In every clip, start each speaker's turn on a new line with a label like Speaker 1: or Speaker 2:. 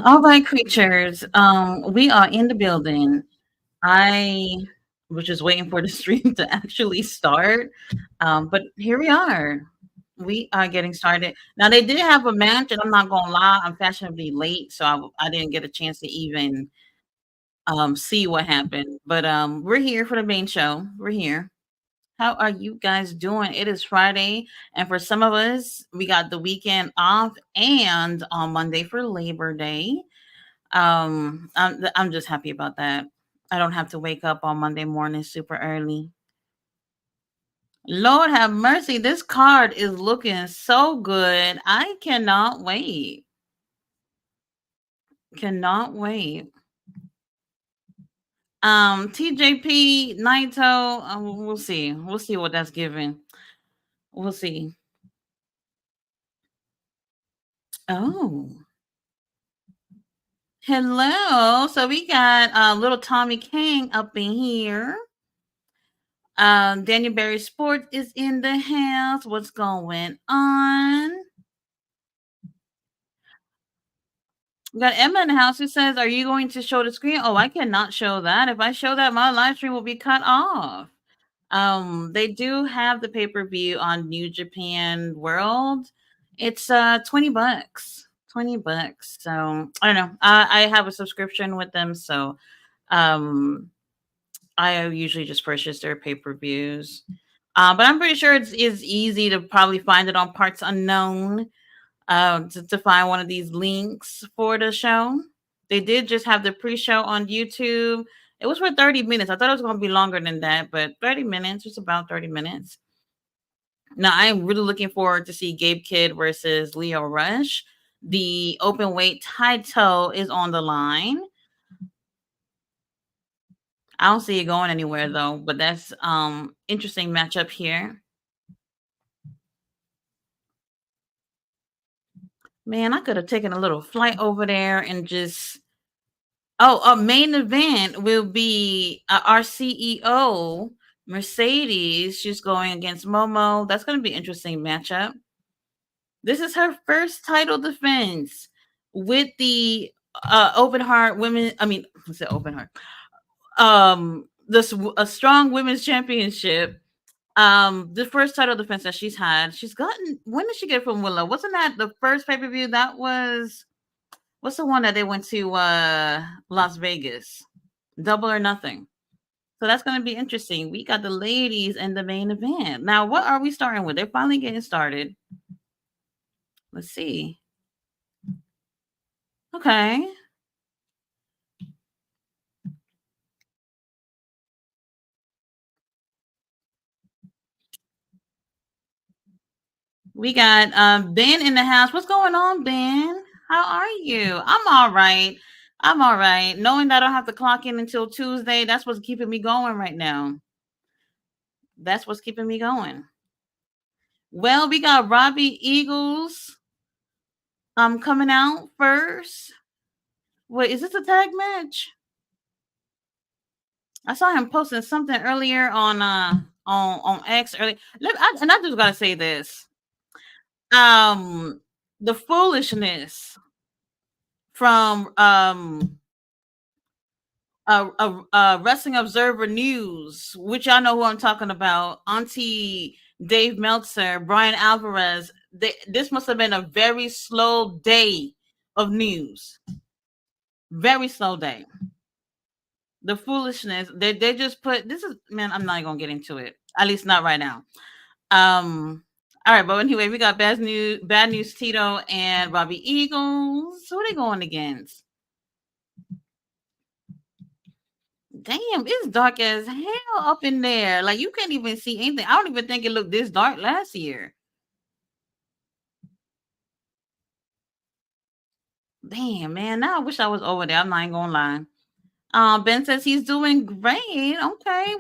Speaker 1: All right, creatures. We are in the building. I was just waiting for the stream to actually start. But here we are. We are getting started. Now they did have a match, and I'm not gonna lie, I'm fashionably late, so I didn't get a chance to even see what happened. But we're here for the main show. We're here. How are you guys doing? It is Friday, and for some of us, we got the weekend off and on Monday for Labor Day. I'm just happy about that. I don't have to wake up on Monday morning super early. Lord have mercy, this card is looking so good. I cannot wait. Cannot wait. TJP Naito, we'll see. We'll see what that's giving. We'll see. Oh, hello. So we got little Tommy King up in here. Daniel Berry Sports is in the house. What's going on? We got Emma in the house who says, "Are you going to show the screen?" Oh, I cannot show that. If I show that, my live stream will be cut off. They do have the pay-per-view on New Japan World. It's $20. $20. So I don't know. I have a subscription with them, so um I usually just purchase their pay-per-views. But I'm pretty sure it's easy to probably find it on Parts Unknown to find one of these links for the show. They did just have the pre-show on YouTube. It was for 30 minutes. I thought it was going to be longer than that, but 30 minutes, just about 30 minutes. Now, I'm really looking forward to see Gabe Kidd versus Leo Rush. The open weight title is on the line. I don't see it going anywhere though, but that's interesting matchup here. Man, I could have taken a little flight over there and just. Oh, a main event will be our CEO Mercedes. She's going against Momo. That's going to be an interesting matchup. This is her first title defense with the open heart women. I mean, I said open heart. This a strong women's championship. The first title defense that she's had. She's gotten. When did she get it from Willow? Wasn't that the first pay per view? That was. What's the one that they went to Las Vegas? Double or Nothing. So that's going to be interesting. We got the ladies in the main event. Now, what are we starting with? They're finally getting started. Let's see. Okay. We got Ben in the house. What's going on, Ben? How are you? I'm all right. I'm all right. Knowing that I don't have to clock in until Tuesday, that's what's keeping me going right now. That's what's keeping me going. Well, we got Robbie Eagles coming out first. Wait, is this a tag match? I saw him posting something earlier on X earlier. And I just gotta say this. The foolishness from Wrestling Observer News, which y'all know who I'm talking about. Auntie Dave Meltzer, Brian Alvarez. This must have been a very slow day of news. Very slow day. The foolishness. They just put this is man. I'm not gonna get into it. At least not right now. All right, but anyway, we got Bad News Tito and Robbie Eagles. Who are they going against? Damn, it's dark as hell up in there. Like you can't even see anything. I don't even think it looked this dark last year. Damn, man. Now I wish I was over there. I'm not even gonna lie. Ben says he's doing great. Okay.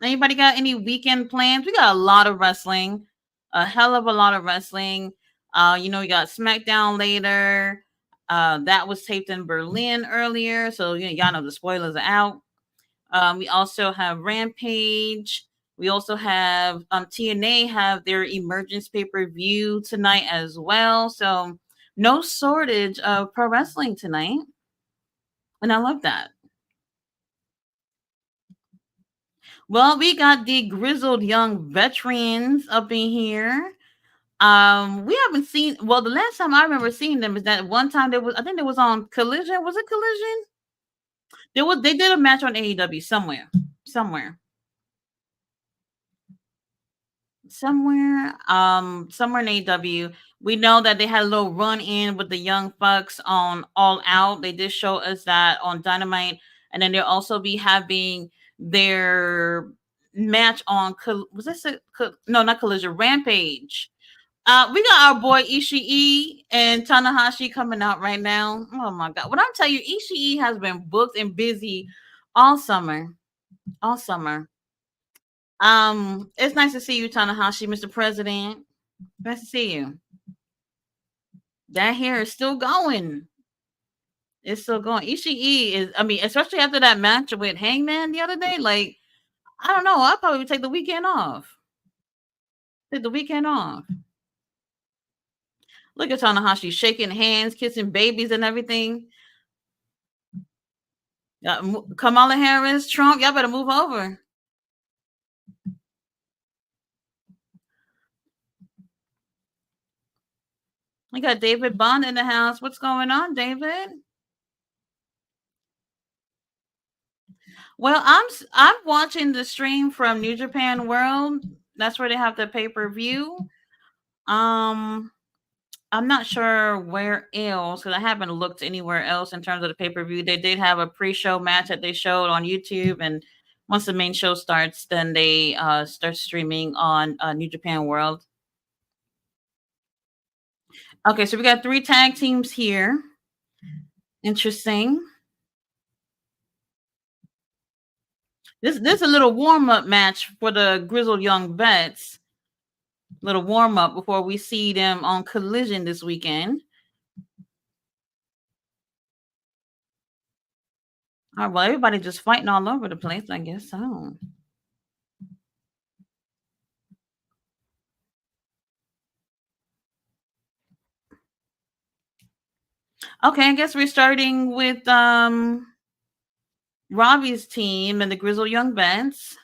Speaker 1: Anybody got any weekend plans? We got a lot of wrestling. A hell of a lot of wrestling. We got SmackDown later. That was taped in Berlin earlier. So y'all know the spoilers are out. We also have Rampage. We also have TNA have their Emergence pay-per-view tonight as well. So No shortage of pro wrestling tonight, and I love that. Well, we got the grizzled young veterans up in here. We haven't seen. Well, the last time I remember seeing them is that one time there was. I think there was on Collision. Was it Collision? There was. They did a match on AEW somewhere. Somewhere. Somewhere in AEW. We know that they had a little run in with the Young Bucks on All Out. They did show us that on Dynamite, and then they'll also be having their match on. Was this no, not Collision, Rampage. We got our boy Ishii and Tanahashi coming out right now. Oh my god! What I'm telling you, Ishii has been booked and busy all summer. All summer. It's nice to see you, Tanahashi, Mr. President. Nice to see you. That hair is still going. It's still going. Ishii is, I mean, especially after that match with Hangman the other day. Like, I don't know. I'll probably take the weekend off. Take the weekend off. Look at Tanahashi shaking hands, kissing babies, and everything. Kamala Harris, Trump, y'all better move over. We got David Bond in the house. What's going on, David? Well, I'm watching the stream from New Japan World. That's where they have the pay-per-view. Um, I'm not sure where else because I haven't looked anywhere else in terms of the pay-per-view. They did have a pre-show match that they showed on YouTube, and once the main show starts, then they start streaming on New Japan World. Okay, so we got 3 tag teams here. Interesting. This is a little warm-up match for the grizzled young vets. Little warm-up before we see them on Collision this weekend. All right, well, everybody just fighting all over the place, I guess so. Okay, I guess we're starting with Robbie's team and the Grizzled Young Vets.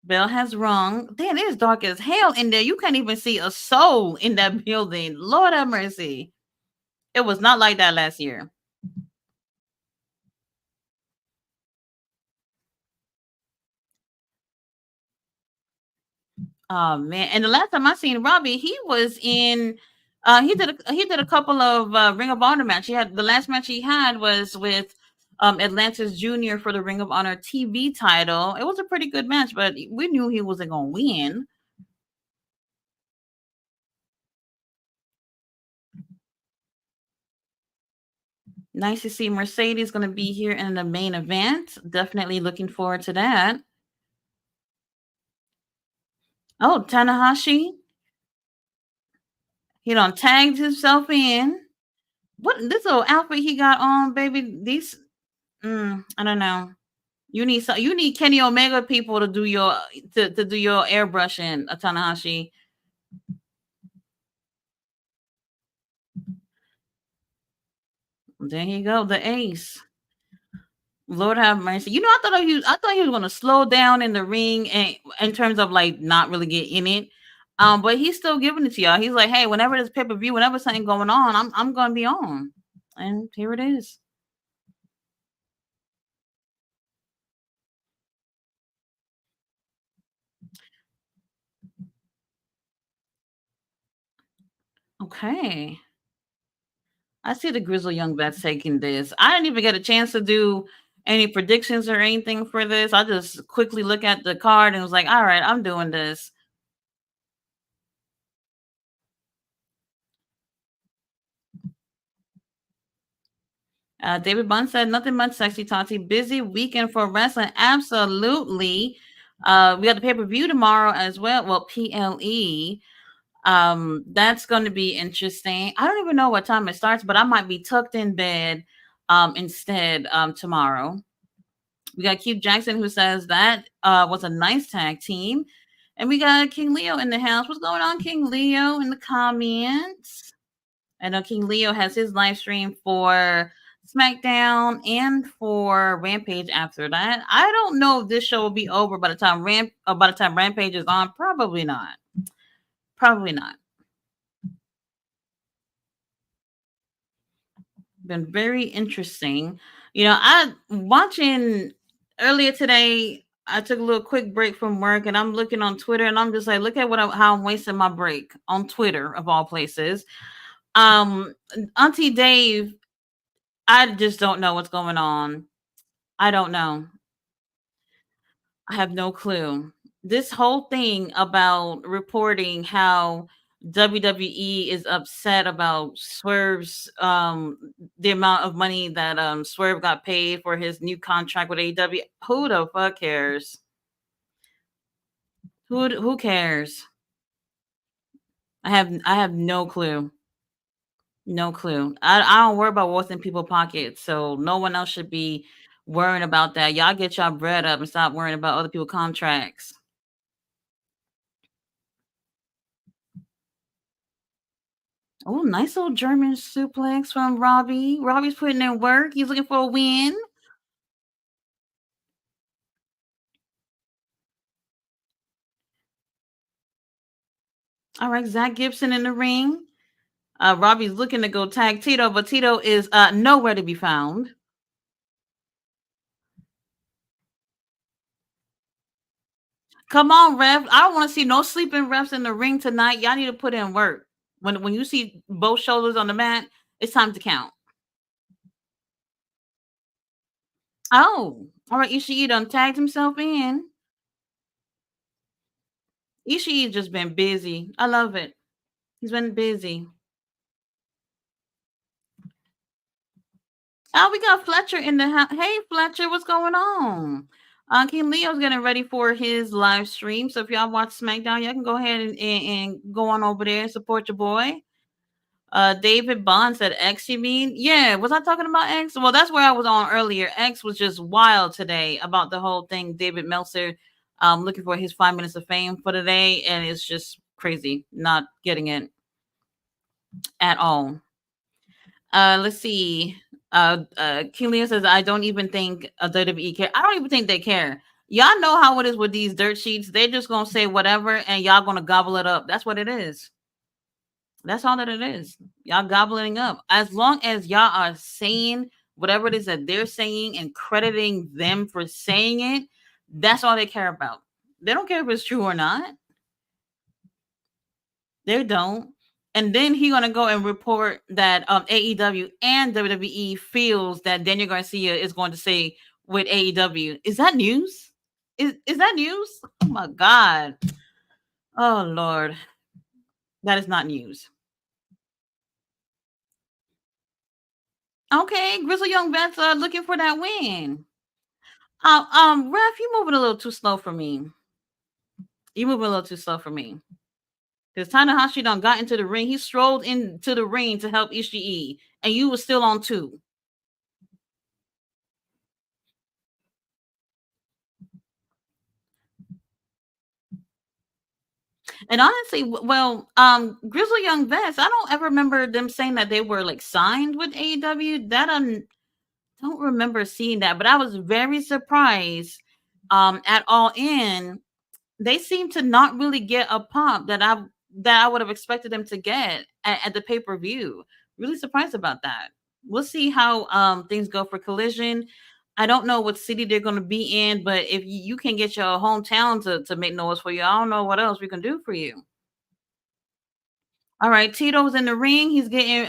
Speaker 1: Bell has rung. Damn, it is dark as hell in there. You can't even see a soul in that building. Lord have mercy. It was not like that last year. Oh man! And the last time I seen Robbie, he was in. He did a couple of Ring of Honor match. He had the last match he had was with Atlantis Junior for the Ring of Honor TV title. It was a pretty good match, but we knew he wasn't gonna win. Nice to see Mercedes going to be here in the main event. Definitely looking forward to that. Oh, Tanahashi. He done tagged himself in. What this little outfit he got on, baby? These, I don't know. You need Kenny Omega people to do your to do your airbrushing, Tanahashi. There you go, the ace. Lord have mercy. You know, I thought he was gonna slow down in the ring and in terms of like not really get in it. But he's still giving it to y'all. He's like, hey, whenever there's pay-per-view, whenever something going on, I'm gonna be on. And here it is. Okay. I see the Grizzly Young Vets taking this. I didn't even get a chance to do any predictions or anything for this. I just quickly look at the card and was like, all right, I'm doing this. David Bunn said, nothing much, sexy Tati. Busy weekend for wrestling. Absolutely. We got the pay-per-view tomorrow as well. Well, PLE. That's going to be interesting. I don't even know what time it starts, but I might be tucked in bed instead tomorrow. We got Keith Jackson who says that was a nice tag team. And we got King Leo in the house. What's going on, King Leo, in the comments? I know King Leo has his live stream for SmackDown and for Rampage after that. I don't know if this show will be over by the time by the time Rampage is on. Probably not. Probably not. Been very interesting. I watching earlier today. I took a little quick break from work, and I'm looking on Twitter, and I'm just like, look at how I'm wasting my break on Twitter of all places. Um, Auntie Dave, I just don't know what's going on. I don't know. I have no clue. This whole thing about reporting how WWE is upset about Swerve's the amount of money that Swerve got paid for his new contract with AEW. Who the fuck cares? Who cares? I have no clue. No clue. I don't worry about what's in people's pockets, so no one else should be worrying about that. Y'all get y'all bread up and stop worrying about other people's contracts. Oh, nice little German suplex from Robbie. Robbie's putting in work. He's looking for a win. All right, Zach Gibson in the ring. Robbie's looking to go tag Tito, but Tito is nowhere to be found. Come on, ref. I don't want to see no sleeping refs in the ring tonight. Y'all need to put in work. When you see both shoulders on the mat, it's time to count. Oh, all right. Ishii done tagged himself in. Ishii's just been busy. I love it. He's been busy. Oh, we got Fletcher in the house. Hey, Fletcher, what's going on? King Leo's getting ready for his live stream. So if y'all watch SmackDown, y'all can go ahead and go on over there and support your boy. David Bond said X, you mean? Yeah, was I talking about X? Well, that's where I was on earlier. X was just wild today about the whole thing. David Meltzer looking for his 5 minutes of fame for today, and it's just crazy. Not getting it at all. Let's see. King Leo says, I don't even think WWE care. I don't even think they care. Y'all know how it is with these dirt sheets. They're just gonna say whatever and y'all gonna gobble it up. That's what it is. That's all that it is. Y'all gobbling up. As long as y'all are saying whatever it is that they're saying and crediting them for saying it, that's all they care about. They don't care if it's true or not. They don't. And then he gonna go and report that AEW and WWE feels that Daniel Garcia is going to say with AEW. Is that news? Is that news? Oh my god. Oh Lord. That is not news. Okay, Grizzly Young Vets are looking for that win. Ref, you moving a little too slow for me. You moving a little too slow for me. Because Tanahashi done got into the ring. He strolled into the ring to help Ishii, and you was still on two. And honestly, well, Grizzly Young Vets, I don't ever remember them saying that they were like signed with AEW. That I don't remember seeing that, but I was very surprised. At All In, they seem to not really get a pop that I would have expected them to get at the pay per view. Really surprised about that. We'll see how things go for Collision. I don't know what city they're going to be in, but if you can get your hometown to make noise for you, I don't know what else we can do for you. All right, Tito's in the ring. He's getting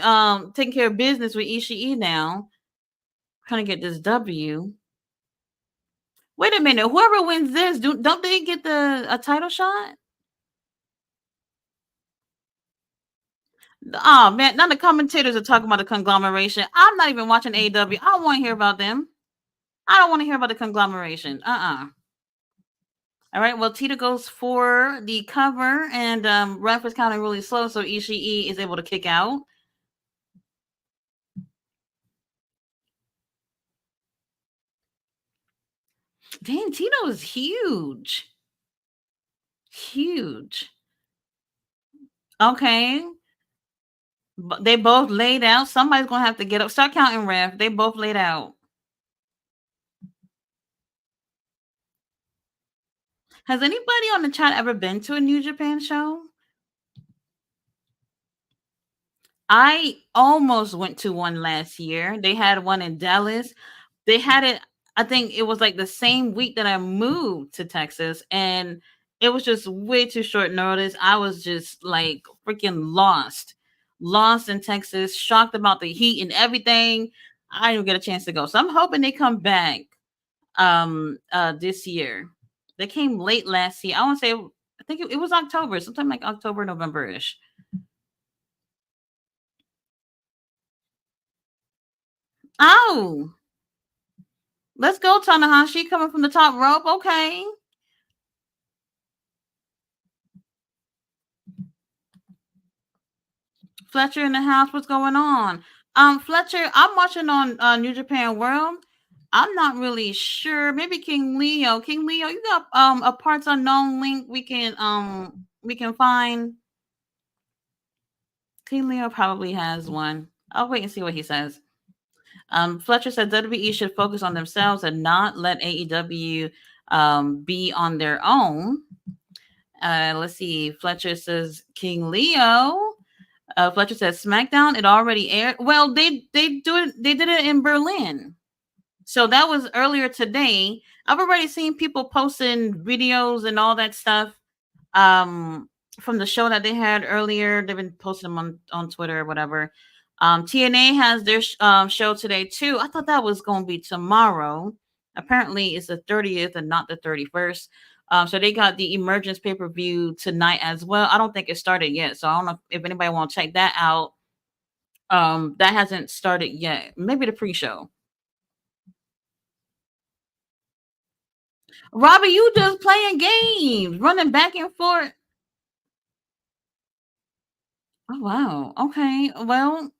Speaker 1: taking care of business with Ishii now. Trying to get this W. Wait a minute. Whoever wins this, don't they get a title shot? Oh man, now the commentators are talking about the conglomeration. I'm not even watching AEW. I don't want to hear about them. I don't want to hear about the conglomeration. All right. Well, Tito goes for the cover, and ref is counting really slow, so Ishii is able to kick out. Damn, Tito is huge. Huge. Okay. But they both laid out. Somebody's gonna have to get up. Start counting, Ref. They both laid out. Has anybody on the chat ever been to a New Japan show? I almost went to one last year. They had one in Dallas. They had it, I think it was like the same week that I moved to Texas, and it was just way too short notice. I was just like freaking lost. Lost in Texas, shocked about the heat and everything. I didn't get a chance to go. So I'm hoping they come back this year. They came late last year. I want to say I think it was October, sometime like October, November-ish. Oh, let's go, Tanahashi, coming from the top rope. Okay. Fletcher in the house. What's going on? Fletcher, I'm watching on New Japan World. I'm not really sure. Maybe King Leo. King Leo, you got a parts unknown link we can find. King Leo probably has one. I'll wait and see what he says. Fletcher said WWE should focus on themselves and not let AEW be on their own. Let's see. Fletcher says King Leo. Fletcher says SmackDown. It already aired. Well, they do it. They did it in Berlin, so that was earlier today. I've already seen people posting videos and all that stuff um, from the show that they had earlier. They've been posting them on Twitter or whatever. TNA has their show today too. I thought that was going to be tomorrow. Apparently, it's the 30th and not the 31st. So they got the Emergence pay per view tonight as well. I don't think it started yet, so I don't know if anybody want to check that out. That hasn't started yet. Maybe the pre-show. Robbie, you just playing games, running back and forth. Oh wow. Okay. Well.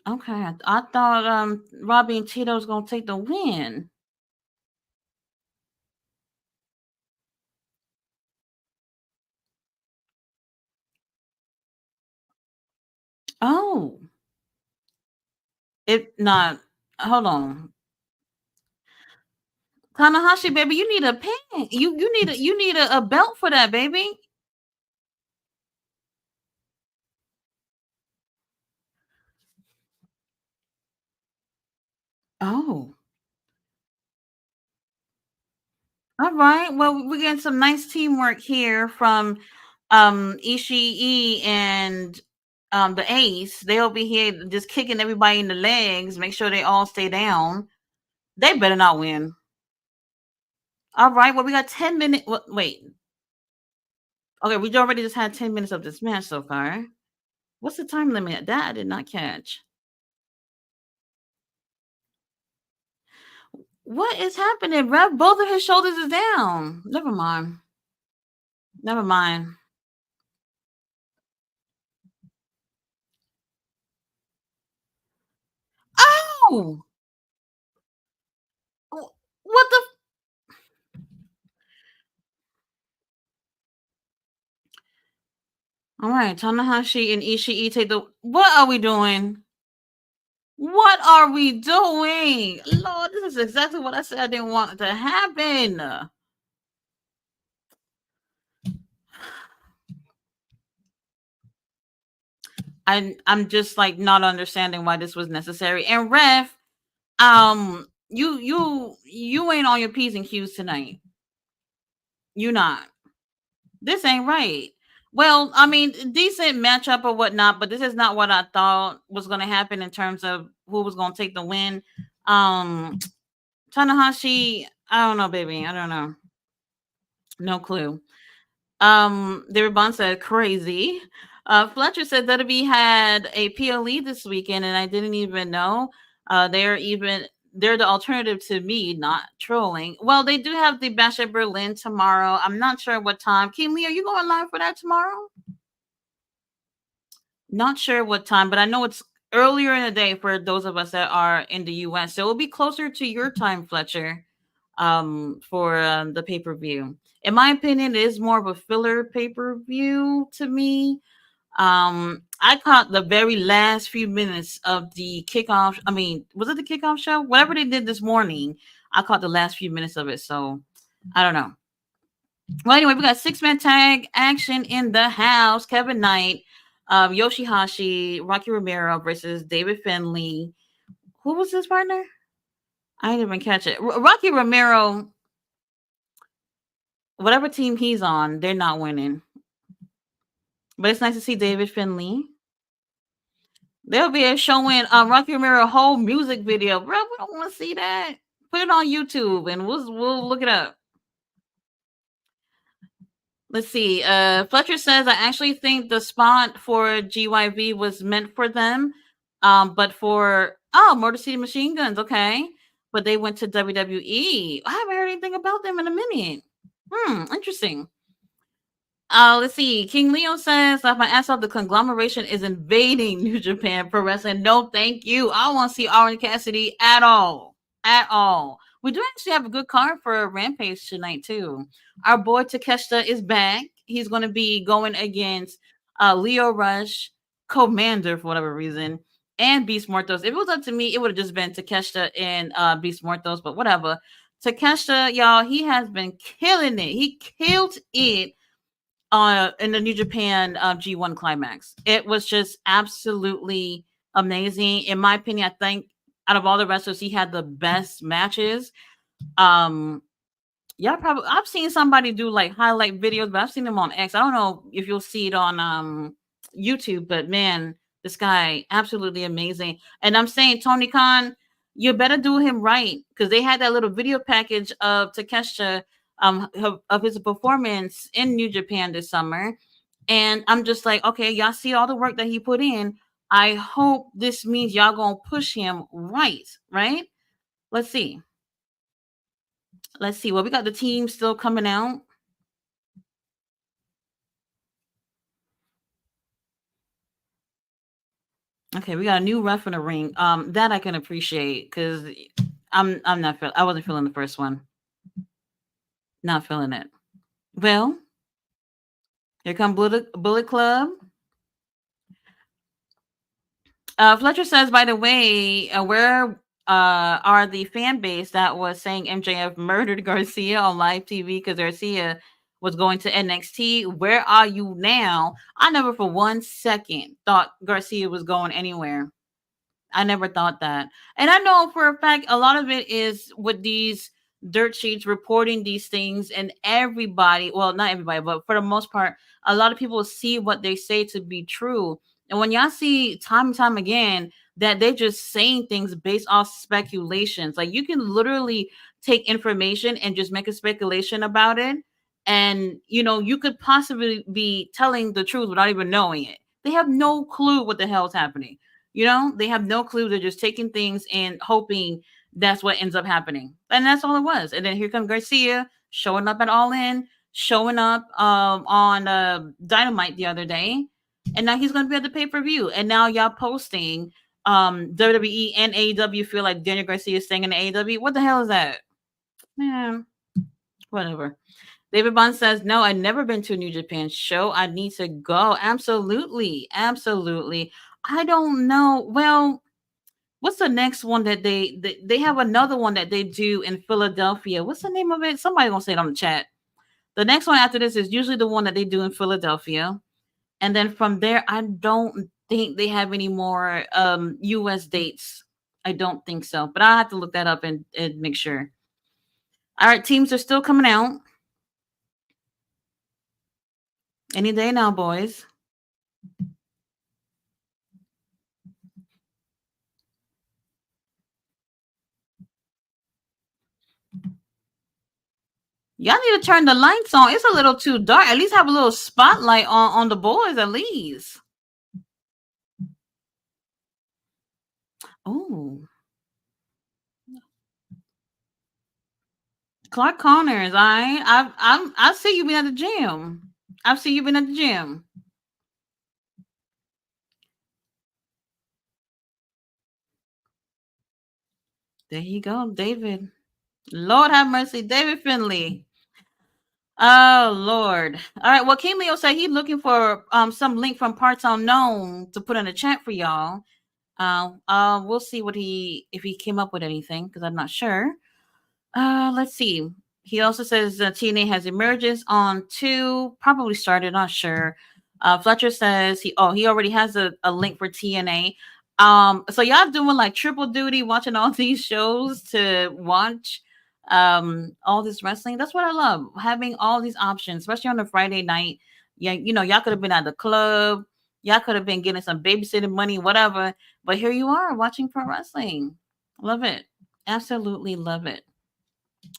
Speaker 1: Okay. I thought Robbie and Tito was gonna take the win. Oh. It not. Hold on. Tanahashi, baby, you need a pin. You need a belt for that, baby. Oh. All right. Well, we're getting some nice teamwork here from Ishii and the Ace. They'll be here just kicking everybody in the legs, make sure they all stay down. They better not win. All right. Well, we got 10 minutes. Wait. Okay, we already just had 10 minutes of this match so far. What's the time limit? That I did not catch. What is happening, Rev? Both of his shoulders is down. Never mind. Never mind. Oh! What the? All right, Tanahashi and Ishii take the. What are we doing? What are we doing? Lord, this is exactly what I said I didn't want to happen. I'm just like not understanding why this was necessary. And Ref, you ain't on your P's and Q's tonight. You not. This ain't right. Well, I mean, decent matchup or whatnot, but this is not what I thought was going to happen in terms of who was going to take the win. Um, Tanahashi, I don't know, baby. I don't know. No clue. The response said crazy. Fletcher said that we had a PLE this weekend, and I didn't even know. They're the alternative to me, not trolling. Well, they do have the Bash at Berlin tomorrow. I'm not sure what time. King Lee, are you going live for that tomorrow? Not sure what time, but I know it's earlier in the day for those of us that are in the US. So it'll be closer to your time, Fletcher, for the pay-per-view. In my opinion, it is more of a filler pay-per-view to me. I caught the very last few minutes of the kickoff. I mean, was it the kickoff show? Whatever they did this morning, I caught the last few minutes of it. So I don't know. Well, anyway, we got 6-man tag action in the house. Kevin Knight, Yoshihashi, Rocky Romero versus David Finley. Who was his partner? I didn't even catch it. Rocky Romero, whatever team he's on, they're not winning. But it's nice to see David Finley. They'll be showing Rocky Romero a whole music video. Bro, we don't want to see that. Put it on YouTube and we'll look it up. Let's see. Fletcher says, I actually think the spot for GYV was meant for them. But for Motor City Machine Guns, okay. But they went to WWE. I haven't heard anything about them in a minute. Interesting. Let's see. King Leo says, "Laugh my ass off. The conglomeration is invading New Japan Pro Wrestling. No, thank you. I don't want to see Orange Cassidy at all. At all. We do actually have a good card for Rampage tonight, too. Our boy Takeshita is back. He's going to be going against Leo Rush, Commander, for whatever reason, and Beast Mortos. If it was up to me, it would have just been Takeshita and Beast Mortos, but whatever. Takeshita, y'all, he has been killing it. He killed it in the New Japan G1 climax. It was just absolutely amazing. In my opinion, I think out of all the wrestlers, he had the best matches. Yeah, probably I've seen somebody do like highlight videos, but I've seen them on X. I don't know if you'll see it on YouTube, but man, this guy absolutely amazing. And I'm saying, Tony Khan, you better do him right, because they had that little video package of Takeshita of his performance in New Japan this summer. And I'm just like, okay, y'all see all the work that he put in. I hope this means y'all gonna push him right, right? Let's see. Let's see. Well, we got the team still coming out. Okay, we got a new ref in the ring. That I can appreciate, because I'm not I wasn't feeling the first one. Not feeling it. Well, here come Bullet Club. Fletcher says, by the way, where are the fan base that was saying MJF murdered Garcia on live TV because Garcia was going to NXT? Where are you now? I never for 1 second thought Garcia was going anywhere. I never thought that. And I know for a fact a lot of it is with these dirt sheets reporting these things, and everybody, well, not everybody, but for the most part, a lot of people see what they say to be true. And when y'all see time and time again that they're just saying things based off speculations, like you can literally take information and just make a speculation about it. And you could possibly be telling the truth without even knowing it. They have no clue what the hell is happening. They have no clue. They're just taking things and hoping that's what ends up happening. And that's all it was. And then here comes Garcia showing up at All In, showing up on Dynamite the other day. And now he's going to be at the pay-per-view. And now y'all posting WWE and AEW feel like Daniel Garcia is staying in the AEW. What the hell is that? Man, whatever. David Bond says, no, I've never been to a New Japan show. I need to go. Absolutely. Absolutely. I don't know. Well, what's the next one that they have another one that they do in Philadelphia? What's the name of it? Somebody gonna say it on the chat. The next one after this is usually the one that they do in Philadelphia. And then from there, I don't think they have any more US dates. I don't think so. But I'll have to look that up and make sure. All right, teams are still coming out. Any day now, boys. Y'all need to turn the lights on. It's a little too dark. At least have a little spotlight on the boys, at least. Oh, Clark Connors. I see you been at the gym. I've seen you been at the gym. There you go, David. Lord have mercy, David Finley. Oh Lord. All right. Well, King Leo said he's looking for some link from parts unknown to put in the chat for y'all. We'll see what he if he came up with anything because I'm not sure. Let's see. He also says TNA has emergence on two, probably started, not sure. Fletcher says he already has a link for TNA. So y'all doing like triple duty, watching all these shows to watch all this wrestling. That's what I love, having all these options, especially on a Friday night. Yeah, y'all could have been at the club, y'all could have been getting some babysitting money, whatever. But here you are watching pro wrestling. Love it. Absolutely love it.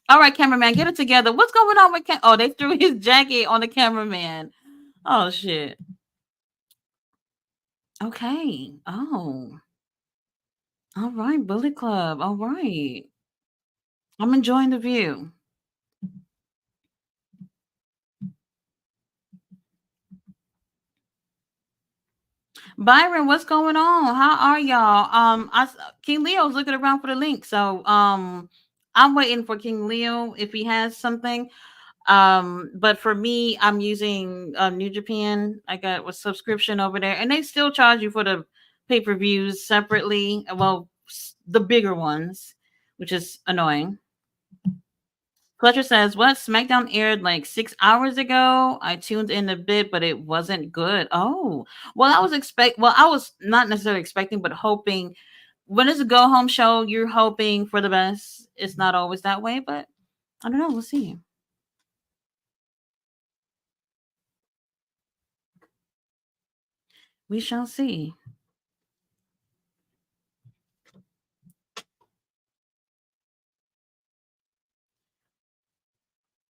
Speaker 1: All right, cameraman, get it together. What's going on with Oh, they threw his jacket on the cameraman. Oh shit. Okay. Oh. All right, Bullet Club. All right. I'm enjoying the view. Byron, what's going on? How are y'all? King Leo's looking around for the link. So I'm waiting for King Leo if he has something. But for me, I'm using New Japan. I got a subscription over there, and they still charge you for the pay-per-views separately. Well, the bigger ones, which is annoying. Fletcher says, "What SmackDown aired like 6 hours ago? I tuned in a bit, but it wasn't good." Oh, well, I was not necessarily expecting, but hoping. When it's a go home show, you're hoping for the best. It's not always that way, but I don't know. We'll see. We shall see.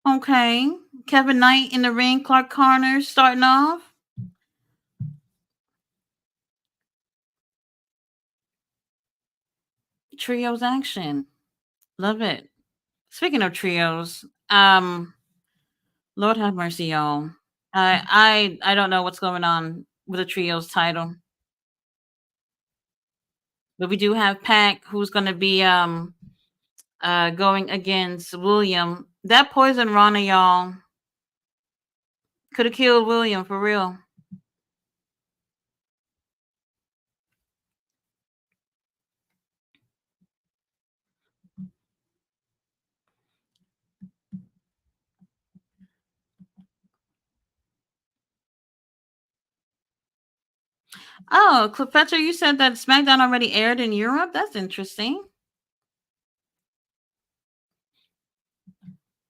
Speaker 1: Okay. Kevin Knight in the ring, Clark Connors starting off. Trios action. Love it. Speaking of trios, Lord have mercy, y'all. I don't know what's going on with the trios title. But we do have Pac who's gonna be going against William. That poison Rana, y'all, could have killed William for real. Oh, Cleopatra, you said that SmackDown already aired in Europe? That's interesting.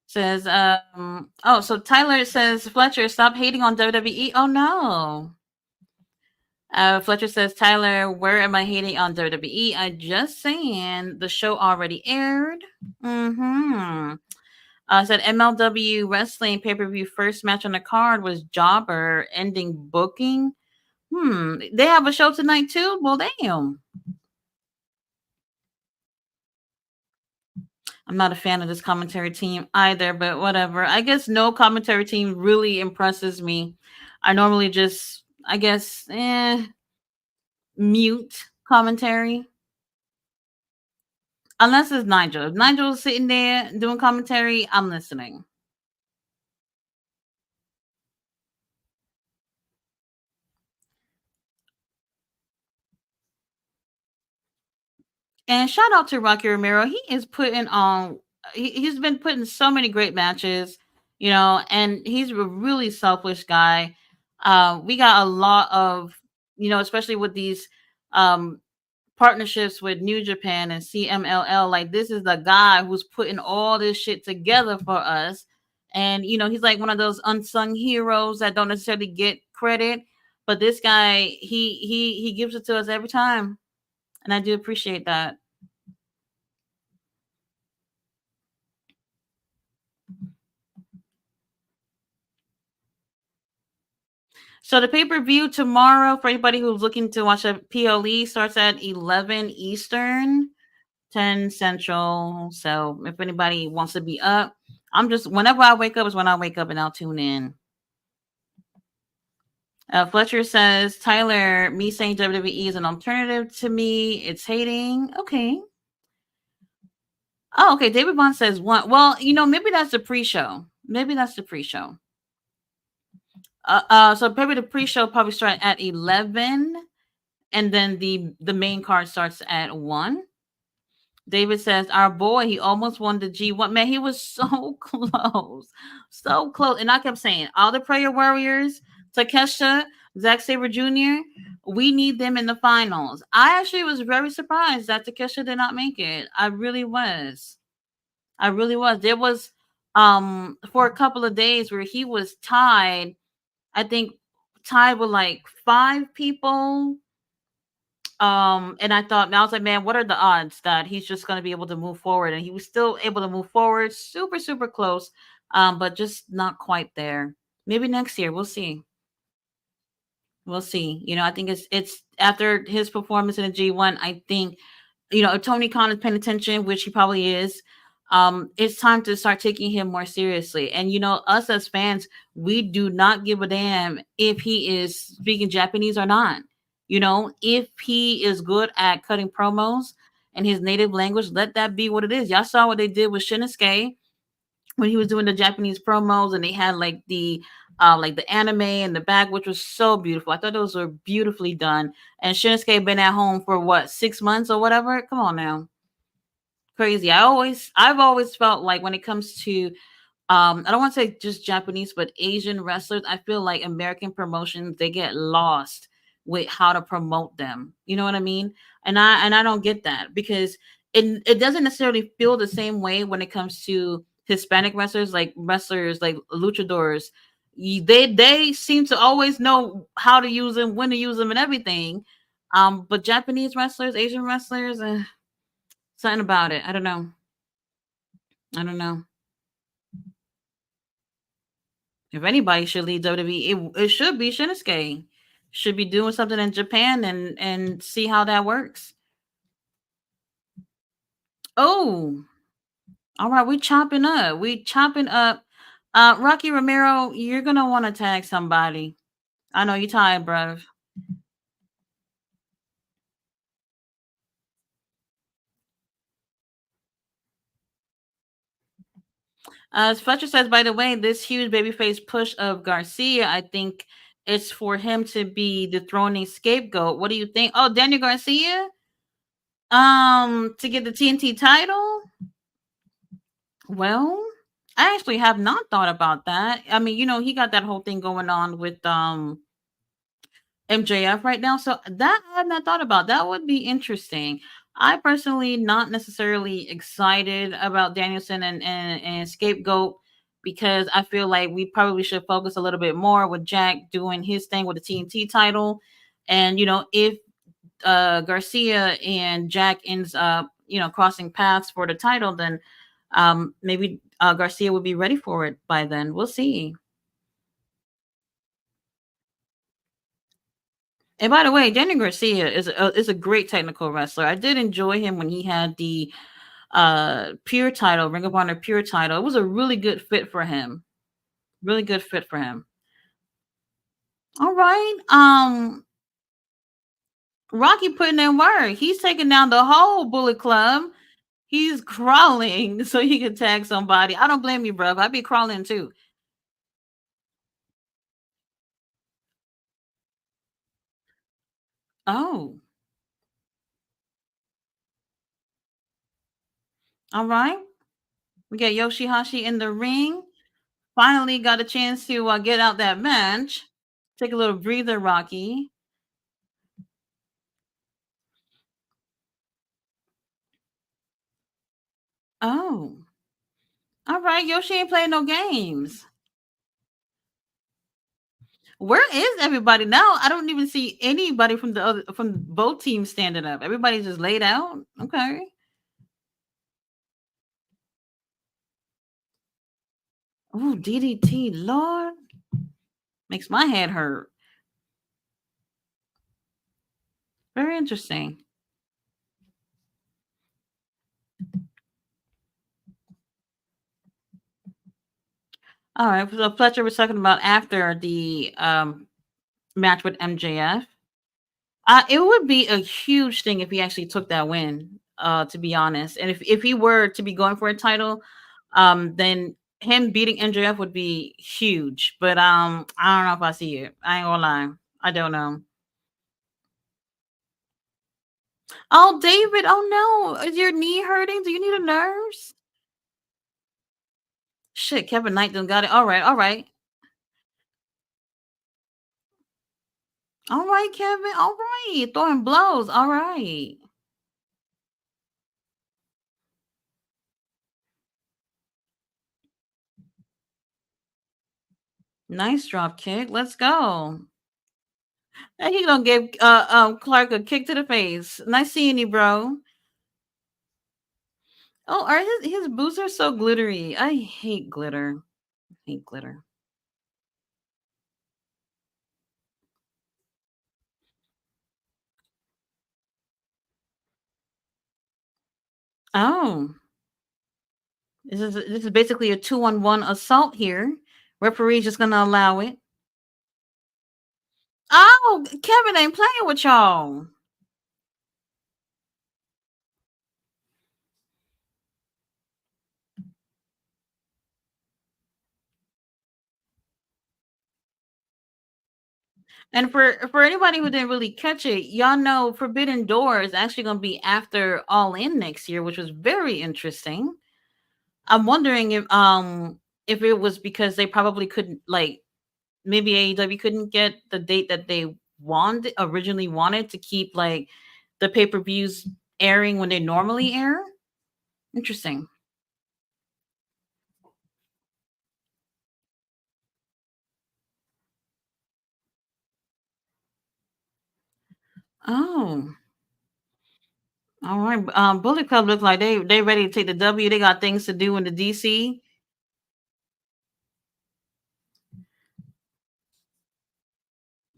Speaker 1: Says, oh, so Tyler says, Fletcher, stop hating on WWE. Oh, no. Fletcher says, Tyler, where am I hating on WWE? I just saying the show already aired. Mm-hmm. Said MLW Wrestling pay-per-view first match on the card was Jobber ending booking. They have a show tonight too? Well, damn. I'm not a fan of this commentary team either, but whatever. I guess no commentary team really impresses me. I normally just, I guess, mute commentary. Unless it's Nigel. If Nigel's sitting there doing commentary, I'm listening. And shout out to Rocky Romero. He is putting on, he's been putting so many great matches, and he's a really selfish guy. We got a lot of, especially with these um, partnerships with New Japan and CMLL. Like, this is the guy who's putting all this shit together for us. And, he's like one of those unsung heroes that don't necessarily get credit. But this guy, he gives it to us every time. And I do appreciate that. So the pay-per-view tomorrow for anybody who's looking to watch a PLE starts at 11 Eastern, 10 Central. So if anybody wants to be up, whenever I wake up is when I wake up and I'll tune in. Fletcher says, Tyler, me saying WWE is an alternative to me. It's hating. Okay. Oh, okay. David Bond says one. Well, maybe that's the pre-show. Maybe that's the pre-show. So maybe the pre-show probably start at 11, and then the main card starts at 1. David says, "Our boy, he almost won the G1. Man, he was so close, so close." And I kept saying, "All the Prayer Warriors, Takesha, Zack Sabre Jr., we need them in the finals." I actually was very surprised that Takesha did not make it. I really was. I really was. There was for a couple of days where he was tied. I think tied with like 5 people. And I was like, man, what are the odds that he's just going to be able to move forward? And he was still able to move forward, super, super close, but just not quite there. Maybe next year, we'll see. We'll see. I think it's after his performance in the G1. I think if Tony Khan is paying attention, which he probably is, it's time to start taking him more seriously. And us as fans, we do not give a damn if he is speaking Japanese or not. If he is good at cutting promos in his native language, let that be what it is. Y'all saw what they did with Shinsuke when he was doing the Japanese promos, and they had like the anime in the back, which was so beautiful. I thought those were beautifully done. And Shinsuke been at home for what, 6 months or whatever. Come on now, crazy. I've always felt like when it comes to I don't want to say just Japanese, but Asian wrestlers, I feel like American promotions, they get lost with how to promote them. You know what I mean? And I don't get that because it doesn't necessarily feel the same way when it comes to Hispanic wrestlers like luchadors. They seem to always know how to use them, when to use them, and everything. But Japanese wrestlers, Asian wrestlers, something about it. I don't know. I don't know. If anybody should lead WWE, it should be Shinsuke. Should be doing something in Japan and see how that works. Oh, all right, we chopping up. We chopping up. Rocky Romero, you're gonna want to tag somebody. I know you tired, bruv. As Fletcher says, by the way, this huge babyface push of Garcia, I think it's for him to be the throning scapegoat. What do you think? Oh, Daniel Garcia, to get the TNT title. Well, I actually have not thought about that. I mean, he got that whole thing going on with MJF right now. So that I have not thought about. That would be interesting. I personally not necessarily excited about Danielson and Scapegoat because I feel like we probably should focus a little bit more with Jack doing his thing with the TNT title. And if Garcia and Jack ends up, crossing paths for the title, then maybe Garcia would be ready for it by then. We'll see. And by the way, Daniel Garcia is a great technical wrestler. I did enjoy him when he had the Pure title, Ring of Honor Pure title. It was a really good fit for him. Really good fit for him. All right. Rocky putting in work. He's taking down the whole Bullet Club. He's crawling so he can tag somebody. I don't blame you, bro. I'd be crawling too. Oh, all right. We got Yoshihashi in the ring. Finally got a chance to get out that bench. Take a little breather, Rocky. Oh, all right. Yoshi ain't playing no games. Where is everybody now? I don't even see anybody from both teams standing up. Everybody's just laid out. Okay. Ooh, DDT, Lord, makes my head hurt. Very interesting. All right. So Fletcher was talking about after the match with MJF. It would be a huge thing if he actually took that win. To be honest, and if he were to be going for a title, then him beating NJF would be huge, but I don't know if I see it. I ain't gonna lie. I don't know. Oh, David. Oh no, is your knee hurting? Do you need a nurse? Shit, Kevin Knight done got it. All right, all right, all right, Kevin. All right, throwing blows. All right, nice drop kick. Let's go. And he gonna give Clark a kick to the face. Nice seeing you, bro. Oh, are his boots are so glittery. I hate glitter. Hate glitter. Oh, this is basically a 2-on-1 assault here. Referee's just gonna allow it. Oh, Kevin ain't playing with y'all. And for anybody who didn't really catch it, y'all know Forbidden Door is actually gonna be after All In next year, which was very interesting. I'm wondering if it was because they probably couldn't like maybe AEW couldn't get the date that they originally wanted to keep like the pay-per-views airing when they normally air. Interesting. Oh, all right. Bullet Club looks like they ready to take the W. They got things to do in the DC.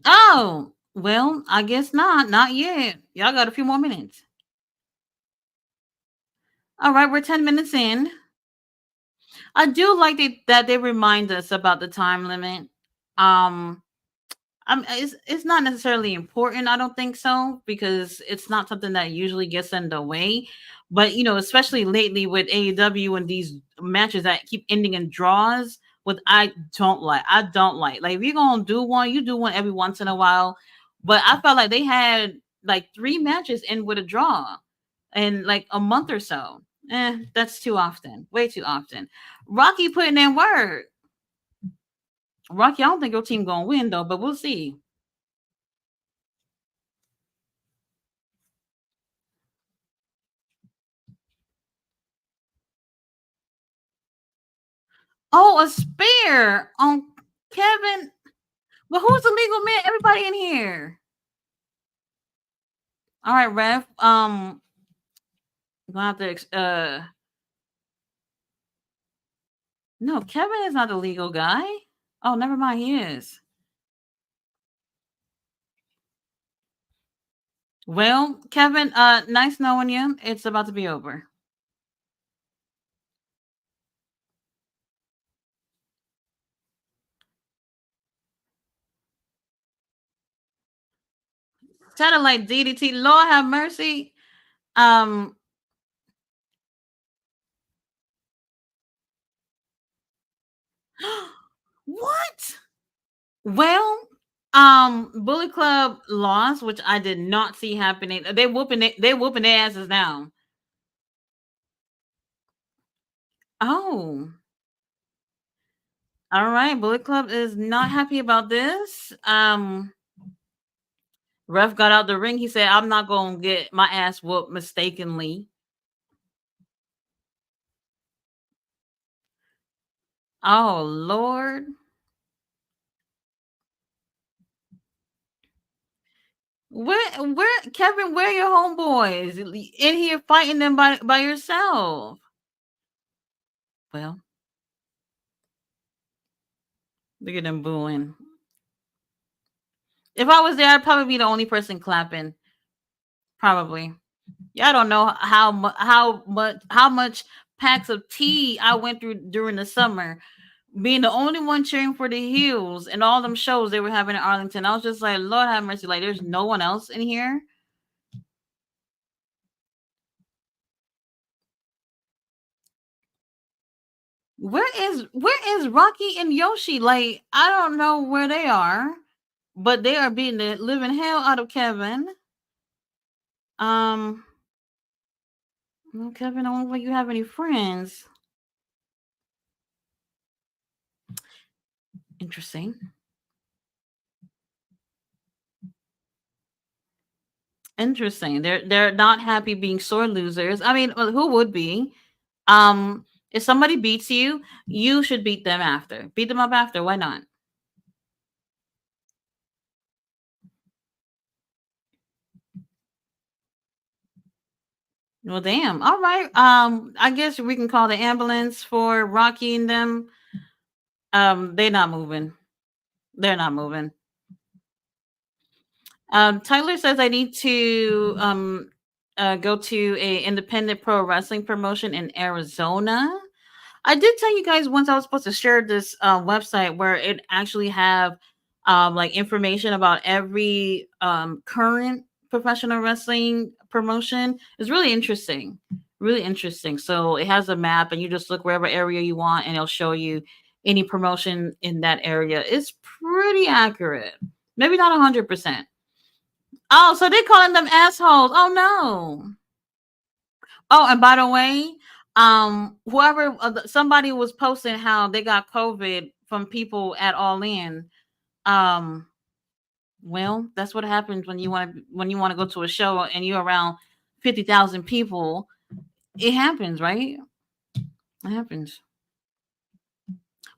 Speaker 1: Oh, well, I guess not. Not yet. Y'all got a few more minutes. All right, we're 10 minutes in. I do like that they remind us about the time limit. Um, it's not necessarily important. I don't think so because it's not something that usually gets in the way. But especially lately with AEW and these matches that keep ending in draws, what I don't like. I don't like if you're gonna do one, you do one every once in a while. But I felt like they had like three matches end with a draw in like a month or so. That's too often. Way too often. Rocky putting in work. Rocky, I don't think your team gonna win though, but we'll see. Oh, a spear on Kevin. Well, who's the legal man? Everybody in here. All right, ref. I'm gonna have to. No, Kevin is not the legal guy. Oh, never mind. He is. Well, Kevin. Nice knowing you. It's about to be over. Satellite DDT. Lord have mercy. Um. What? Well, Bullet Club lost, which I did not see happening. They whooping their asses now. Oh, all right. Bullet Club is not happy about this. Ref got out the ring. He said, "I'm not gonna get my ass whooped mistakenly." Oh Lord, where Kevin? Where are your homeboys in here fighting them by yourself? Well, look at them booing. If I was there, I'd probably be the only person clapping. Probably. Y'all don't know how much packs of tea I went through during the summer, being the only one cheering for the Heels and all them shows they were having in Arlington. I was just like, Lord have mercy, like there's no one else in here. Where is Rocky and Yoshi? Like, I don't know where they are, but they are beating the living hell out of Kevin. Um, no, Kevin, I don't look like you have any friends. Interesting. Interesting. They're not happy being sore losers. I mean, well, who would be? If somebody beats you, you should beat them after. Beat them up after. Why not? Well, damn. All right. I guess we can call the ambulance for Rocky and them. They're not moving. They're not moving. Tyler says I need to go to a independent pro wrestling promotion in Arizona. I did tell you guys once I was supposed to share this website where it actually have like information about every current professional wrestling promotion. It's really interesting. Really interesting. So it has a map and you just look wherever area you want and it'll show you any promotion in that area. It's pretty accurate. Maybe not 100%. Oh, so they calling them assholes. Oh no. Oh, and by the way, whoever somebody was posting how they got COVID from people at All In. Um, well, that's what happens when you want to go to a show and you're around 50,000 people. It happens, right? It happens.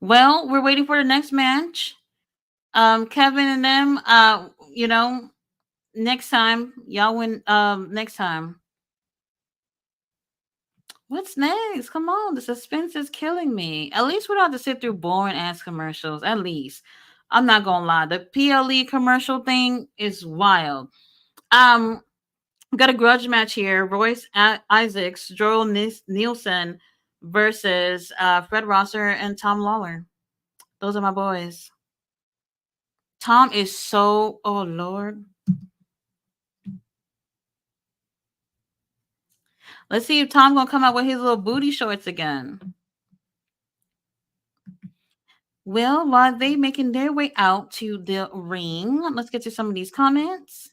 Speaker 1: Well, we're waiting for the next match. Kevin and them. Next time y'all win. Next time. What's next? Come on, the suspense is killing me. At least we don't have to sit through boring ass commercials. At least. I'm not gonna lie. The PLE commercial thing is wild. Um, got a grudge match here. Royce Isaacs, Joel Nielsen versus Fred Rosser and Tom Lawler. Those are my boys. Tom is so oh Lord. Let's see if Tom gonna come out with his little booty shorts again. Well, while they making their way out to the ring, let's get to some of these comments.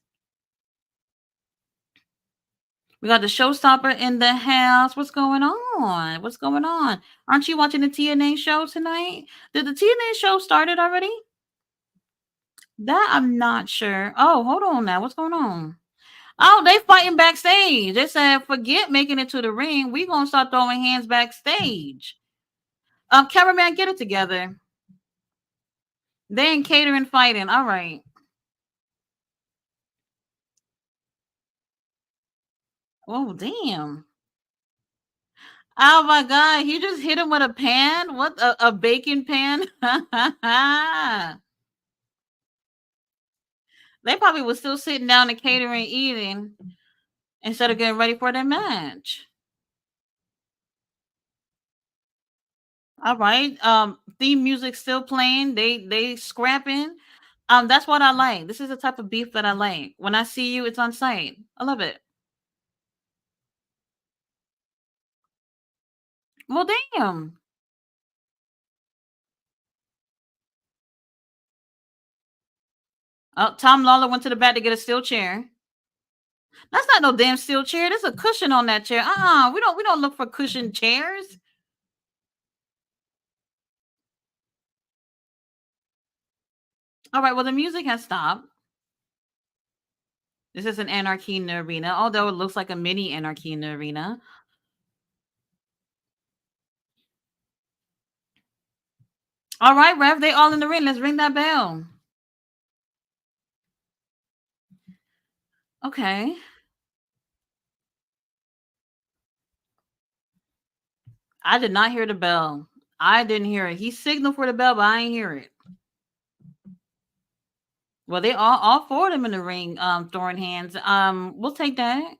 Speaker 1: We got the showstopper in the house. What's going on? What's going on? Aren't you watching the TNA show tonight? Did the TNA show started already? That I'm not sure. Oh, hold on now. What's going on? Oh, they fighting backstage. They said, forget making it to the ring. We gonna start throwing hands backstage. Cameraman, get it together. They ain't catering fighting. All right. Oh, damn. Oh my god, he just hit him with a pan? What a bacon pan? They probably was still sitting down and catering eating instead of getting ready for their match. All right. Theme music still playing. They scrapping. That's what I like. This is the type of beef that I like. When I see you, it's on site. I love it. Well, damn. Tom Lawler went to the back to get a steel chair. That's not no damn steel chair. There's a cushion on that chair. We don't look for cushion chairs. All right, well the music has stopped. This is an anarchy in the arena, although it looks like a mini anarchy in the arena. All right, Rev, they all in the ring. Let's ring that bell. Okay. I did not hear the bell. I didn't hear it. He signaled for the bell, but I ain't hear it. Well, they all four of them in the ring, throwing hands. We'll take that.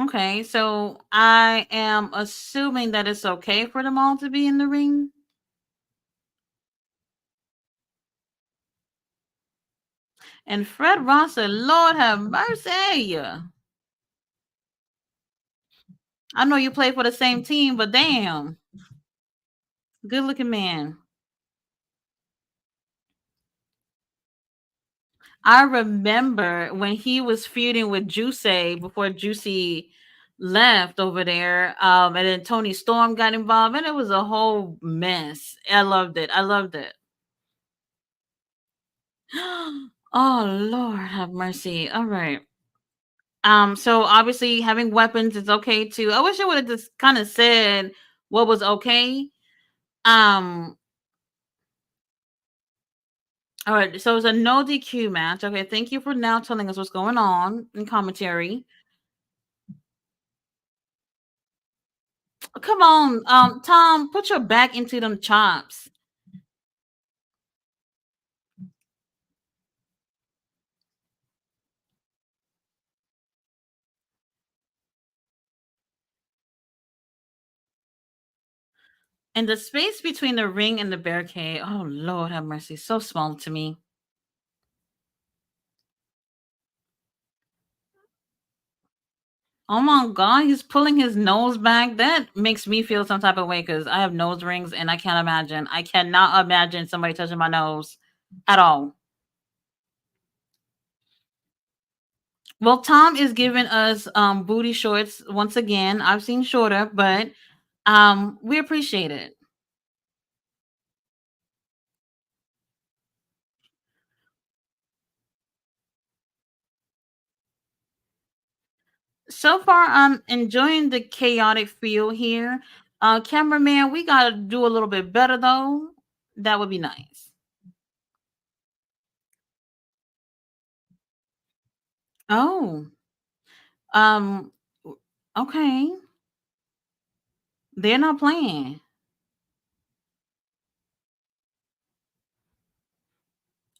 Speaker 1: Okay, so I am assuming that it's okay for them all to be in the ring. And Fred Ross said, Lord have mercy. I know you play for the same team, but damn. Good looking man. I remember when he was feuding with Juicy before Juicy left over there. And then Tony Storm got involved, and it was a whole mess. I loved it. I loved it. Oh Lord have mercy. All right. So obviously having weapons is okay too. I wish I would have just kind of said what was okay. Um, all right, so it's a no DQ match. Okay, thank you for now telling us what's going on in commentary. Come on, Tom, put your back into them chops. And the space between the ring and the barricade, oh Lord have mercy, so small to me. Oh my God, he's pulling his nose back. That makes me feel some type of way because I have nose rings and I can't imagine. I cannot imagine somebody touching my nose at all. Well, Tom is giving us booty shorts once again. I've seen shorter, but we appreciate it. So far, I'm enjoying the chaotic feel here. Cameraman, we gotta do a little bit better though. That would be nice. Oh, um, okay. They're not playing.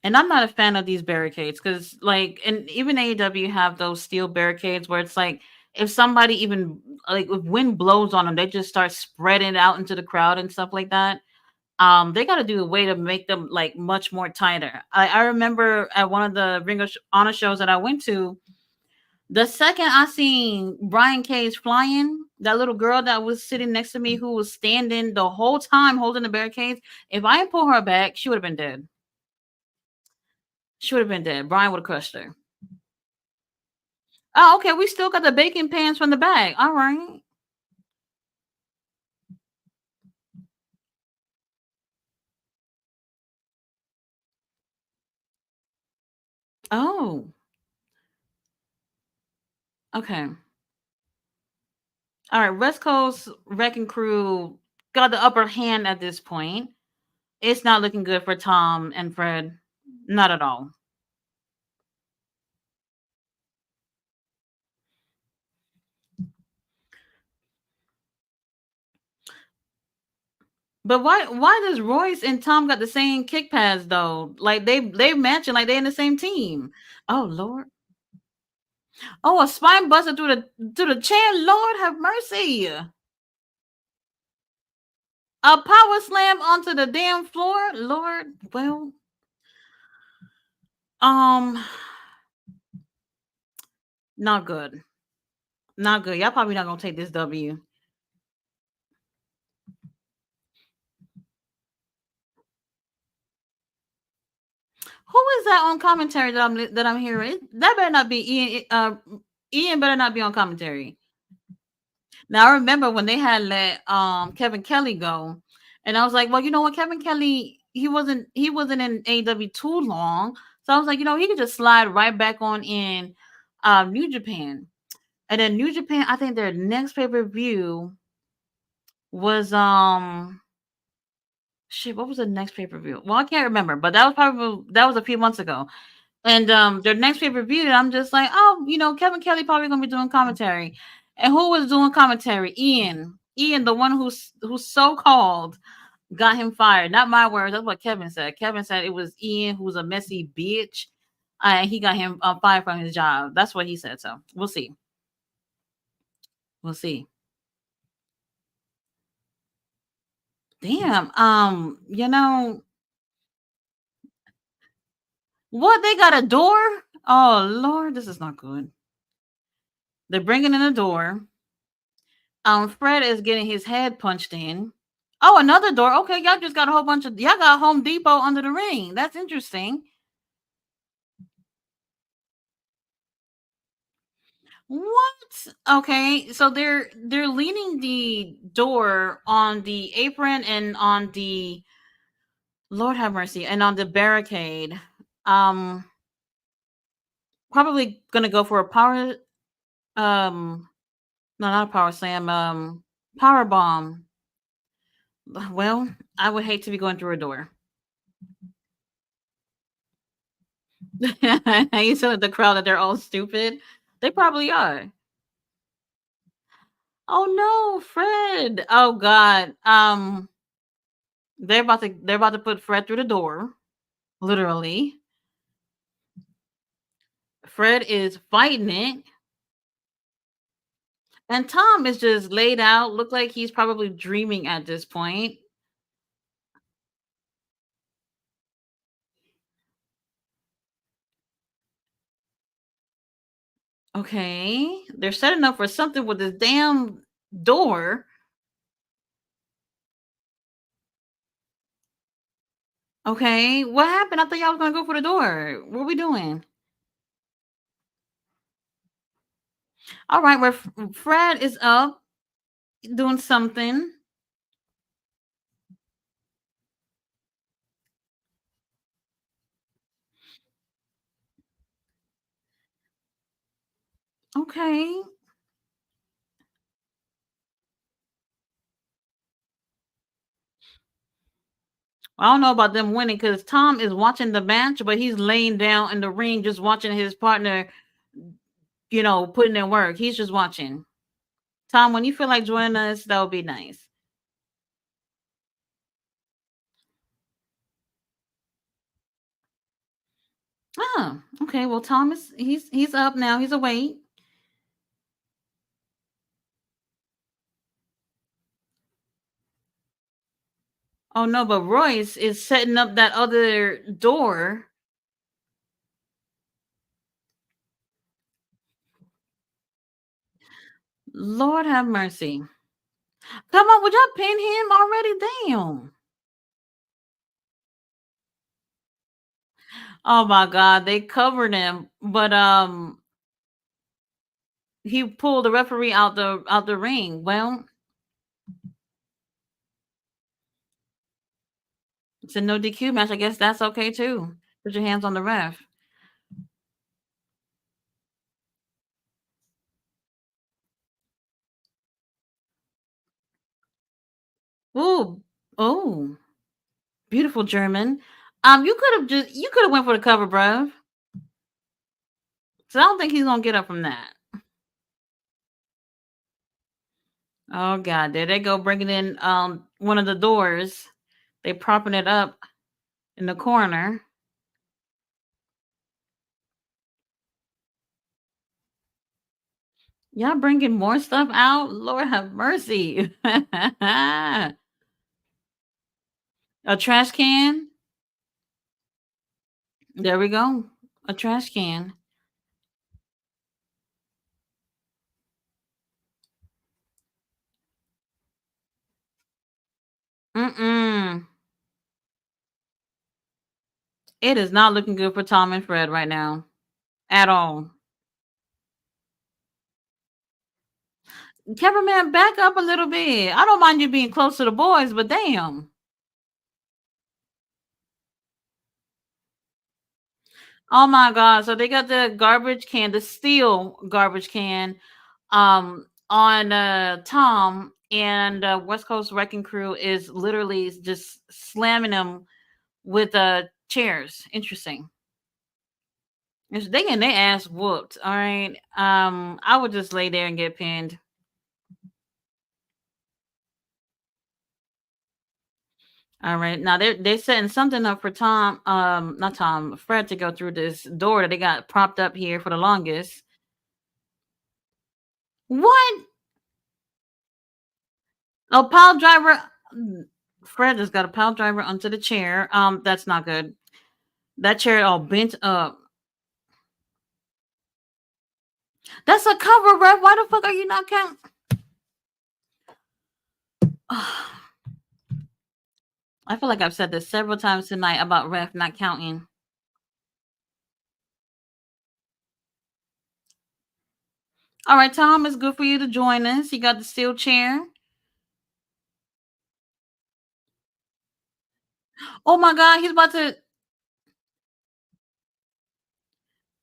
Speaker 1: And I'm not a fan of these barricades because, like, and even AEW have those steel barricades where it's like if somebody even like if wind blows on them, they just start spreading out into the crowd and stuff like that. They got to do a way to make them like much more tighter. I remember at one of the Honor shows that I went to, the second I seen Brian Cage flying, that little girl that was sitting next to me who was standing the whole time holding the barricades, if I didn't pull her back, she would have been dead. She would have been dead. Brian would have crushed her. Oh, okay. We still got the bacon pans from the bag. All right. Oh, okay. All right. West Coast Wrecking Crew got the upper hand at this point. It's not looking good for Tom and Fred. Not at all. But why does Royce and Tom got the same kick pads though? Like they matching like they in the same team. Oh Lord. Oh, a spine buster through the chair. Lord have mercy. A power slam onto the damn floor. Lord. Well, um, not good. Not good. Y'all probably not gonna take this W. Who is that on commentary that I'm hearing? That better not be Ian. Ian better not be on commentary. Now I remember when they had let Kevin Kelly go, and I was like, well, you know what, Kevin Kelly, he wasn't in AW too long, so I was like, he could just slide right back on in New Japan, and then New Japan, I think their next pay per view was shit. What was the next pay per view? Well, I can't remember, but that was a few months ago. And their next pay per view, I'm just like, oh, Kevin Kelly probably gonna be doing commentary. And who was doing commentary? Ian. Ian, the one who's so called got him fired. Not my words. That's what Kevin said. Kevin said it was Ian who was a messy bitch. And he got him fired from his job. That's what he said. So we'll see. We'll see. Damn. What? They got a door? Oh Lord, this is not good. They're bringing in a door. Fred is getting his head punched in. Oh, another door. Okay, y'all just got a whole bunch of y'all got Home Depot under the ring. That's interesting. What? Okay, so they're leaning the door on the apron and on the Lord have mercy and on the barricade. Um, Probably gonna go for a power. No, not a power slam. Power bomb. Well, I would hate to be going through a door. You said the crowd that they're all stupid. They probably are. Oh no, Fred. Oh God. They're about to put Fred through the door. Literally. Fred is fighting it. And Tom is just laid out. Look like he's probably dreaming at this point. Okay. They're setting up for something with this damn door. Okay. What happened? I thought y'all was gonna go for the door. What are we doing? All right, where Fred is up doing something. Okay. I don't know about them winning because Tom is watching the match, but he's laying down in the ring just watching his partner, putting in work. He's just watching. Tom, when you feel like joining us, that would be nice. Oh, okay. Well, Tom is he's up now. He's awake. Oh no, but Royce is setting up that other door. Lord have mercy. Come on, would y'all pin him already? Damn. Oh my God, they covered him, but he pulled the referee out the ring. Well, it's a no DQ match. I guess that's okay too. Put your hands on the ref. Ooh, oh, beautiful German. You could have went for the cover, bruv. So I don't think he's gonna get up from that. Oh God, there they go, bringing in one of the doors. They propping it up in the corner. Y'all bringing more stuff out? Lord have mercy. A trash can. There we go. A trash can. Mm-mm. It is not looking good for Tom and Fred right now at all. Cameraman, back up a little bit. I don't mind you being close to the boys, but damn. Oh my God. So they got the garbage can, the steel garbage can, on Tom, and West Coast Wrecking Crew is literally just slamming them with chairs. Interesting. They getting their ass whooped. All right. I would just lay there and get pinned. All right. Now they're setting something up for Tom, not Tom, Fred to go through this door that they got propped up here for the longest. What? Oh, pile driver. Fred just got a pile driver onto the chair. That's not good. That chair all bent up. That's a cover, ref. Why the fuck are you not counting? I feel like I've said this several times tonight about ref not counting. All right, Tom, it's good for you to join us. You got the steel chair. Oh my God, he's about to.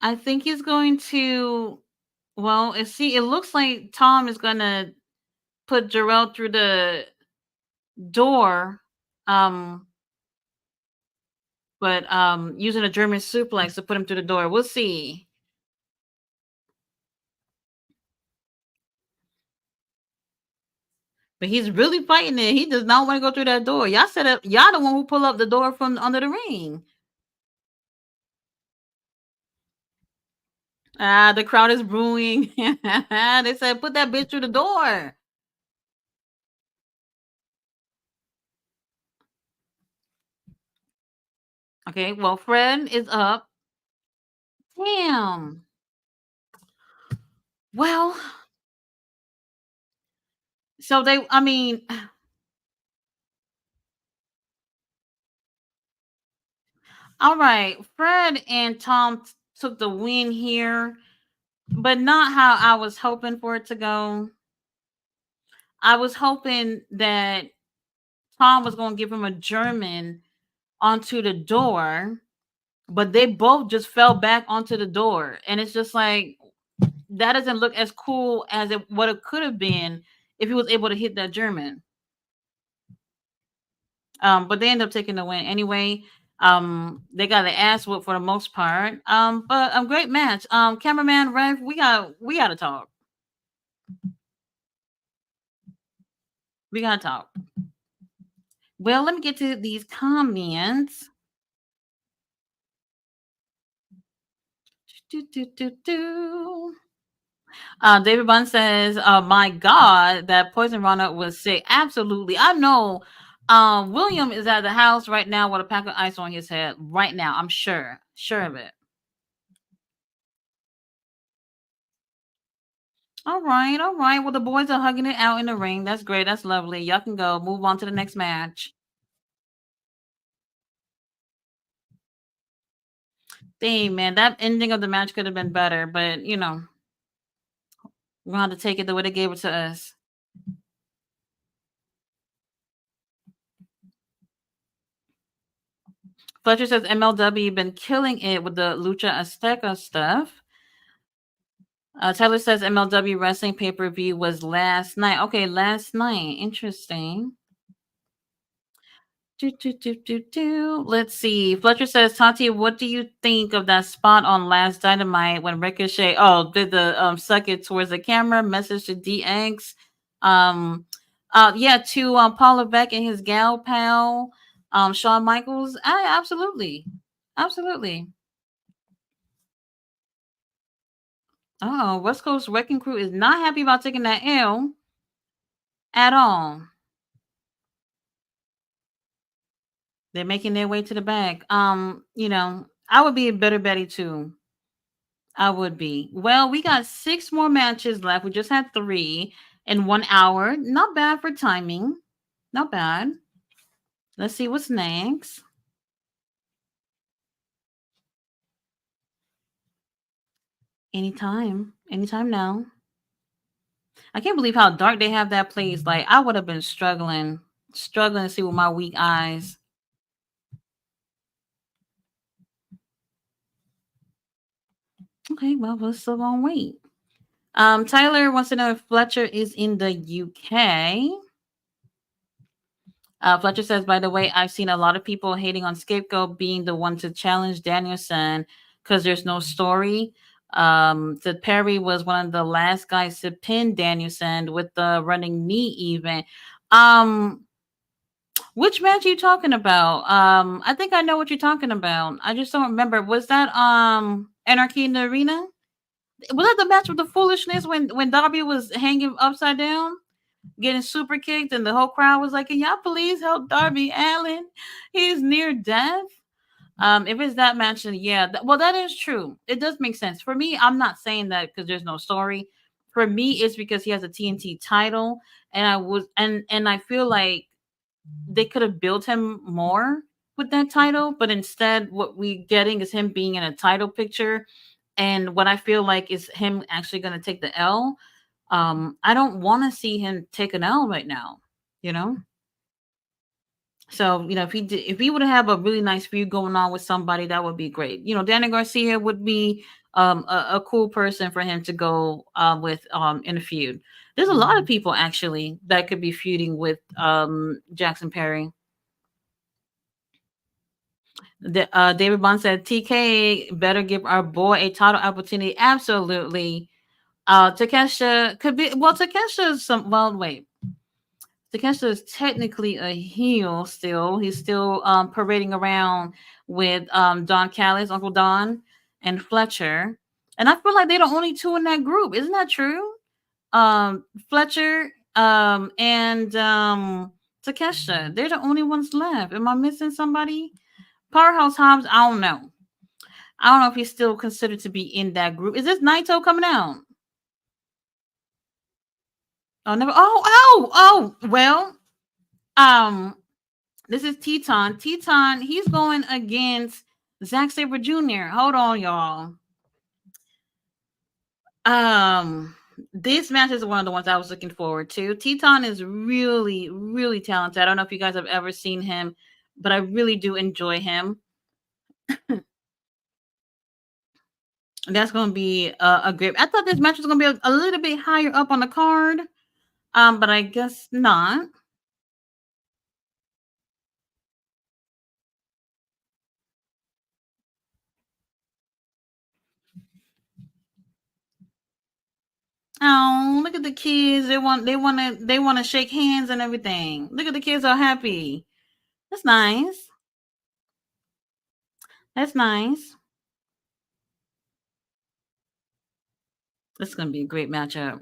Speaker 1: I think he's going to. Well, see, it looks like Tom is gonna put Jarrell through the door, um, but using a German suplex to put him through the door. We'll see. But he's really fighting it. He does not want to go through that door. Y'all set up. Y'all the one who pull up the door from under the ring. Ah, the crowd is brewing. They said, "Put that bitch through the door." Okay, well, Fred is up. Damn. Well, so they. I mean, all right. Fred and Tom took the win here, but not how I was hoping for it to go. I was hoping that Tom was going to give him a German onto the door, but they both just fell back onto the door. And it's just like, that doesn't look as cool as what it could have been if he was able to hit that German. But they end up taking the win anyway. They got the ass whooped for the most part. But a great match. Cameraman Rev, we gotta talk. We gotta talk. Well, let me get to these comments. Do, do, do, do. David Bunn says, "My God, that Poison Rana was sick. Absolutely, I know. William is at the house right now with a pack of ice on his head. Right now, I'm sure of it. All right, all right. Well, the boys are hugging it out in the ring. That's great. That's lovely. Y'all can go. Move on to the next match. Dang, man, that ending of the match could have been better, but we're gonna have to take it the way they gave it to us." Fletcher says MLW been killing it with the Lucha Azteca stuff. Tyler says MLW wrestling pay per view was last night. Okay, last night. Interesting. Let's see. Fletcher says, Tati, what do you think of that spot on Last Dynamite when Ricochet did the suck it towards the camera, message to DX? Yeah, to Paul Levesque and his gal pal, Shawn Michaels. Absolutely. Absolutely. Oh, West Coast Wrecking Crew is not happy about taking that L at all. They're making their way to the back. I would be a better Betty too. I would be. Well, we got 6 more matches left. We just had 3 in 1 hour. Not bad for timing. Not bad. Let's see what's next. Anytime. Anytime now. I can't believe how dark they have that place. Like, I would have been struggling to see with my weak eyes. Okay, well, we're still gonna wait. Tyler wants to know if Fletcher is in the UK. Fletcher says, by the way, I've seen a lot of people hating on Scapegoat being the one to challenge Danielson because there's no story. That Perry was one of the last guys to pin Danielson with the running knee even. Which match are you talking about? I think I know what you're talking about. I just don't remember. Was that Anarchy in the Arena? Was that the match with the foolishness when Darby was hanging upside down, getting super kicked, and the whole crowd was like, "Can y'all please help Darby Allen? He's near death." If it's that match, then yeah. Well, that is true. It does make sense for me. I'm not saying that because there's no story. For me, it's because he has a TNT title, and I feel like they could have built him more with that title, but instead, what we getting is him being in a title picture, and what I feel like is him actually going to take the L. I don't want to see him take an L right now. You know. So, if he would have a really nice feud going on with somebody, that would be great. Danny Garcia would be a cool person for him to go with in a feud. There's a lot of people actually that could be feuding with Jackson Perry. David Bond said TK better give our boy a title opportunity. Absolutely. Takesha could be Takesha's some wait. Takesha is technically a heel still. He's still parading around with Don Callis, Uncle Don, and Fletcher. And I feel like they're the only two in that group. Isn't that true? Fletcher and Takesha. They're the only ones left. Am I missing somebody? Powerhouse Hobbs, I don't know. I don't know if he's still considered to be in that group. Is this Naito coming out? Oh, never. Well, um, this is Teton. Teton, he's going against Zack Sabre Jr. Hold on, y'all. This match is one of the ones I was looking forward to. Teton is really, really talented. I don't know if you guys have ever seen him, but I really do enjoy him. That's going to be a great. I thought this match was going to be a little bit higher up on the card, but I guess not. Oh, look at the kids. They want to shake hands and everything. Look at the kids are happy. That's nice. That's nice. This is going to be a great matchup.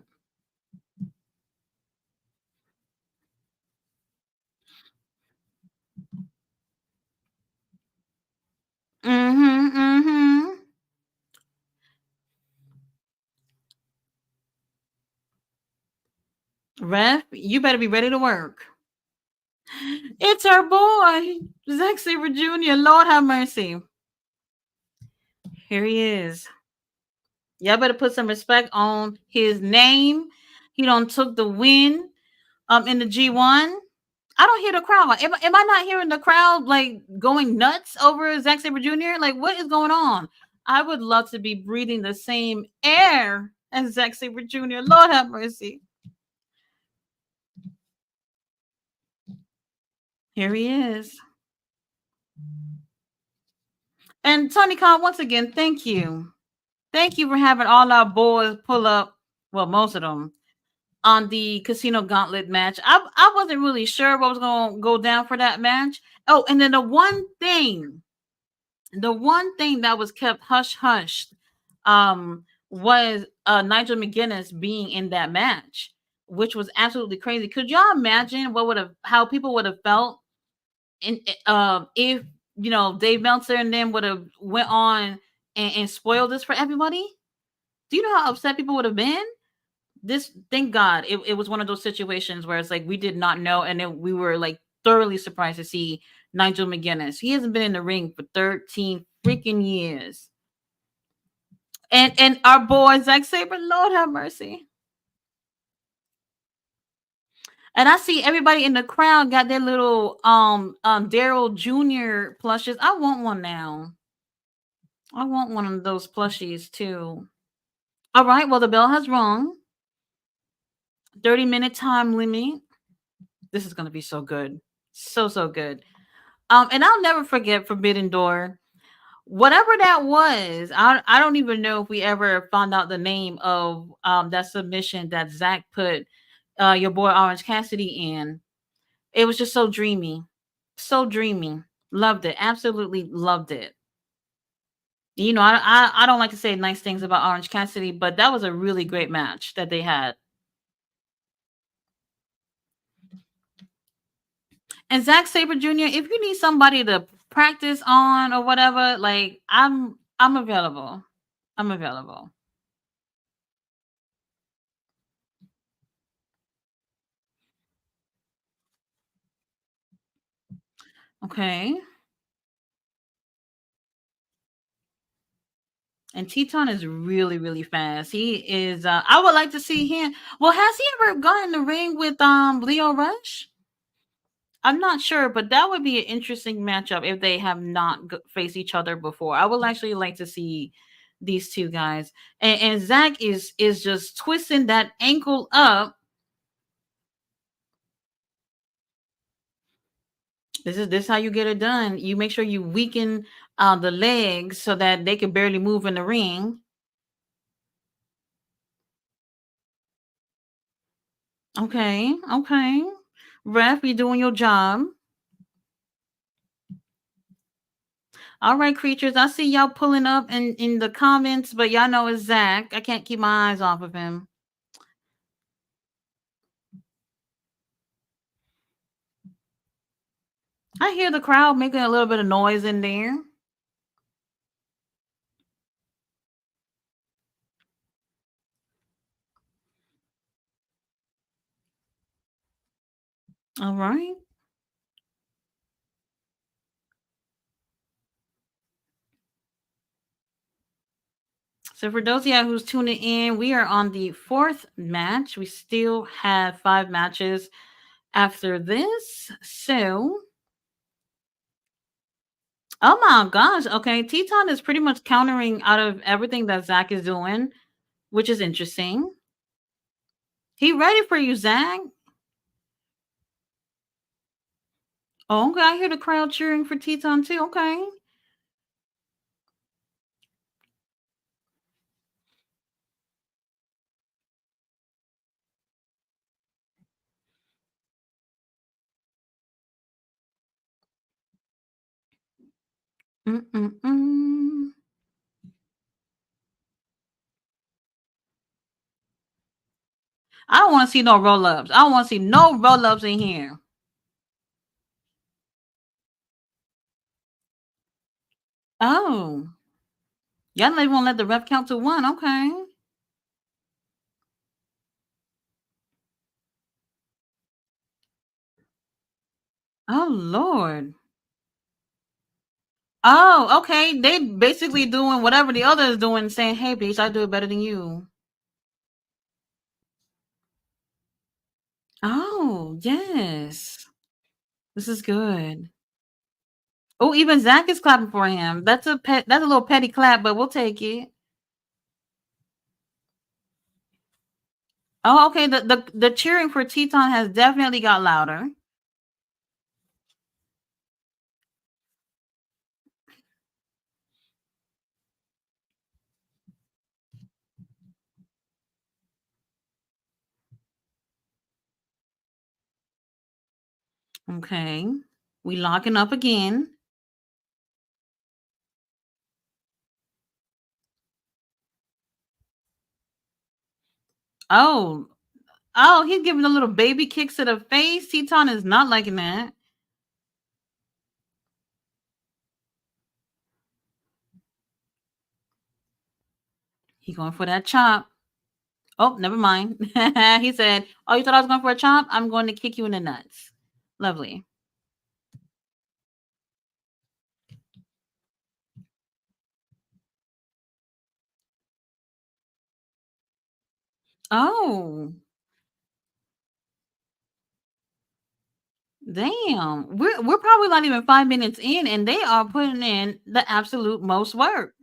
Speaker 1: Mhm. Mhm. Ref, you better be ready to work. It's our boy, Zack Sabre Jr. Lord have mercy. Here he is. Y'all better put some respect on his name. He done took the win in the G1. I don't hear the crowd. Am I not hearing the crowd like going nuts over Zack Sabre Jr.? Like, what is going on? I would love to be breathing the same air as Zack Sabre Jr. Lord have mercy. Here he is. And Tony Khan, once again, thank you. Thank you for having all our boys pull up, well, most of them, on the Casino Gauntlet match. I wasn't really sure what was going to go down for that match. Oh, and then the one thing that was kept hush hushed was Nigel McGuinness being in that match, which was absolutely crazy. Could y'all imagine how people would have felt if Dave Meltzer and them would have went on and spoiled this for everybody? Do you know how upset people would have been? This, thank God, it was one of those situations where it's like we did not know, and then we were like thoroughly surprised to see Nigel McGuinness. He hasn't been in the ring for 13 freaking years. And our boy Zack Sabre, Lord have mercy. And I see everybody in the crowd got their little Daryl Jr. plushes. I want one now. I want one of those plushies too. All right, well the bell has rung. 30-minute time limit. This is gonna be so good. So good. And I'll never forget Forbidden Door. Whatever that was, I don't even know if we ever found out the name of that submission that Zach put your boy Orange Cassidy in. It was just so dreamy. So dreamy. Loved it. Absolutely loved it. I don't like to say nice things about Orange Cassidy, but that was a really great match that they had. And Zack Sabre Jr., if you need somebody to practice on or whatever, like I'm available. I'm available. Okay. And Teton is really, really fast. He is I would like to see him. Well, has he ever gone in the ring with Leo Rush? I'm not sure, but that would be an interesting matchup if they have not faced each other before. I would actually like to see these two guys. And Zach is just twisting that ankle up. This is how you get it done. You make sure you weaken the legs so that they can barely move in the ring. Okay, okay. Ref, you doing your job. All right, creatures. I see y'all pulling up in the comments, but y'all know it's Zach. I can't keep my eyes off of him. I hear the crowd making a little bit of noise in there. All right. So for those of you who's tuning in, we are on the fourth match. We still have 5 matches after this. So, oh my gosh. Okay. Teton is pretty much countering out of everything that Zach is doing, which is interesting. He ready for you, Zach. Oh, okay. I hear the crowd cheering for Teton too. Okay. Mm-mm-mm. I don't want to see no roll ups. I don't want to see no roll ups in here. Oh, y'all not even want to let the ref count to one. Okay. Oh, Lord. Oh, okay. They basically doing whatever the other is doing, saying, "Hey, bitch, I do it better than you." Oh, yes. This is good. Oh, even Zach is clapping for him. That's a little petty clap, but we'll take it. Oh, okay. The cheering for Teton has definitely got louder. Okay. We locking up again. Oh, oh, he's giving a little baby kicks to the face. Teton is not liking that. He going for that chop. Oh, never mind. He said, "Oh, you thought I was going for a chop? I'm going to kick you in the nuts." Lovely. Oh, damn. We're probably not even 5 minutes in, and they are putting in the absolute most work.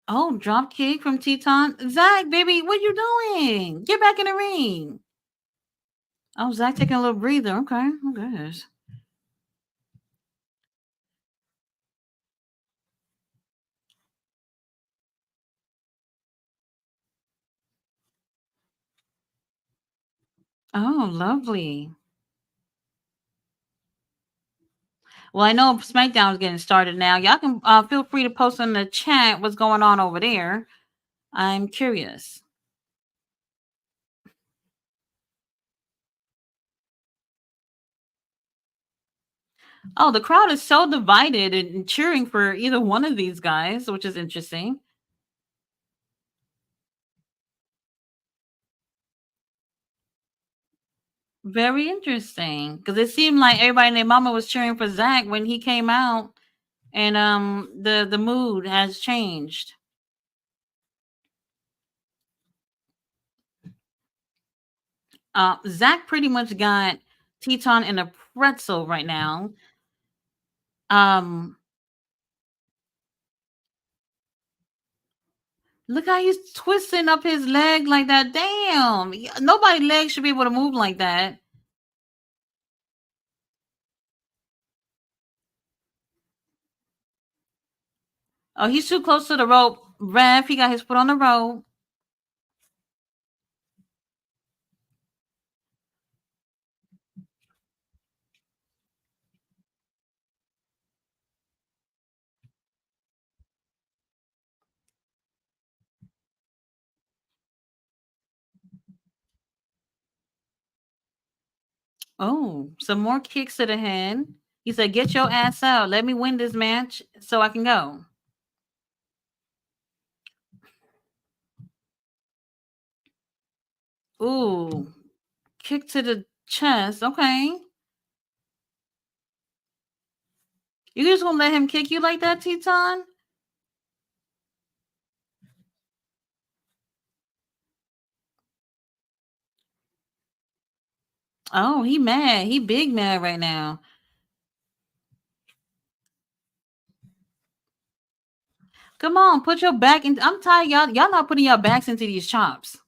Speaker 1: Oh, drop kick from Teton. Zach, baby, what you doing? Get back in the ring. Oh, Zach taking a little breather. Okay. Oh, goodness. Oh, lovely. Well, I know SmackDown is getting started now. Y'all can feel free to post in the chat what's going on over there. I'm curious. Oh, the crowd is so divided and cheering for either one of these guys, which is interesting. Very interesting, because it seemed like everybody and their mama was cheering for Zach when he came out, and the mood has changed. Zach pretty much got Teton in a pretzel right now. Um, Look how he's twisting up his leg like that. Damn, nobody leg should be able to move like that. Oh, he's too close to the rope. Ref, he got his foot on the rope. Oh, some more kicks to the head. He said, "Get your ass out. Let me win this match so I can go." Ooh, kick to the chest. Okay, you just gonna let him kick you like that, Teton? Oh, he mad. He big mad right now. Come on, put your back in. I'm tired, y'all. Y'all not putting your backs into these chops.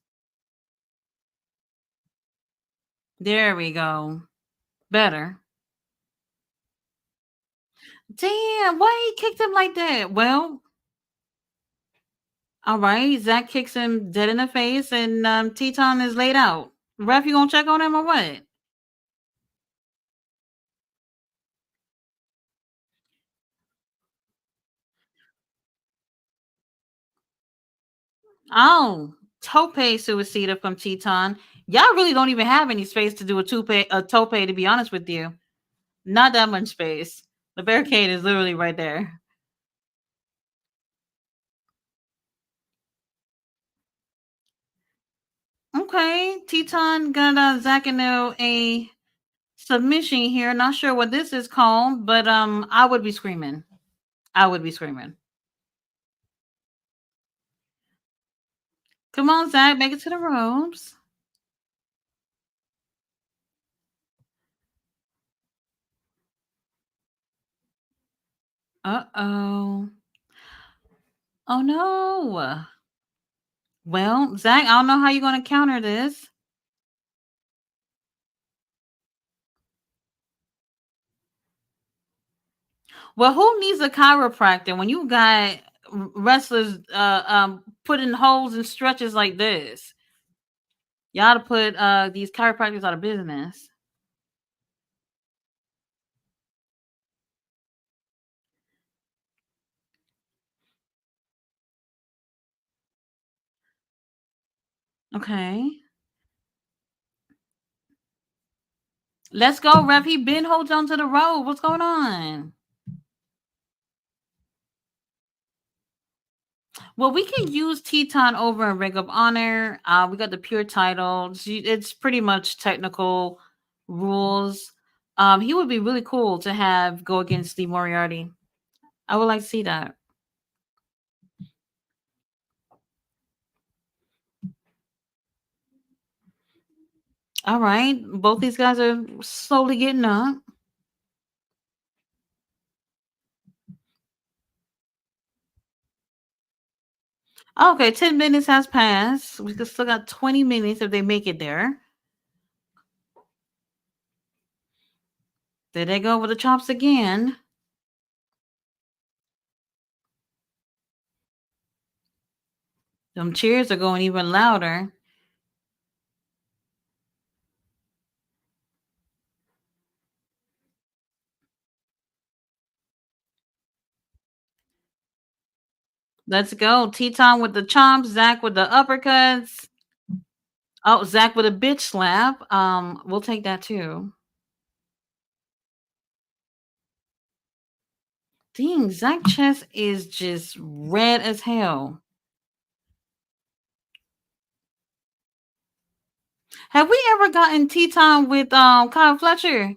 Speaker 1: There we go. Better. Damn, why he kicked him like that? Well, all right. Zach kicks him dead in the face, and Teton is laid out. Ref, you gonna check on him or what? Oh, tope suicida from Teton. Y'all really don't even have any space to do a tope, to be honest with you. Not that much space. The barricade is literally right there. Okay, Teton got Zach into a submission here. Not sure what this is called, but I would be screaming. I would be screaming. Come on, Zach, make it to the ropes. Uh-oh. Oh no. Well, Zach, I don't know how you're gonna counter this. Well, who needs a chiropractor when you got wrestlers putting holes in stretches like this? Y'all to put these chiropractors out of business. Okay. Let's go, Ref. He been holds on to the road. What's going on? Well, we can use Teton over in Ring of Honor. We got the pure title. It's pretty much technical rules. He would be really cool to have go against Steve Moriarty. I would like to see that. All right. Both these guys are slowly getting up. Okay, 10 minutes has passed. We still got 20 minutes if they make it there. There they go with the chops again. Them cheers are going even louder. Let's go. Teton with the chomps, Zach with the uppercuts. Oh, Zach with a bitch slap. We'll take that too. Dang, Zach chest is just red as hell. Have we ever gotten tea time with Kyle Fletcher?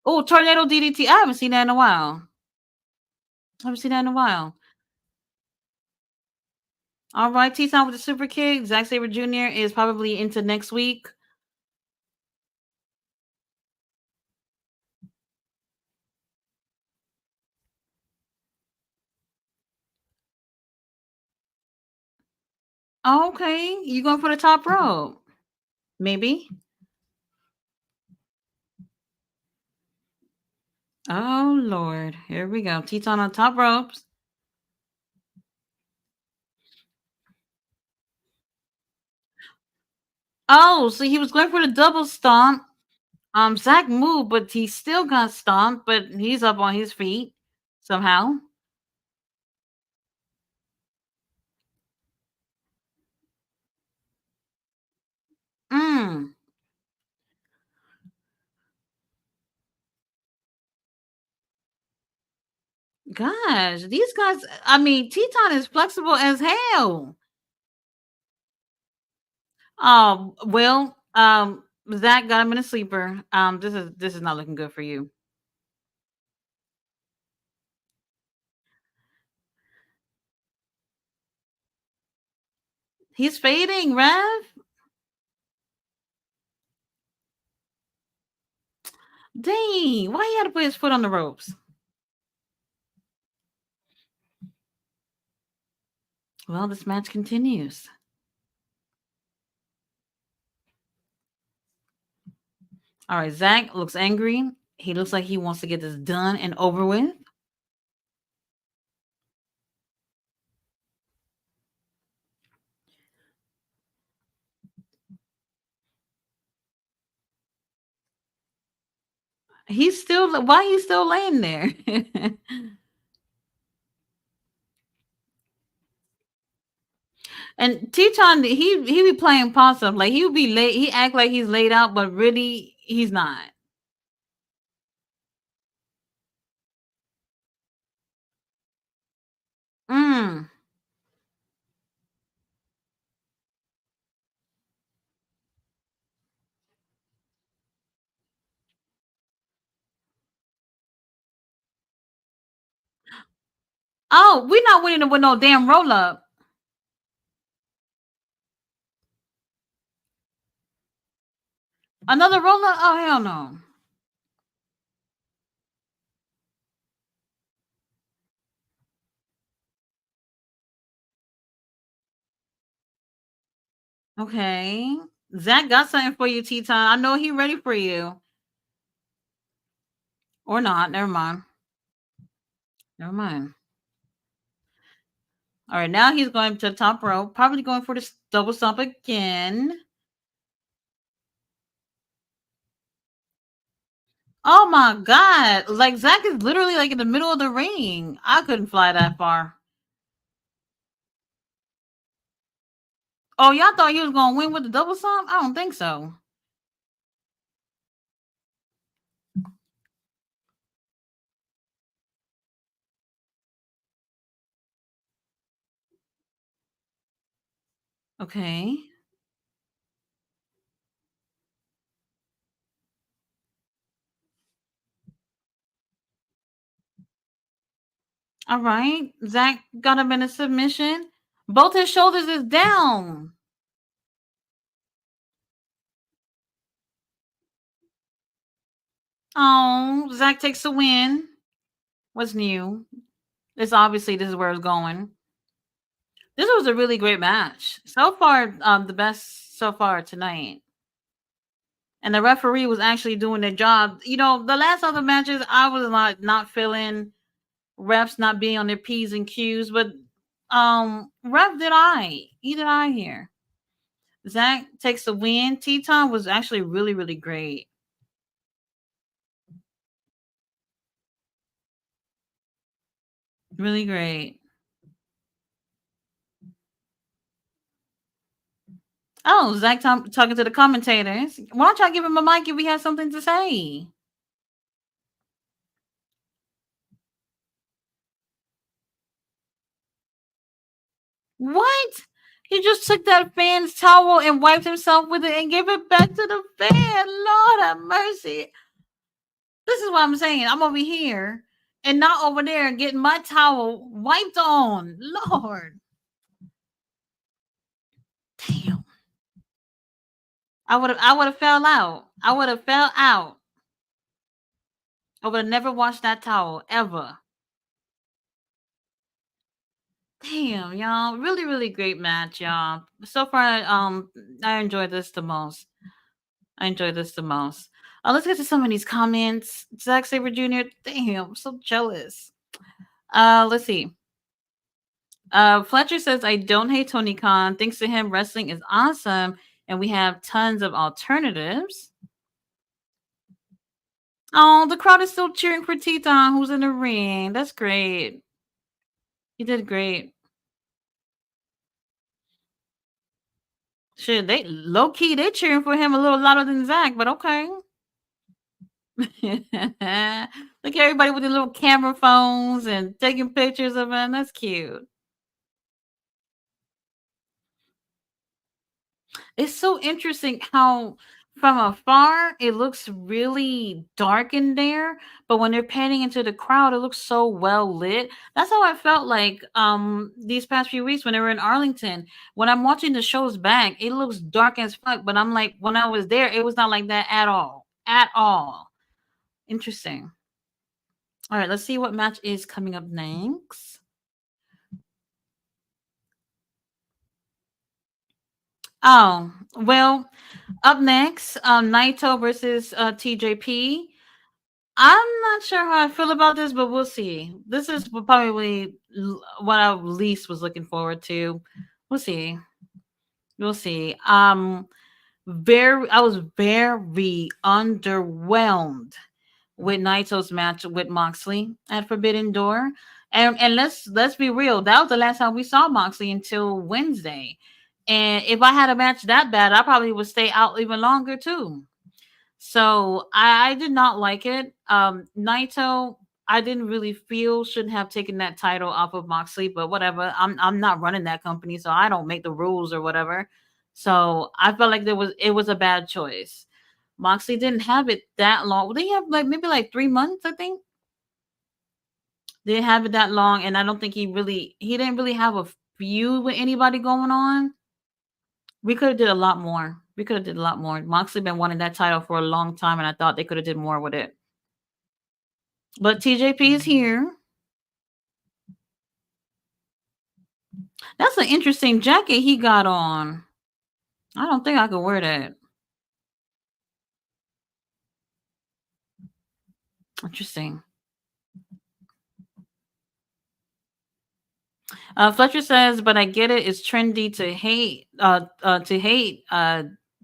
Speaker 1: Oh, tornado DDT. I haven't seen that in a while. I haven't seen that in a while. All right, tea time with the super kick. Zack Sabre Jr. is probably into next week. Oh, okay, you going for the top rope? Maybe. Oh Lord, here we go. Teton on top ropes. Oh, so he was going for the double stomp. Zach moved, but he still got stomped, but he's up on his feet somehow. Mm. Gosh, these guys. I mean, Teton is flexible as hell. Well, Zach got him in a sleeper. This is not looking good for you. He's fading, Rev. Dang, why he had to put his foot on the ropes? Well, this match continues. All right, Zach looks angry. He looks like he wants to get this done and over with. He's still why he's still laying there. And Teton, he be playing possum. Like he'll be late. He act like he's laid out, but really he's not. Mm. Oh, we're not winning with no damn roll up. Another roll up? Oh hell no. Okay. Zach got something for you, Teton. I know he ready for you. Or not. Never mind. Never mind. All right, now he's going to the top row, probably going for this double stomp again. Oh my god! Like Zach is literally like in the middle of the ring. I couldn't fly that far. Oh, y'all thought he was gonna win with the double stomp? I don't think so. Okay. All right. Zach got him in a submission. Both his shoulders is down. Oh, Zach takes the win. What's new? It's obviously this is where it's going. This was a really great match. So far, the best so far tonight. And the referee was actually doing their job. You know, the last other matches, I was like not feeling refs not being on their P's and Q's, but ref did I. He did I here. Zach takes the win. Teton was actually really, really great. Really great. Oh, Zach talking to the commentators. Why don't y'all give him a mic if he has something to say? What? He just took that fan's towel and wiped himself with it and gave it back to the fan. Lord have mercy. This is what I'm saying. I'm over here and not over there getting my towel wiped on. Lord. Damn. I would have fell out. I would have fell out. I would have never washed that towel ever. Damn, y'all. Really, really great match, y'all. So far, I enjoyed this the most. I enjoyed this the most. Let's get to some of these comments. Zack Sabre Jr. Damn, I'm so jealous. Let's see. Fletcher says, I don't hate Tony Khan. Thanks to him, wrestling is awesome, and we have tons of alternatives. Oh, the crowd is still cheering for Teton, who's in the ring. That's great. He did great. Shit, they low key, they cheering for him a little louder than Zach, but okay. Look at everybody with their little camera phones and taking pictures of him. That's cute. It's so interesting how from afar it looks really dark in there, but when they're panning into the crowd, it looks so well lit. That's how I felt like these past few weeks when they were in Arlington. When I'm watching the shows back, it looks dark as fuck, but I'm like when I was there, it was not like that at all. At all. Interesting. All right, let's see what match is coming up next. Oh, well, up next, Naito versus TJP. I'm not sure how I feel about this, but we'll see. This is probably what I least was looking forward to. We'll see. We'll see. I was very underwhelmed with Naito's match with Moxley at Forbidden Door. And let's be real, that was the last time we saw Moxley until Wednesday. And if I had a match that bad, I probably would stay out even longer too. So I did not like it. Naito, I didn't really feel should have taken that title off of Moxley, but whatever. I'm not running that company, so I don't make the rules or whatever. So I felt like it was a bad choice. Moxley didn't have it that long. They have like maybe like 3 months, I think. They didn't have it that long, and I don't think he didn't really have a feud with anybody going on. We could have did a lot more. We could have did a lot more. Moxley been wanting that title for a long time, and I thought they could have did more with it. But TJP is here. That's an interesting jacket he got on. I don't think I could wear that. Interesting. Fletcher says, but I get it. It's trendy to hate.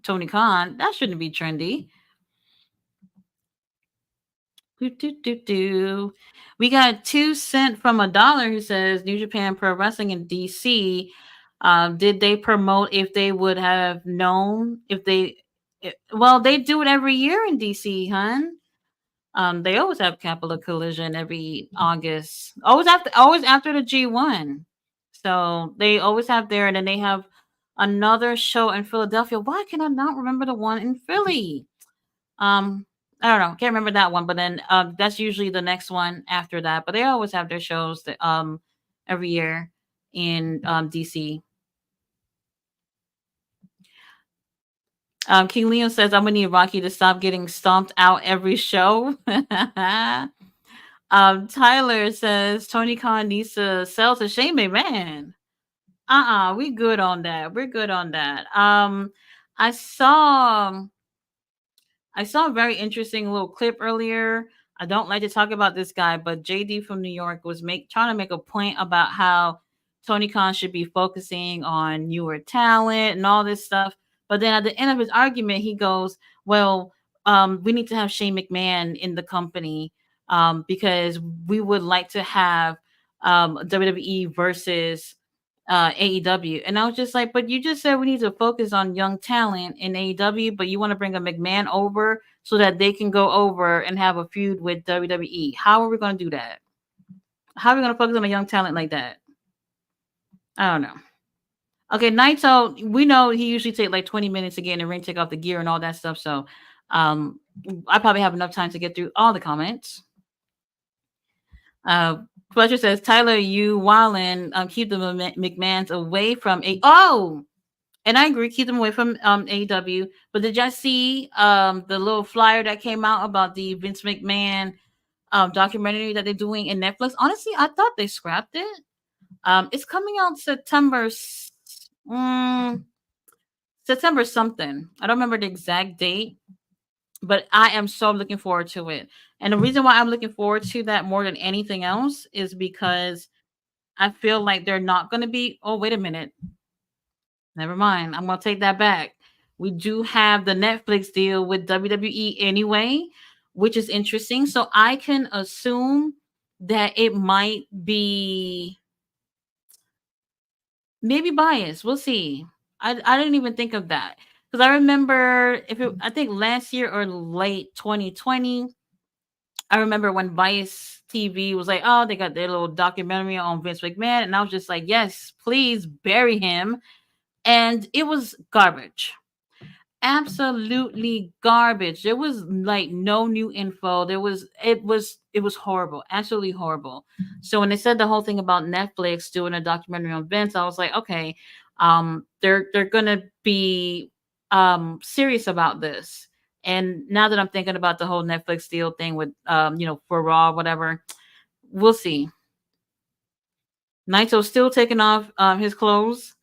Speaker 1: Tony Khan. That shouldn't be trendy. Do, do, do, do. We got 2 cents from $1 who says New Japan Pro Wrestling in DC. Did they promote if they would have known if they? Well, they do it every year in DC, hun. They always have Capital Collision every August. Always after the G1. So they always have there, and then they have another show in Philadelphia. Why can I not remember the one in Philly? Um, I don't know, can't remember that one, but then that's usually the next one after that. But they always have their shows that every year in DC. King Leo says I'm gonna need Rocky to stop getting stomped out every show. Tyler says Tony Khan needs to sell to Shane McMahon. We good on that. We're good on that. I saw I saw a very interesting little clip earlier. I don't like to talk about this guy, but JD from New York was trying to make a point about how Tony Khan should be focusing on newer talent and all this stuff. But then at the end of his argument, he goes, "Well, we need to have Shane McMahon in the company because we would like to have WWE versus AEW." And I was just like, but you just said we need to focus on young talent in AEW, but you want to bring a McMahon over so that they can go over and have a feud with WWE. How are we going to do that? How are we going to focus on a young talent like that? I don't know. Okay, Naito, we know he usually take like 20 minutes to get in the ring, take off the gear and all that stuff. So um I probably have enough time to get through all the comments. Uh Fletcher says, Tyler, you wildin', keep the McMahons away from a and I agree, keep them away from AEW. But did y'all see the little flyer that came out about the Vince McMahon documentary that they're doing in Netflix? Honestly, I thought they scrapped it. It's coming out mm, September something. I don't remember the exact date, but I am so looking forward to it. And the reason why I'm looking forward to that more than anything else is because I feel like they're not going to be. Oh, wait a minute. Never mind. I'm going to take that back. We do have the Netflix deal with WWE anyway, which is interesting. So I can assume that it might be maybe biased. We'll see. I didn't even think of that because I remember I think last year or late 2020, I remember when Vice TV was like, oh, they got their little documentary on Vince McMahon, and I was just like, yes, please bury him, and it was garbage, absolutely garbage. There was like no new info. It was horrible, absolutely horrible. So when they said the whole thing about Netflix doing a documentary on Vince, I was like, okay, they're gonna be serious about this. And now that I'm thinking about the whole Netflix deal thing with for Raw, whatever, we'll see. Naito's still taking off his clothes.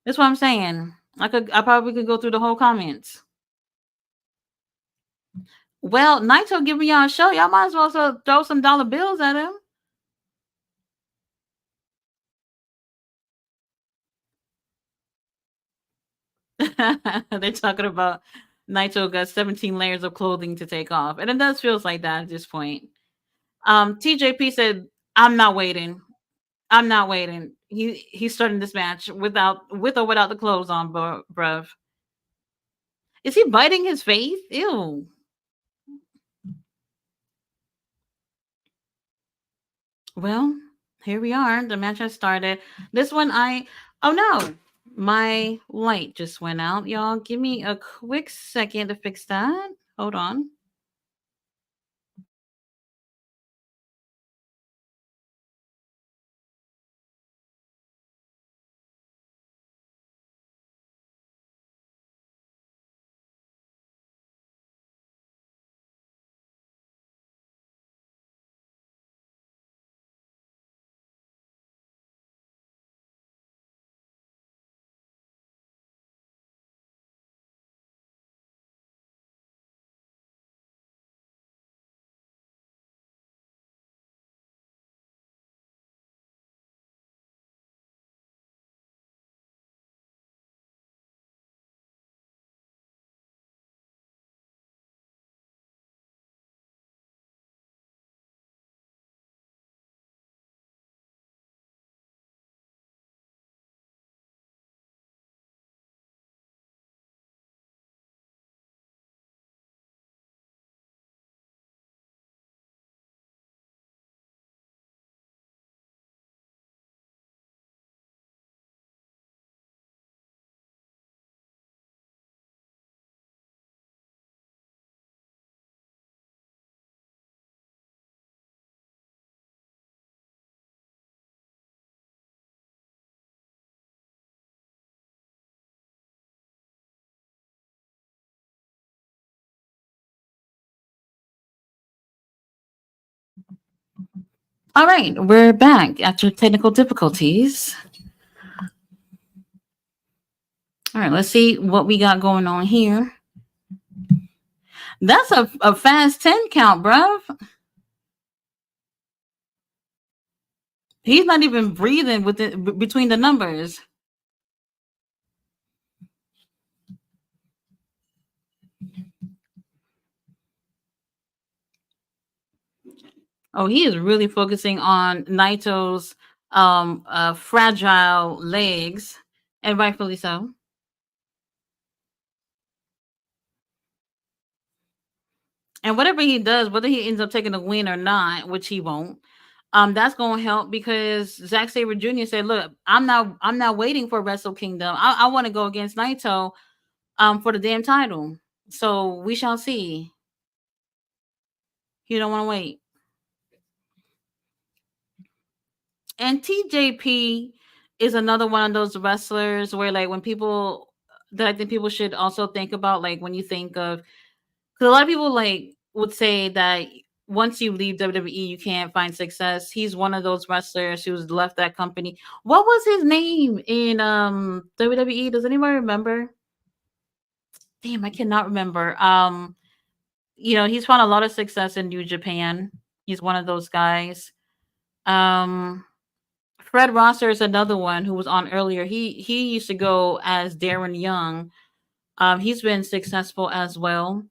Speaker 1: That's what I'm saying. I probably could go through the whole comments. Well, Naito giving y'all a show. Y'all might as well throw some dollar bills at him. They're talking about Naito got 17 layers of clothing to take off. And it does feels like that at this point. TJP said, I'm not waiting. I'm not waiting. He's starting this match with or without the clothes on, bruv. Is he biting his face? Ew. Well, here we are. The match has started. This one, oh no, my light just went out. Y'all, give me a quick second to fix that. Hold on. All right, we're back after technical difficulties. All right, let's see what we got going on here. That's a fast 10 count, bruv. He's not even breathing between the numbers. Oh, he is really focusing on Naito's fragile legs, and rightfully so. And whatever he does, whether he ends up taking a win or not, which he won't, That's gonna help because Zack Sabre Jr. said, "Look, I'm not waiting for Wrestle Kingdom. I want to go against Naito for the damn title. So we shall see. You don't want to wait." And TJP is another one of those wrestlers where, like, when people that I think people should also think about, like, when you think of, because a lot of people like would say that once you leave WWE, you can't find success. He's one of those wrestlers who's left that company. What was his name in WWE? Does anybody remember? Damn, I cannot remember. He's found a lot of success in New Japan. He's one of those guys. Um, Fred Rosser is another one who was on earlier. He used to go as Darren Young. He's been successful as well.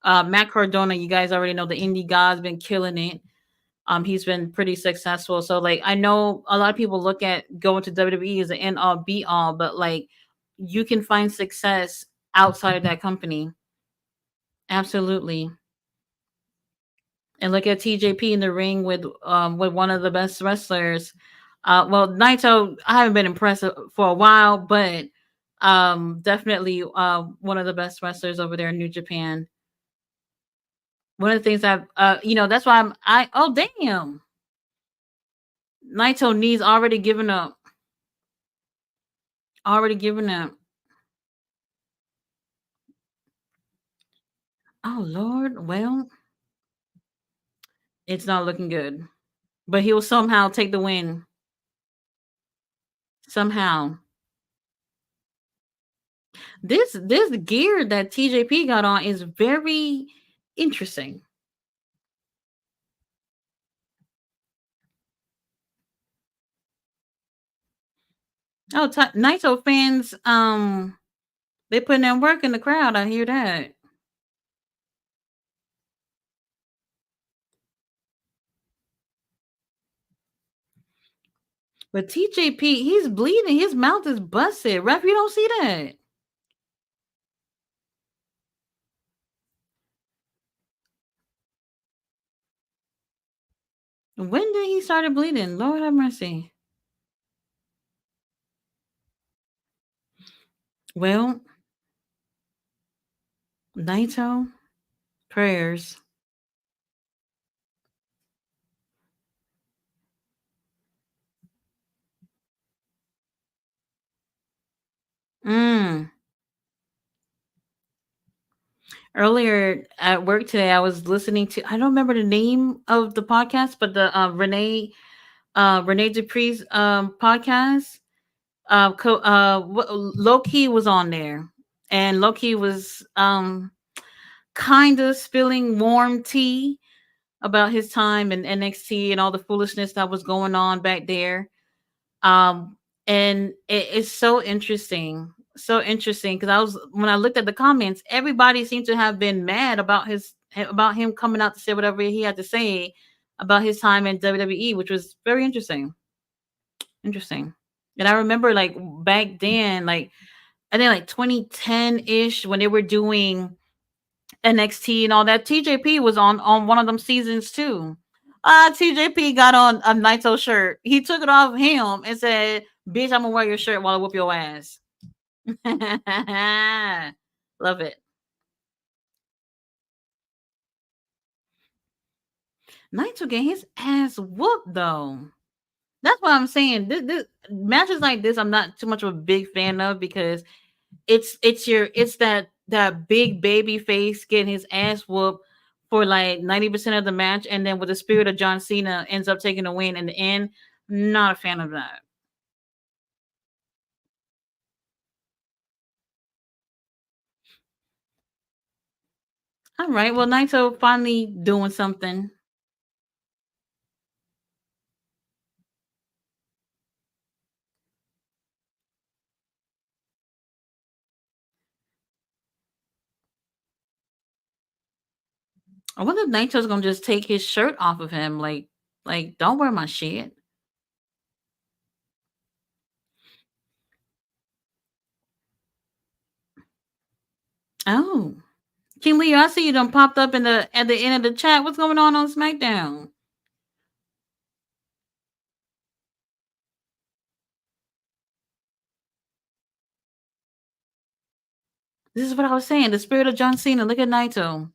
Speaker 1: Matt Cardona, you guys already know the indie god's been killing it. He's been pretty successful. So like I know a lot of people look at going to WWE as an end all be all, but like you can find success outside of that company. Absolutely. And look at TJP in the ring with one of the best wrestlers. Well, Naito, I haven't been impressed for a while, but definitely one of the best wrestlers over there in New Japan. One of the things that's why I oh damn, Naito knees already given up, already given up. Oh Lord, well, it's not looking good, but he will somehow take the win. Somehow, this gear that TJP got on is very interesting. Oh, Naito fans, they putting in work in the crowd. I hear that. But TJP, he's bleeding. His mouth is busted. Ref, you don't see that. When did he started bleeding? Lord have mercy. Well, Naito, prayers. Mm. Earlier at work today, I was listening to. I don't remember the name of the podcast, but the Renee Dupree's podcast. Loki was on there, and Loki was kind of spilling warm tea about his time in NXT and all the foolishness that was going on back there. Um, and it's so interesting because I was when I looked at the comments, everybody seemed to have been mad about him coming out to say whatever he had to say about his time in WWE, which was very interesting. Interesting. And I remember like back then, like I think like 2010 ish when they were doing NXT and all that. TJP was on one of them seasons too. TJP got on a Naito shirt. He took it off him and said, "Bitch, I'm gonna wear your shirt while I whoop your ass." Love it. Naito getting his ass whooped though. That's what I'm saying. This matches like this, I'm not too much of a big fan of because it's that big baby face getting his ass whooped for like 90% of the match, and then with the spirit of John Cena ends up taking a win in the end. Not a fan of that. All right, well, Naito finally doing something. I wonder if Naito's gonna just take his shirt off of him, like don't wear my shit. Oh, King Leo, I see you done popped up in the at the end of the chat. What's going on SmackDown? This is what I was saying. The spirit of John Cena. Look at Naito.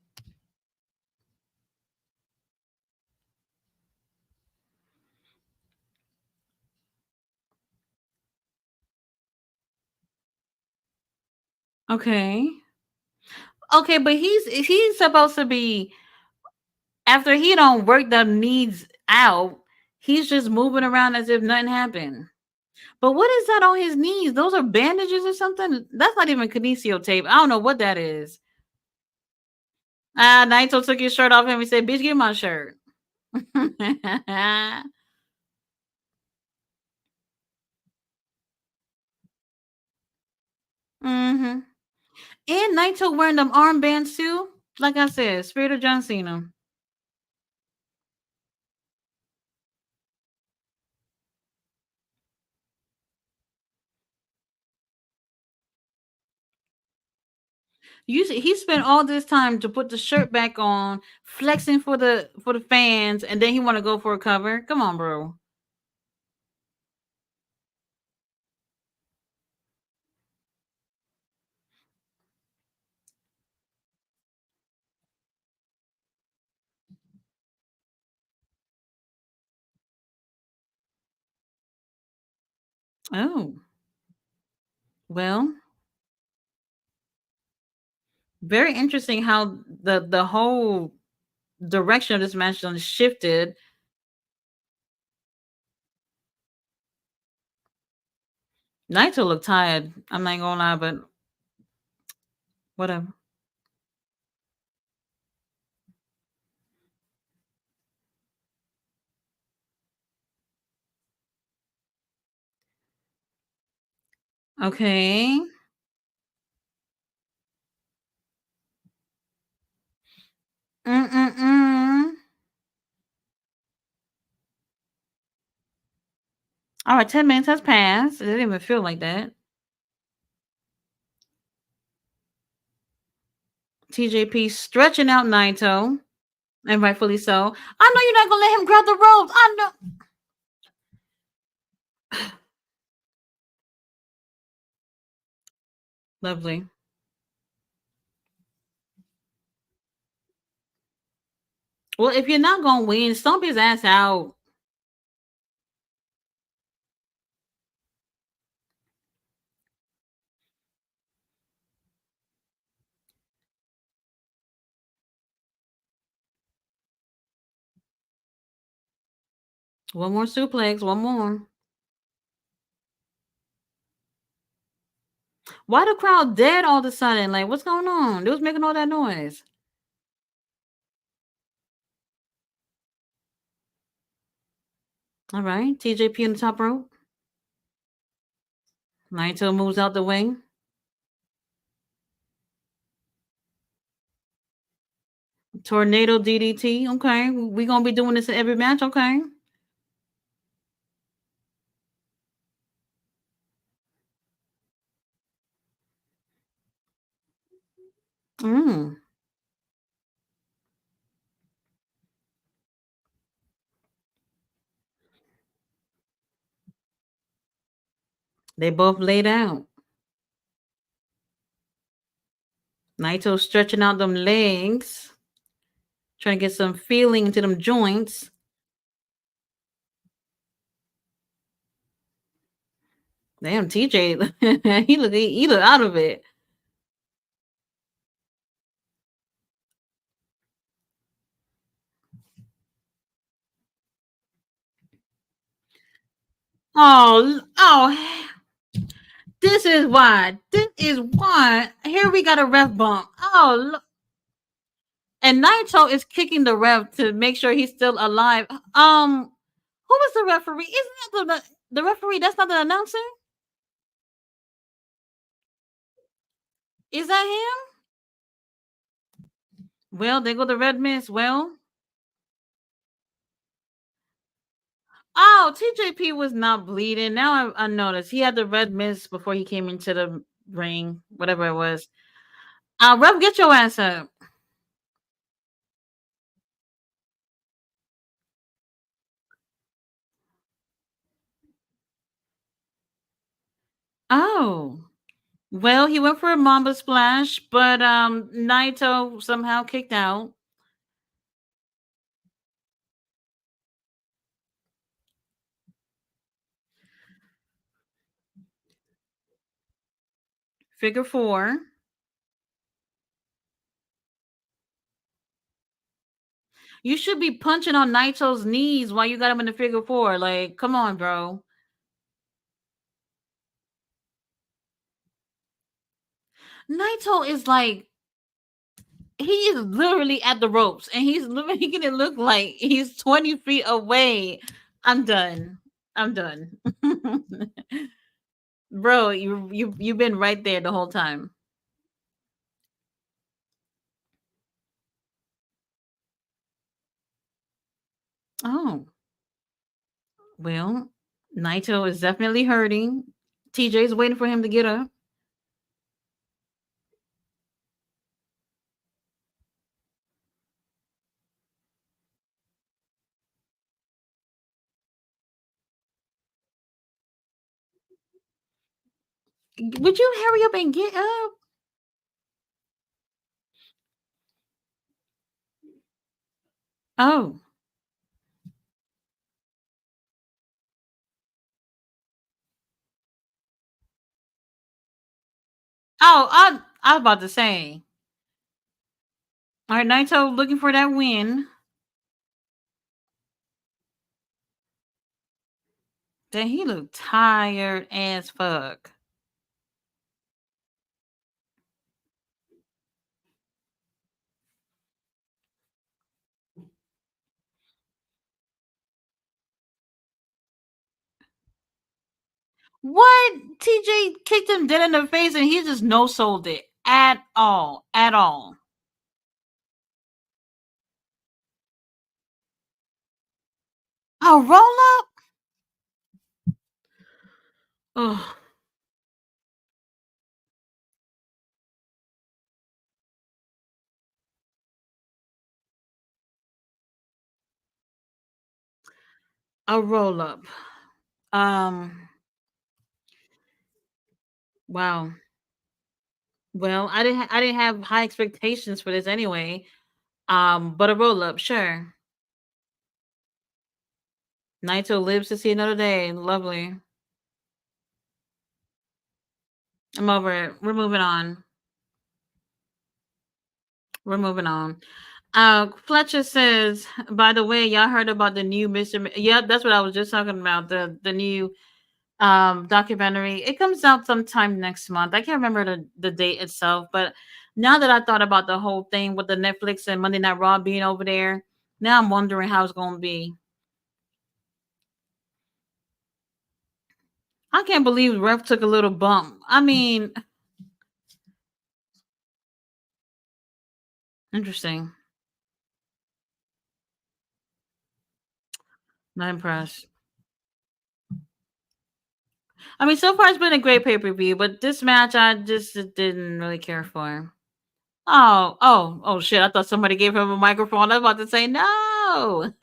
Speaker 1: Okay. Okay, but he's supposed to be after he don't work the needs out. He's just moving around as if nothing happened. But what is that on his knees? Those are bandages or something? That's not even kinesio tape. I don't know what that is. Naito took his shirt off him and said, "Bitch, get my shirt." Mm-hmm. And Naito wearing them armbands too. Like I said, Spirit of John Cena. You see, he spent all this time to put the shirt back on, flexing for the fans, and then he want to go for a cover. Come on, bro. Oh, well, very interesting how the whole direction of this match done shifted. Naito looked tired. I'm not gonna lie, but whatever. Okay. Mm-mm-mm. All right, 10 minutes has passed. It didn't even feel like that. TJP stretching out Naito, and rightfully so. I know you're not gonna let him grab the ropes. I know. Lovely. Well, if you're not gonna win, stomp his ass out. One more suplex. One more. Why the crowd dead all of a sudden? Like, what's going on? They was making all that noise. All right. TJP in the top rope. Naito moves out the way. Tornado DDT. Okay. We gonna be doing this in every match. Okay. Mm. They both laid out. Naito stretching out them legs, trying to get some feeling into them joints. Damn, TJ, he look out of it. Oh, this is why. This is why. Here we got a ref bump. Oh, look. And Naito is kicking the ref to make sure he's still alive. Who was the referee? Isn't that the referee? That's not the announcer. Is that him? Well, they go the red mist. Well, oh, TJP was not bleeding. Now I noticed he had the red mist before he came into the ring, whatever it was. Ref, get your ass up. Oh. Well, he went for a Mamba Splash, but Naito somehow kicked out. Figure four. You should be punching on Naito's knees while you got him in the figure four. Like, come on, bro. Naito is like he is literally at the ropes, and he's making it look like he's 20 feet away. I'm done. I'm done, bro. You've been right there the whole time. Oh well, Naito is definitely hurting. TJ's waiting for him to get up. Would you hurry up and get up? Oh, oh, I was about to say. All right, Naito looking for that win. Then he looked tired as fuck. What? TJ kicked him dead in the face and he just no sold it at all. At all. A roll up? Oh, a roll up. Um, wow. Well, I didn't have high expectations for this anyway. But a roll up, sure. Naito lives to see another day. Lovely. I'm over it. We're moving on. We're moving on. Fletcher says, by the way, y'all heard about the new Mr. Yep, that's what I was just talking about. The new documentary. It comes out sometime next month. I can't remember the date itself, but now that I thought about the whole thing with the Netflix and Monday Night Raw being over there, now I'm wondering how it's gonna be. I can't believe Ref took a little bump. I mean, interesting. Not impressed. I mean, so far it's been a great pay per view, but this match I just didn't really care for. Oh, shit. I thought somebody gave him a microphone. I was about to say no.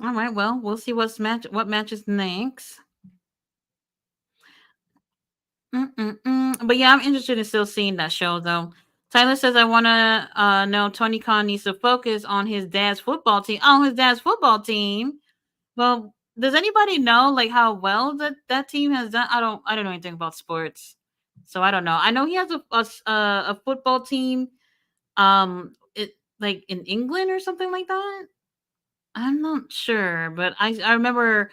Speaker 1: All right, well, we'll see what matches next. But yeah, I'm interested in still seeing that show though. Tyler says I want to know Tony Khan needs to focus on his dad's football team. On his dad's football team. Well, does anybody know like how well that team has done? I don't know anything about sports, so I don't know. I know he has a football team. It like in England or something like that. I'm not sure, but I remember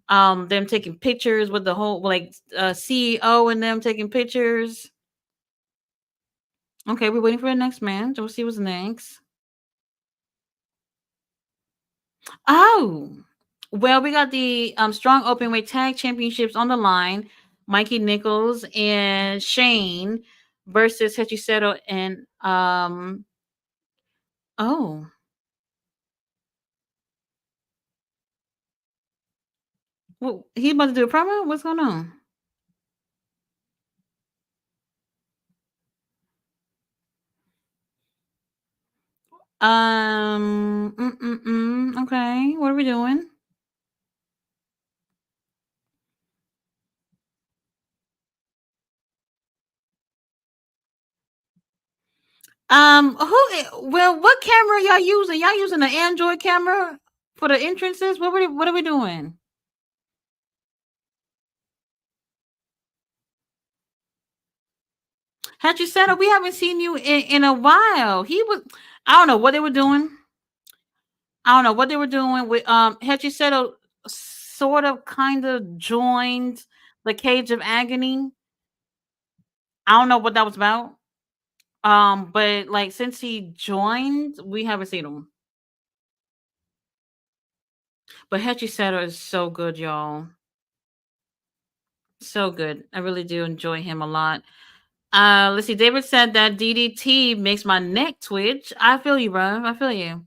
Speaker 1: them taking pictures with the whole like CEO and them taking pictures. Okay, we're waiting for the next match. We'll see what's next. Oh, well, we got the strong openweight tag championships on the line. Mikey Nichols and Shane versus Hechiseto and oh, well, he about to do a promo. What's going on? Okay, what are we doing? Well, what camera y'all using? Y'all using an Android camera for the entrances? What are we doing? Had you said we haven't seen you in a while. He was I don't know what they were doing. I don't know what they were doing with had you said sort of kind of joined the cage of agony. I don't know what that was about. But like since he joined, we haven't seen him. But Hetchy Setter is so good, y'all. So good. I really do enjoy him a lot. Let's see. David said that DDT makes my neck twitch. I feel you, bro. I feel you.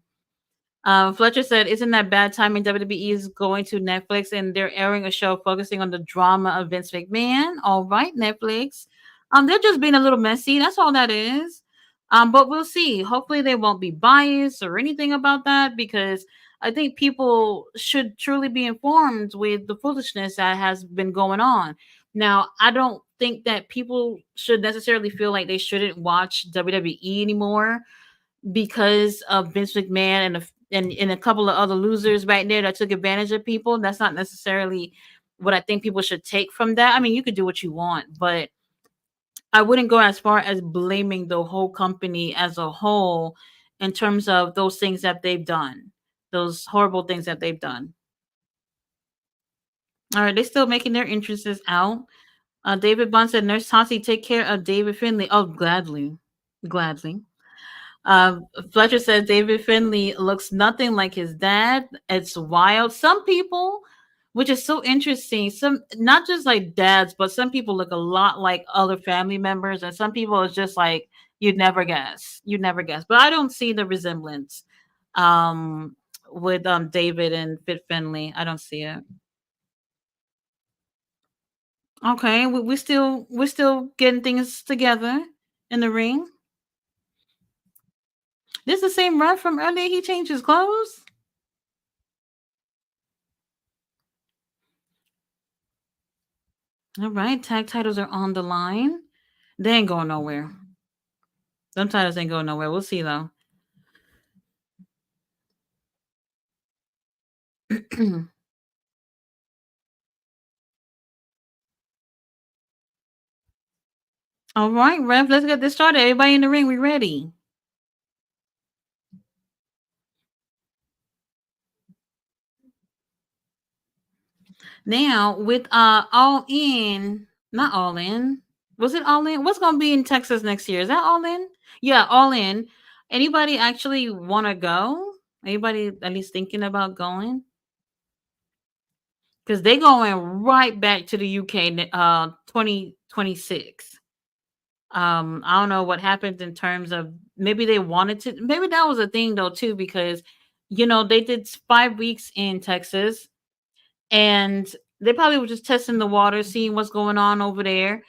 Speaker 1: Fletcher said, "Isn't that bad timing? WWE is going to Netflix and they're airing a show focusing on the drama of Vince McMahon. All right, Netflix. They're just being a little messy. That's all that is. But we'll see. Hopefully, they won't be biased or anything about that because I think people should truly be informed with the foolishness that has been going on. Now, I don't think that people should necessarily feel like they shouldn't watch WWE anymore because of Vince McMahon and a couple of other losers right there that took advantage of people. That's not necessarily what I think people should take from that. I mean, you could do what you want, but I wouldn't go as far as blaming the whole company as a whole in terms of those things that they've done, those horrible things that they've done. All right, they're still making their entrances out. David Bond said, Nurse Tati, take care of David Finley. Oh, gladly. Gladly. Fletcher says David Finley looks nothing like his dad. It's wild. Some people, which is so interesting, some not just like dads, but some people look a lot like other family members, and some people it's just like you'd never guess. You'd never guess. But I don't see the resemblance um with David and Fit Finley. I don't see it. Okay, we're still getting things together in the ring. This the same ref from earlier. He changed his clothes. All right, tag titles are on the line. They ain't going nowhere. Them titles ain't going nowhere. We'll see though. All right, Rev, let's get this started. Everybody in the ring, we ready. Now with all in, not all in. Was it all in? What's gonna be in Texas next year? Is that all in? Yeah, all in. Anybody actually wanna go? Anybody at least thinking about going? Because they going right back to the UK 2026. I don't know what happened in terms of maybe they wanted to maybe that was a thing though too because they did 5 weeks in Texas and they probably were just testing the water, seeing what's going on over there.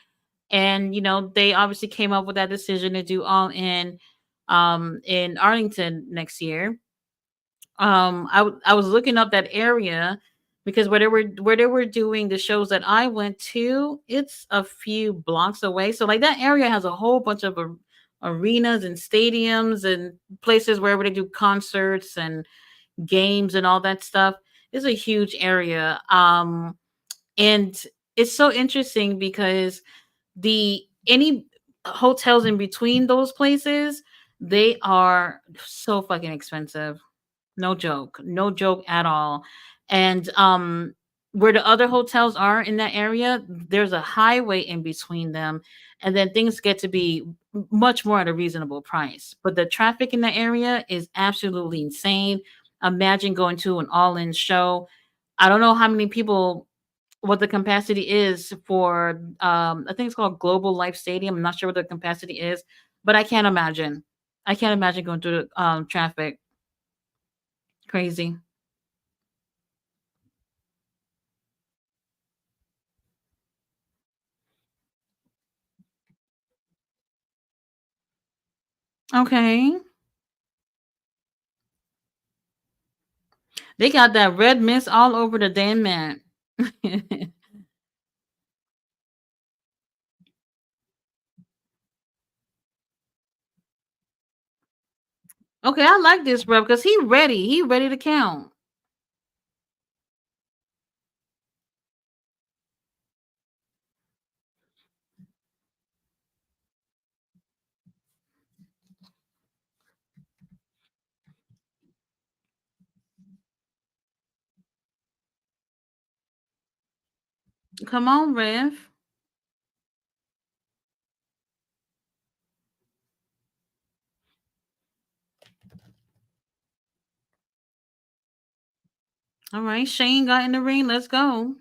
Speaker 1: And they obviously came up with that decision to do all in Arlington next year. I was looking up that area because where they were doing the shows that I went to, it's a few blocks away. So like that area has a whole bunch of arenas and stadiums and places where they do concerts and games and all that stuff. It's a huge area. And it's so interesting because the any hotels in between those places, they are so fucking expensive. No joke. No joke at all. And where the other hotels are in that area, there's a highway in between them, and then things get to be much more at a reasonable price. But the traffic in the area is absolutely insane. Imagine going to an all-in show. I don't know how many people what the capacity is for I think it's called Global Life Stadium. I'm not sure what the capacity is, but I can't imagine. I can't imagine going through the traffic. Crazy. Okay. They got that red mist all over the damn mat. Okay, I like this, bro, because he ready. He ready to count. Come on, Rev. All right, Shane got in the ring. Let's go.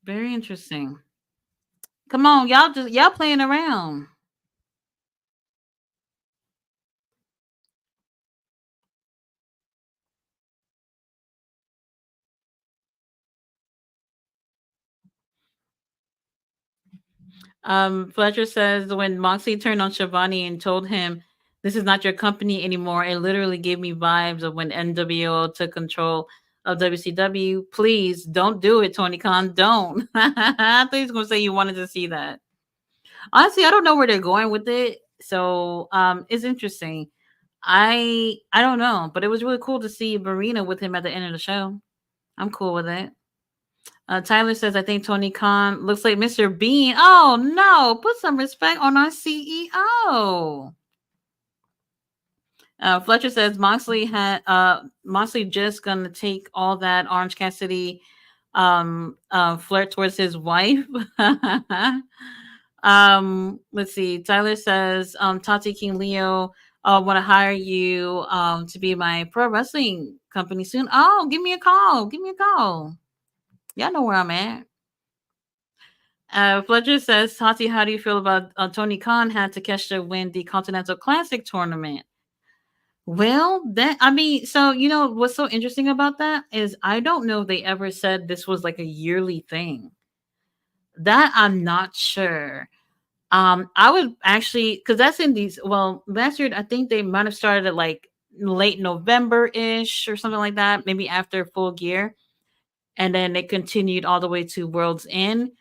Speaker 1: Very interesting. Come on, y'all playing around. Fletcher says when Moxley turned on Shivani and told him this is not your company anymore, it literally gave me vibes of when NWO took control of WCW. Please don't do it, Tony Khan. Don't. I thought he was gonna say you wanted to see that. Honestly, I don't know where they're going with it. So it's interesting. I don't know, but it was really cool to see Marina with him at the end of the show. I'm cool with it. Tyler says, I think Tony Khan looks like Mr. Bean. Oh no, put some respect on our CEO. Fletcher says Moxley just gonna take all that Orange Cassidy flirt towards his wife. Let's see. Tyler says, Tati King Leo want to hire you to be my pro wrestling company soon. Oh, give me a call. Give me a call. Y'all know where I'm at. Fletcher says, Tati, how do you feel about Tony Khan had Takeshita win the Continental Classic tournament? Well, that I mean, so you know what's so interesting about that is I don't know if they ever said this was like a yearly thing. That I'm not sure. I would actually because that's in these. Well, last year I think they might have started at like late November ish or something like that, maybe after Full Gear, and then it continued all the way to World's End.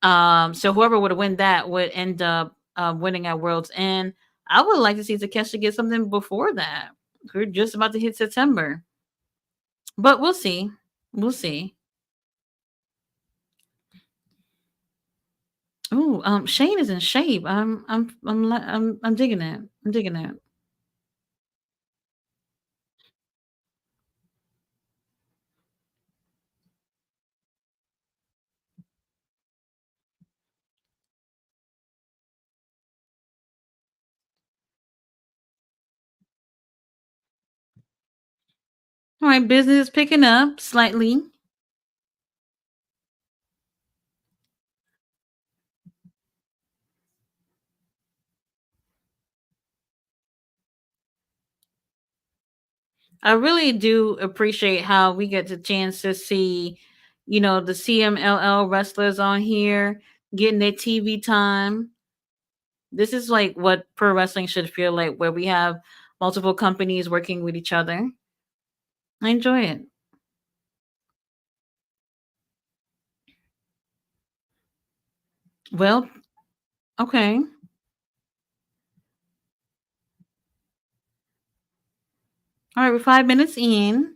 Speaker 1: So whoever would win that would end up winning at World's End. I would like to see Takeshi get something before that. We're just about to hit September, but we'll see. We'll see. Ooh, Shane is in shape. I'm digging it. I'm digging it. All right, business is picking up slightly. I really do appreciate how we get the chance to see, you know, the CMLL wrestlers on here getting their TV time. This is like what pro wrestling should feel like, where we have multiple companies working with each other. I enjoy it. Well, okay. All right, we're 5 minutes in.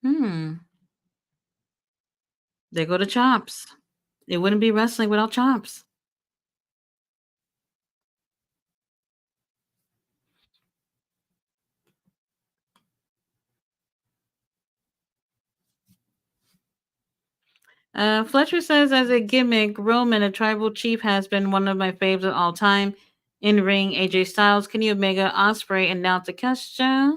Speaker 1: Hmm. There go the chops. It wouldn't be wrestling without chops. Fletcher says, as a gimmick, Roman, a tribal chief, has been one of my faves of all time. In ring, AJ Styles, Kenny Omega, Osprey, and now Takeshita.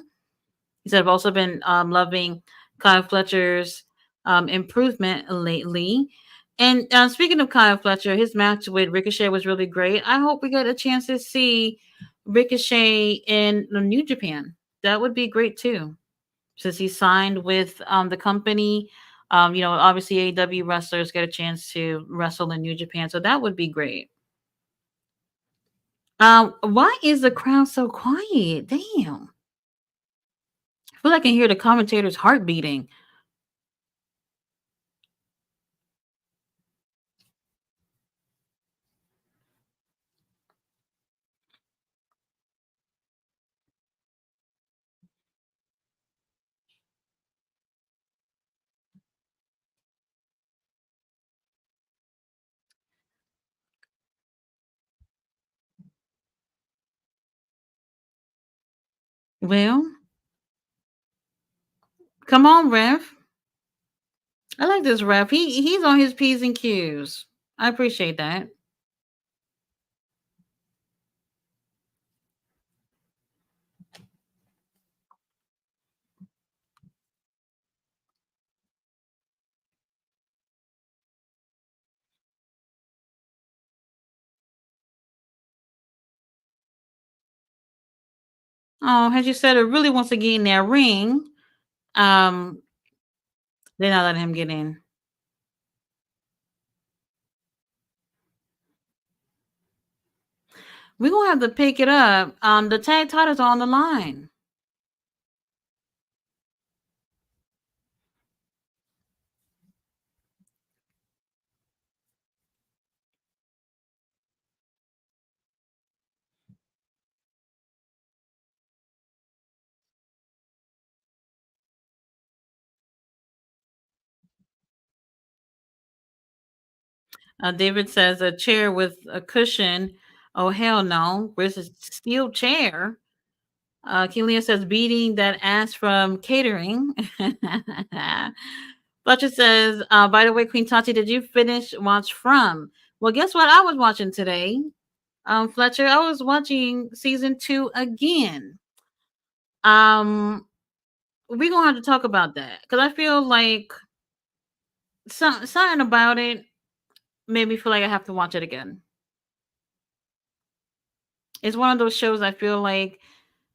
Speaker 1: He said, I've also been loving Kyle Fletcher's improvement lately. And speaking of Kyle Fletcher, his match with Ricochet was really great. I hope we get a chance to see Ricochet in the New Japan. That would be great too, since he signed with the company. Obviously AEW wrestlers get a chance to wrestle in New Japan, so that would be great. Why is the crowd so quiet? Damn. I feel like I can hear the commentator's heart beating. Well, come on, Ref. I like this ref. He's on his P's and Q's. I appreciate that. Oh, as you said, it really wants to get in that ring. Um, they're not letting him get in. We're gonna have to pick it up. The tag titles are on the line. David says a chair with a cushion. Oh hell no! Where's a steel chair? Keelia says beating that ass from catering. Fletcher says, by the way, Queen Tati, did you finish watch From? Well, guess what I was watching today? Fletcher, I was watching season 2 again. We're gonna have to talk about that because I feel like something about it made me feel like I have to watch it again. It's one of those shows I feel like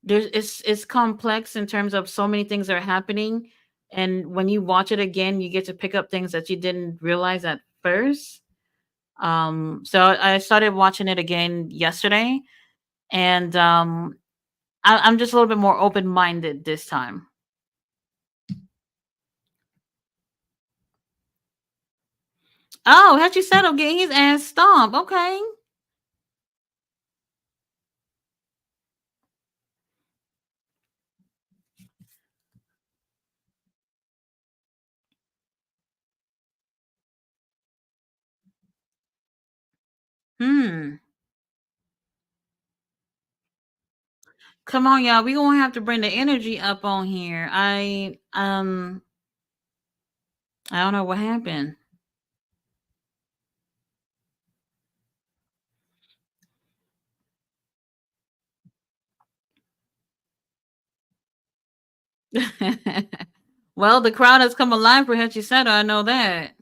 Speaker 1: it's complex in terms of so many things are happening, and when you watch it again, you get to pick up things that you didn't realize at first. So I started watching it again yesterday, and I'm just a little bit more open minded this time. Oh, had you said him getting his ass stomped? Okay. Hmm. Come on, y'all. We gonna have to bring the energy up on here. I don't know what happened. Well, the crowd has come alive for Hachi Sato. I know that.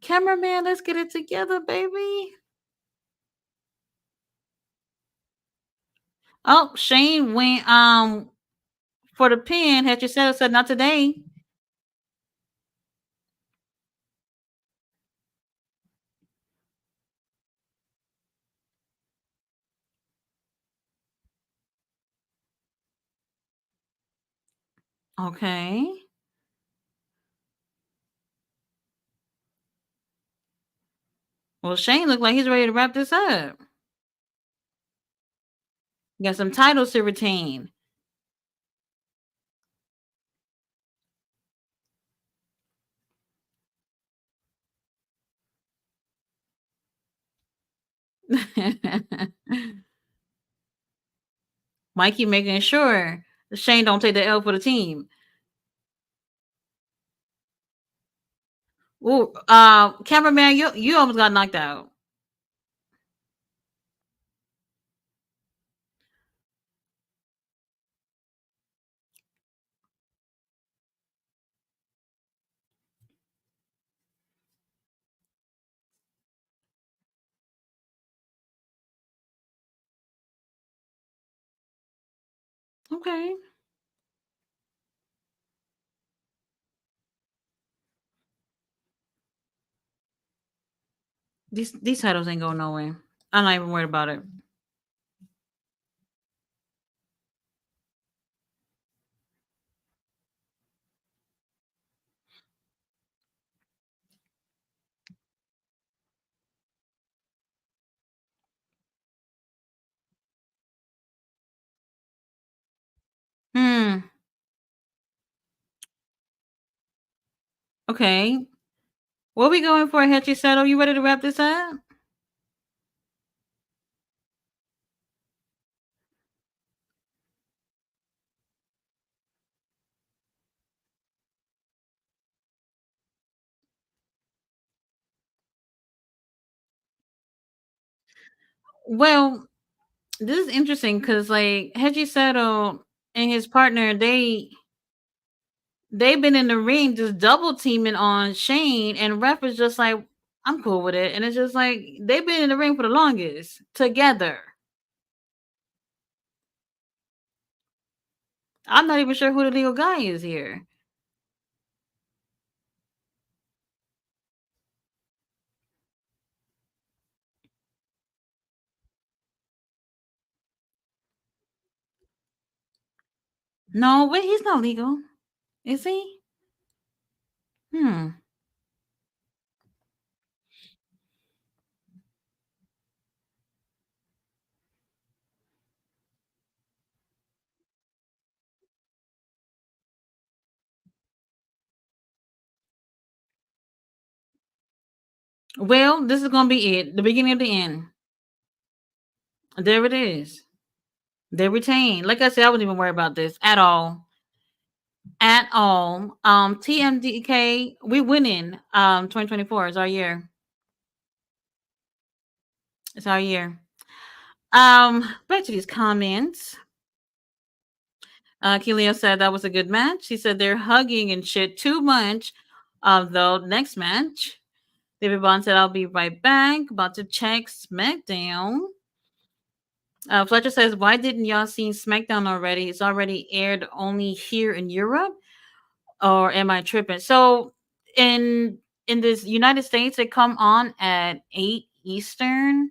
Speaker 1: Cameraman, let's get it together, baby. Oh, Shane went for the pin. Hachi Sato said not today. Okay. Well, Shane looked like he's ready to wrap this up. Got some titles to retain. Mikey making sure Shane don't take the L for the team. Ooh, cameraman, you almost got knocked out. Okay. These titles ain't going nowhere. I'm not even worried about it. Hmm. Okay. What we going for, Hetchy Settle? You ready to wrap this up? Well, this is interesting because like Hetchy Settle and his partner, they've been in the ring just double teaming on Shane, and ref is just like, I'm cool with it. And it's just like they've been in the ring for the longest together. I'm not even sure who the legal guy is here. No, wait, he's not legal. Is he? Hmm. Well, this is gonna be it. The beginning of the end. There it is. They retain. Like I said, I wouldn't even worry about this at all. At all. TMDK, we winning. 2024 is our year. It's our year. Back to these comments. Kelia said that was a good match. She said they're hugging and shit too much. Though next match, David Bond said I'll be right back. About to check SmackDown. Fletcher says, why didn't y'all see SmackDown already? It's already aired only here in Europe, or am I tripping? So in this United States, it come on at 8 Eastern.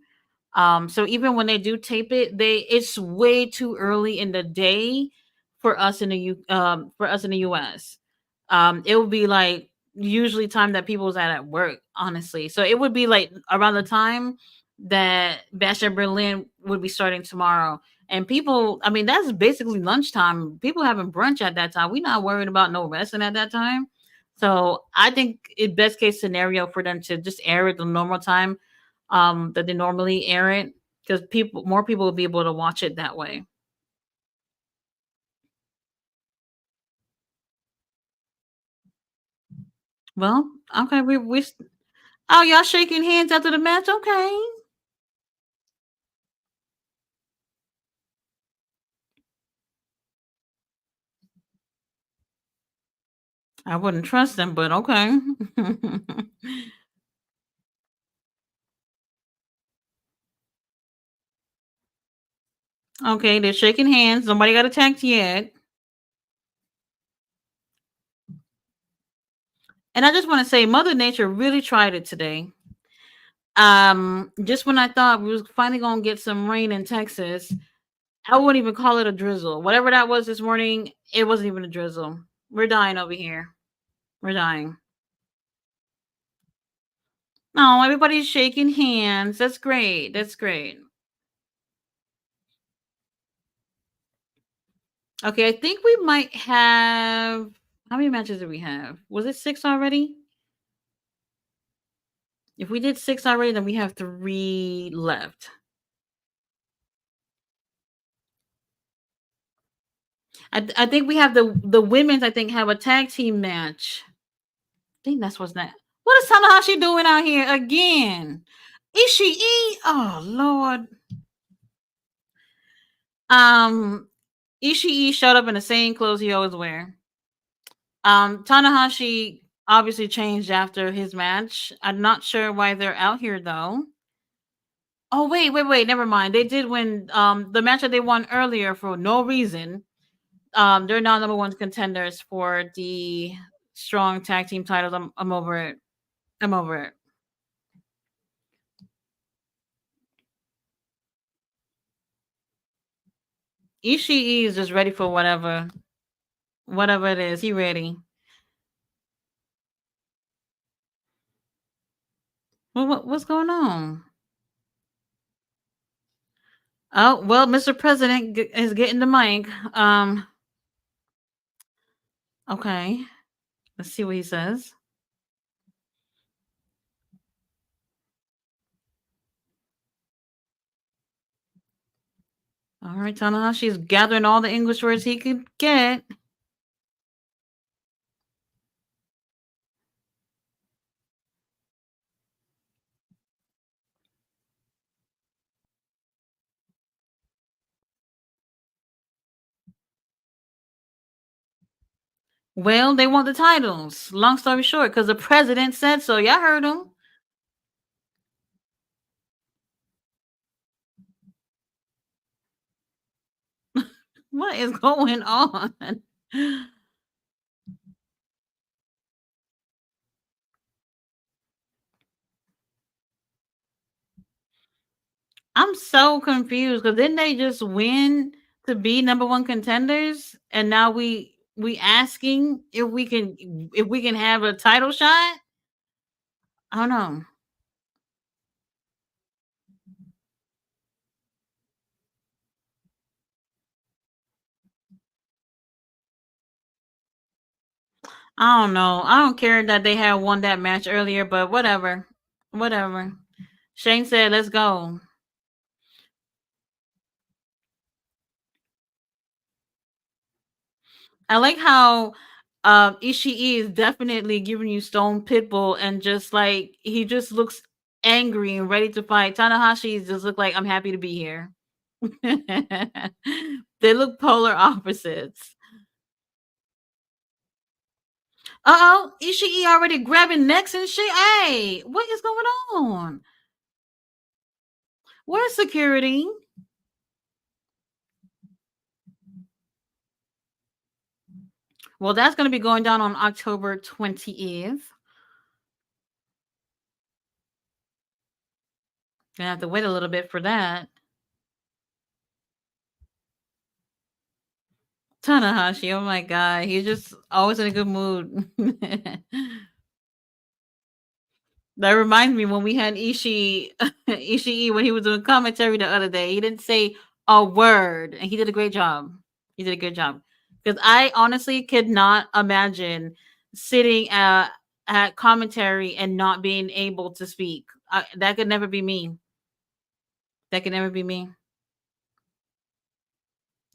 Speaker 1: So even when they do tape it, it's way too early in the day for us in the for us in the US. It would be like usually time that people was at work, honestly. So it would be like around the time that Bash at Berlin would be starting tomorrow. And people, I mean, that's basically lunchtime. People having brunch at that time. We're not worried about no wrestling at that time. So I think it best case scenario for them to just air it the normal time that they normally air it, because more people will be able to watch it that way. Well, okay, oh, y'all shaking hands after the match, okay. I wouldn't trust them, but okay. Okay, they're shaking hands. Nobody got attacked yet. And I just want to say, Mother Nature really tried it today. Just when I thought we was finally gonna get some rain in Texas, I wouldn't even call it a drizzle. Whatever that was this morning, it wasn't even a drizzle. We're dying over here. We're dying. Oh, everybody's shaking hands. That's great. That's great. Okay, I think we might have. How many matches do we have? Was it six already? If we did six already, then we have three left. I think we have the women's. I think have a tag team match. I think that's what's that. What is Tanahashi doing out here again? Ishii. Oh Lord. Um, Ishii showed up in the same clothes he always wear. Tanahashi obviously changed after his match. I'm not sure why they're out here though. Oh wait, never mind. They did win the match that they won earlier for no reason. they're not number one contenders for the strong tag team titles. I'm over it. I'm over it. Ishii is just ready for whatever it is. He ready. What's going on? Oh well, Mr. President is getting the mic. Okay, let's see what he says. All right, Tanahashi's gathering all the English words he could get. Well, they want the titles. Long story short, because the president said so. Y'all heard him. What is going on? I'm so confused because didn't they just win to be number one contenders? And now we asking if we can have a title shot? I don't know. I don't know. I don't care that they had won that match earlier, but whatever. Whatever. Shane said, let's go. I like how Ishii is definitely giving you Stone Pitbull and just like he just looks angry and ready to fight. Tanahashi just look like I'm happy to be here. They look polar opposites. Uh-oh, Ishii already grabbing necks and shit. Hey, what is going on? Where's security? Well, that's going to be going down on October 20th. Gonna have to wait a little bit for that. Tanahashi, oh my god, he's just always in a good mood. That reminds me when we had Ishii when he was doing commentary the other day. He didn't say a word, and he did a great job. He did a good job because I honestly could not imagine sitting at commentary and not being able to speak. That could never be me. That could never be me.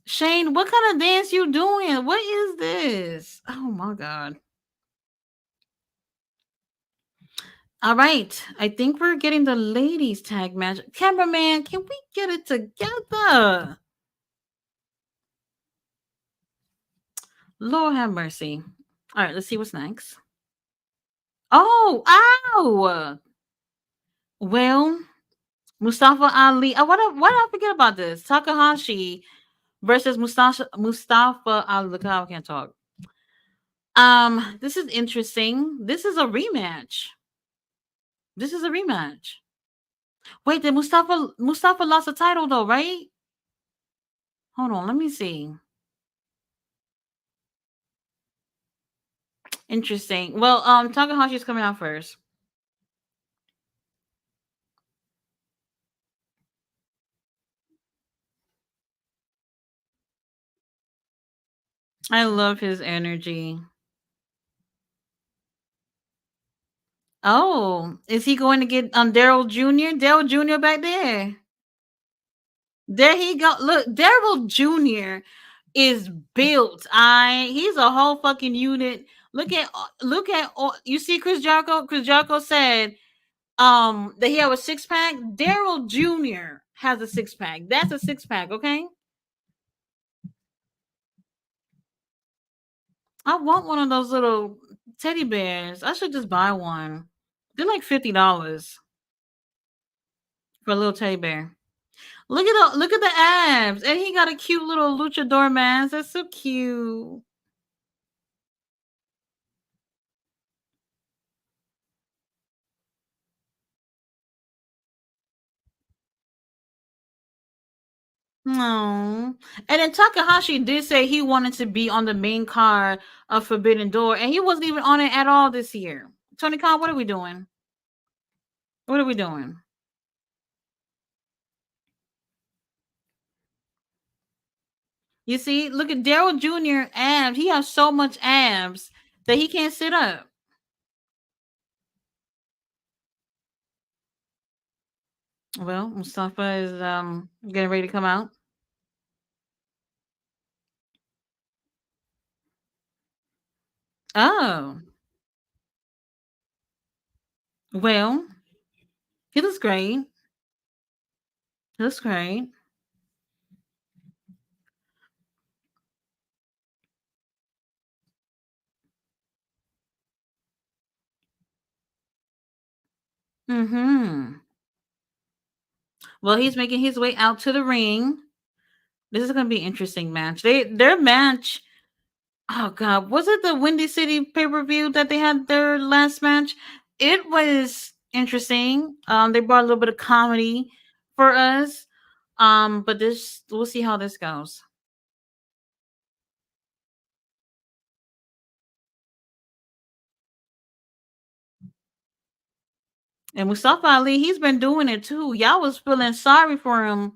Speaker 1: Shane, what kind of dance you doing? What is this? Oh my god. All right. I think we're getting the ladies tag match. Cameraman, can we get it together? Lord have mercy. All right, let's see what's next. Oh, ow. Well, Mustafa Ali. Why did I forget about this? Takahashi versus Mustafa Ali. Look how I can't talk. This is interesting. This is a rematch. This is a rematch. Wait, did Mustafa lost the title though, right? Hold on, let me see. Interesting. Well, Takahashi's coming out first. I love his energy. Oh, is he going to get Daryl Jr.? Daryl Jr. back there. There he go. Look, Daryl Jr. is built. He's a whole fucking unit. Look at you see Chris Jericho. Chris Jericho said that he have a six pack. Daryl Jr. has a six pack. That's a six pack, okay? I want one of those little teddy bears. I should just buy one. They're like $50 for a little teddy bear. Look at the abs, and he got a cute little luchador mask. That's so cute. No. And then Takahashi did say he wanted to be on the main card of Forbidden Door, and he wasn't even on it at all this year. Tony Khan, what are we doing? What are we doing? You see, look at Daryl Jr. abs. He has so much abs that he can't sit up. Well, Mustafa is getting ready to come out. Oh, well, he looks great. He looks great. Mm-hmm. Well, he's making his way out to the ring. This is gonna be an interesting match. Their match. Oh God, was it the Windy City pay per view that they had their last match? It was interesting. They brought a little bit of comedy for us. But this we'll see how this goes. And Mustafa Ali, he's been doing it too. Y'all was feeling sorry for him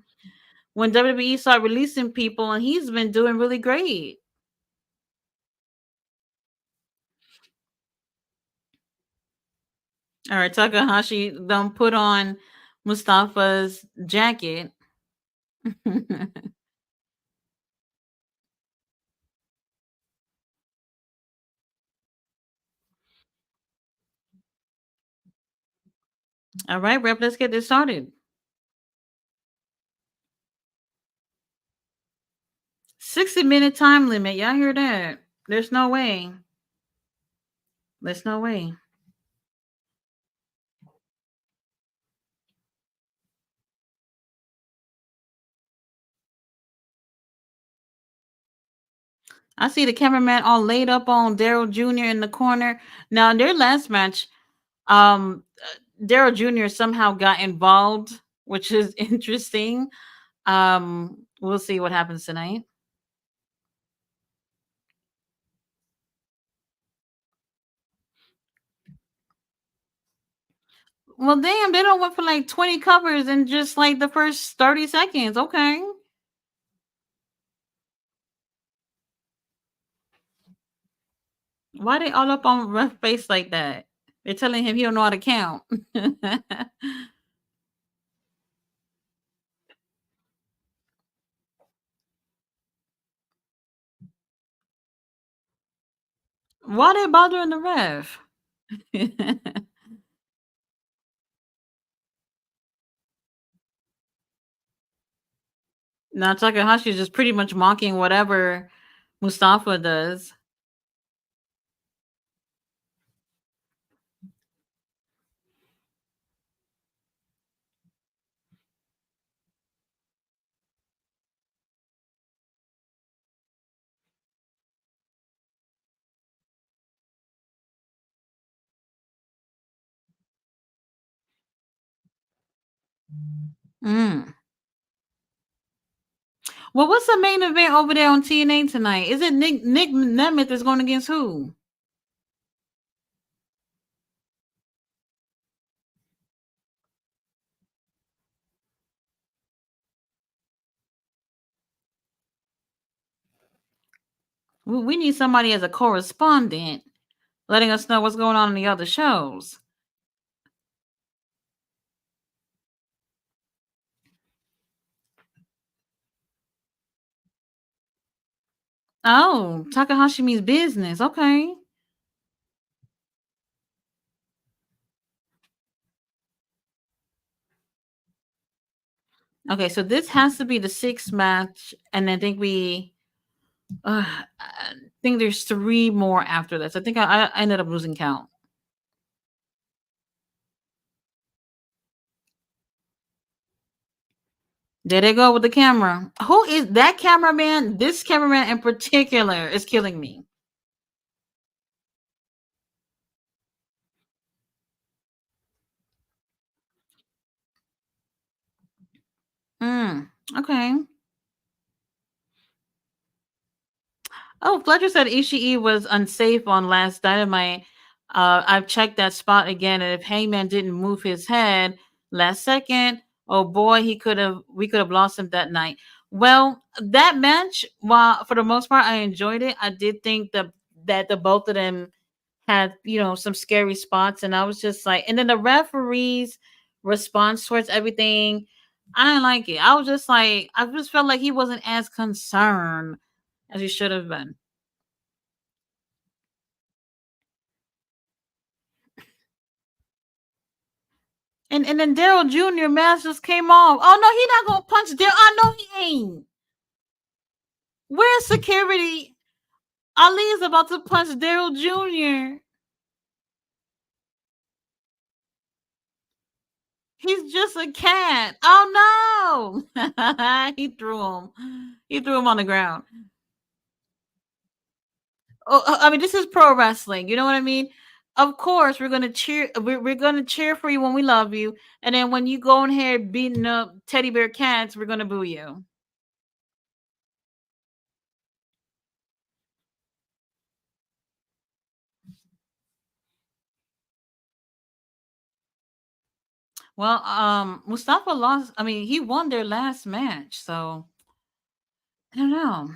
Speaker 1: when WWE started releasing people, and he's been doing really great. All right, Takahashi done put on Mustafa's jacket. All right, Rep, let's get this started. 60-minute time limit. Y'all hear that? There's no way. There's no way. I see the cameraman all laid up on Daryl Jr. in the corner. Now, in their last match, Daryl Jr. somehow got involved, which is interesting. We'll see what happens tonight. Well, damn, they don't went for like 20 covers in just like the first 30 seconds. Okay. Why they all up on rough face like that? They're telling him he don't know how to count. Why they bothering the ref? Now Takahashi is just pretty much mocking whatever Mustafa does. Mm. Well, what's the main event over there on TNA tonight? Is it Nick Nemeth is going against who? We need somebody as a correspondent, letting us know what's going on in the other shows. Oh, Takahashi means business. Okay. Okay, so this has to be the sixth match, and I think I think there's three more after this. I think I ended up losing count. There they go with the camera. Who is that cameraman? This cameraman in particular is killing me. Mm, okay. Oh, Fletcher said Ishii was unsafe on Last Dynamite. I've checked that spot again, and if Hangman didn't move his head last second, oh boy, we could have lost him that night. Well, that match, while for the most part I enjoyed it, I did think that the both of them had, some scary spots, and I was just like, and then the referee's response towards everything, I didn't like it. I was just like, I just felt like he wasn't as concerned as he should have been. And then Daryl Jr. mask just came off. Oh no, he not gonna punch Daryl. I know he ain't. Where's security? Ali is about to punch Daryl Jr. He's just a cat. Oh no! He threw him. He threw him on the ground. Oh, I mean, this is pro wrestling. You know what I mean? Of course, we're gonna cheer. We're gonna cheer for you when we love you, and then when you go in here beating up teddy bear cats, we're gonna boo you. Well, Mustafa lost. I mean, he won their last match, so I don't know.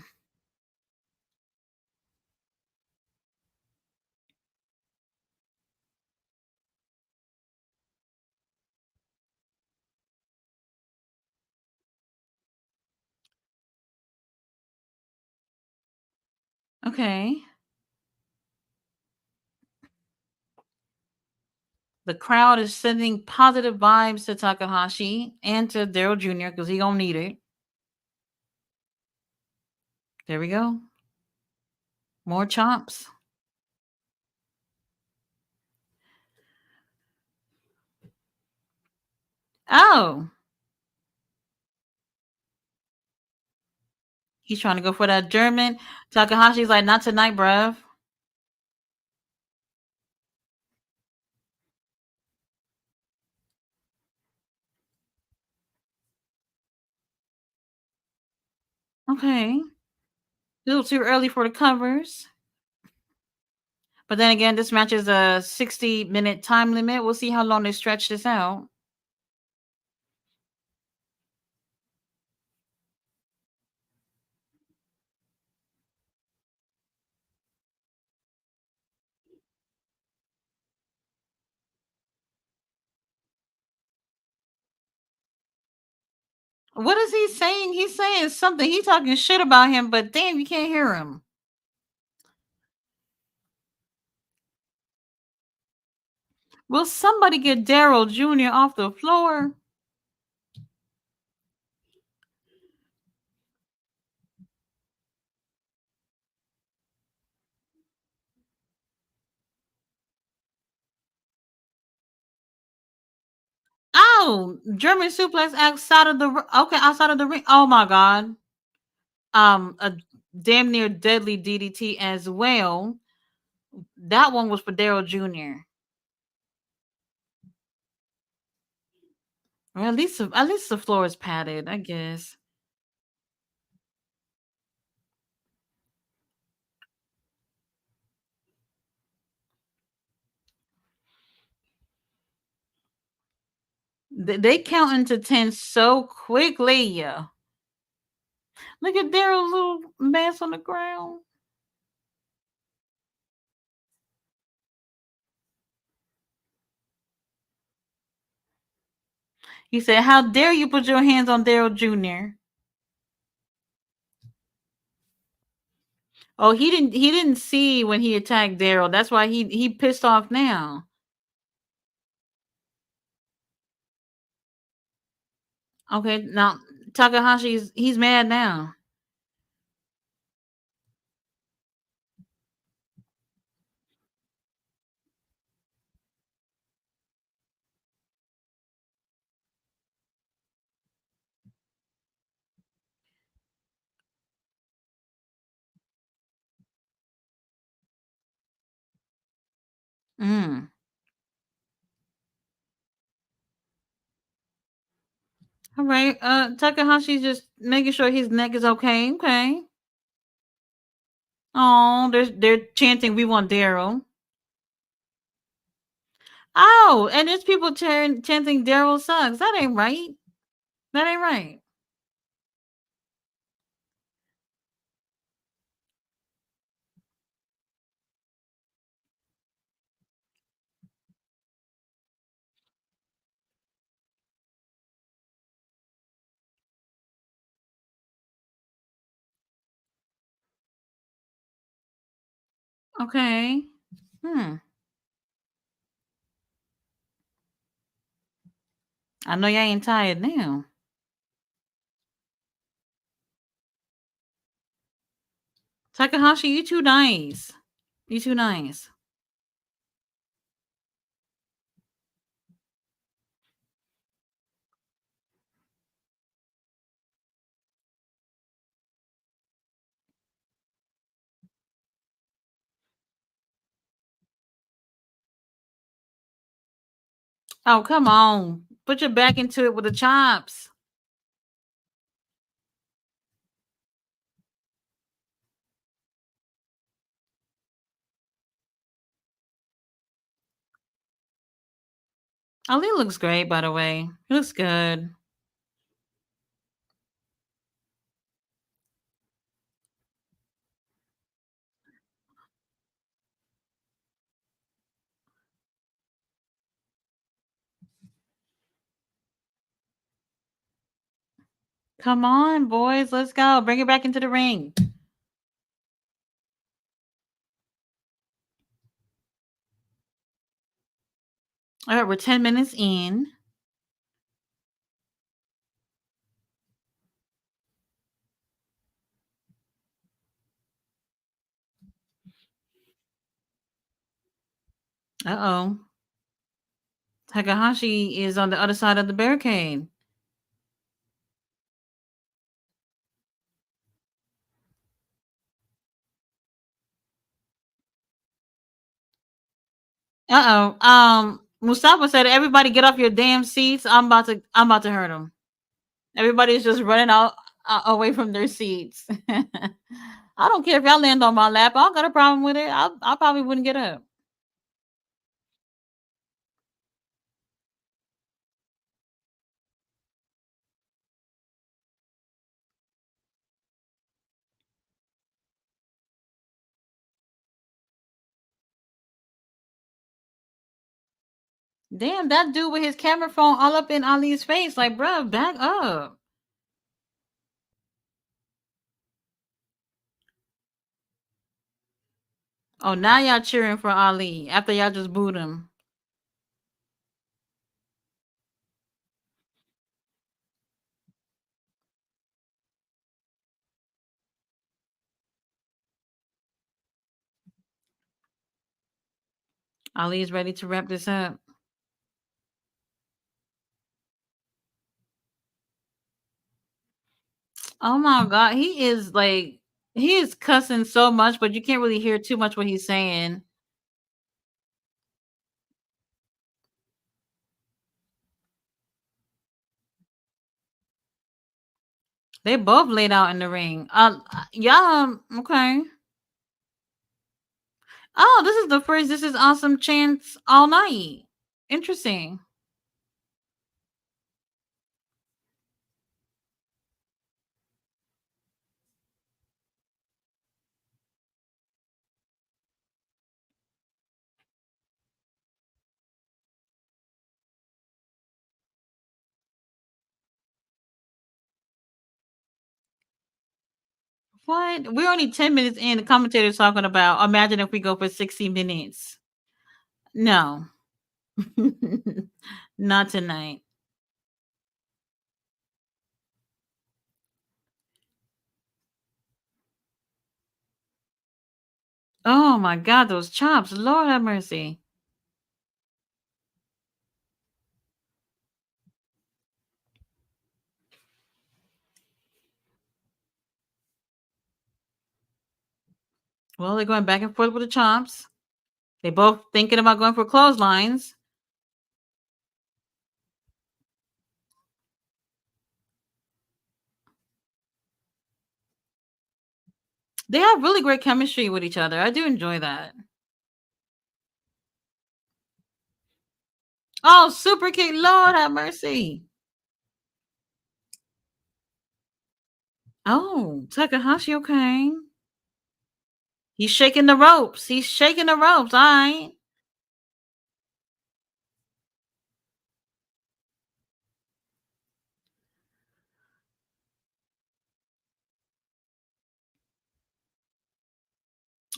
Speaker 1: Okay, the crowd is sending positive vibes to Takahashi and to Daryl Jr. because he gonna need it. There we go. More chops. Oh, he's trying to go for that German. Takahashi's like, not tonight, bruv. Okay, a little too early for the covers. But then again, this match is a 60-minute time limit. We'll see how long they stretch this out. What is he saying? He's saying something. He's talking shit about him, but damn, you can't hear him. Will somebody get Daryl Jr. off the floor? Oh, German suplex outside of the okay, outside of the ring. Oh my god. A damn near deadly DDT as well. That one was for Daryl Jr. Well, at least the floor is padded, I guess. They count into 10 so quickly. Yeah. Look at Daryl's little mess on the ground. He said, "How dare you put your hands on Daryl Jr.?" Oh, he didn't see when he attacked Daryl. That's why he pissed off now. Okay, now he's mad now. Mm. All right. Takahashi's just making sure his neck is okay. Okay. Oh, they're chanting, "We want Daryl." Oh, and there's people chanting, "Daryl sucks." That ain't right. That ain't right. Okay. Hmm. I know y'all ain't tired now. Takahashi, you too nice. You too nice. Oh, come on. Put your back into it with the chops. Ali looks great, by the way. He looks good. Come on, boys. Let's go. Bring it back into the ring. All right, we're 10 minutes in. Uh oh. Takahashi is on the other side of the barricade. Uh oh. Mustafa said, "Everybody get off your damn seats. I'm about to hurt him." Everybody's just running out away from their seats. I don't care if y'all land on my lap. I don't got a problem with it. I probably wouldn't get up. Damn, that dude with his camera phone all up in Ali's face. Like, bruh, back up. Oh, now y'all cheering for Ali after y'all just booed him. Ali's ready to wrap this up. Oh my god, he is cussing so much, but you can't really hear too much what he's saying. They both laid out in the ring. Yeah, okay. Oh, this is the first "This is awesome" chance all night. Interesting. What? We're only 10 minutes in. The commentator's talking about. Imagine if we go for 60 minutes. No, not tonight. Oh my god, those chops! Lord have mercy. Well, they're going back and forth with the chops. They both thinking about going for clotheslines. They have really great chemistry with each other. I do enjoy that. Oh, super cute. Lord have mercy. Oh, Takahashi, okay. He's shaking the ropes. He's shaking the ropes. All right.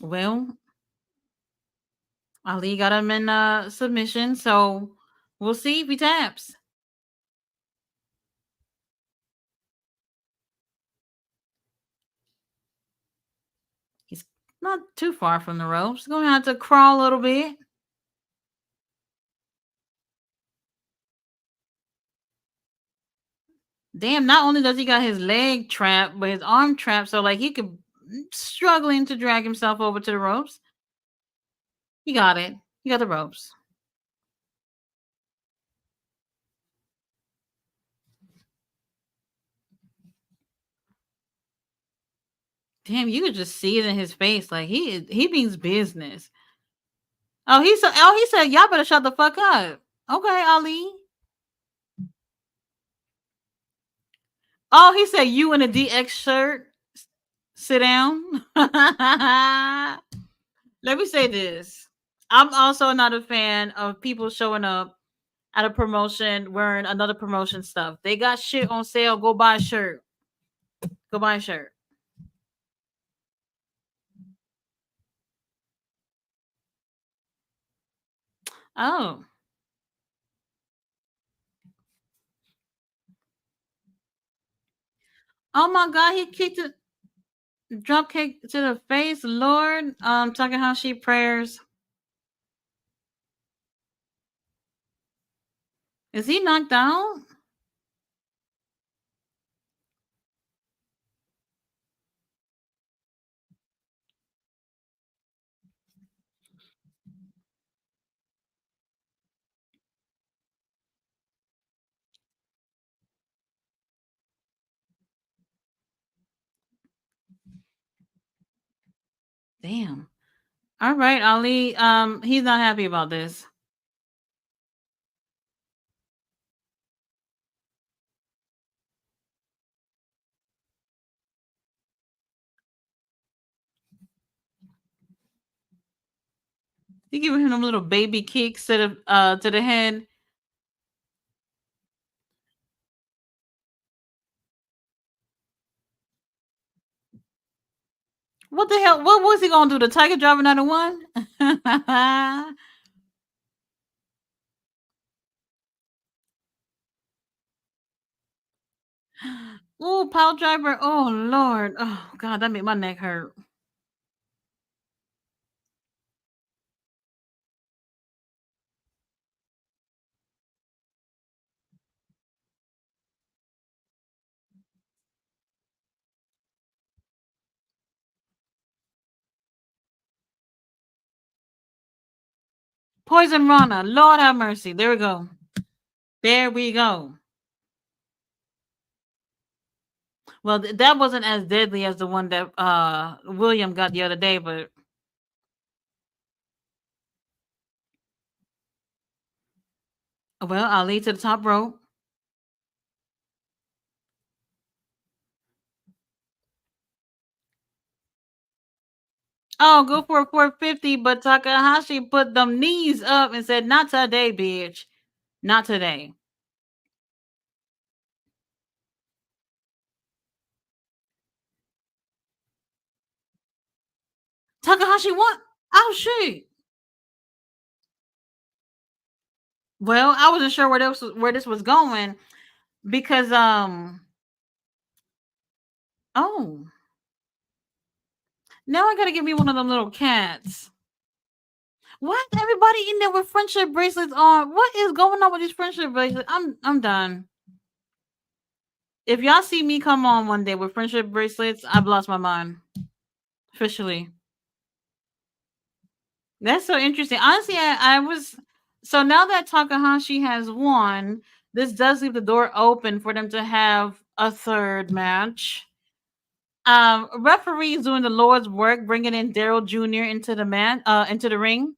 Speaker 1: Well, Ali got him in submission, so we'll see if he taps. He's not too far from the ropes. Gonna have to crawl a little bit. Damn, not only does he got his leg trapped, but his arm trapped, so like he could struggling to drag himself over to the ropes. He got it. He got the ropes. Damn, you could just see it in his face. Like he means business. Oh he said y'all better shut the fuck up. Okay, Ali. Oh, he said you in a DX shirt. Sit down. Let me say this. I'm also not a fan of people showing up at a promotion wearing another promotion stuff. They got shit on sale. Go buy a shirt. Go buy a shirt. Oh. Oh my god, he kicked it drop kick to the face. Lord. Takahashi prayers. Is he knocked out? Damn. All right, Ali. He's not happy about this. He giving him them little baby kicks to the head. What the hell? What was he gonna do? The Tiger Driver 91? Oh, Pile Driver. Oh Lord. Oh God, that made my neck hurt. Poison Rana. Lord have mercy. There we go. There we go. Well, that wasn't as deadly as the one that William got the other day, but well, I'll lead to the top rope. Oh, go for a 450, but Takahashi put them knees up and said, "Not today, bitch. Not today." Takahashi won. Oh shit. Well, I wasn't sure where this was going because oh, now I gotta give me one of them little cats. Why is everybody in there with friendship bracelets on? What is going on with these friendship bracelets? I'm done. If y'all see me come on one day with friendship bracelets, I've lost my mind. Officially. That's so interesting. Honestly, I was so now that Takahashi has won, this does leave the door open for them to have a third match. Referees doing the Lord's work, bringing in Daryl Jr. into the into the ring.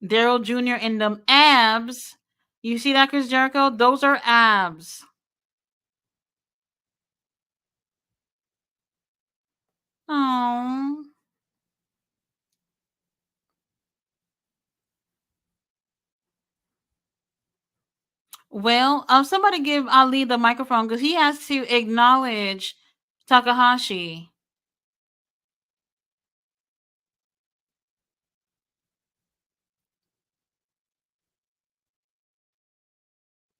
Speaker 1: Daryl Jr. in them abs. You see that, Chris Jericho? Those are abs. Oh. Well, somebody give Ali the microphone because he has to acknowledge Takahashi.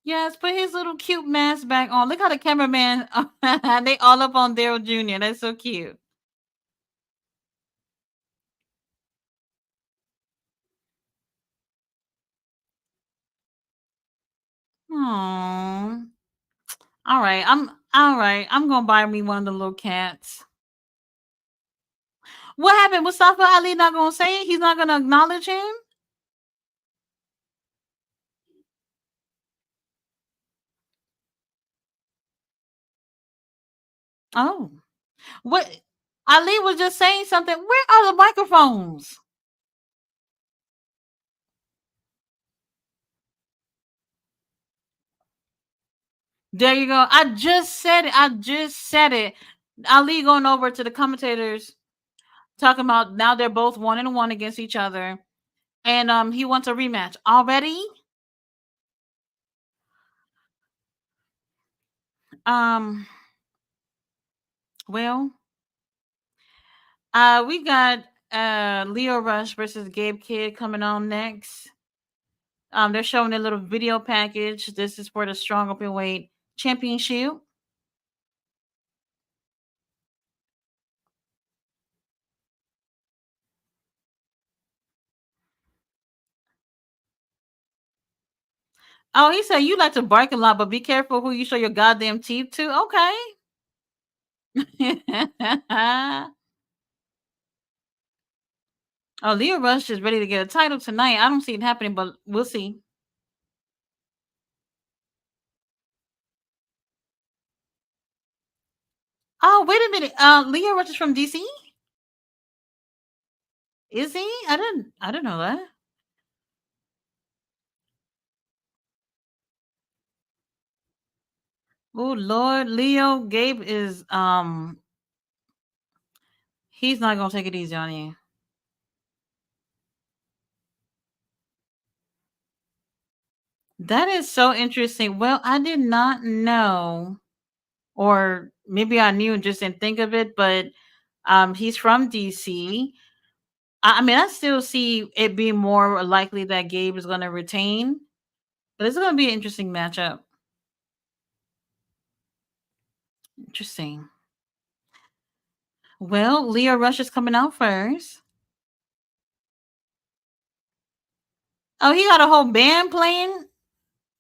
Speaker 1: Yes, put his little cute mask back on. Look how the cameraman they all up on Daryl Jr. That's so cute. Aww. All right. I'm gonna buy me one of the little cats. What happened? Mustafa Ali not gonna say it? He's not gonna acknowledge him? Oh. What Ali was just saying something. Where are the microphones? There you go. I just said it. I just said it. Ali going over to the commentators talking about now they're both 1-1 against each other. And he wants a rematch. Already? Um well, we got Leo Rush versus Gabe Kidd coming on next. They're showing a little video package. This is for the strong open weight championship. Oh, he said you like to bark a lot, but be careful who you show your goddamn teeth to. Okay. Oh, Leo Rush is ready to get a title tonight. I don't see it happening, but we'll see. Oh, wait a minute. Leo Rush is from DC? Is he? I didn't know that. Oh Lord, Leo Gabe is he's not gonna take it easy on you. That is so interesting. Well, I did not know, or maybe I knew and just didn't think of it, but he's from DC. I mean, I still see it being more likely that Gabe is gonna retain, but it's gonna be an interesting matchup. Interesting. Well, Leo Rush is coming out first. Oh, he got a whole band playing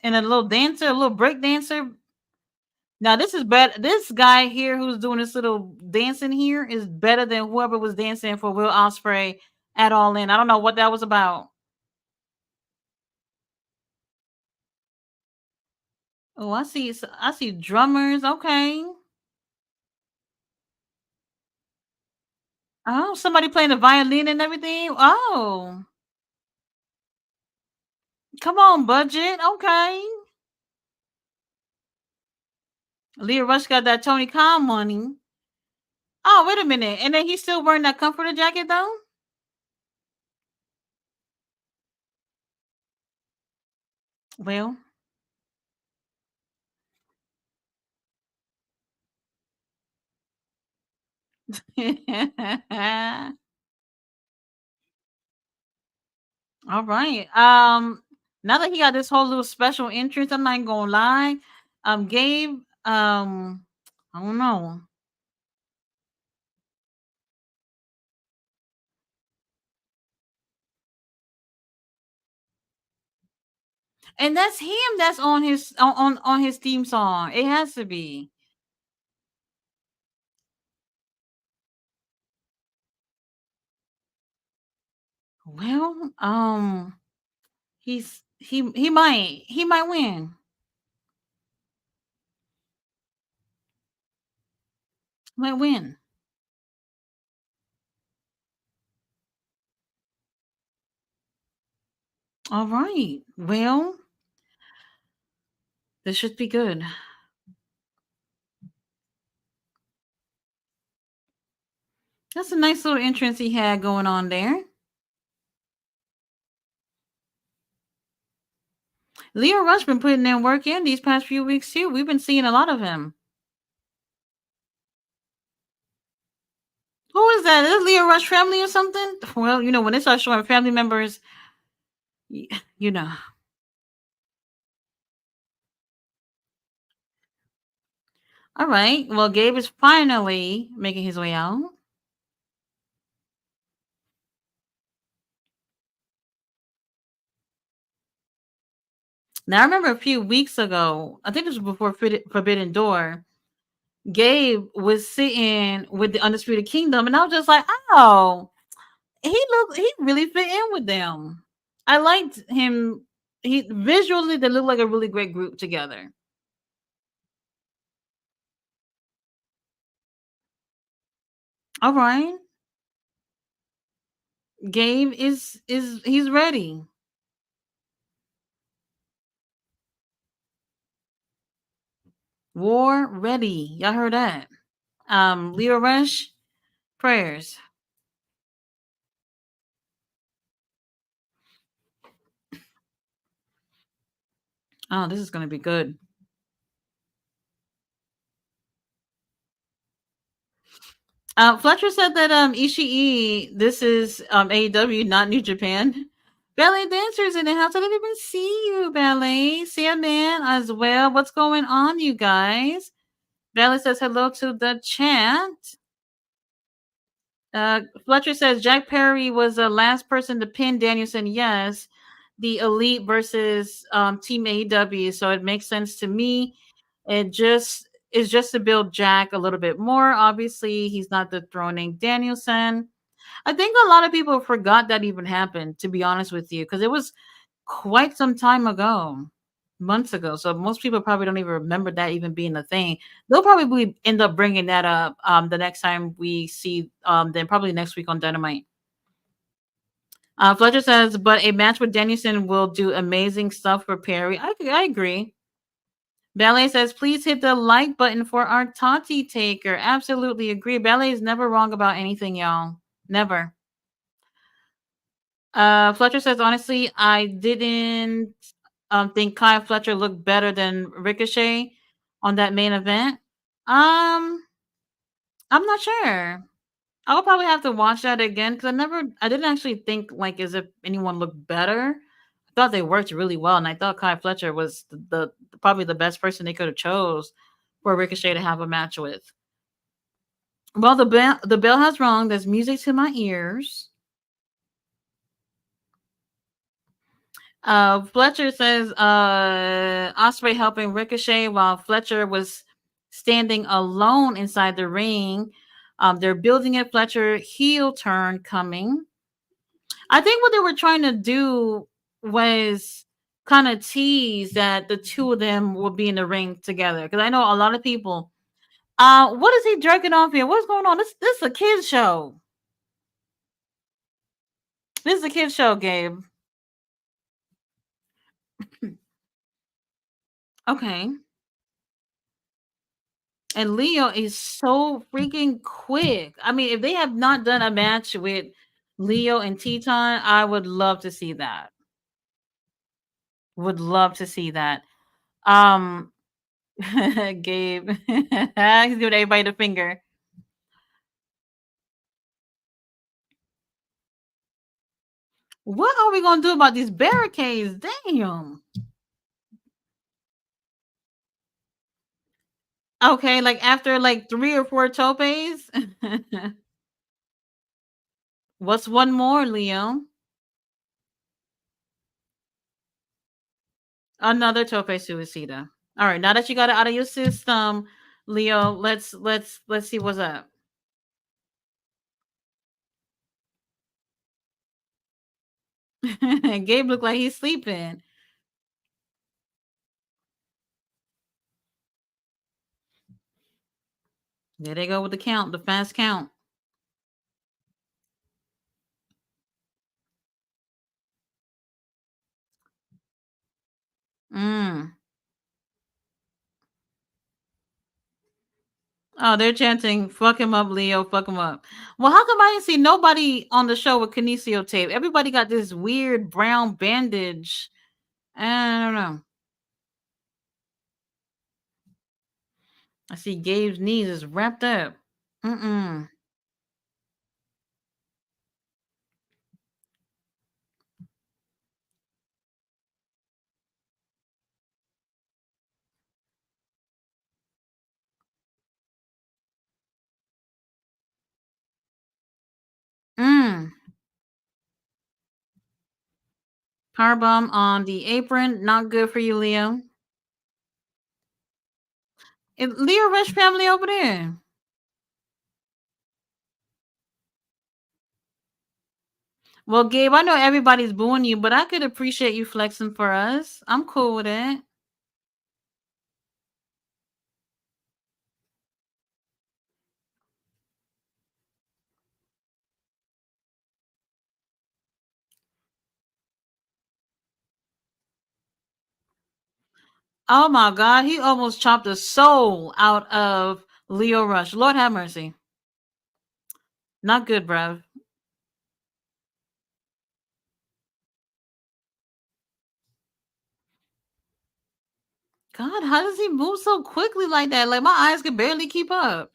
Speaker 1: and a little dancer, a little break dancer. Now this is better. This guy here who's doing this little dancing here is better than whoever was dancing for Will Ospreay at All In. I don't know what that was about. Oh, I see drummers. Okay. Oh, somebody playing the violin and everything. Oh, come on, budget. Okay. Leah Rush got that Tony Khan money. Oh, wait a minute. And then he's still wearing that comforter jacket though. Well. All right. Now that he got this whole little special entrance, I'm not gonna lie. Gabe, I don't know. And that's him that's on his on his theme song. It has to be. Well, he might win. Might win. All right. Well, this should be good. That's a nice little entrance he had going on there. Leo Rush been putting in work in these past few weeks too. We've been seeing a lot of him. Who is that? Is it Leo Rush family or something? Well, when they start showing family members, y- you know. All right. Well, Gabe is finally making his way out. Now, I remember a few weeks ago, I think this was before Forbidden Door, Gabe was sitting with the Undisputed Kingdom, and I was just like, oh, he really fit in with them. I liked him. He visually they look like a really great group together. All right. Gabe is he's ready. War ready. Y'all heard that. Leo Rush, prayers. Oh, this is gonna be good. Fletcher said that Ishii, this is AEW, not New Japan. Ballet dancers in the house. I didn't even see you, Ballet. See a man as well. What's going on, you guys? Ballet says hello to the chat. Fletcher says Jack Perry was the last person to pin Danielson. Yes, the Elite versus Team AEW. So it makes sense to me. It just is just to build Jack a little bit more. Obviously, he's not dethroning Danielson. I think a lot of people forgot that even happened, to be honest with you, because it was quite some time ago, months ago. So most people probably don't even remember that even being a thing. They'll probably end up bringing that up the next time we see then probably next week on Dynamite. Fletcher says, but a match with Danielson will do amazing stuff for Perry. I agree. Ballet says, please hit the like button for our Tati taker. Absolutely agree. Ballet is never wrong about anything, y'all. Never. Fletcher says, honestly, I didn't think Kyle Fletcher looked better than Ricochet on that main event. Um, I'm not sure. I'll probably have to watch that again because I didn't actually think like as if anyone looked better. I thought they worked really well, and I thought Kyle Fletcher was probably the best person they could have chose for Ricochet to have a match with. Well, the bell has rung. There's music to my ears. Fletcher says Osprey helping Ricochet while Fletcher was standing alone inside the ring. They're building it. Fletcher heel turn coming. I think what they were trying to do was kind of tease that the two of them will be in the ring together. Because I know a lot of people. What is he jerking off here? What's going on? This is a kids show. This is a kids show, Gabe. Okay. And Leo is so freaking quick. I mean, if they have not done a match with Leo and Teton, I would love to see that. Would love to see that. Um Gabe. He's giving everybody the finger. What are we gonna do about these barricades? Damn. Okay, like after like 3 or 4 topes. What's one more, Leo? Another tope suicida. All right, now that you got it out of your system, Leo, let's see what's up. Gabe looked like he's sleeping. There they go with the count, the fast count. Mm. Oh, they're chanting, fuck him up, Leo, fuck him up. Well, how come I didn't see nobody on the show with kinesio tape? Everybody got this weird brown bandage. I don't know. I see Gabe's knees is wrapped up. Mm-mm. Mm. Powerbomb on the apron. Not good for you, Leo. Leo Rush family over there. Well, Gabe, I know everybody's booing you, but I could appreciate you flexing for us. I'm cool with it. Oh my God, he almost chopped the soul out of Leo Rush. Lord have mercy. Not good, bruv. God, how does he move so quickly like that? Like my eyes can barely keep up.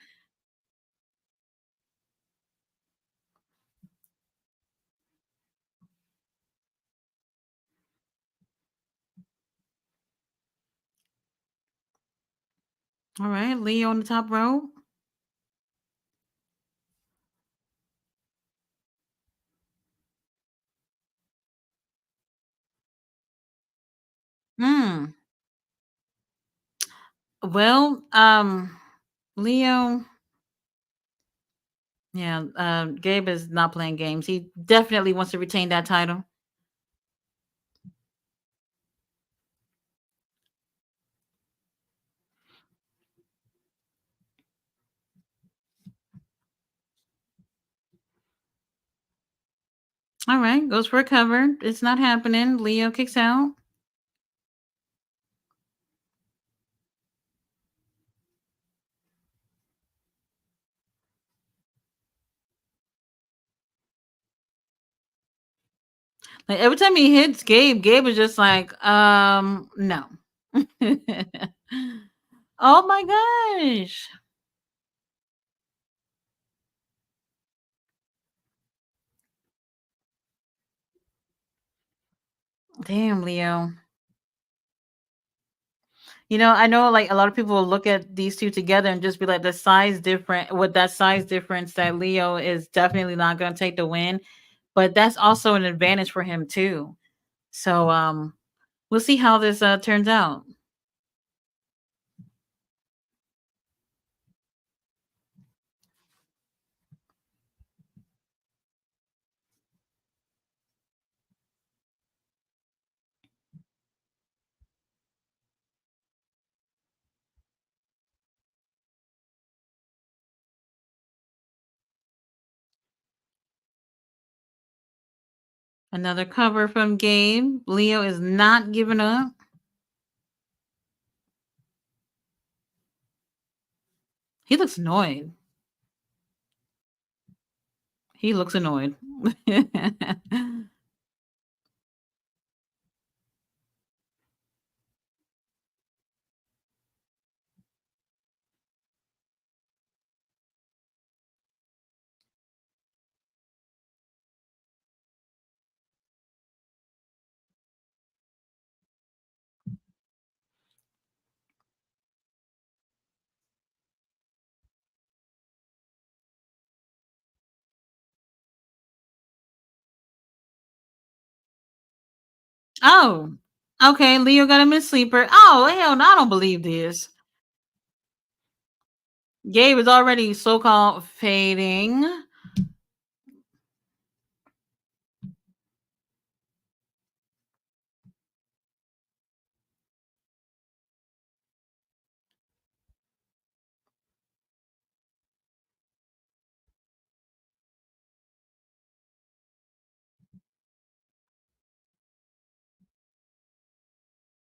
Speaker 1: All right, Leo on the top row. Hmm. Well, Leo. Yeah, Gabe is not playing games. He definitely wants to retain that title. All right, goes for a cover. It's not happening. Leo kicks out. Like every time he hits Gabe, Gabe is just like, no. Oh my gosh. Damn, Leo. I know like a lot of people will look at these two together and just be like the size different with that size difference that Leo is definitely not gonna take the win. But that's also an advantage for him too. So we'll see how this turns out. Another cover from Gabe. Leo is not giving up. He looks annoyed. He looks annoyed. Oh, okay. Leo got him in sleeper. Oh, hell no, I don't believe this. Gabe is already so called fading.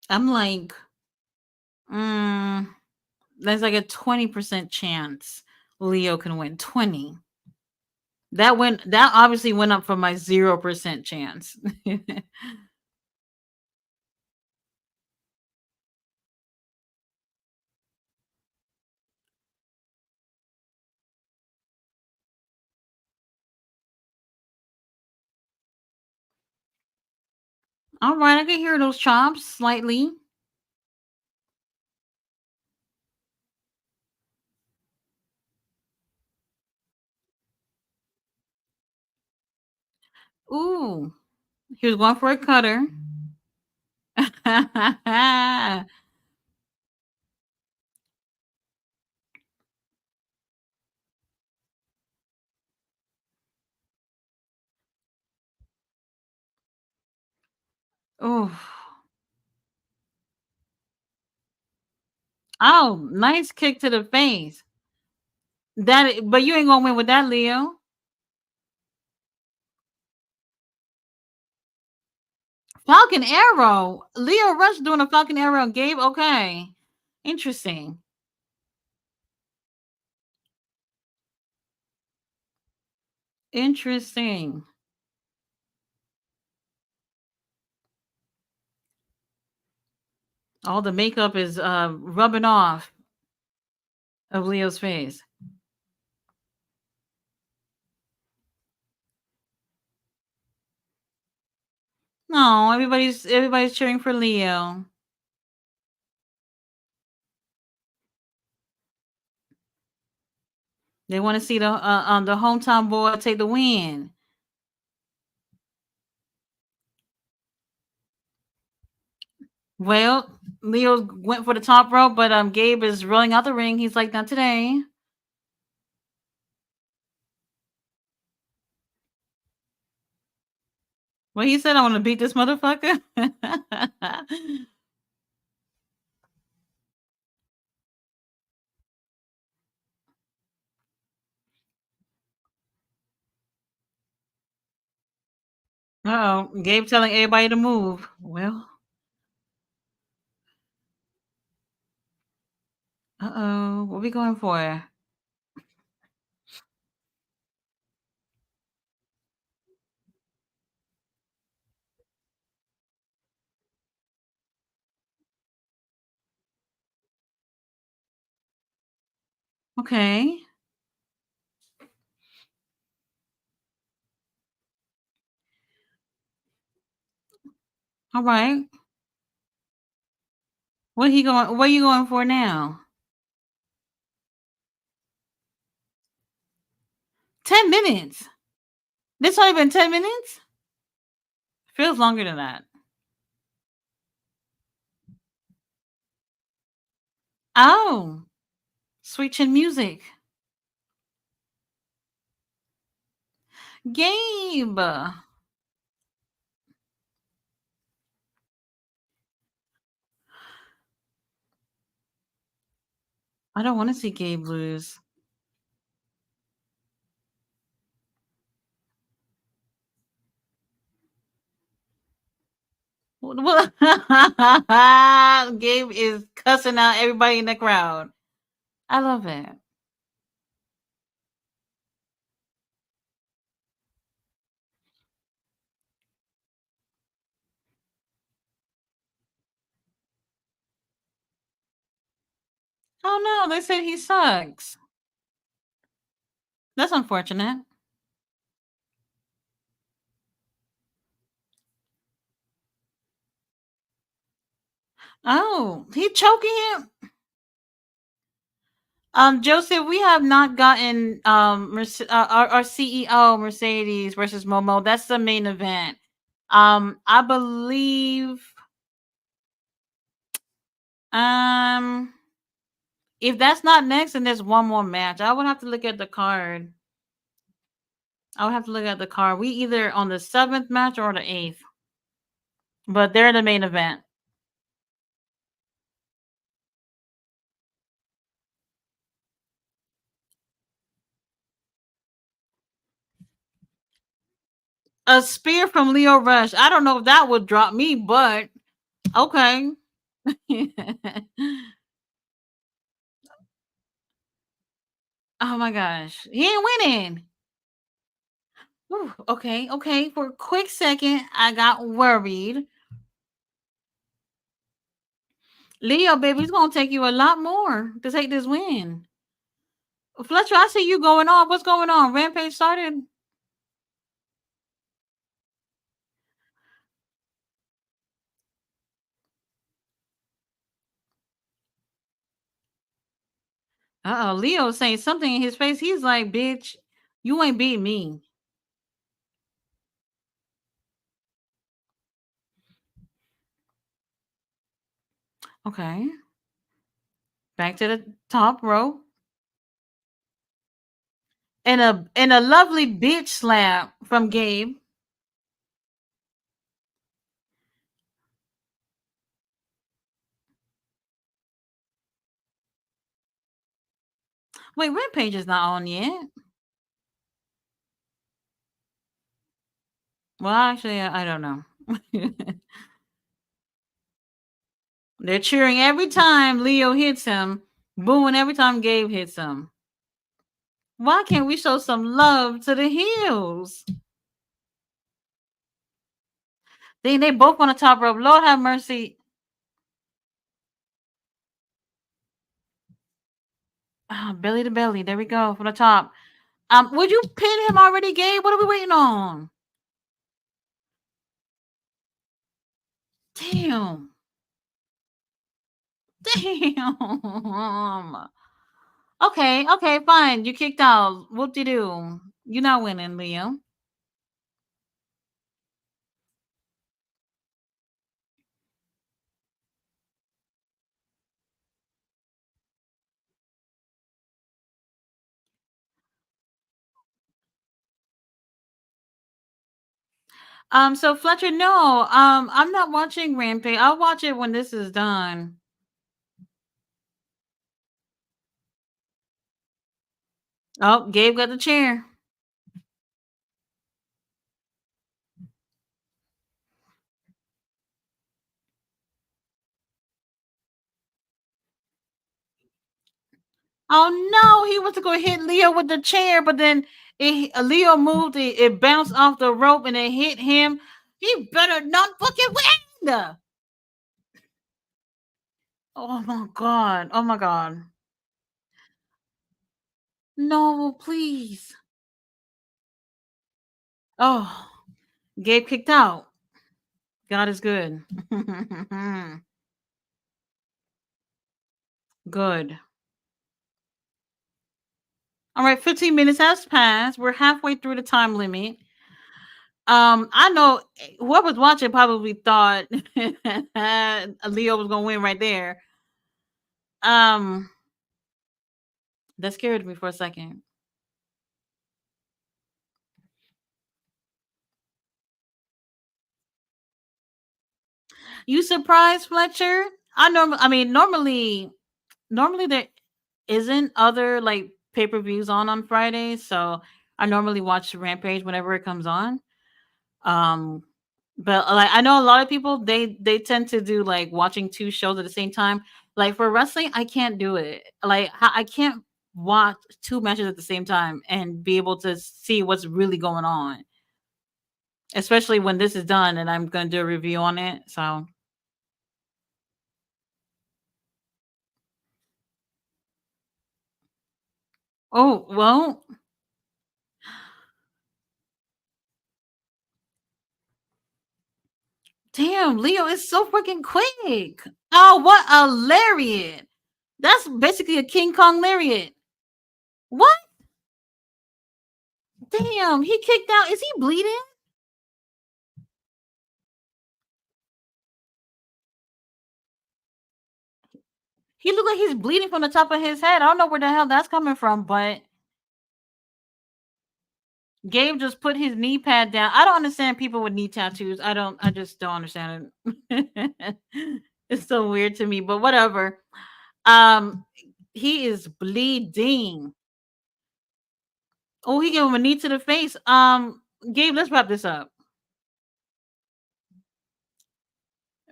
Speaker 1: I'm like, mm, there's like a 20% chance Leo can win. 20. That obviously went up from my 0% chance. All right, I can hear those chops slightly. Ooh, he was going for a cutter. Ooh. Oh, nice kick to the face. But you ain't gonna win with that, Leo. Falcon Arrow. Leo Rush doing a Falcon Arrow. Gabe, okay. Interesting. Interesting. All the makeup is rubbing off of Leo's face. No, everybody's cheering for Leo. They want to see the hometown boy take the win. Well, Leo went for the top rope, but Gabe is rolling out the ring. He's like, not today. Well, he said, I want to beat this motherfucker. Oh, Gabe telling everybody to move. Well, what we going for? Okay, all right. What he going? What you going for now? 10 minutes. This only been 10 minutes. Feels longer than that. Oh, sweet chin music. Gabe. I don't want to see Gabe lose. What? Gabe is cussing out everybody in the crowd. I love it. Oh no, they said he sucks. That's unfortunate. Oh, he choking him. Joseph, we have not gotten our CEO Mercedes versus Momo. That's the main event. I believe um if that's not next, then there's one more match. I would have to look at the card. I would have to look at the card. We either on the seventh match or the eighth, but they're the main event. A spear from Leo Rush. I don't know if that would drop me, but okay. Oh my gosh. He ain't winning. Whew, okay, okay. For a quick second, I got worried. Leo, baby, it's gonna take you a lot more to take this win. Fletcher, I see you going on. What's going on? Rampage started. Leo saying something in his face. He's like, bitch, you ain't beat me. Okay. Back to the top row. And a lovely bitch slap from Gabe. Wait, Rampage is not on yet. Well, actually, I don't know. They're cheering every time Leo hits him, booing every time Gabe hits him. Why can't we show some love to the heels? They both on the top rope. Lord have mercy. Belly to belly. There we go from the top. Would you pin him already, Gabe? What are we waiting on? Damn. Damn. Okay, okay, fine. You kicked out. Whoop de doo. You're not winning, Leo. So Fletcher, no, I'm not watching Rampage. I'll watch it when this is done. Oh, Gabe got the chair. Oh no, he was to go hit Leo with the chair, but then Leo moved it, it bounced off the rope and it hit him. He better not fucking win. Oh my god. Oh my god. No, please. Oh, Gabe kicked out. God is good. Good. All right, 15 minutes has passed. We're halfway through the time limit. I know whoever's watching probably thought Leo was gonna win right there. Um, that scared me for a second. You surprised, Fletcher? I mean, normally there isn't other like pay-per-views on Fridays, so I normally watch Rampage whenever it comes on. Um, but like I know a lot of people they tend to do like watching two shows at the same time. Like for wrestling, I can't do it. Like I can't watch two matches at the same time and be able to see what's really going on. Especially when this is done and I'm gonna do a review on it. So oh well, damn, Leo is so freaking quick. Oh, what a lariat! That's basically a King Kong lariat. What? Damn, he kicked out. Is he bleeding? He looked like he's bleeding from the top of his head. I don't know where the hell that's coming from, but Gabe just put his knee pad down. I don't understand people with knee tattoos. I just don't understand it. It's so weird to me, but whatever. Um, he is bleeding. Oh, he gave him a knee to the face. Gabe, let's wrap this up.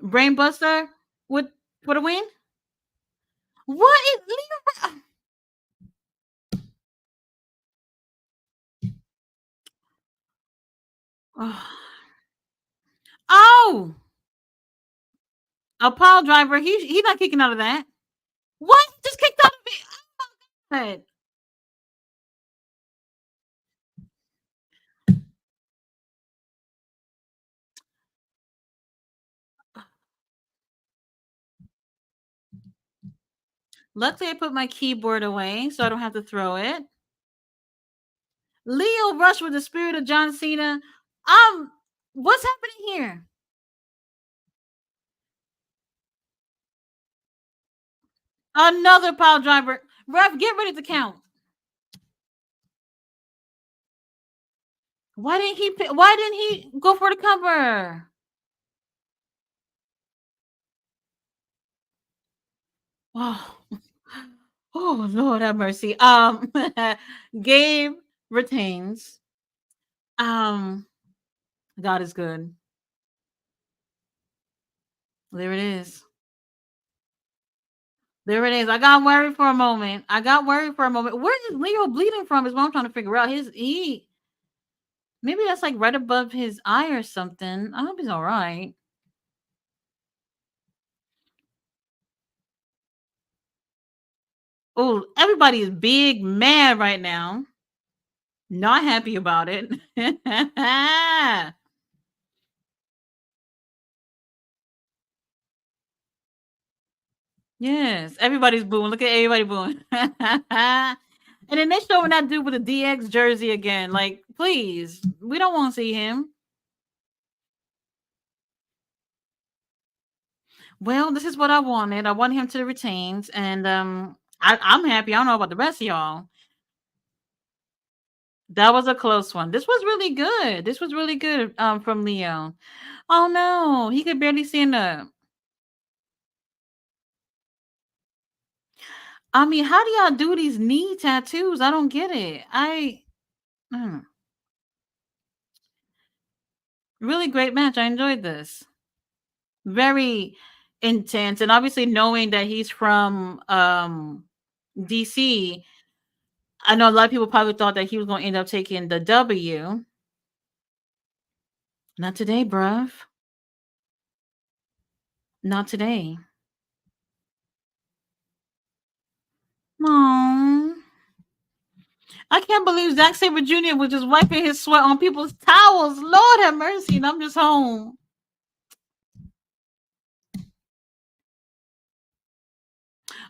Speaker 1: Brainbuster. What? For the win? What is Leo? Oh, a pile driver. He's not kicking out of that. What? Just kicked out of it. Oh, luckily, I put my keyboard away, so I don't have to throw it. Leo Rush with the spirit of John Cena. Um, what's happening here? Another pile driver. Ref, get ready to count. Why didn't he go for the cover? Oh, oh Lord have mercy. Gabe retains. Um, God is good. There it is. There it is. I got worried for a moment. Where is Leo bleeding from? Is what I'm trying to figure out. Maybe that's like right above his eye or something. I hope he's all right. Oh, everybody is big mad right now. Not happy about it. Yes, everybody's booing. Look at everybody booing. And then they showing that dude with a DX jersey again. Like, please, we don't want to see him. Well, this is what I wanted. I wanted him to retain, and I'm happy. I don't know about the rest of y'all. That was a close one. This was really good. This was really good from Leo. Oh no, he could barely stand up. I mean, how do y'all do these knee tattoos? I don't get it. Mm, really great match. I enjoyed this. Very intense, and obviously knowing that he's from DC, I know a lot of people probably thought that he was going to end up taking the W. Not today, bruv. Not today. Aww. I can't believe Zack Sabre Jr. was just wiping his sweat on people's towels. Lord have mercy, and I'm just home.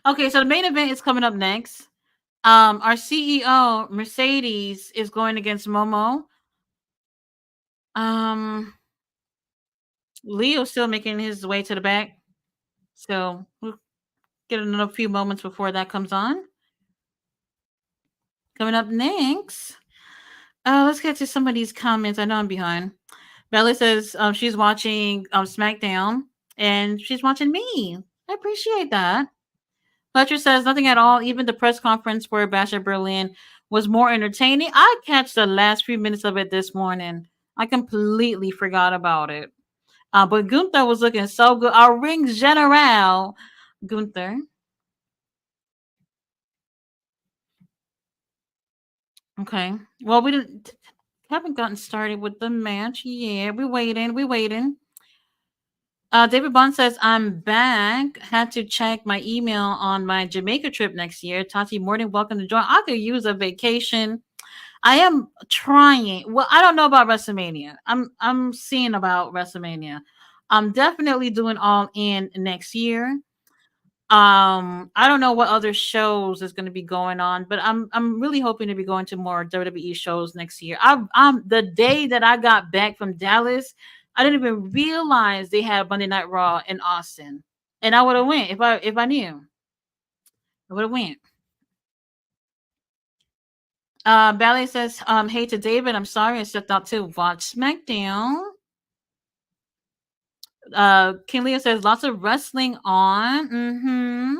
Speaker 1: Okay, so the main event is coming up next. Our CEO Mercedes is going against Momo. Um, Leo's still making his way to the back, so we'll get another few moments before that comes on. Coming up next, let's get to some of these comments. I know I'm behind. Bella says she's watching SmackDown and she's watching me. I appreciate that. Fletcher says nothing at all. Even the press conference for Basher Berlin was more entertaining. I catch the last few minutes of it this morning. I completely forgot about it. But Gunther was looking so good. Our ring general, Gunther. Okay. Well, we didn't haven't gotten started with the match. Yeah, we're waiting. We're waiting. David Bond says, I'm back. Had to check my email on my Jamaica trip next year. Tati, more than welcome to join. I could use a vacation. I am trying. Well, I don't know about WrestleMania. I'm seeing about WrestleMania. I'm definitely doing All In next year. I don't know what other shows is going to be going on, but I'm really hoping to be going to more WWE shows next year. I'm the day that I got back from Dallas, I didn't even realize they had Monday Night Raw in Austin, and I would have went if I knew. I would have went. Ballet says, hey to David, I'm sorry I stepped out to watch SmackDown. King Leo says lots of wrestling on. Mm-hmm.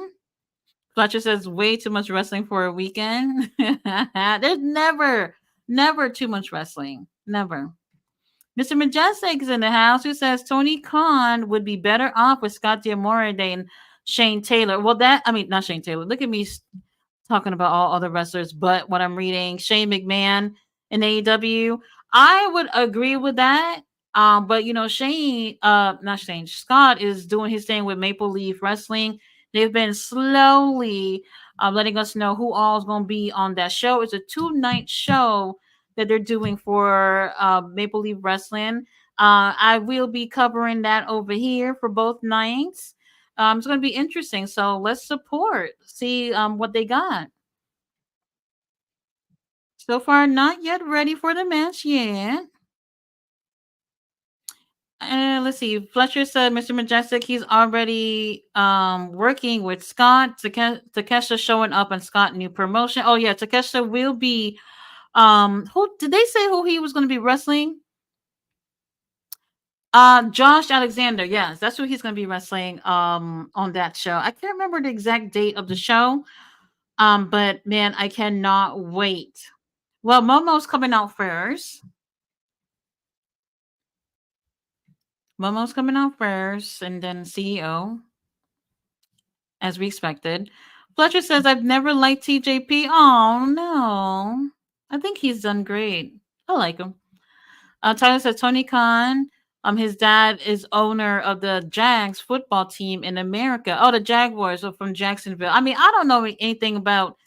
Speaker 1: Fletcher says way too much wrestling for a weekend. There's never too much wrestling. Never. Mr. Majestic is in the house who says Tony Khan would be better off with Scott D'Amore than Shane Taylor. Well, that I mean, not Shane Taylor. Look at me talking about all other wrestlers, but what I'm reading, Shane McMahon in AEW. I would agree with that. But Shane, not Shane, Scott is doing his thing with Maple Leaf Wrestling. They've been slowly letting us know who all is going to be on that show. It's a 2-night show that they're doing for Maple Leaf Wrestling. I will be covering that over here for both nights. It's going to be interesting. So let's support, see what they got. So far, not yet ready for the match yet. Let's see. Fletcher said, Mr. Majestic, he's already working with Scott. Takesha showing up on Scott new promotion. Oh yeah, Takesha will be who did they say who he was going to be wrestling? Josh Alexander. Yes, that's who he's going to be wrestling on that show. I can't remember the exact date of the show. But man, I cannot wait. Well, Momo's coming out first. Momo's coming out first, and then CEO, as we expected. Fletcher says, I've never liked TJP. Oh, no. I think he's done great. I like him. Tyler says, Tony Khan, his dad is owner of the Jags football team in America. Oh, the Jaguars are from Jacksonville. I mean, I don't know anything about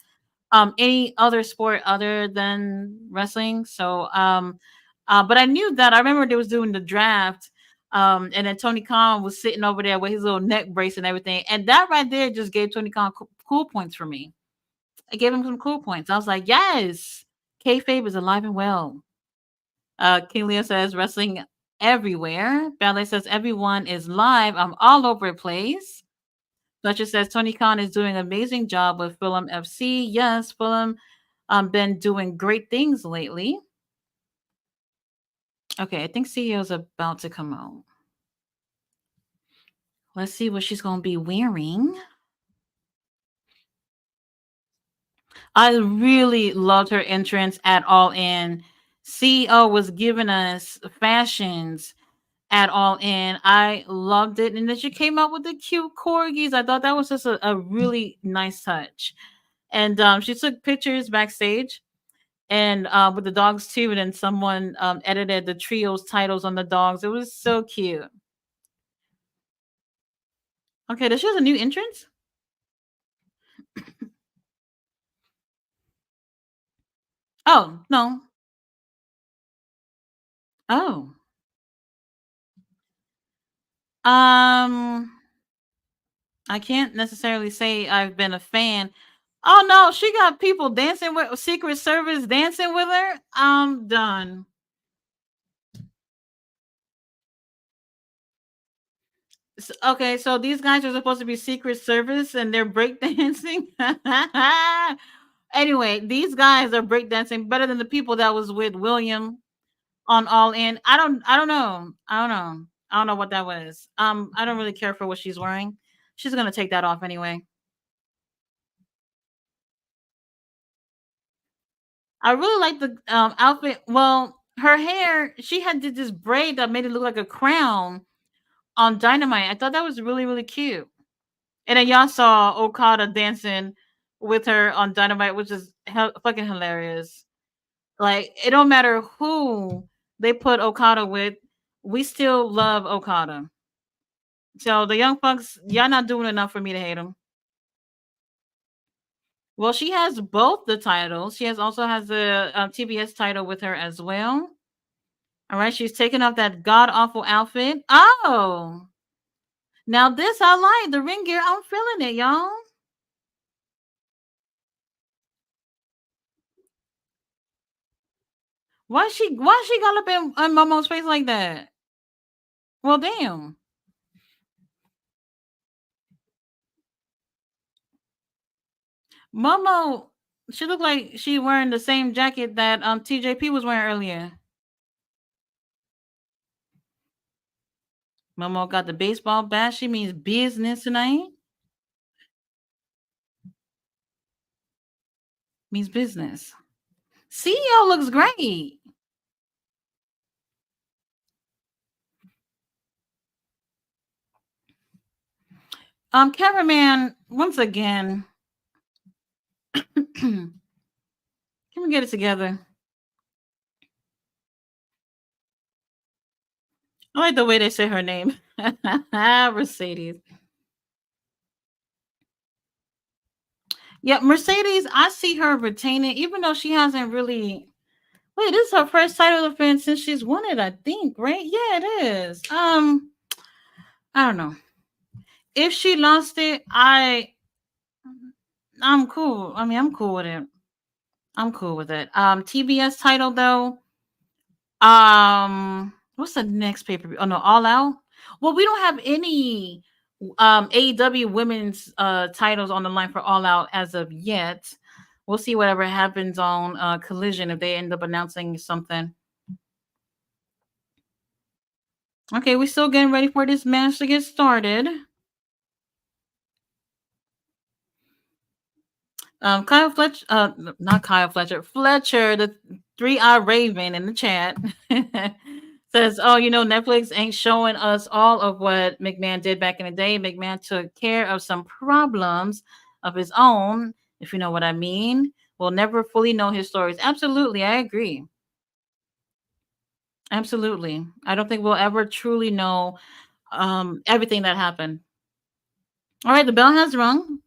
Speaker 1: any other sport other than wrestling. So but I knew that. I remember they was doing the draft. And then Tony Khan was sitting over there with his little neck brace and everything. And that right there just gave Tony Khan cool points for me. I gave him some cool points. I was like, yes, kayfabe is alive and well. King Leo says wrestling everywhere. Ballet says everyone is live. I'm all over the place. Fletcher says Tony Khan is doing an amazing job with Fulham FC. Yes, Fulham been doing great things lately. Okay, I think CEO is about to come out. Let's see what she's going to be wearing. I really loved her entrance at All In. CEO was giving us fashions at All In. I loved it. And then she came out with the cute corgis. I thought that was just a really nice touch. And she took pictures backstage and with the dogs too. And then someone edited the trio's titles on the dogs. It was so cute. Okay, does she have a new entrance? Oh, no. Oh. Um, I can't necessarily say I've been a fan. Oh no, she got people dancing with Secret Service dancing with her. I'm done. Okay, so these guys are supposed to be Secret Service and they're breakdancing. Anyway, these guys are breakdancing better than the people that was with William on All In. I don't know. I don't know what that was. I don't really care for what she's wearing. She's gonna take that off anyway. I really like the outfit. Well, her hair, she had did this braid that made it look like a crown on Dynamite. I thought that was really, really cute. And then y'all saw Okada dancing with her on Dynamite, which is fucking hilarious. Like, it don't matter who they put Okada with, we still love Okada. So the young fucks, y'all not doing enough for me to hate them. Well, she has both the titles. She has also has the TBS title with her as well. All right, she's taking off that god awful outfit. Oh, now this I like the ring gear. I'm feeling it, y'all. Why she got up in Momo's face like that? Well, damn. Momo, she looked like she wearing the same jacket that TJP was wearing earlier. Momo got the baseball bat. She means business tonight. Means business. CEO looks great. Cameraman, once again, can we get it together? I like the way they say her name. Mercedes. Yeah, Mercedes, I see her retaining, even though she hasn't really. Wait, this is her first title defense since she's won it, I think, right? Yeah, it is. I don't know. If she lost it, I'm cool. I mean, I'm cool with it. I'm cool with it. TBS title though. What's the next pay per view? Oh no, All Out. Well, we don't have any AEW women's titles on the line for All Out as of yet. We'll see whatever happens on Collision if they end up announcing something. Okay, we're still getting ready for this match to get started. Kyle Fletcher, not Kyle Fletcher, Fletcher, the 3-eye Raven in the chat says, "Oh, Netflix ain't showing us all of what McMahon did back in the day. McMahon took care of some problems of his own, if you know what I mean. We'll never fully know his stories." Absolutely, I agree. Absolutely, I don't think we'll ever truly know everything that happened. All right, the bell has rung.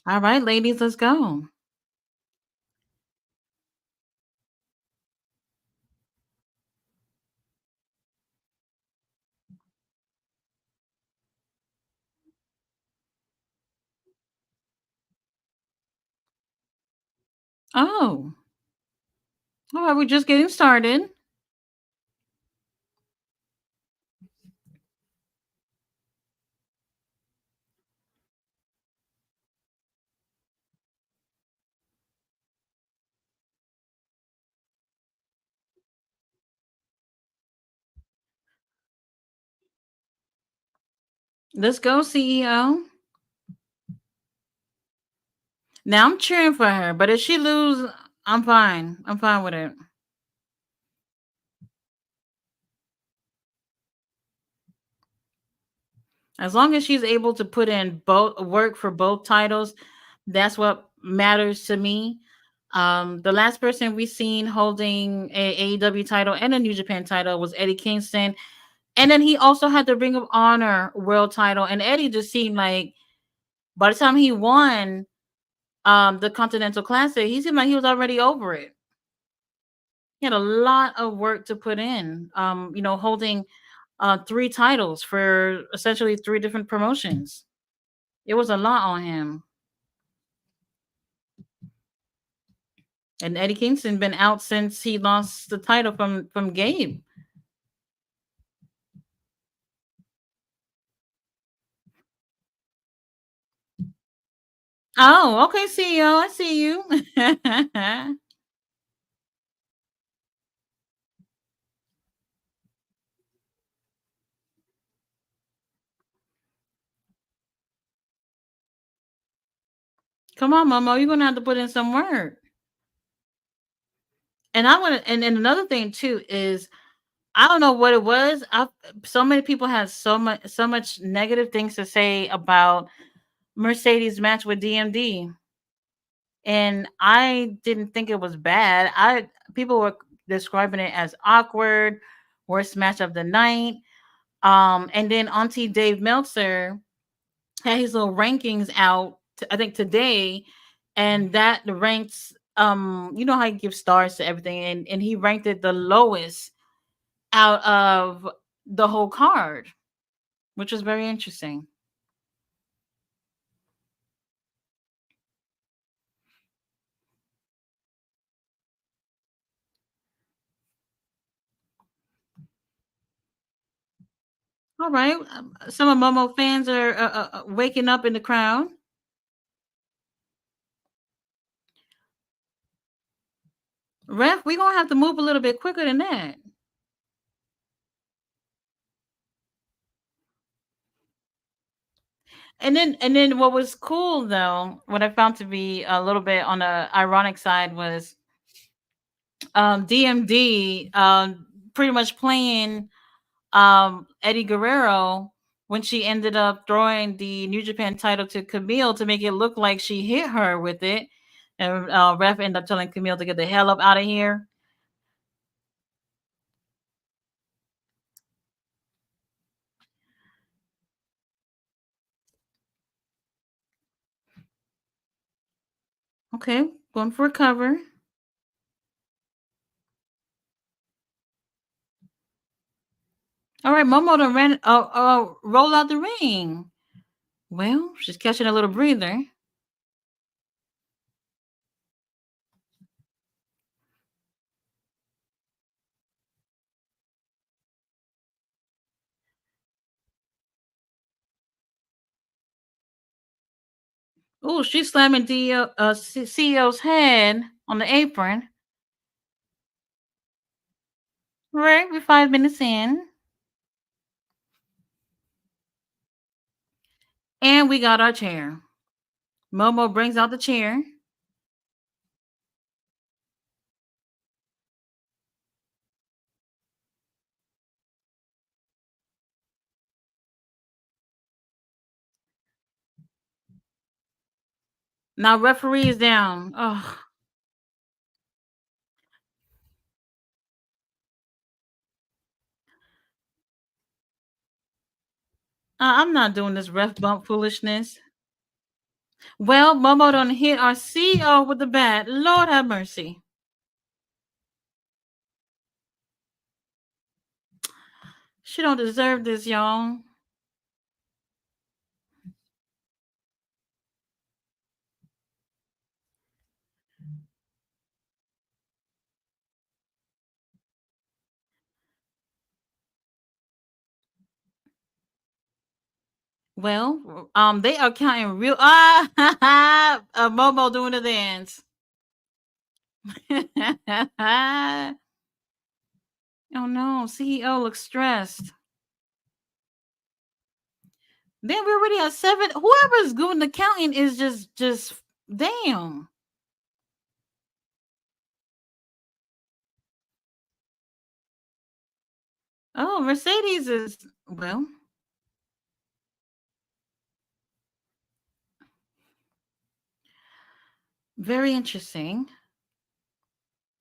Speaker 1: All right, ladies, let's go. Oh, all right, we're just getting started. Let's go, CEO. Now I'm cheering for her, but if she lose, I'm fine. I'm fine with it. As long as she's able to put in both work for both titles, that's what matters to me. The last person we seen holding a AEW title and a New Japan title was Eddie Kingston, and then he also had the Ring of Honor World title. And Eddie just seemed like by the time he won the Continental Classic, he seemed like he was already over it. He had a lot of work to put in. Holding three titles for essentially three different promotions. It was a lot on him. And Eddie Kingston been out since he lost the title from Gabe. Oh, okay, CEO, I see you. Come on, Momo, you're gonna have to put in some work. And I want to, and another thing too is I don't know what it was. So many people had so much negative things to say about Mercedes' match with DMD, and I didn't think it was bad. I People were describing it as awkward, worst match of the night. And then Auntie Dave Meltzer had his little rankings out, I think today, and that ranks. You know how he gives stars to everything, and he ranked it the lowest out of the whole card, which was very interesting. All right, some of Momo fans are waking up in the crowd. Ref, we gonna have to move a little bit quicker than that. And then what was cool though, what I found to be a little bit on a ironic side was DMD pretty much playing Eddie Guerrero when she ended up throwing the New Japan title to Camille to make it look like she hit her with it. And ref ended up telling Camille to get the hell up out of here. Okay, going for a cover. All right, Momo done rolled out the ring. Well, she's catching a little breather. Oh, she's slamming the CEO's head on the apron. Right, we're 5 minutes in. And we got our chair. Momo brings out the chair. Now referee is down. Oh, I'm not doing this ref bump foolishness. Well, Momo done hit our CEO with the bat. Lord have mercy. She don't deserve this, y'all. Well, they are counting real. Momo doing the dance. Oh no, CEO looks stressed. Then we're already at seven. Whoever's doing the counting is just damn. Oh, Mercedes is well, very interesting.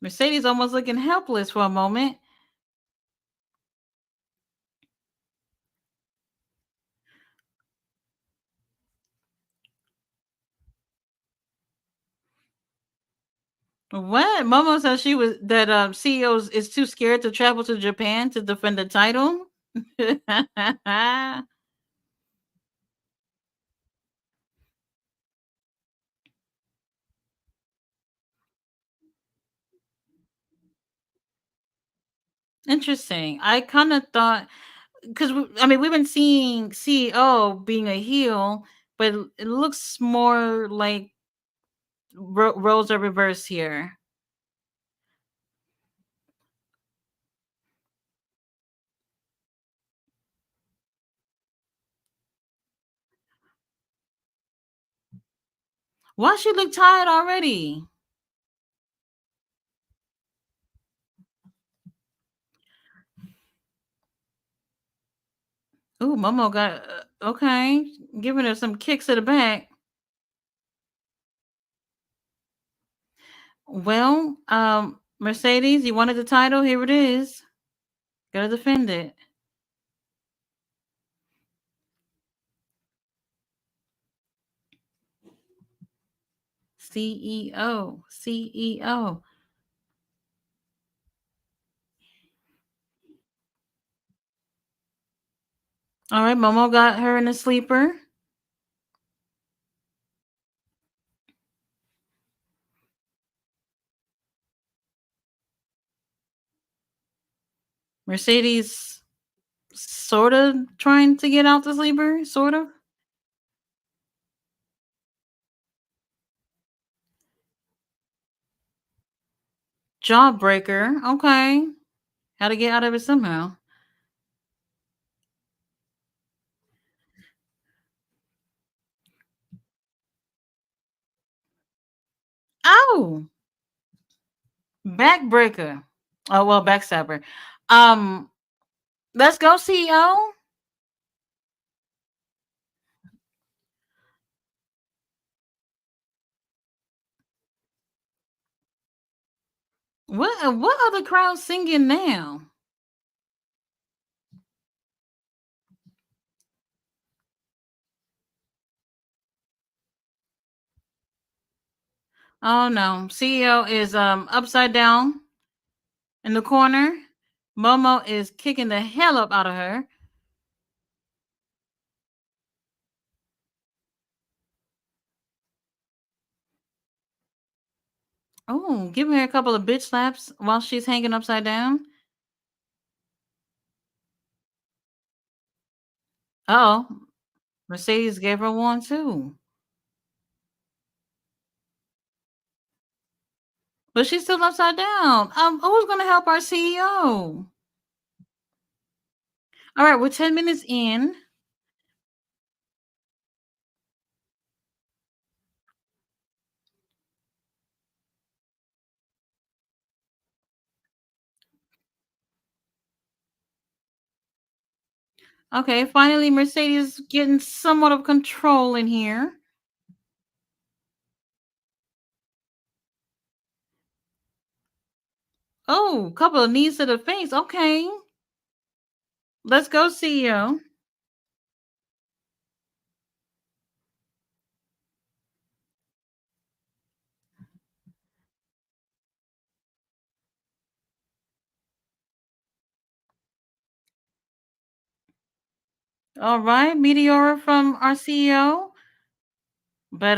Speaker 1: Mercedes almost looking helpless for a moment. What? Momo said she was that CEO is too scared to travel to Japan to defend the title. Interesting. I kind of thought because I mean we've been seeing CEO being a heel, but it looks more like roles are reversed here. Why she look tired already? Ooh, Momo got okay, giving her some kicks to the back. Well, Mercedes, you wanted the title. Here it is. Gotta defend it. CEO, CEO. All right, Momo got her in a sleeper. Mercedes sort of trying to get out the sleeper, sort of. Jawbreaker. Okay. How to get out of it somehow. Oh, backbreaker. Oh well, backstabber. Um, let's go, CEO. What are the crowd singing now? Oh no, CEO is upside down in the corner. Momo is kicking the hell up out of her. Oh, giving her a couple of bitch slaps while she's hanging upside down. Oh, Mercedes gave her one too. But she's still upside down. Who's gonna help our CEO? All right, we're 10 minutes in. Okay, finally Mercedes getting somewhat of control in here. Oh, couple of knees to the face. Okay, let's go, CEO. All right, Meteora from our CEO. But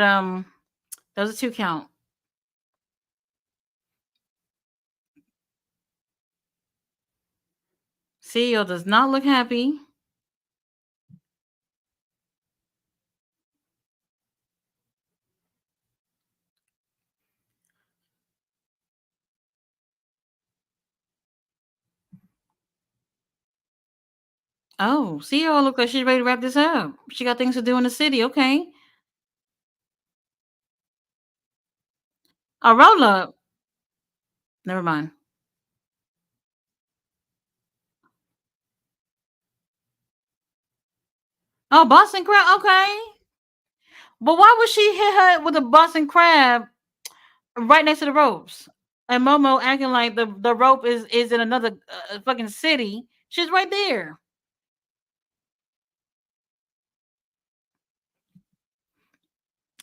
Speaker 1: those are two count. CEO does not look happy. Oh, CEO look like she's ready to wrap this up. She got things to do in the city. Okay, a roll up. Never mind. Oh, Boston crab. Okay, but why would she hit her with a Boston crab right next to the ropes? And Momo acting like the rope is in another fucking city. She's right there.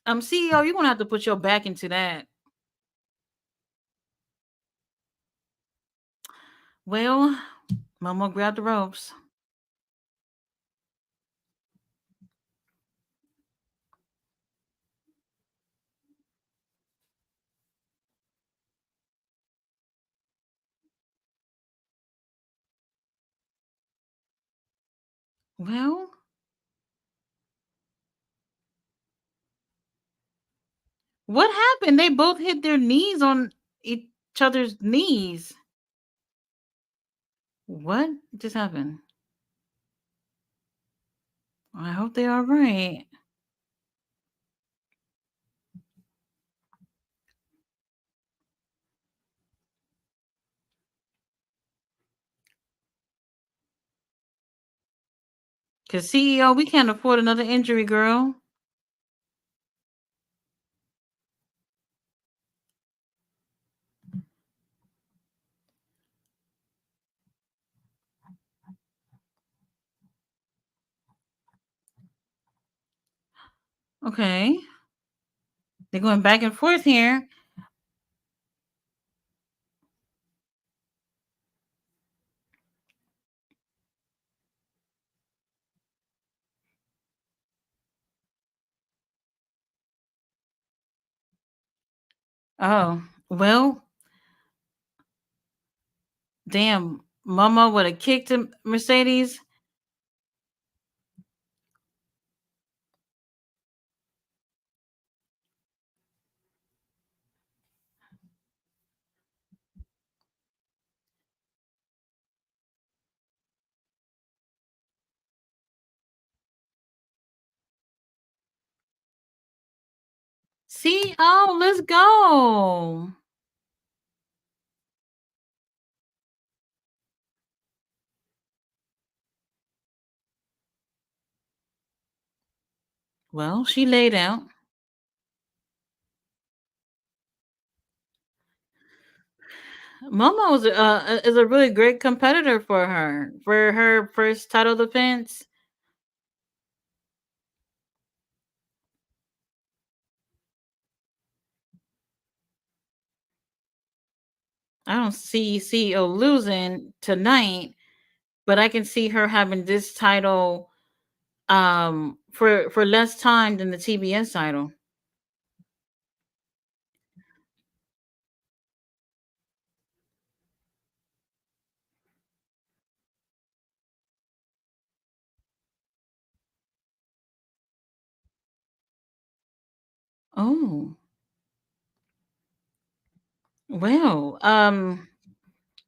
Speaker 1: CEO, you're gonna have to put your back into that. Well, Momo grabbed the ropes. Well, what happened? They both hit their knees on each other's knees. What just happened? I hope they are right. Cause CEO, we can't afford another injury, girl. Okay. They're going back and forth here. Oh, well, damn. Mama would have kicked him, Mercedes. See, oh, let's go. Well, she laid out. Momo is a really great competitor for her first title defense. I don't see CEO losing tonight, but I can see her having this title for less time than the TBS title. Oh, well,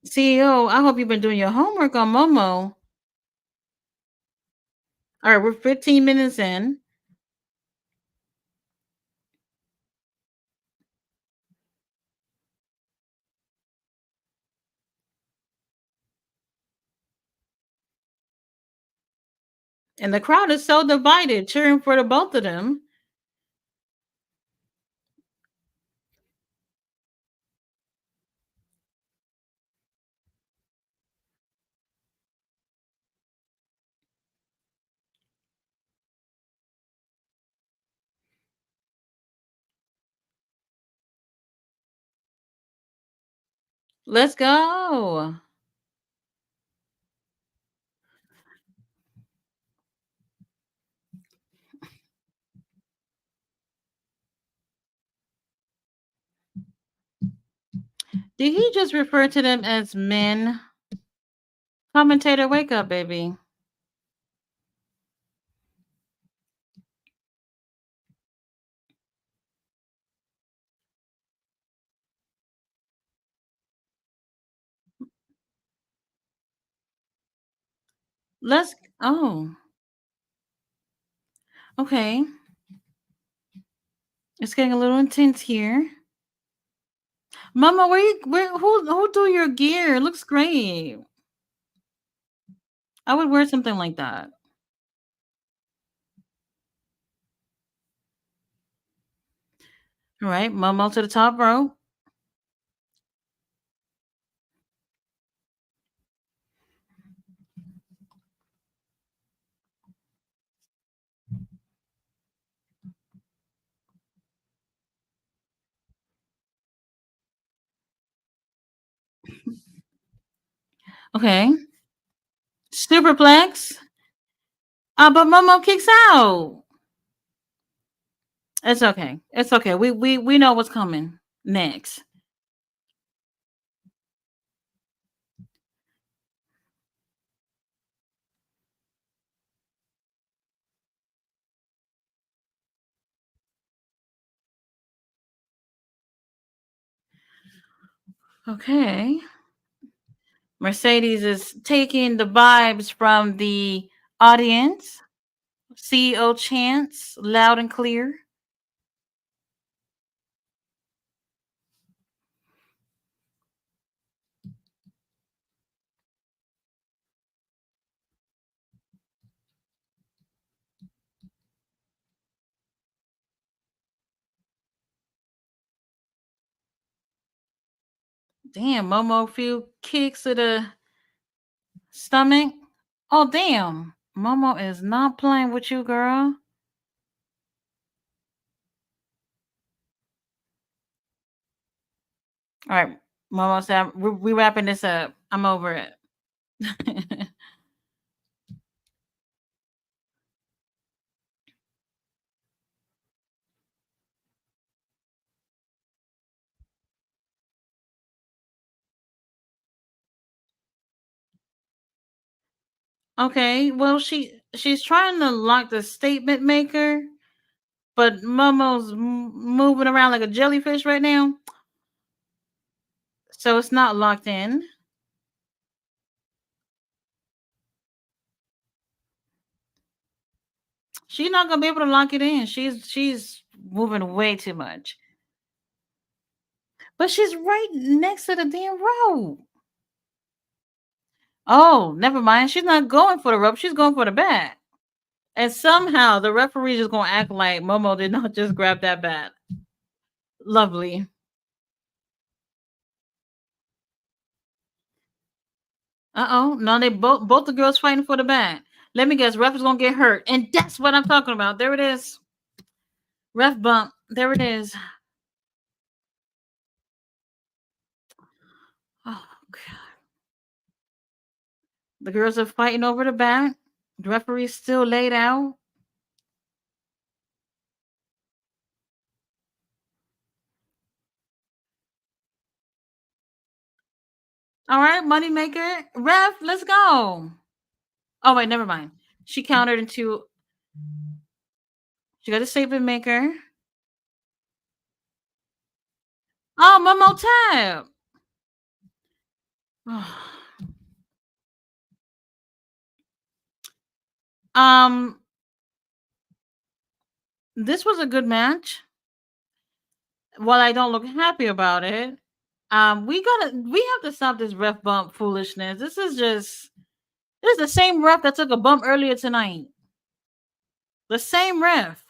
Speaker 1: CEO, I hope you've been doing your homework on Momo. All right, we're 15 minutes in, and the crowd is so divided, cheering for the both of them. Let's go. Did he just refer to them as men? Commentator, wake up, baby. Let's. Oh, okay. It's getting a little intense here. Mama, who do your gear? It looks great. I would wear something like that. All right, Momo to the top row. Okay. Superplex. But Momo kicks out. It's okay. It's okay. We know what's coming next. Okay. Mercedes is taking the vibes from the audience. CEO chants loud and clear. Damn, Momo few kicks to the stomach. Oh damn. Momo is not playing with you, girl. All right. Momo said we wrapping this up. I'm over it. Okay. Well she's trying to lock the statement maker, but Momo's moving around like a jellyfish right now. So it's not locked in. She's not gonna be able to lock it in. She's moving way too much. But she's right next to the damn rope. Oh, never mind. She's not going for the rope. She's going for the bat. And somehow the referee is going to act like Momo did not just grab that bat. Lovely. Uh-oh. No, they both the girls fighting for the bat. Let me guess, ref is going to get hurt. And that's what I'm talking about. There it is. Ref bump. There it is. Oh, God. The girls are fighting over the bat. The referee's still laid out. All right, moneymaker. Ref, let's go. Oh, wait, never mind. She countered into. She got a statement maker. Oh, Momo tap. um, this was a good match. While I don't look happy about it, we have to stop this ref bump foolishness. This is the same ref that took a bump earlier tonight. The same ref.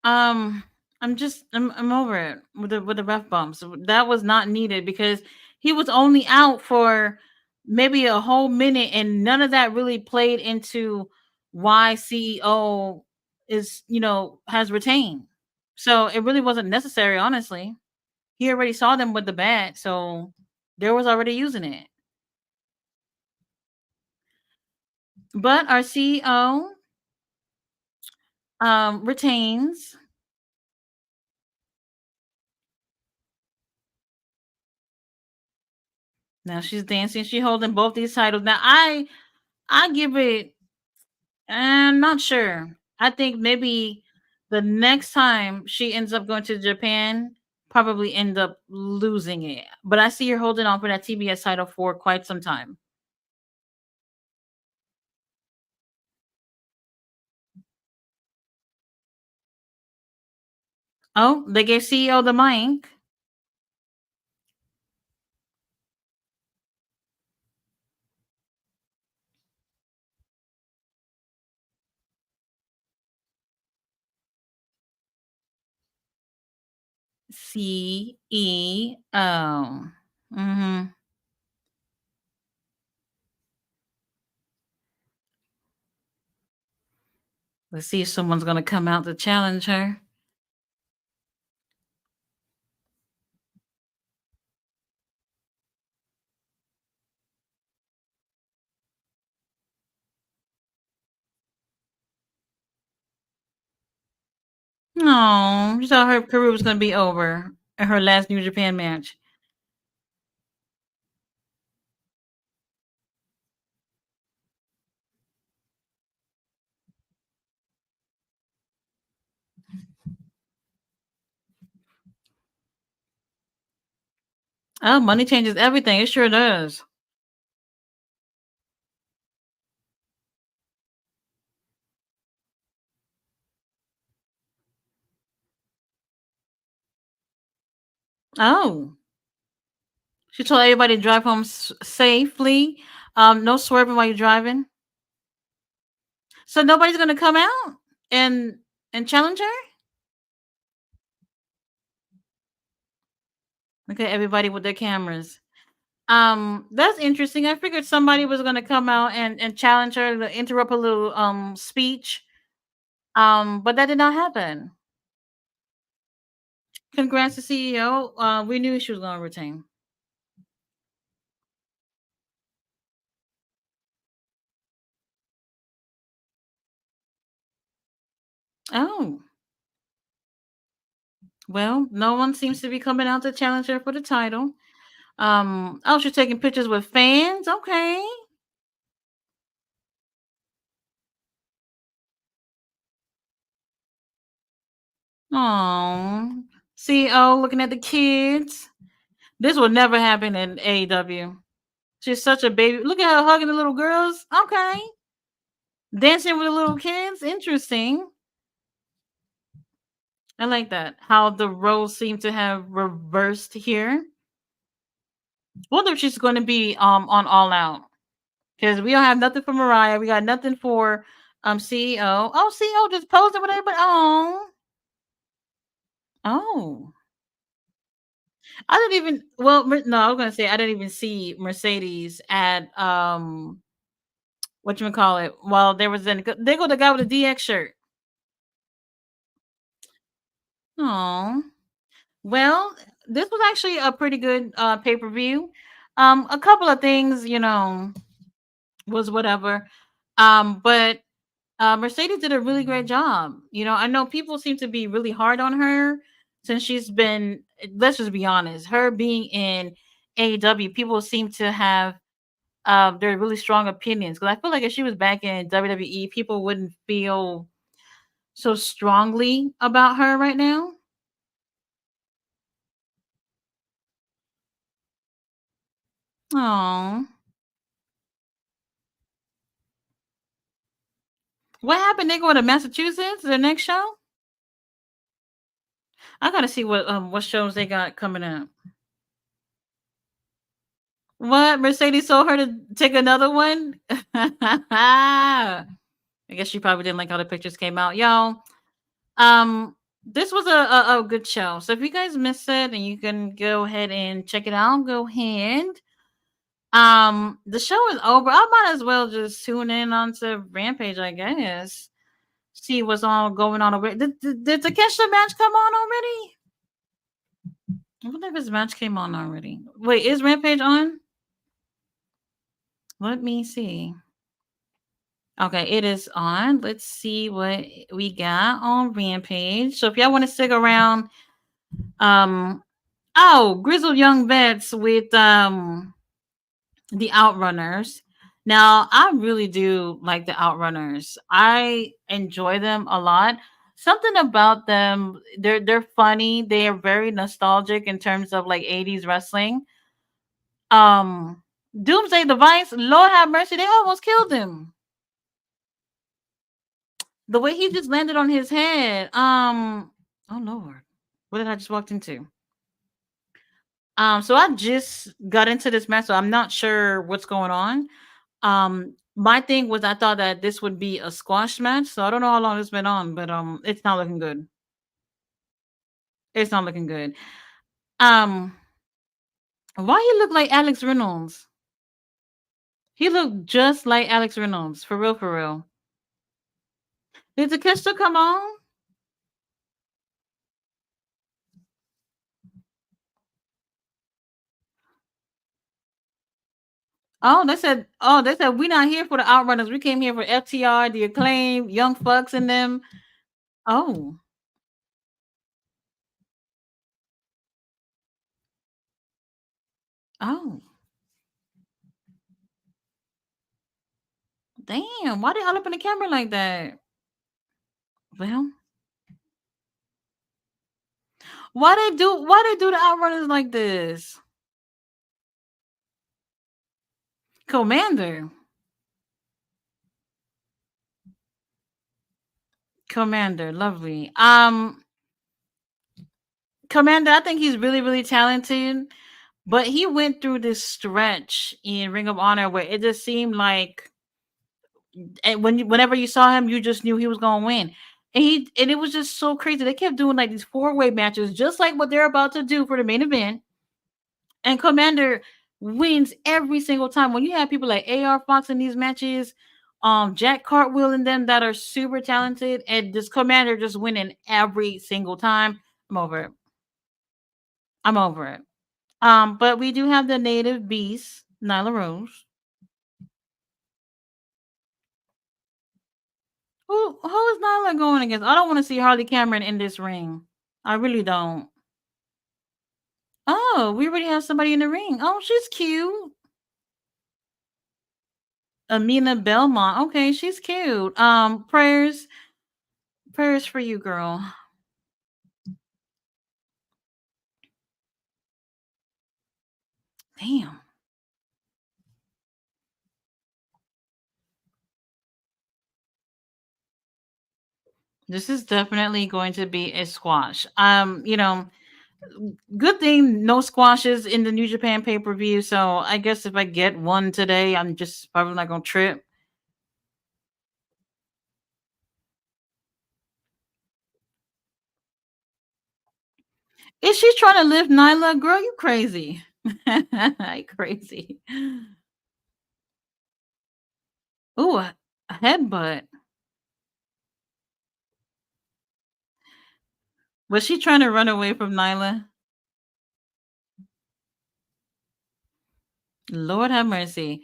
Speaker 1: Um, I'm over it with the ref bumps. That was not needed because he was only out for maybe a whole minute, and none of that really played into why CEO is has retained. So it really wasn't necessary, honestly. He already saw them with the bat, so there was already using it. But our CEO retains. Now she's dancing. She holding both these titles. Now I give it. I'm not sure. I think maybe the next time she ends up going to Japan, probably end up losing it. But I see her holding on for that TBS title for quite some time. Oh, they gave CEO the mic. CEO. Mm-hmm. Let's see if someone's gonna come out to challenge her. No, she thought her career was gonna be over at her last New Japan match. Oh, money changes everything. It sure does. Oh, she told everybody to drive home safely. No swerving while you're driving. So nobody's gonna come out and challenge her. Okay, everybody with their cameras. That's interesting. I figured somebody was gonna come out and challenge her to interrupt a little speech. But that did not happen. Congrats to CEO. We knew she was gonna retain. Oh, well, no one seems to be coming out to challenge her for the title. Oh, she's taking pictures with fans. Okay. Oh, CEO looking at the kids. This would never happen in AEW. She's such a baby. Look at her hugging the little girls. Okay. Dancing with the little kids? Interesting. I like that. How the roles seem to have reversed here. Wonder if she's going to be on All Out because we don't have nothing for Mariah. We got nothing for CEO. Oh, CEO just posted with everybody. Oh. I didn't even. Well, no, I was gonna say I didn't even see Mercedes at what you call it. Well, there was in they go the guy with the DX shirt. Oh. Well, this was actually a pretty good pay per view. A couple of things, was whatever. But Mercedes did a really great job. I know people seem to be really hard on her since she's been. Let's just be honest. Her being in AEW, people seem to have their really strong opinions. Because I feel like if she was back in WWE, people wouldn't feel so strongly about her right now. Oh, what happened? They go to Massachusetts the next show. I gotta see what shows they got coming up. What Mercedes told her to take another one? I guess she probably didn't like how the pictures came out, y'all. This was a good show. So if you guys missed it, and you can go ahead and check it out, go ahead. The show is over. I might as well just tune in onto Rampage, I guess. See what's all going on over. Did the catch the match come on already? I wonder if his match came on already. Wait, is Rampage on? Let me see. Okay, it is on. Let's see what we got on Rampage. So if y'all want to stick around, um, Grizzled Young Vets with the Outrunners. Now, I really do like the Outrunners. I enjoy them a lot. Something about them, they're funny. They are very nostalgic in terms of like 80s wrestling. Um, Doomsday Device, Lord have mercy, they almost killed him. The way he just landed on his head. Oh Lord, what did I just walked into? So I just got into this match, so I'm not sure what's going on. My thing was I thought that this would be a squash match, so I don't know how long it's been on, but it's not looking good. It's not looking good. Um, why he look like Alex Reynolds? He looked just like Alex Reynolds, for real, for real. Did the catch still come on? Oh, they said we're not here for the outrunners. We came here for FTR, the acclaim, young fucks and them. Oh, oh, damn. Why they all up in the camera like that? Well, why they do the outrunners like this? Commander. Commander, lovely. Commander, I think he's really, really talented, but he went through this stretch in Ring of Honor where it just seemed like, and whenever you saw him, you just knew he was gonna win. And it was just so crazy. They kept doing like these four-way matches, just like what they're about to do for the main event. And Commander wins every single time. When you have people like AR Fox in these matches, Jack Cartwheel and them that are super talented, and this Commander just winning every single time. I'm over it. I'm over it. But we do have the native beast, Nyla Rose. Who is Nyla going against? I don't want to see Harley Cameron in this ring. I really don't. Oh, we already have somebody in the ring. Oh, she's cute. Amina Belmont. Okay, she's cute. Prayers for you, girl. Damn. This is definitely going to be a squash. Good thing no squashes in the New Japan pay per view. So I guess if I get one today, I'm just probably not gonna trip. Is she trying to lift Nyla? Girl, you crazy. Crazy. Ooh, a headbutt. Was she trying to run away from Nyla? Lord have mercy.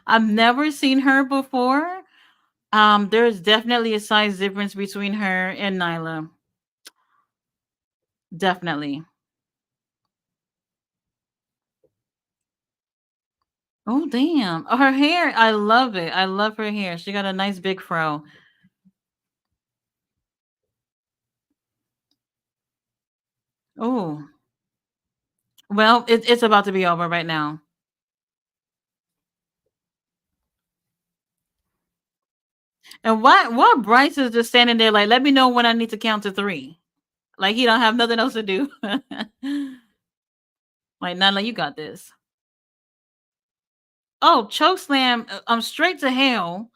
Speaker 1: I've never seen her before. There's definitely a size difference between her and Nyla. Definitely. Oh damn. Oh, her hair. I love it. I love her hair. She got a nice big fro. Oh. Well, it's about to be over right now. And why Bryce is just standing there like, let me know when I need to count to three. Like he don't have nothing else to do. Like Nala, you got this. Oh, choke slam. Straight to hell.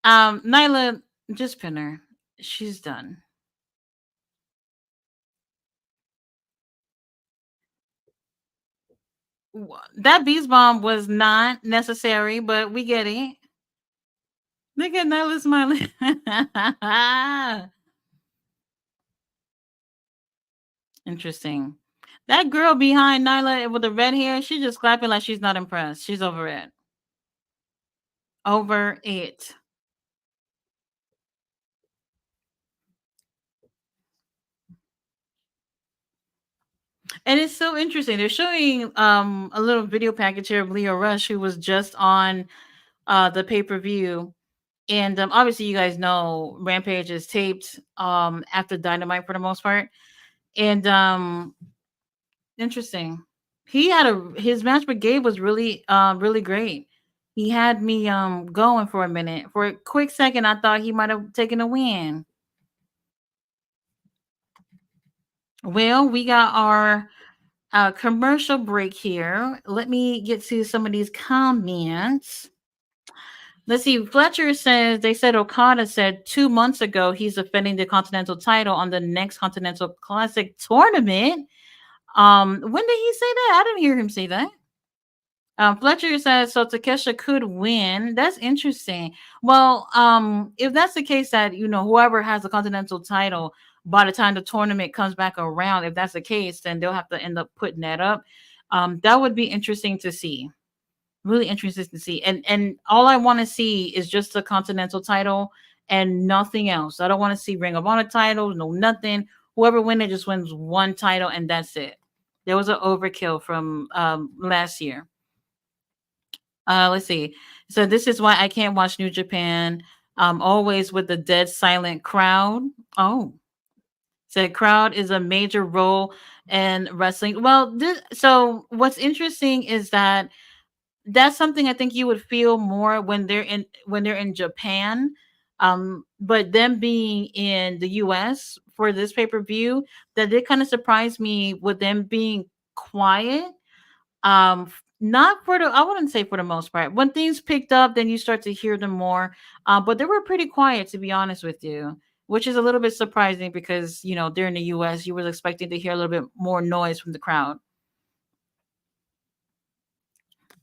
Speaker 1: Nyla, just pin her. She's done. That beast bomb was not necessary, but we get it. Look at Nyla smiling. Interesting. That girl behind Nyla with the red hair, she's just clapping like she's not impressed. She's over it. Over it. And it's so interesting. They're showing a little video package here of Leo Rush, who was just on the pay-per-view. And obviously you guys know Rampage is taped after Dynamite for the most part. And interesting. He had his match with Gabe was really great. He had me going for a minute. For a quick second, I thought he might have taken a win. Well, we got our commercial break here. Let me get to some of these comments. Let's see. Fletcher says they said Okada said 2 months ago he's defending the Continental title on the next Continental Classic tournament. When did he say that? I didn't hear him say that. Fletcher says so Takesha could win. That's interesting. Well, if that's the case, that whoever has the Continental title by the time the tournament comes back around, if that's the case, then they'll have to end up putting that up. That would be interesting to see. Really interesting to see. And all I want to see is just the Continental title and nothing else. I don't want to see Ring of Honor titles, no nothing. Whoever wins it just wins one title and that's it. There was an overkill from last year. Let's see. So this is why I can't watch New Japan. Always with the dead silent crowd. Oh, so crowd is a major role in wrestling. Well, so what's interesting is that that's something I think you would feel more when they're in Japan. But them being in the US for this pay-per-view, that did kind of surprise me with them being quiet. Not for the I wouldn't say for the most part. When things picked up, then you start to hear them more. But they were pretty quiet, to be honest with you, which is a little bit surprising because they're in the US. You was expecting to hear a little bit more noise from the crowd.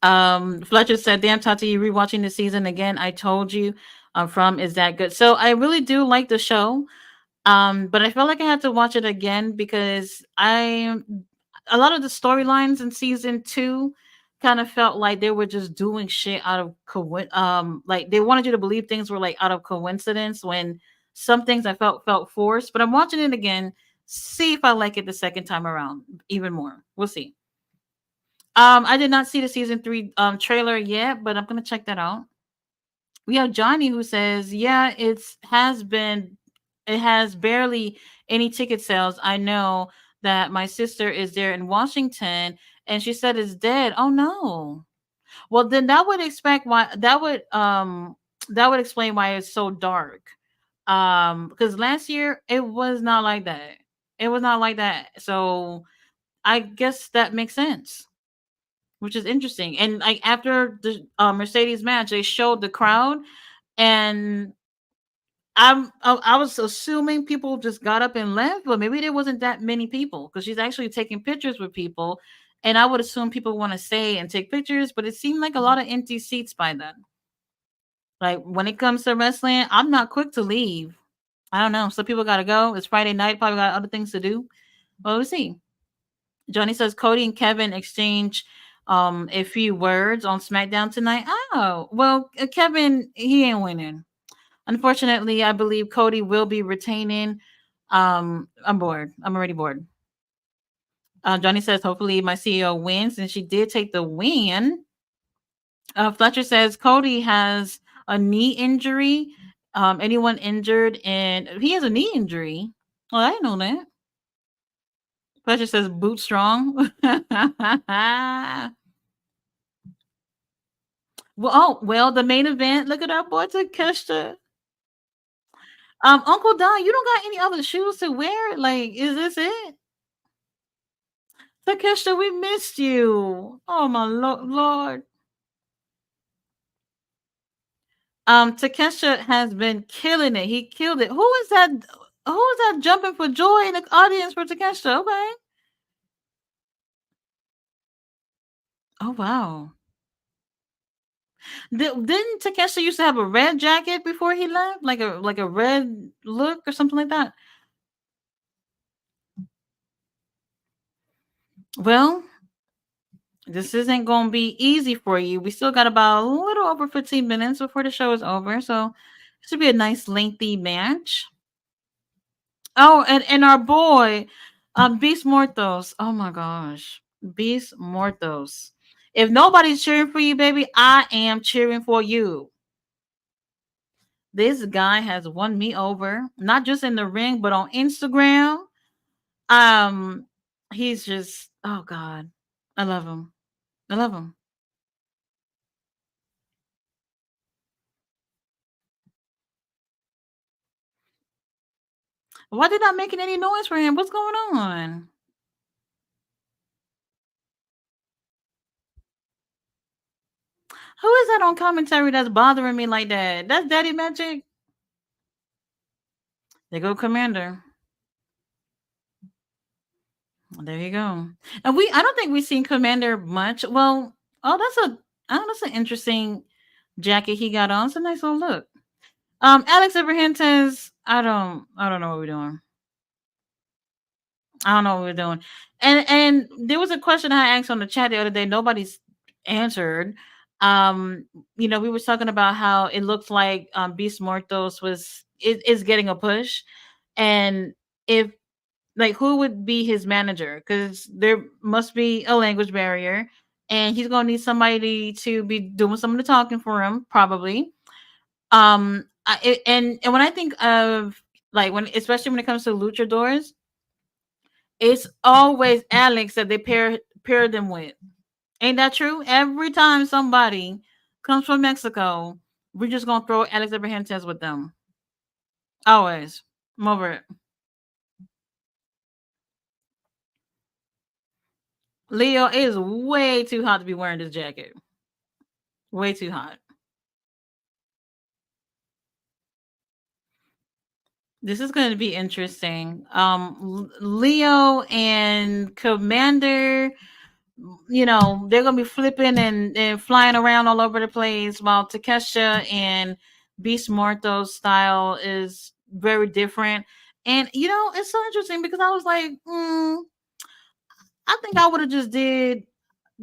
Speaker 1: Fletcher said, "Damn, Tati, you rewatching the season again? I told you, from is that good." So I really do like the show. But I felt like I had to watch it again because a lot of the storylines in season two kind of felt like they were just doing shit out of like they wanted you to believe things were like out of coincidence when some things I felt forced. But I'm watching it again, see if I like it the second time around even more. We'll see. I did not see the season three trailer yet, but I'm gonna check that out. We have Johnny who says, "Yeah, it has barely any ticket sales. I know that my sister is there in Washington, and she said it's dead. Oh no. Well, then that would expect why that would That would explain why it's so dark. Because last year it was not like that. It was not like that. So I guess that makes sense, which is interesting. And like after the Mercedes match, they showed the crowd, and I was assuming people just got up and left, but maybe there wasn't that many people because she's actually taking pictures with people, and I would assume people want to stay and take pictures, but it seemed like a lot of empty seats by then. Like when it comes to wrestling, I'm not quick to leave. I don't know. Some people gotta go. It's Friday night, probably got other things to do. Well, we'll see. Johnny says Cody and Kevin exchange a few words on SmackDown tonight. Oh, well, Kevin, he ain't winning. Unfortunately, I believe Cody will be retaining. I'm bored. I'm already bored. Johnny says, hopefully my CEO wins, and she did take the win. Fletcher says Cody has a knee injury. Anyone injured, and he has a knee injury. Well, I didn't know that. Fletcher says boot strong. well, well, the main event. Look at our boy Takeshita. Uncle Don, you don't got any other shoes to wear? Like, is this it? Takeshita, we missed you. Oh my lord. Takesha has been killing it. He killed it. Who is that? Who is that jumping for joy in the audience for Takesha? Okay. Oh wow. Didn't Takesha used to have a red jacket before he left, like a red look or something like that? Well, this isn't going to be easy for you. We still got about a little over 15 minutes before the show is over, so this should be a nice lengthy match. Oh, and our boy, Beast Mortos. Oh my gosh, Beast Mortos. If nobody's cheering for you, baby, I am cheering for you. This guy has won me over, not just in the ring, but on Instagram. Um, he's just, oh God, I love him. I love him. Why did not making any noise for him? What's going on? Who is that on commentary that's bothering me like that? That's Daddy Magic. They go Commander. There you go. And I don't think we've seen Commander much. Well, oh, that's an interesting jacket he got on. It's a nice little look. Alex Abrahantes, I don't know what we're doing. I don't know what we're doing. And there was a question I asked on the chat the other day. Nobody's answered. Um, we were talking about how it looks like Beast Mortos is getting a push, and if like who would be his manager? Because there must be a language barrier, and he's gonna need somebody to be doing some of the talking for him, probably. And when I think of like when, especially when it comes to luchadors, it's always Alex that they pair them with. Ain't that true? Every time somebody comes from Mexico, we're just gonna throw Alex Abrahantes with them. Always. I'm over it. Leo, it is way too hot to be wearing this jacket. Way too hot. This is going to be interesting. Leo and Commander, they're going to be flipping and flying around all over the place, while Takesha and Beast Morto's style is very different. And, it's so interesting because I was like, I think I would have just did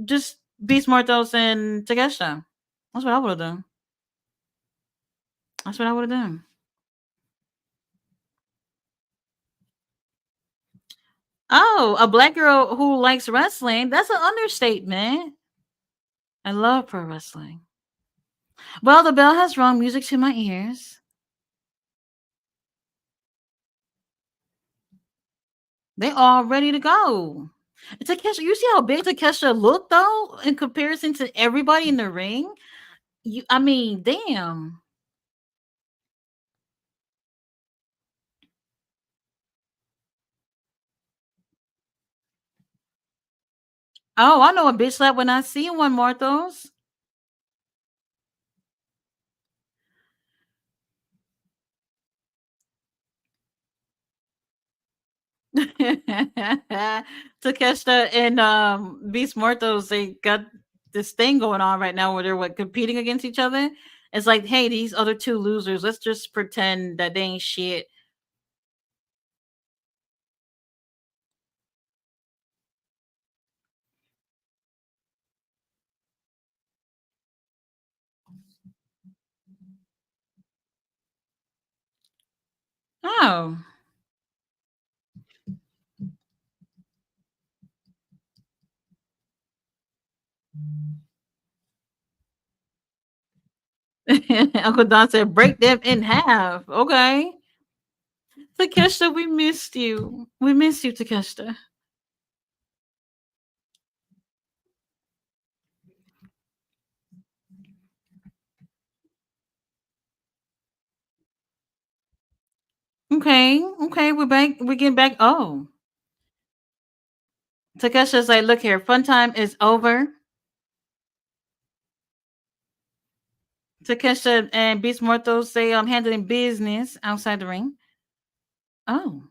Speaker 1: just Beast Mortos and Takesha. That's what I would have done. That's what I would have done. Oh, a black girl who likes wrestling. That's an understatement. I love pro wrestling. Well, the bell has rung, music to my ears. They all ready to go. Takesha, you see how big Takesha looked though in comparison to everybody in the ring? I mean, damn. Oh, I know a bitch slap when I see one, Marthos. Takeshita and Beast Mortos, they got this thing going on right now where they're what competing against each other. It's like, hey, these other two losers, let's just pretend that they ain't shit. Oh. Uncle Don said, break them in half. Okay. Takeshita, we missed you. We miss you, Takeshita. Okay. Okay. We're back. We're getting back. Oh. Takesha's like, look here, fun time is over. Takesha and Beast Mortos say I'm handling business outside the ring. Oh.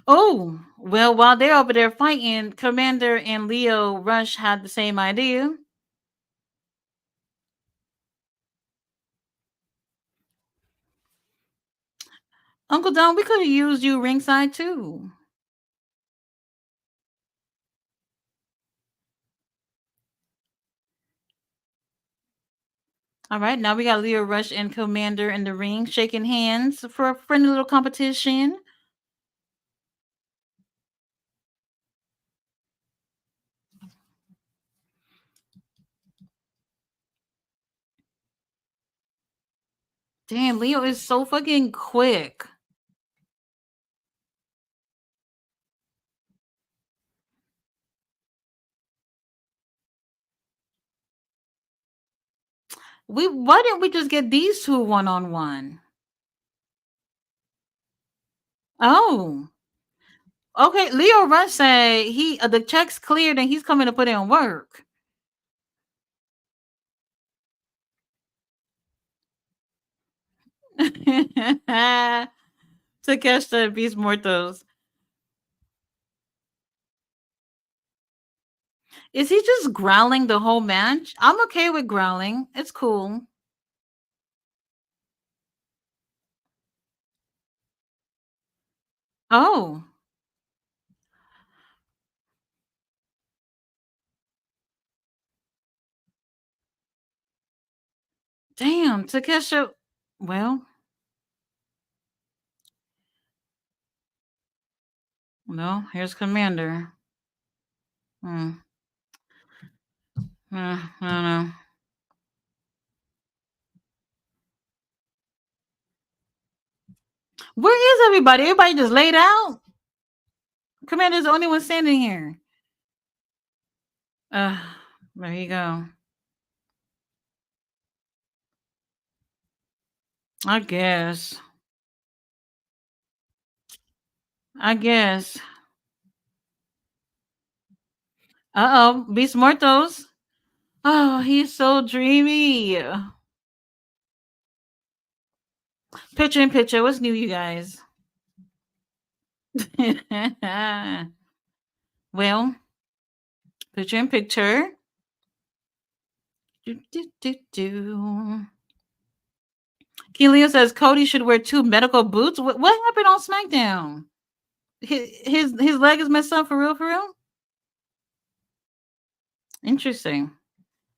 Speaker 1: Oh. Well, while they're over there fighting, Commander and Leo Rush had the same idea. Uncle Don, we could have used you ringside too. All right, now we got Leo Rush and Commander in the ring shaking hands for a friendly little competition. Damn, Leo is so fucking quick. Why didn't we just get these two one on one? Oh. Okay, Leo Rush say he the check's cleared and he's coming to put in work. To catch the Beast Mortos. Is he just growling the whole match? I'm okay with growling. It's cool. Oh, damn, Takesha. Well, no, here's Commander. Hmm. I don't know. Where is everybody? Everybody just laid out. Commander's the only one standing here. Uh, there you go. I guess. I guess. Uh oh, Beast Mortos. Oh, he's so dreamy. Picture in picture. What's new, you guys? Well, picture in picture. Do, do, do, do. Keelia says Cody should wear two medical boots. What happened on SmackDown? His leg is messed up for real, for real. Interesting.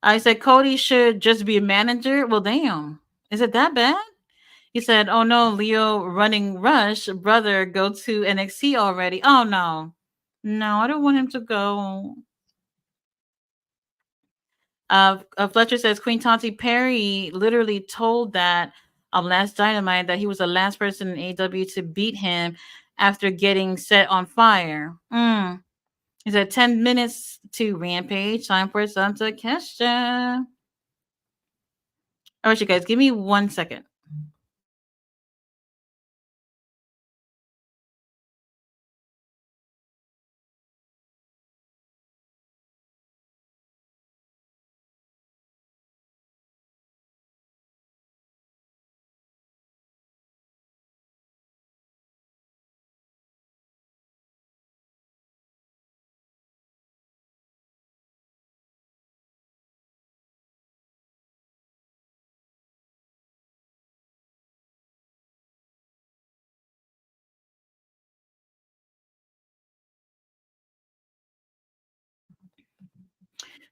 Speaker 1: I said Cody should just be a manager. Well, damn, is it that bad? He said, "Oh no, Leo running Rush brother go to NXT already. Oh no, no, I don't want him to go." Fletcher says Queen Tonti Perry literally told that last Dynamite that he was the last person in AW to beat him after getting set on fire. He said 10 minutes to Rampage. Time for some Takesha. All right, you guys, give me 1 second.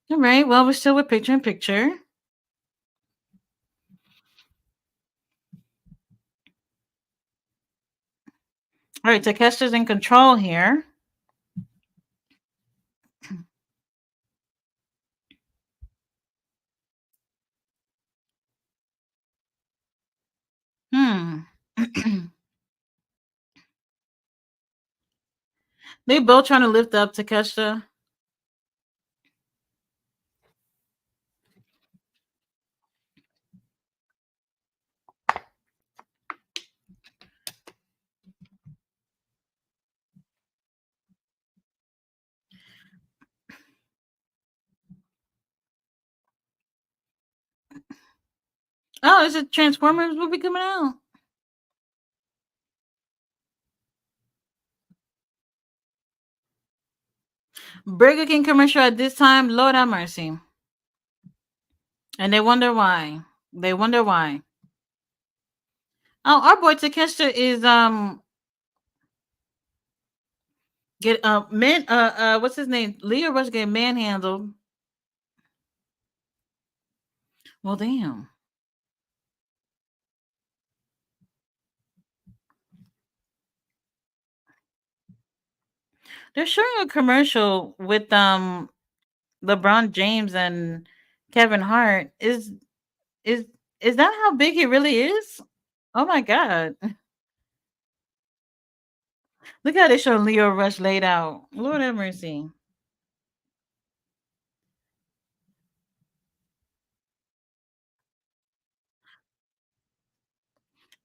Speaker 1: All right. Well, we're still with picture in picture. All right. Takesha's in control here. Hmm. They both trying to lift up Takesha. Oh, is it Transformers movie coming out? Burger King commercial at this time. Lord have mercy. And they wonder why. They wonder why. Oh, our boy Takesha is get man what's his name? Leo Rush getting manhandled. Well, damn. They're showing a commercial with LeBron James and Kevin Hart. Is is that how big he really is? Oh my god. Look how they show Leo Rush laid out. Lord have mercy.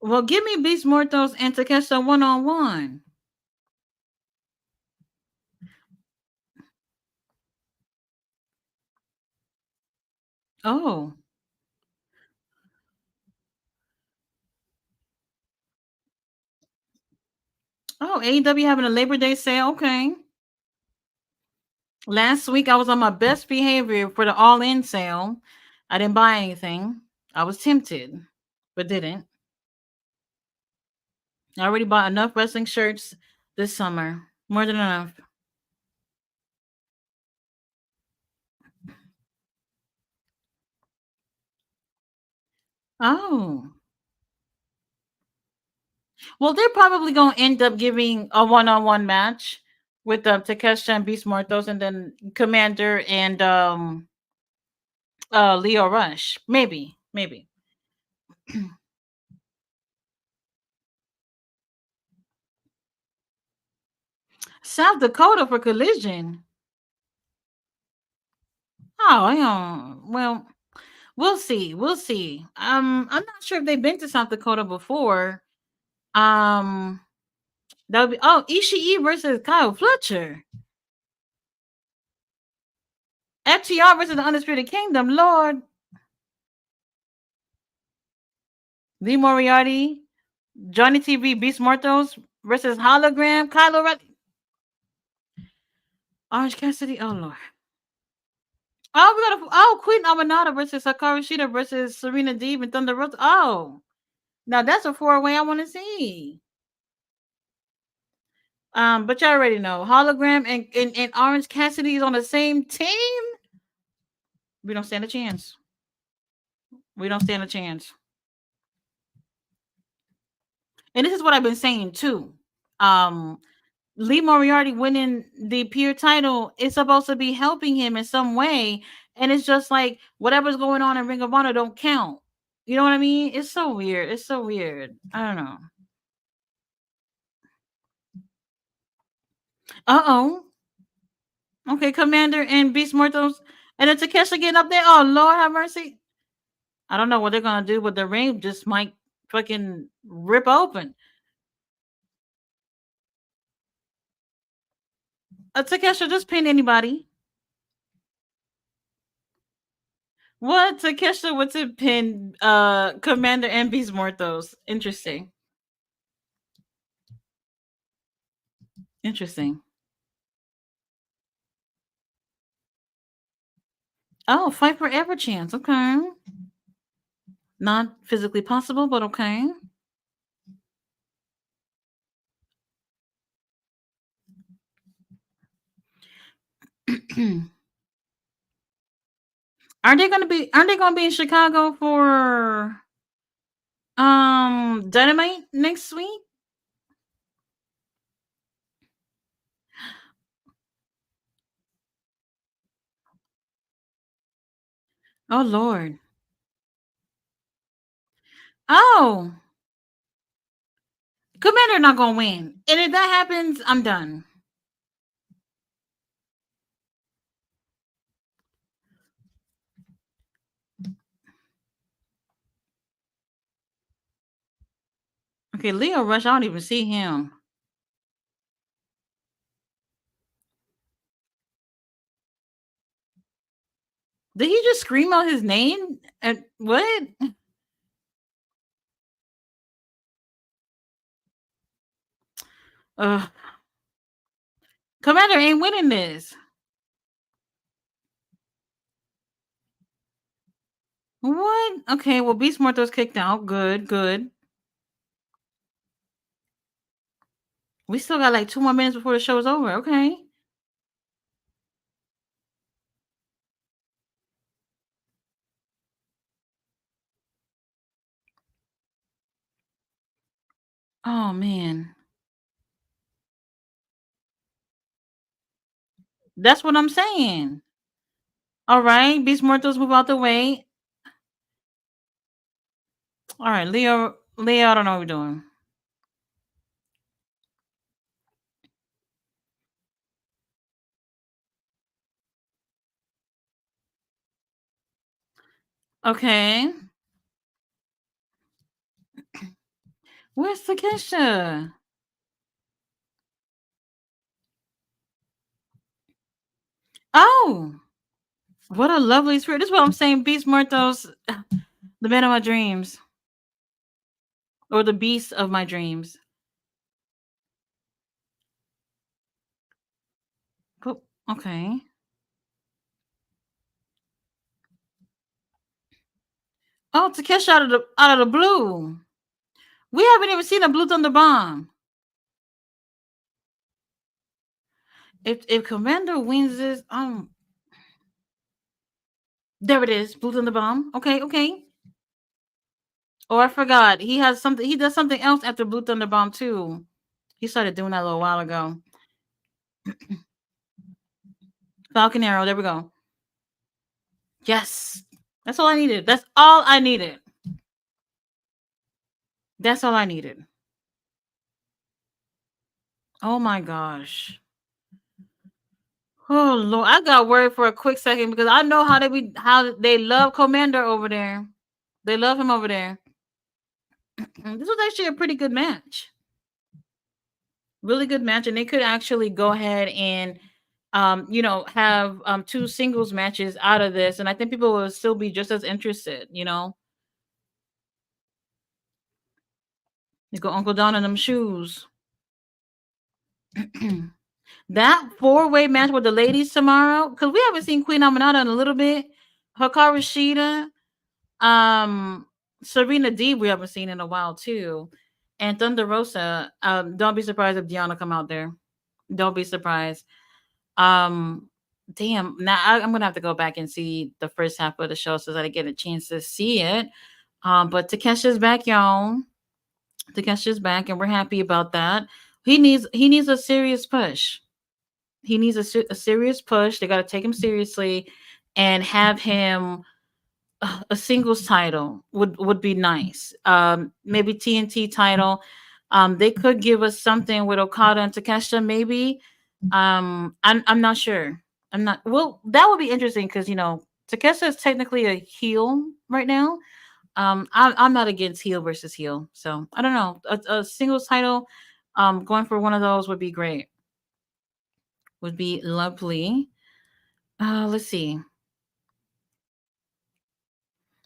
Speaker 1: Well, give me Beast Mortos and Takesha one on one. Oh. Oh, AEW having a Labor Day sale. Okay. Last week I was on my best behavior for the all in sale. I didn't buy anything. I was tempted, but didn't. I already bought enough wrestling shirts this summer. More than enough. Oh. Well, they're probably going to end up giving a one on one match with Takesha and Beast Mortos and then Commander and Leo Rush. Maybe. Maybe. South Dakota for Collision. Oh, yeah. Well, we'll see. We'll see. I'm not sure if they've been to South Dakota before. Um, that would be Ishii versus Kyle Fletcher. FTR versus the Undisputed Kingdom. Lord, Lee Moriarty, Johnny TV, Beast Mortos versus Hologram, Kyle O'Reilly, Orange Cassidy. Oh Lord. Oh, we got Queen Aminata versus Hikaru Shida versus Serena Deeb and Thunder Rosa. Oh, now that's a four-way I want to see. But you already know Hologram and Orange Cassidy is on the same team. We don't stand a chance. We don't stand a chance. And this is what I've been saying too. Um, Lee Moriarty winning the peer title is supposed to be helping him in some way, and it's just like whatever's going on in Ring of Honor don't count. You know what I mean? It's so weird. It's so weird. I don't know. Uh-oh. Okay, Commander and Beast Mortos and then Takesha getting up there. Oh Lord have mercy. I don't know what they're gonna do, but the ring just might fucking rip open. Takesha just pin anybody. What Takesha would to pin Commander and Beast Mortos? Interesting. Interesting. Oh, fight for ever chance. Okay. Not physically possible, but okay. Aren't they gonna be in Chicago for Dynamite next week? Oh Lord. Oh, Commander not gonna win. And if that happens, I'm done. Okay, Leo Rush, I don't even see him. Did he just scream out his name? And what? Ugh. Commander ain't winning this. What? Okay, well, Beast Morto's kicked out. Good, good. We still got like 2 more minutes before the show is over. Okay. Oh man. That's what I'm saying. All right, Beast Mortals move out the way. All right, Leo, I don't know what we're doing. Okay. Where's Takesha? Oh, what a lovely spirit. This is what I'm saying. Beast Mortos, the man of my dreams. Or the beast of my dreams. But, okay. Oh, Takesha out of the blue. We haven't even seen a Blue Thunder Bomb. If Commander wins this, there it is, Blue Thunder Bomb. Okay, okay. Oh, I forgot. He has something. He does something else after Blue Thunder Bomb too. He started doing that a little while ago. Falcon Arrow. There we go. Yes, that's all I needed. That's all I needed. That's all I needed. Oh my gosh. Oh Lord, I got worried for a quick second because I know how they love Commander over there. They love him over there. This was actually a pretty good match. Really good match, and they could actually go ahead and have two singles matches out of this, and I think people will still be just as interested. You go Uncle Don in them shoes. That four-way match with the ladies tomorrow, because we haven't seen Queen Aminata in a little bit. Hikaru Shida, um, Serena Deeb, we haven't seen in a while too, and Thunder Rosa. Don't be surprised if Deanna come out there. Don't be surprised. Um, damn. Now I'm gonna have to go back and see the first half of the show so that I get a chance to see it. But Takesha's back, y'all. Takesha's back, and we're happy about that. He needs a serious push. He needs a serious push. They got to take him seriously, and have him a singles title would be nice. Maybe TNT title. They could give us something with Okada and Takesha. Maybe. I'm not sure. I'm not. Well, that would be interesting because Takesha is technically a heel right now. I'm not against heel versus heel, so I don't know. A singles title, going for one of those would be great. Would be lovely. Let's see.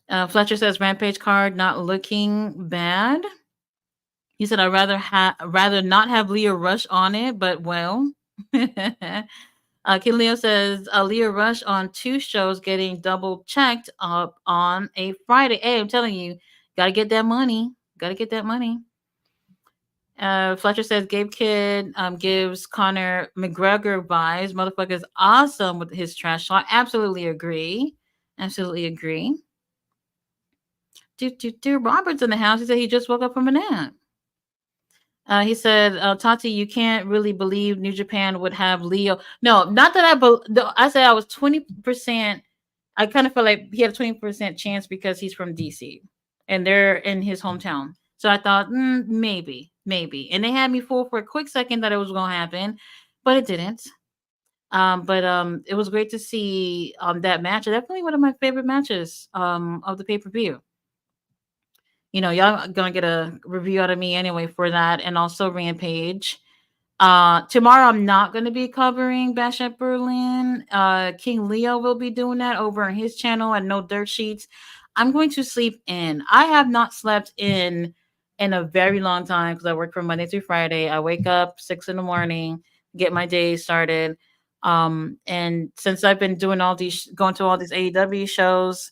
Speaker 1: Fletcher says Rampage card not looking bad. He said I'd rather not have Leah Rush on it, but well. King Leo says Leah Rush on two shows getting double checked up on a Friday. Hey, I'm telling you, gotta get that money. Gotta get that money. Fletcher says Gabe Kidd gives Conor McGregor vibes. Motherfucker's awesome with his trash talk. Absolutely agree. Absolutely agree. Robert's in the house. He said he just woke up from a nap. He said, Tati, you can't really believe New Japan would have Leo. No, not that I said I was 20%. I kind of feel like he had a 20% chance because he's from DC and they're in his hometown. So I thought, maybe. And they had me fooled for a quick second that it was going to happen, but it didn't. But it was great to see that match. Definitely one of my favorite matches of the pay per view. You know, y'all gonna get a review out of me anyway for that, and also Rampage. Tomorrow I'm not gonna be covering Bash at Berlin. King Leo will be doing that over on his channel at No Dirt Sheets. I'm going to sleep in. I have not slept in a very long time because I work from Monday through Friday. I wake up 6 in the morning, get my day started. And since I've been doing going to all these AEW shows,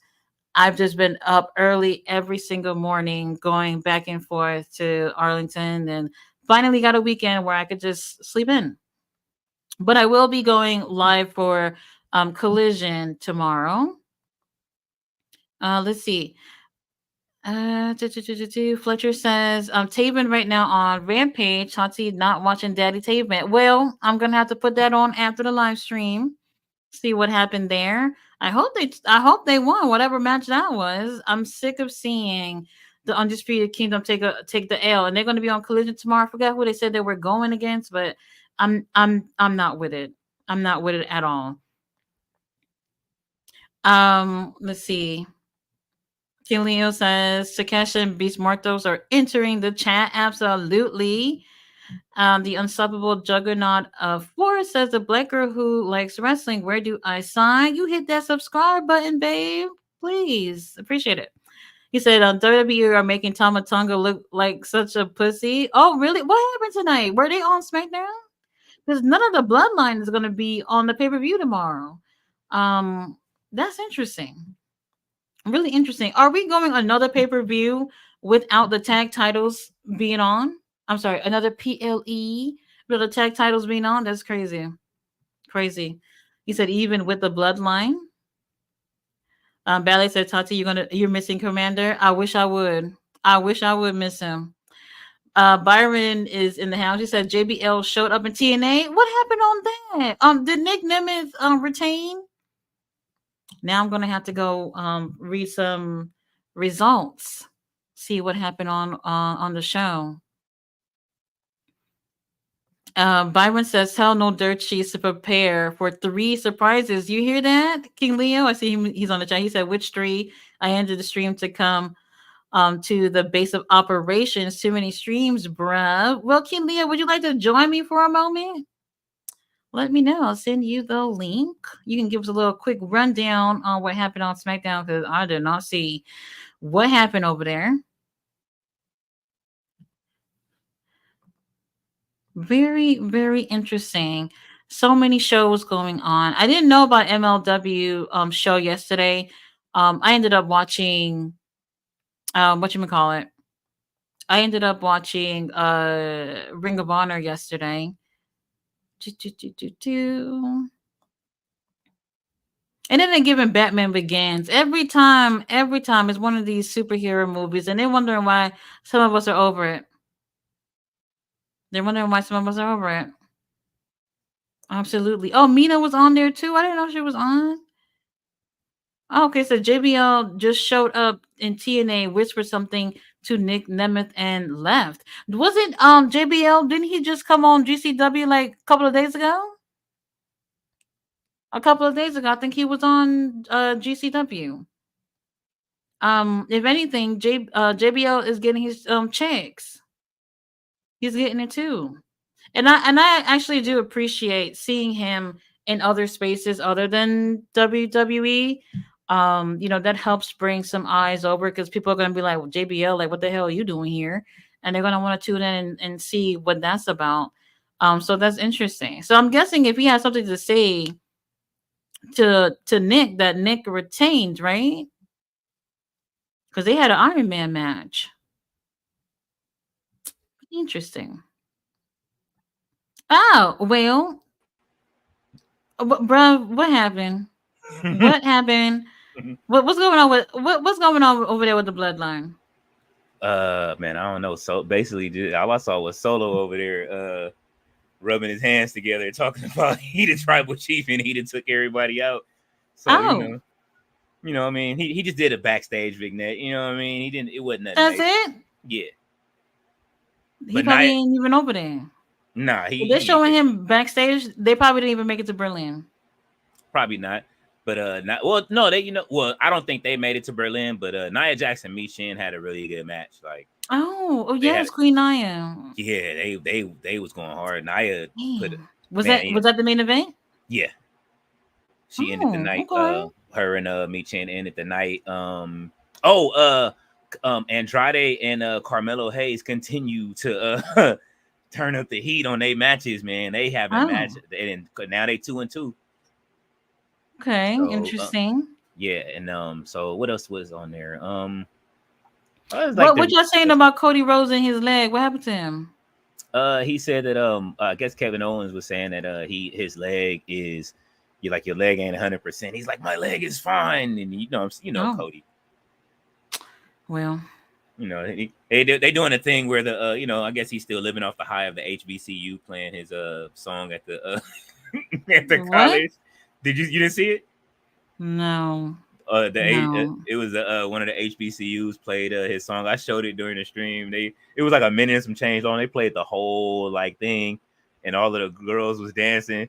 Speaker 1: I've just been up early every single morning, going back and forth to Arlington, and finally got a weekend where I could just sleep in. But I will be going live for Collision tomorrow. Let's see. Fletcher says, Taven right now on Rampage. Tati not watching Daddy Taven. Well, I'm gonna have to put that on after the live stream. See what happened there. I hope they won whatever match that was. I'm sick of seeing the Undisputed Kingdom take the L, and they're going to be on Collision tomorrow. I forgot who they said they were going against, but I'm not with it. I'm not with it at all. Let's see. King Leo says Takeshi and Beast Martos are entering the chat. Absolutely. The unstoppable juggernaut of Force says the black girl who likes wrestling. Where do I sign? You hit that subscribe button, babe. Please. Appreciate it. He said WWE are making Tama Tonga look like such a pussy. Oh, really? What happened tonight? Were they on SmackDown? Because none of the bloodline is gonna be on the pay-per-view tomorrow. Um, that's interesting. Really interesting. Are we going another pay-per-view without the tag titles being on? I'm sorry, another PLE with the tag titles being on? That's crazy. Crazy. He said even with the bloodline. Ballet said, Tati, you're missing Commander. I wish I would. I wish I would miss him. Byron is in the house. He said JBL showed up in TNA. What happened on that? Did Nick Nemeth retain? Now I'm gonna have to go read some results, see what happened on the show. Byron says, "Tell No Dirt Sheets to prepare for 3 surprises." You hear that, King Leo? I see him. He's on the chat. He said, "Which 3?" I ended the stream to come to the base of operations. Too many streams, bruh. Well, King Leo, would you like to join me for a moment? Let me know. I'll send you the link. You can give us a little quick rundown on what happened on SmackDown because I did not see what happened over there. Very, very interesting. So many shows going on. I didn't know about MLW show yesterday. I ended up watching what you call it. I ended up watching Ring of Honor yesterday. And then they're giving Batman Begins every time it's one of these superhero movies, and they're wondering why some of us are over it. They're wondering why some of us are over it. Absolutely. Oh, Mina was on there too. I didn't know she was on. Oh, okay, so JBL just showed up in TNA, whispered something to Nick Nemeth, and left. Wasn't JBL? Didn't he just come on GCW like a couple of days ago? A couple of days ago, I think he was on GCW. If anything, JBL is getting his checks. He's getting it too. And I actually do appreciate seeing him in other spaces other than WWE. That helps bring some eyes over because people are gonna be like, well, JBL, like, what the hell are you doing here? And they're gonna want to tune in and see what that's about. So that's interesting. So I'm guessing if he has something to say to Nick, that Nick retained, right? Because they had an Iron Man match. Interesting. Oh well, bruh, what happened? What happened? What's going on with what's going on over there with the bloodline?
Speaker 2: Man, I don't know. So basically, just, all I saw was Solo over there, rubbing his hands together, talking about he the tribal chief and he done took everybody out. So
Speaker 1: Oh,
Speaker 2: I mean, he just did a backstage vignette. You know what I mean? He didn't. It wasn't nothing
Speaker 1: that's
Speaker 2: major.
Speaker 1: it.
Speaker 2: Yeah,
Speaker 1: He
Speaker 2: but
Speaker 1: probably
Speaker 2: not.
Speaker 1: ain't even over there.
Speaker 2: Nah,
Speaker 1: If they're
Speaker 2: he ain't
Speaker 1: showing
Speaker 2: there.
Speaker 1: him backstage, they probably didn't even make it to Berlin.
Speaker 2: Probably not. But not well. No, they well. I don't think they made it to Berlin. But Nia Jackson, and Mi Shin had a really good match. Like
Speaker 1: Oh
Speaker 2: they had.
Speaker 1: yes, Queen Naya.
Speaker 2: Yeah, they was going hard. Nia put
Speaker 1: Damn. Was
Speaker 2: man.
Speaker 1: that
Speaker 2: Yeah,
Speaker 1: was that the main event?
Speaker 2: yeah. She ended the
Speaker 1: Oh,
Speaker 2: night.
Speaker 1: okay.
Speaker 2: Her and Mi Chin ended the night. Oh, Andrade and Carmelo Hayes continue to turn up the heat on their matches. Man, they haven't
Speaker 1: Oh,
Speaker 2: matched, and now they 2-2.
Speaker 1: okay.
Speaker 2: So
Speaker 1: Interesting.
Speaker 2: yeah, and so what else was on there? It was like
Speaker 1: What
Speaker 2: the
Speaker 1: y'all saying about Cody Rhodes and his leg? What happened to him?
Speaker 2: he said that I guess Kevin Owens was saying that his leg is you like your leg ain't 100%. He's like my leg is fine, and
Speaker 1: Oh,
Speaker 2: Cody.
Speaker 1: well.
Speaker 2: They doing a thing where the I guess he's still living off the high of the HBCU playing his song at the at the
Speaker 1: What?
Speaker 2: college. You didn't see it?
Speaker 1: No. No.
Speaker 2: It was one of the HBCUs played his song. I showed it during the stream. It was like a minute and some change on. They played the whole like thing, and all of the girls was dancing.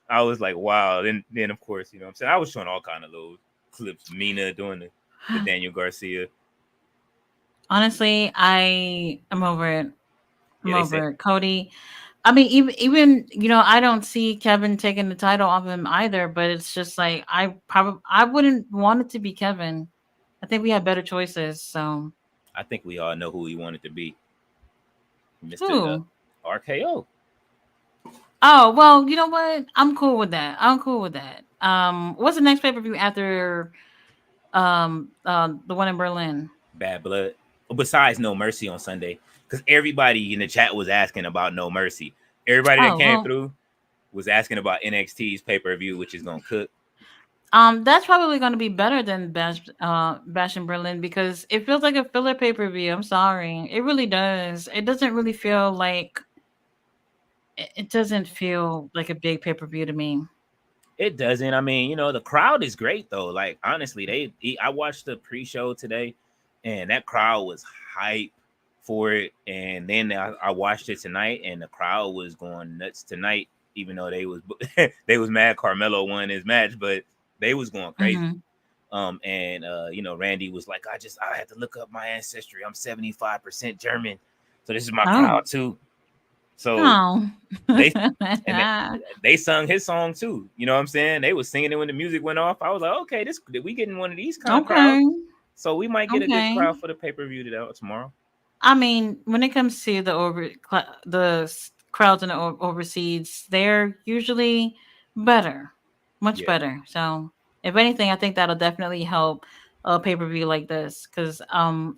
Speaker 2: I was like, wow. Then of course what I'm saying, I was showing all kind of little clips. Mina doing the Daniel Garcia.
Speaker 1: Honestly, I am over it. I'm
Speaker 2: Yeah, they said
Speaker 1: over it. Cody. I mean, even I don't see Kevin taking the title off him either. But it's just like I wouldn't want it to be Kevin. I think we have better choices. So
Speaker 2: I think we all know who he wanted to be. Mr.
Speaker 1: who?
Speaker 2: RKO.
Speaker 1: Oh well, you know what? I'm cool with that. I'm cool with that. What's the next pay per view after the one in Berlin?
Speaker 2: Bad Blood. Besides No Mercy on Sunday, because everybody in the chat was asking about No Mercy. Everybody that
Speaker 1: Oh
Speaker 2: came
Speaker 1: well,
Speaker 2: through was asking about NXT's pay per view, which is gonna cook.
Speaker 1: that's probably going to be better than Bash in Berlin because it feels like a filler pay per view. I'm sorry, it really does. It doesn't really feel like it doesn't feel like a big pay per view to me.
Speaker 2: It doesn't. I mean, the crowd is great though. Like honestly, I watched the pre-show today, and that crowd was hype for it. And then I watched it tonight, and the crowd was going nuts tonight. Even though they was they was mad Carmelo won his match, but they was going crazy.
Speaker 1: Hmm.
Speaker 2: And Randy was like, I had to look up my ancestry. I'm 75% German, so this is my
Speaker 1: Oh,
Speaker 2: crowd too. So
Speaker 1: oh,
Speaker 2: they and they sung his song too. You know what I'm saying? They was singing it when the music went off. I was like, okay, this we getting one of these kind of crowds.
Speaker 1: okay,
Speaker 2: So we might get a good
Speaker 1: okay.
Speaker 2: crowd for the pay per view tomorrow.
Speaker 1: I mean, when it comes to crowds in the overseas, they're usually better, much
Speaker 2: Yeah.
Speaker 1: better. So, if anything, I think that'll definitely help a pay per view like this because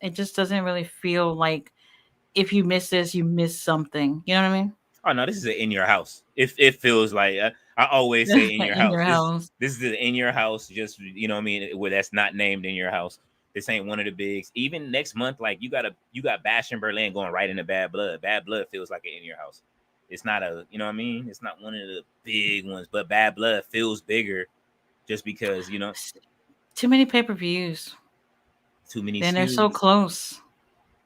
Speaker 1: it just doesn't really feel like if you miss this, you miss something. You know what I mean?
Speaker 2: Oh no, this is in your house. If it feels like I always say in your
Speaker 1: In
Speaker 2: house.
Speaker 1: your house.
Speaker 2: This is in your house. Just what I mean, where that's not named in your house. This ain't one of the bigs. Even next month, like you got Bash in Berlin going right into Bad Blood. Bad Blood feels like it in your house. It's not a what I mean. It's not one of the big ones, but Bad Blood feels bigger just because
Speaker 1: Too many pay per views.
Speaker 2: too many
Speaker 1: Then they're so
Speaker 2: SKUs.
Speaker 1: close.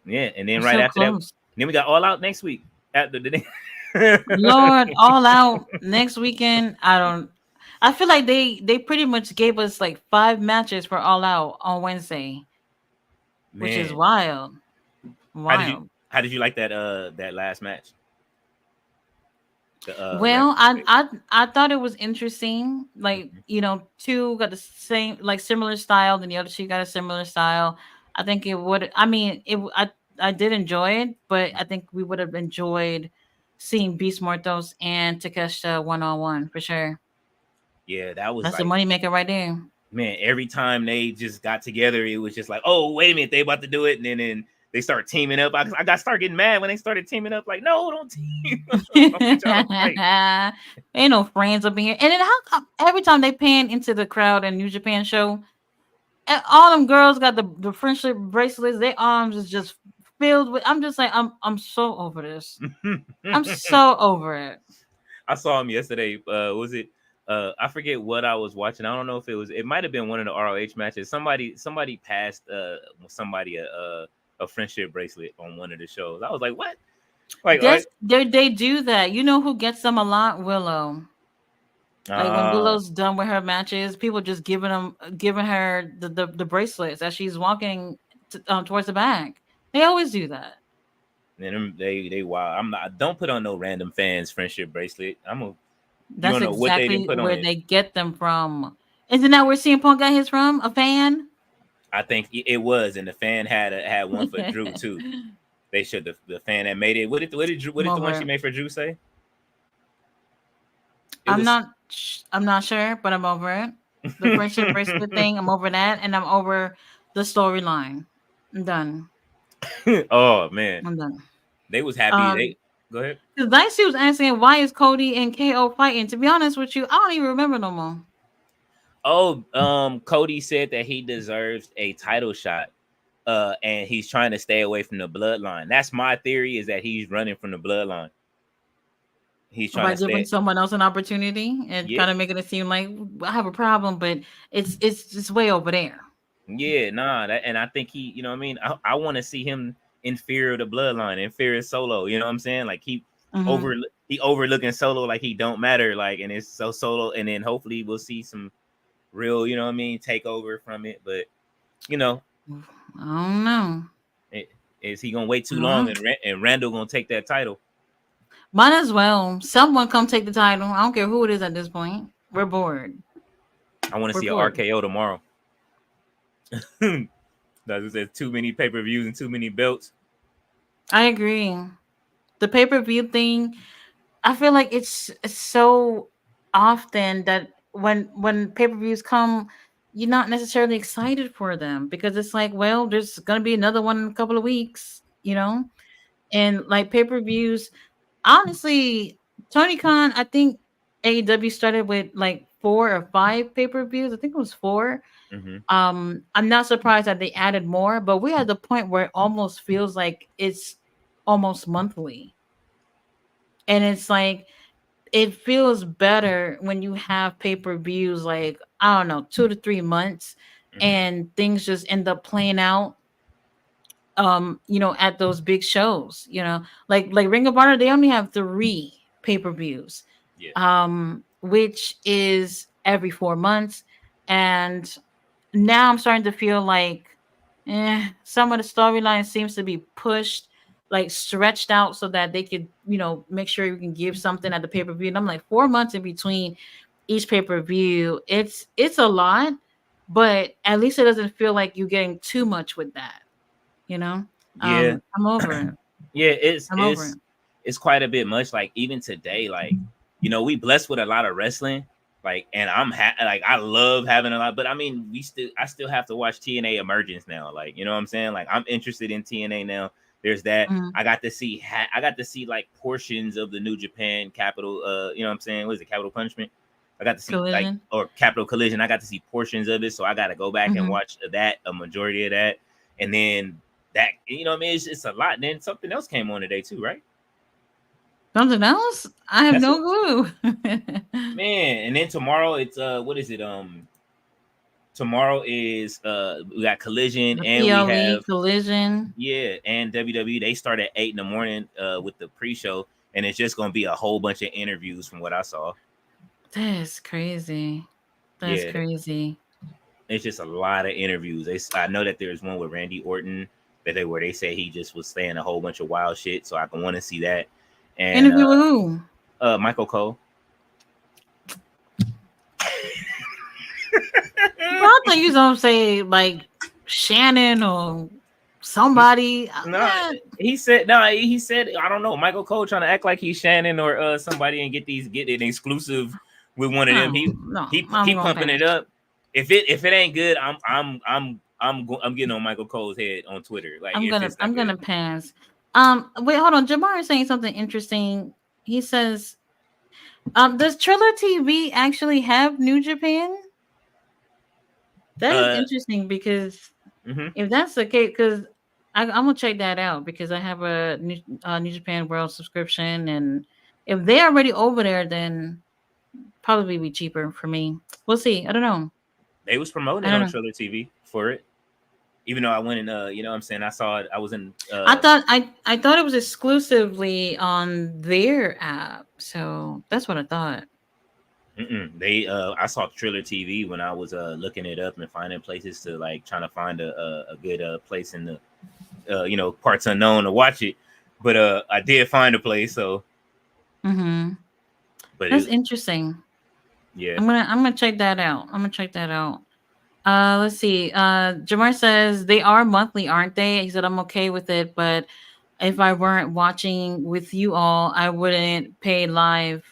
Speaker 2: Yeah, and
Speaker 1: They're
Speaker 2: then right
Speaker 1: so
Speaker 2: after that,
Speaker 1: close.
Speaker 2: then we got All Out next week. After the
Speaker 1: Lord, all out next weekend. I don't. I feel like they pretty much gave us like 5 matches for all out on Wednesday, which is
Speaker 2: man,
Speaker 1: wild,
Speaker 2: how did you
Speaker 1: wild.
Speaker 2: how did you like that last match? The
Speaker 1: Well, I thought it was interesting. Like
Speaker 2: Mhm.
Speaker 1: two got the same like similar style, then the other two got a similar style. I think it would. I mean, I did enjoy it, but I think we would have enjoyed seeing Beast Mortos and Takeshita 1-on-1 for sure.
Speaker 2: Yeah, that was
Speaker 1: That's the
Speaker 2: like
Speaker 1: moneymaker right there.
Speaker 2: man. Every time they just got together, it was just like, oh wait a minute, they about to do it, and then they start teaming up. I got start getting mad when they started teaming up. Like, no, don't team. I want y'all to fight.
Speaker 1: Ain't no friends up in here. And then how come every time they pan into the crowd in New Japan show, And all them girls got the friendship bracelets. Their arms is just filled with. I'm just like, I'm so over this. I'm so over it.
Speaker 2: I saw him yesterday. Was it? I forget what I was watching. I don't know if it was. It might have been one of the ROH matches. Somebody passed somebody a friendship bracelet on one of the shows. I was like, what?
Speaker 1: That's they do that. You know who gets them a lot? Willow. Like when
Speaker 2: uh,
Speaker 1: Willow's done with her matches, people just giving her the bracelets as she's walking towards the back. They always do that.
Speaker 2: and they wow. I'm not. Don't put on no random fans friendship bracelet. You
Speaker 1: That's
Speaker 2: don't know what they didn't
Speaker 1: exactly
Speaker 2: put on
Speaker 1: where
Speaker 2: it.
Speaker 1: they get them from. Isn't that where CM Punk got his from? A fan?
Speaker 2: I think it was, and the fan had one for Drew too. They should the fan that made it. What
Speaker 1: I'm
Speaker 2: did the one
Speaker 1: over
Speaker 2: she
Speaker 1: it.
Speaker 2: made for Drew say? It
Speaker 1: I'm
Speaker 2: was
Speaker 1: not. I'm not sure, but I'm over it. The friendship bracelet thing. I'm over that, and I'm over the storyline. I'm done.
Speaker 2: oh man,
Speaker 1: I'm done.
Speaker 2: they was happy.
Speaker 1: Um,
Speaker 2: They go ahead.
Speaker 1: because Dicey was asking why is Cody and KO fighting. To be honest with you, I don't even remember no more.
Speaker 2: Oh, Cody said that he deserves a title shot. And he's trying to stay away from the bloodline. That's my theory, is that he's running from the bloodline. He's trying
Speaker 1: By
Speaker 2: to
Speaker 1: giving
Speaker 2: stay.
Speaker 1: someone else an opportunity and
Speaker 2: Yeah,
Speaker 1: kind of making it seem like I have a problem, but it's just way over there.
Speaker 2: yeah, nah. And I think he, you know what I mean? I want to see him inferior the bloodline, inferior Solo. You know what I'm saying? Like
Speaker 1: Hmm.
Speaker 2: over he overlooking Solo like he don't matter. Like, and it's so Solo, and then hopefully we'll see some real, you know what I mean, take over from it. But you know,
Speaker 1: I don't know.
Speaker 2: it, is he gonna wait
Speaker 1: I
Speaker 2: too
Speaker 1: don't
Speaker 2: long
Speaker 1: know.
Speaker 2: and Randall gonna take that title?
Speaker 1: Might as well. Someone come take the title. I don't care who it is at this point. We're bored.
Speaker 2: I want to
Speaker 1: We're
Speaker 2: see a
Speaker 1: bored.
Speaker 2: RKO tomorrow. That's says too many pay per views and too many belts.
Speaker 1: I agree. The pay per view thing, I feel like it's so often that when pay per views come, you're not necessarily excited for them because it's like, well, there's gonna be another one in a couple of weeks, you know. And like pay per views, honestly, Tony Khan, I think AEW started with like 4 or 5 pay per views. I think it was 4.
Speaker 2: Mm-hmm.
Speaker 1: I'm not surprised that they added more, but we're at the point where it almost feels like it's almost monthly. And it's like it feels better when you have pay-per-views like, I don't know, 2 to 3 months
Speaker 2: Mm-hmm.
Speaker 1: and things just end up playing out at those big shows, like Ring of Honor, they only have 3 pay-per-views,
Speaker 2: Yeah.
Speaker 1: which is every 4 months. And now I'm starting to feel like some of the storyline seems to be pushed, like stretched out so that they could, make sure you can give something at the pay-per-view. And I'm like, 4 months in between each pay-per-view. It's a lot, but at least it doesn't feel like you're getting too much with that, you know?
Speaker 2: Yeah.
Speaker 1: I'm over it.
Speaker 2: Yeah.
Speaker 1: I'm over it.
Speaker 2: It's quite a bit much. Like even today, like we blessed with a lot of wrestling. Like, and like I love having a lot, but I mean, I still have to watch TNA Emergence now. Like, you know what I'm saying? Like, I'm interested in TNA now. There's that.
Speaker 1: Mhm.
Speaker 2: I got to see like portions of the New Japan Capital. You know what I'm saying? What is it? Capital Punishment. I got to see like
Speaker 1: Collision.
Speaker 2: or Capital Collision. I got to see portions of it, so I got to go back and
Speaker 1: Hmm.
Speaker 2: watch that, a majority of that, and then that. You know what I mean? It's a lot. And then something else came on today too, right?
Speaker 1: Something else? I have
Speaker 2: That's
Speaker 1: no
Speaker 2: what
Speaker 1: clue.
Speaker 2: man. And then tomorrow it's what is it? Tomorrow is we got Collision
Speaker 1: The
Speaker 2: and we
Speaker 1: PLE
Speaker 2: have
Speaker 1: collision.
Speaker 2: and WWE. They start at 8 in the morning with the pre-show, and it's just gonna be a whole bunch of interviews from what I saw.
Speaker 1: That's crazy. That's
Speaker 2: Yeah,
Speaker 1: crazy.
Speaker 2: it's just a lot of interviews. I know that there's one with Randy Orton where they say he just was saying a whole bunch of wild shit, so I can want to see that. And
Speaker 1: Interview with who?
Speaker 2: Michael Cole.
Speaker 1: Bro, I thought you was gonna say like Shannon or somebody.
Speaker 2: No, he said I don't know. Michael Cole trying to act like he's Shannon or somebody and get an exclusive with one of them.
Speaker 1: No, no,
Speaker 2: He
Speaker 1: I'm gonna
Speaker 2: pumping
Speaker 1: pass.
Speaker 2: it up. If it ain't good, I'm getting on Michael Cole's head on Twitter. Like
Speaker 1: I'm
Speaker 2: if
Speaker 1: gonna
Speaker 2: it's not
Speaker 1: I'm
Speaker 2: good.
Speaker 1: gonna pass. Wait, hold on. Jamar is saying something interesting. He says, does Triller TV actually have New Japan? That is
Speaker 2: Uh,
Speaker 1: interesting because
Speaker 2: hmm
Speaker 1: if that's the case, because I'm gonna check that out because I have a New Japan World subscription, and if they're already over there, then probably be cheaper for me. We'll see. I don't know.
Speaker 2: they was promoting
Speaker 1: I
Speaker 2: it
Speaker 1: don't
Speaker 2: on
Speaker 1: know.
Speaker 2: Triller TV for it. Even though I went and you know what I'm saying, I saw it. I was in
Speaker 1: I thought it was exclusively on their app, so that's what I thought.
Speaker 2: they I saw Triller TV when I was looking it up and finding places to like trying to find a good place in the you know, parts unknown to watch it. But I did find a place, so
Speaker 1: Mm-hmm.
Speaker 2: but
Speaker 1: That's
Speaker 2: it
Speaker 1: interesting.
Speaker 2: yeah.
Speaker 1: I'm gonna check that out. I'm gonna check that out. Let's see. Jamar says they are monthly, aren't they? He said I'm okay with it, but if I weren't watching with you all, I wouldn't pay live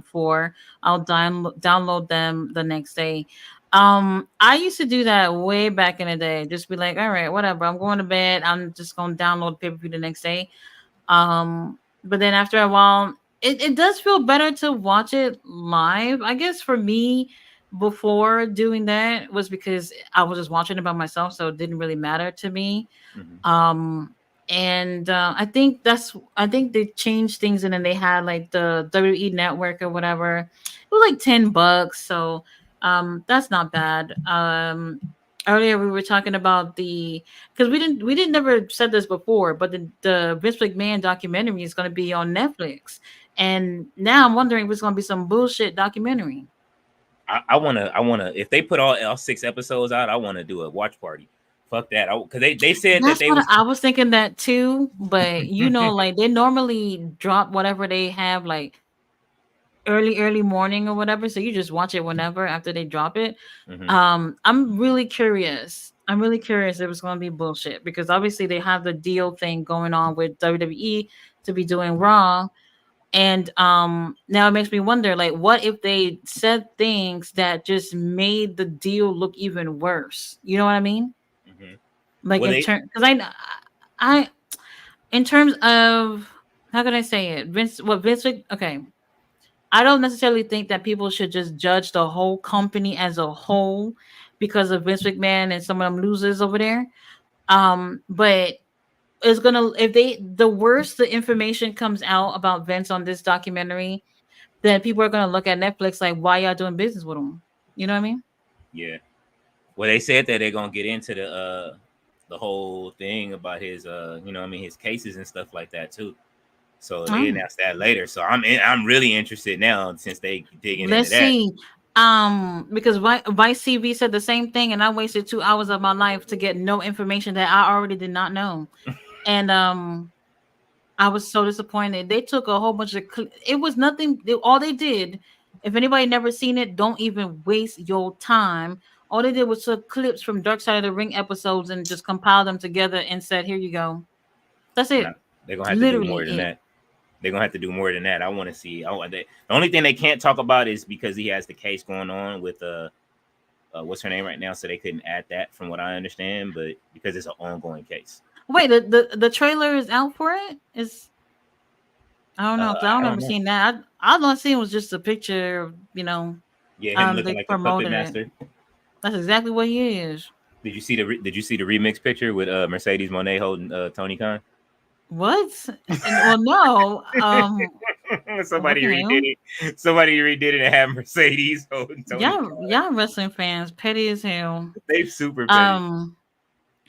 Speaker 1: for. I'll download them the next day. I used to do that way back in the day. Just be like, all right, whatever. I'm going to bed. I'm just gonna download pay per view the next day. But then after a while, it does feel better to watch it live. I guess for me, before doing that was because I was just watching it by myself, so it didn't really matter to me.
Speaker 2: Mm-hmm.
Speaker 1: um and I think they changed things, and then they had like the WWE network or whatever. It was like $10, so that's not bad. Earlier we were talking about the, because we didn't never said this before, but the Vince McMahon documentary is going to be on Netflix, and now I'm wondering if it's going to be some bullshit documentary.
Speaker 2: I wanna if they put all 6 episodes out, I wanna do a watch party. Fuck that. Because they said that
Speaker 1: That's
Speaker 2: they
Speaker 1: what
Speaker 2: was
Speaker 1: I was thinking that too, but like they normally drop whatever they have like early morning or whatever, so you just watch it whenever after they drop it.
Speaker 2: hmm
Speaker 1: I'm really curious. I'm really curious if it's going to be bullshit because obviously they have the deal thing going on with WWE to be doing Raw, and now it makes me wonder, like, what if they said things that just made the deal look even worse? You know what I mean?
Speaker 2: hmm
Speaker 1: Like
Speaker 2: well
Speaker 1: in
Speaker 2: they
Speaker 1: turn, because I in terms of, how can I say it? Okay. I don't necessarily think that people should just judge the whole company as a whole because of Vince McMahon and some of them losers over there. But it's gonna, if they, the worse the information comes out about Vince on this documentary, then people are gonna look at Netflix like, why y'all doing business with him? You know what I mean?
Speaker 2: yeah. Well, they said that they're gonna get into the whole thing about his you know what I mean, his cases and stuff like that too. So they
Speaker 1: Oh,
Speaker 2: announced that later. So I'm really interested now since they digging into
Speaker 1: let's
Speaker 2: that.
Speaker 1: see. Because Vice TV said the same thing, and I wasted 2 hours of my life to get no information that I already did not know. And I was so disappointed. They took a whole bunch of it was nothing. All they did, if anybody never seen it, don't even waste your time. All they did was took clips from Dark Side of the Ring episodes and just compiled them together and said, "Here you go." That's
Speaker 2: No,
Speaker 1: it.
Speaker 2: they're gonna have to do
Speaker 1: Literally
Speaker 2: more than
Speaker 1: it.
Speaker 2: that. They're gonna have to do more than that. I want to see. The only thing they can't talk about is because he has the case going on with what's her name right now, so they couldn't add that from what I understand. But because it's an ongoing case,
Speaker 1: Wait, the trailer is out for it? Is, I don't know, because I don't
Speaker 2: I don't
Speaker 1: remember
Speaker 2: know.
Speaker 1: seeing that. All I seen was just a picture of,
Speaker 2: Yeah, him looking
Speaker 1: they
Speaker 2: like the puppet
Speaker 1: promoted it.
Speaker 2: master.
Speaker 1: That's exactly what he is.
Speaker 2: Did you see the remix picture with Mercedes Monet holding Tony Khan?
Speaker 1: What? Well, no. What
Speaker 2: Somebody
Speaker 1: the
Speaker 2: redid
Speaker 1: hell?
Speaker 2: it. Somebody redid it and had Mercedes holding Tony Khan.
Speaker 1: Y'all wrestling fans, petty as hell.
Speaker 2: They super petty.
Speaker 1: Um,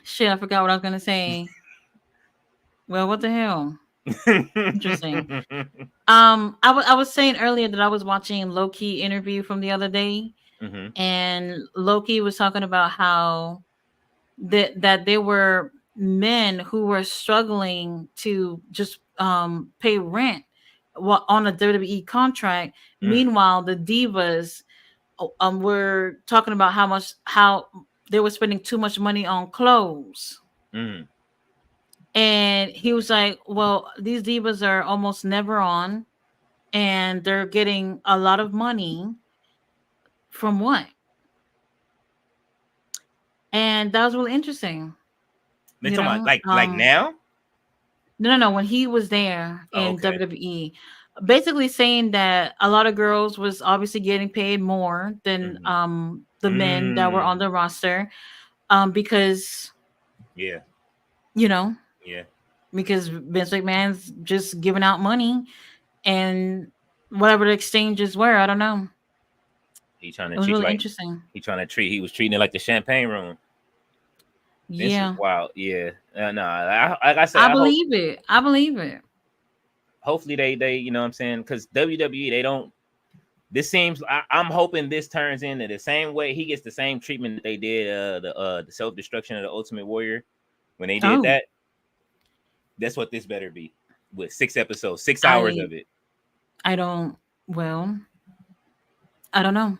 Speaker 1: shit, I forgot what I was gonna say. Well, what the hell? Interesting. I was saying earlier that I was watching Loki interview from the other day,
Speaker 2: hmm
Speaker 1: and Loki was talking about how that there were men who were struggling to just pay rent on a WWE contract.
Speaker 2: mm
Speaker 1: Meanwhile, the divas were talking about how they were spending too much money on clothes.
Speaker 2: mm
Speaker 1: And he was like, well, these divas are almost never on, and they're getting a lot of money from what? And that was really interesting.
Speaker 2: They talking about like
Speaker 1: Um,
Speaker 2: now?
Speaker 1: no, when he was there
Speaker 2: Oh,
Speaker 1: in
Speaker 2: okay.
Speaker 1: WWE, basically saying that a lot of girls was obviously getting paid more than
Speaker 2: Hmm.
Speaker 1: the men that were on
Speaker 2: Mm.
Speaker 1: the roster, because
Speaker 2: Yeah.
Speaker 1: you know
Speaker 2: Yeah.
Speaker 1: because Vince McMahon's just giving out money, and whatever the exchanges were, I don't know.
Speaker 2: He trying to
Speaker 1: It was
Speaker 2: treat
Speaker 1: really
Speaker 2: like
Speaker 1: interesting.
Speaker 2: he was treating it like the champagne room. Vince is
Speaker 1: Yeah,
Speaker 2: wild. Yeah. No, like I say,
Speaker 1: I
Speaker 2: I hope
Speaker 1: believe it. I believe it.
Speaker 2: hopefully they you know what I'm saying, because WWE they don't. This seems I'm hoping this turns into the same way he gets the same treatment that they did the self destruction of the Ultimate Warrior when they did
Speaker 1: Oh,
Speaker 2: that. That's what this better be with 6 episodes, 6 hours
Speaker 1: I
Speaker 2: of it.
Speaker 1: I don't. Well, I don't know.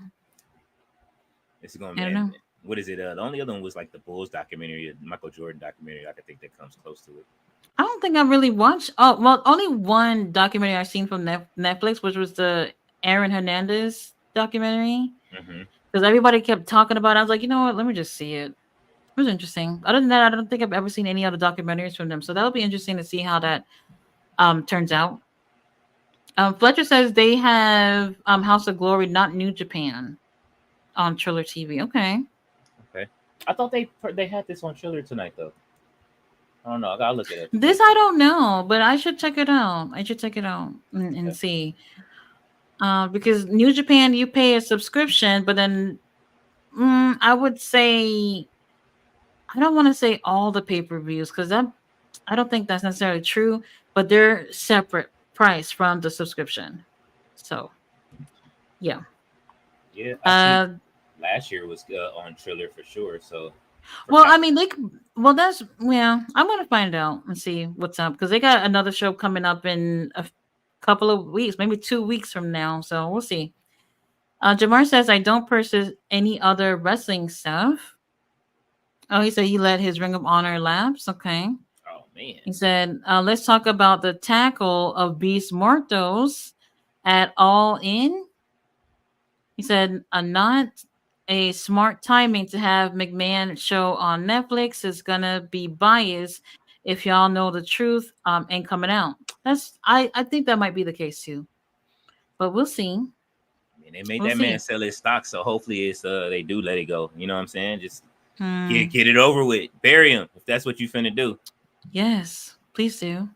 Speaker 2: It's going
Speaker 1: I don't
Speaker 2: and
Speaker 1: know.
Speaker 2: what is it? The only other one was like the Bulls documentary, the Michael Jordan documentary. I could think that comes close to it.
Speaker 1: I don't think I really watched. Oh, well, only one documentary I've seen from Netflix, which was the Aaron Hernandez documentary.
Speaker 2: Hmm.
Speaker 1: Because everybody kept talking about it. I was like, you know what? Let me just see it. It was interesting. Other than that, I don't think I've ever seen any other documentaries from them. So that'll be interesting to see how that turns out. Fletcher says they have House of Glory, not New Japan, on Triller TV. Okay.
Speaker 2: Okay. I thought they had this on Chiller tonight though. I don't know. I gotta look it up and
Speaker 1: This
Speaker 2: see.
Speaker 1: I don't know, but I should check it out. I should check it out and
Speaker 2: Okay.
Speaker 1: see. Because New Japan, you pay a subscription, but then I would say I don't want to say all the pay per views because that I don't think that's necessarily true. But they're separate price from the subscription. So yeah.
Speaker 2: Yeah, I seen
Speaker 1: Uh,
Speaker 2: last year was on Triller for sure. So for
Speaker 1: well,
Speaker 2: House.
Speaker 1: I mean, well, that's yeah. I'm gonna find out and see what's up because they got another show coming up in a couple of weeks, maybe 2 weeks from now. So we'll see. Jamar says I don't purchase any other wrestling stuff. Oh, he said he let his Ring of Honor lapse. Okay.
Speaker 2: Oh man.
Speaker 1: He said, let's talk about the tackle of Beast Mortos at All In. He said, not a smart timing to have McMahon show on Netflix is gonna be biased if y'all know the truth ain't coming out. I think that might be the case too. But we'll see.
Speaker 2: I mean, they made
Speaker 1: We'll
Speaker 2: that man
Speaker 1: see.
Speaker 2: sell his stock, so hopefully it's they do let it go. You know what I'm saying? Just
Speaker 1: Hmm.
Speaker 2: get it over with, bury him if that's what you finna do.
Speaker 1: Yes, please do.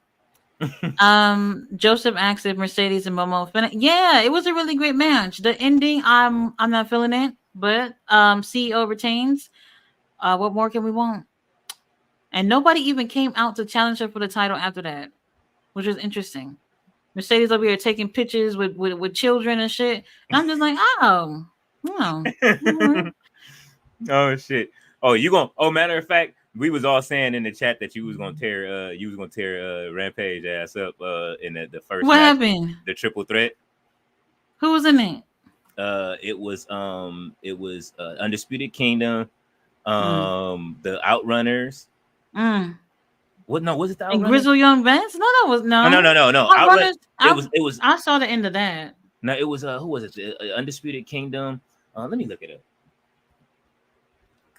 Speaker 1: Joseph asked if Mercedes and Momo yeah, it was a really great match. The ending, I'm not feeling it, but CEO retains. What more can we want? And nobody even came out to challenge her for the title after that, which was interesting. Mercedes over here taking pictures with children and shit. And I'm just like, oh, oh, all right.
Speaker 2: Oh shit. Oh, you going oh, matter of fact, we was all saying in the chat that you was gonna tear Rampage ass up in the first
Speaker 1: What
Speaker 2: match,
Speaker 1: happened?
Speaker 2: the triple threat.
Speaker 1: Who was in it?
Speaker 2: It was Undisputed Kingdom,
Speaker 1: Mm,
Speaker 2: the Outrunners.
Speaker 1: mm.
Speaker 2: What no, was it the
Speaker 1: And
Speaker 2: Outrunners?
Speaker 1: Grizzle Young Vance? No, that was
Speaker 2: No, no,
Speaker 1: no.
Speaker 2: no, no, no. Outrun
Speaker 1: Outrunners.
Speaker 2: it was
Speaker 1: I saw the end of that.
Speaker 2: no, it was who was it? The Undisputed Kingdom. Let me look it up.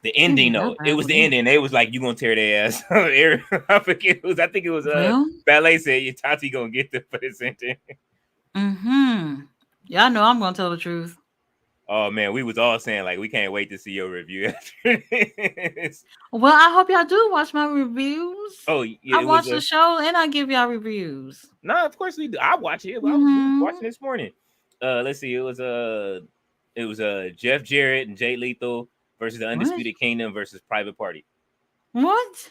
Speaker 2: The
Speaker 1: Can't be
Speaker 2: ending
Speaker 1: that
Speaker 2: though, it
Speaker 1: bad
Speaker 2: was
Speaker 1: with
Speaker 2: the
Speaker 1: me.
Speaker 2: ending. They was like, "You gonna tear their ass?" I forget. I think it was
Speaker 1: Well,
Speaker 2: Ballet said, "Your Tati gonna get them for this ending."
Speaker 1: mm-hmm. Yeah, I know I'm gonna tell the truth.
Speaker 2: Oh man, we was all saying like, we can't wait to see your review after this.
Speaker 1: Well, I hope y'all do watch my reviews.
Speaker 2: Oh yeah,
Speaker 1: I
Speaker 2: it was
Speaker 1: watch the
Speaker 2: a
Speaker 1: show and I give y'all reviews.
Speaker 2: no. Of course we do. I watch it. We was
Speaker 1: Mm-hmm.
Speaker 2: watching this morning. Let's see. It was Jeff Jarrett and Jay Lethal versus the
Speaker 1: What?
Speaker 2: Undisputed Kingdom versus Private Party.
Speaker 1: What?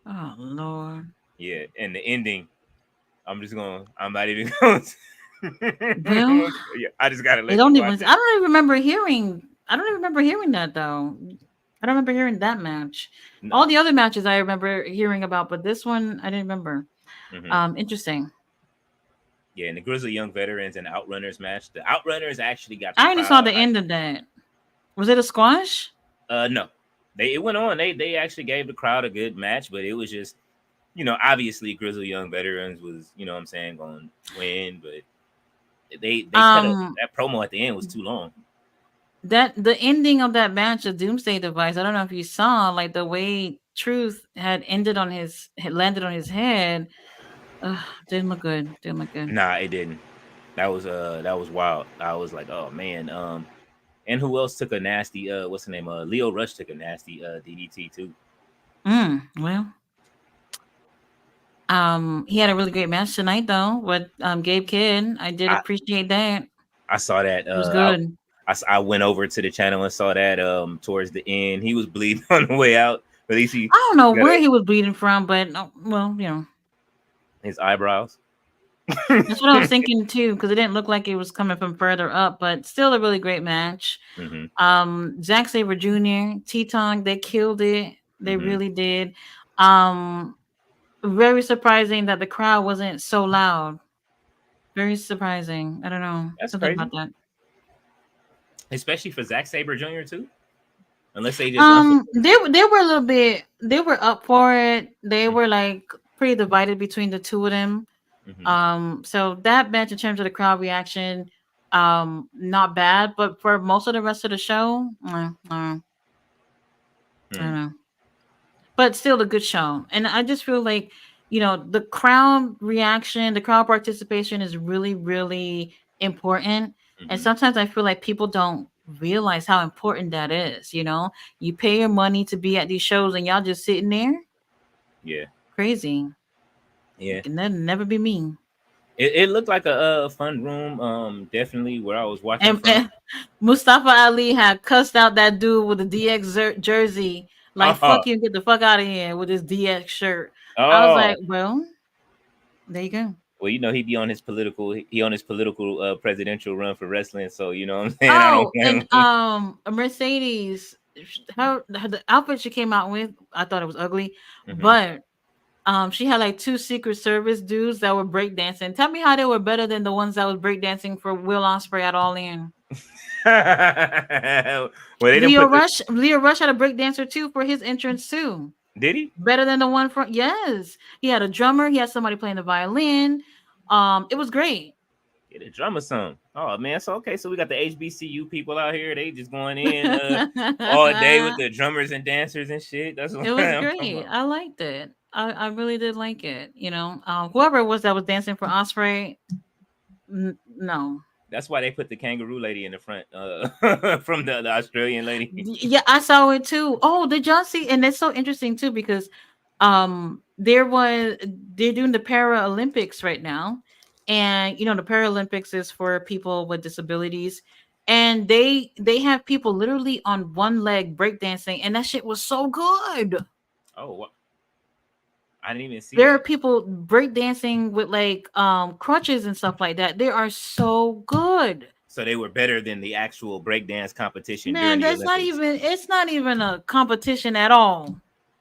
Speaker 1: Oh Lord.
Speaker 2: Yeah, and the ending. I'm not even going.
Speaker 1: Well,
Speaker 2: Yeah, I just gotta
Speaker 1: I
Speaker 2: let you
Speaker 1: don't
Speaker 2: watch
Speaker 1: even.
Speaker 2: it.
Speaker 1: I don't even remember hearing. I don't even remember hearing that though. I don't remember hearing that match. All
Speaker 2: No.
Speaker 1: the other matches I remember hearing about, but this one I didn't remember.
Speaker 2: Hmm.
Speaker 1: Interesting.
Speaker 2: Yeah, and the Grizzly Young Veterans and Outrunners match. The Outrunners actually got the
Speaker 1: I only saw
Speaker 2: crowd
Speaker 1: the
Speaker 2: hype.
Speaker 1: end of that. Was it a squash?
Speaker 2: No, it went on. They actually gave the crowd a good match, but it was just obviously Grizzly Young Veterans was what I'm saying going to win, but they cut up
Speaker 1: Um,
Speaker 2: that promo at the end was too long.
Speaker 1: that the ending of that match, the Doomsday Device. I don't know if you saw like the way Truth had ended on his had landed on his head. Didn't look good. Didn't look good.
Speaker 2: Nah, it didn't. That was wild. I was like, oh man. And who else took a nasty? What's the name? Leo Rush took a nasty DDT too.
Speaker 1: Well, he had a really great match tonight though with Gabe Kidd. I did
Speaker 2: I
Speaker 1: appreciate that. It
Speaker 2: I saw that.
Speaker 1: was good.
Speaker 2: I went over to the channel and saw that towards the end. He was bleeding on the way out. At least he
Speaker 1: I don't know
Speaker 2: got
Speaker 1: where he was bleeding from, but well,
Speaker 2: his eyebrows.
Speaker 1: that's what I was thinking too, because it didn't look like it was coming from further up, but still a really great match.
Speaker 2: Mm-hmm.
Speaker 1: Zack Sabre Jr., Teton, they killed it. They
Speaker 2: Mm-hmm.
Speaker 1: really did. Um, Very surprising that the crowd wasn't so loud. Very surprising. I don't know.
Speaker 2: That's
Speaker 1: Something
Speaker 2: crazy,
Speaker 1: about that.
Speaker 2: especially for Zack Sabre Jr. too. Unless they just unfamiliar.
Speaker 1: They were a little bit. They were up for it. They were like pretty divided between the two of them.
Speaker 2: Mm-hmm.
Speaker 1: So that match in terms of the crowd reaction, not bad. But for most of the rest of the show, I don't
Speaker 2: Mm-hmm.
Speaker 1: know. But still a good show. And I just feel like, the crowd reaction, the crowd participation is really, really important. And
Speaker 2: Mm-hmm.
Speaker 1: sometimes I feel like people don't realize how important that is. You pay your money to be at these shows and y'all just sitting there.
Speaker 2: Yeah,
Speaker 1: Crazy.
Speaker 2: yeah.
Speaker 1: Can that never be me?
Speaker 2: It looked like a fun room. Definitely where I was watching from.
Speaker 1: And Mustafa Ali had cussed out that dude with the DX jersey. Like,
Speaker 2: Oh,
Speaker 1: fuck you, get the fuck out of here with his DX shirt. I was
Speaker 2: oh.
Speaker 1: like, well, there you go.
Speaker 2: Well, he be on his political. He on his political presidential run for wrestling. So you know what I'm saying. I don't
Speaker 1: Oh,
Speaker 2: blame
Speaker 1: and
Speaker 2: him.
Speaker 1: Mercedes, the outfit she came out with, I thought it was ugly,
Speaker 2: Mm-hmm.
Speaker 1: but she had like two Secret Service dudes that were breakdancing. Tell me how they were better than the ones that was breakdancing for Will Ospreay at All In.
Speaker 2: Well, they didn't put the.
Speaker 1: Leo Rush had a breakdancer too for his entrance too.
Speaker 2: Did he?
Speaker 1: Better than the one from yes. He had a drummer. He had somebody playing the violin. It was great.
Speaker 2: Get a drummer some. Oh man, so okay, so we got the HBCU people out here. They just going in all day with
Speaker 1: It
Speaker 2: the drummers and dancers and shit. That's what
Speaker 1: was
Speaker 2: I'm talking
Speaker 1: great.
Speaker 2: about.
Speaker 1: I liked it. I really did like it. Whoever it was that was dancing for Osprey, no.
Speaker 2: That's why they put the kangaroo lady in the front from the Australian lady.
Speaker 1: Yeah, I saw it too. Oh, did y'all see? And it's so interesting too because they're doing the Paralympics right now. And the Paralympics is for people with disabilities. And they have people literally on one leg breakdancing, and that shit was so good.
Speaker 2: Oh, I didn't even see
Speaker 1: There are
Speaker 2: that.
Speaker 1: people breakdancing with like crutches and stuff like that. They are so good.
Speaker 2: So they were better than the actual breakdance competition during
Speaker 1: Man,
Speaker 2: the
Speaker 1: that's not
Speaker 2: Olympics.
Speaker 1: even it's not even a competition at all.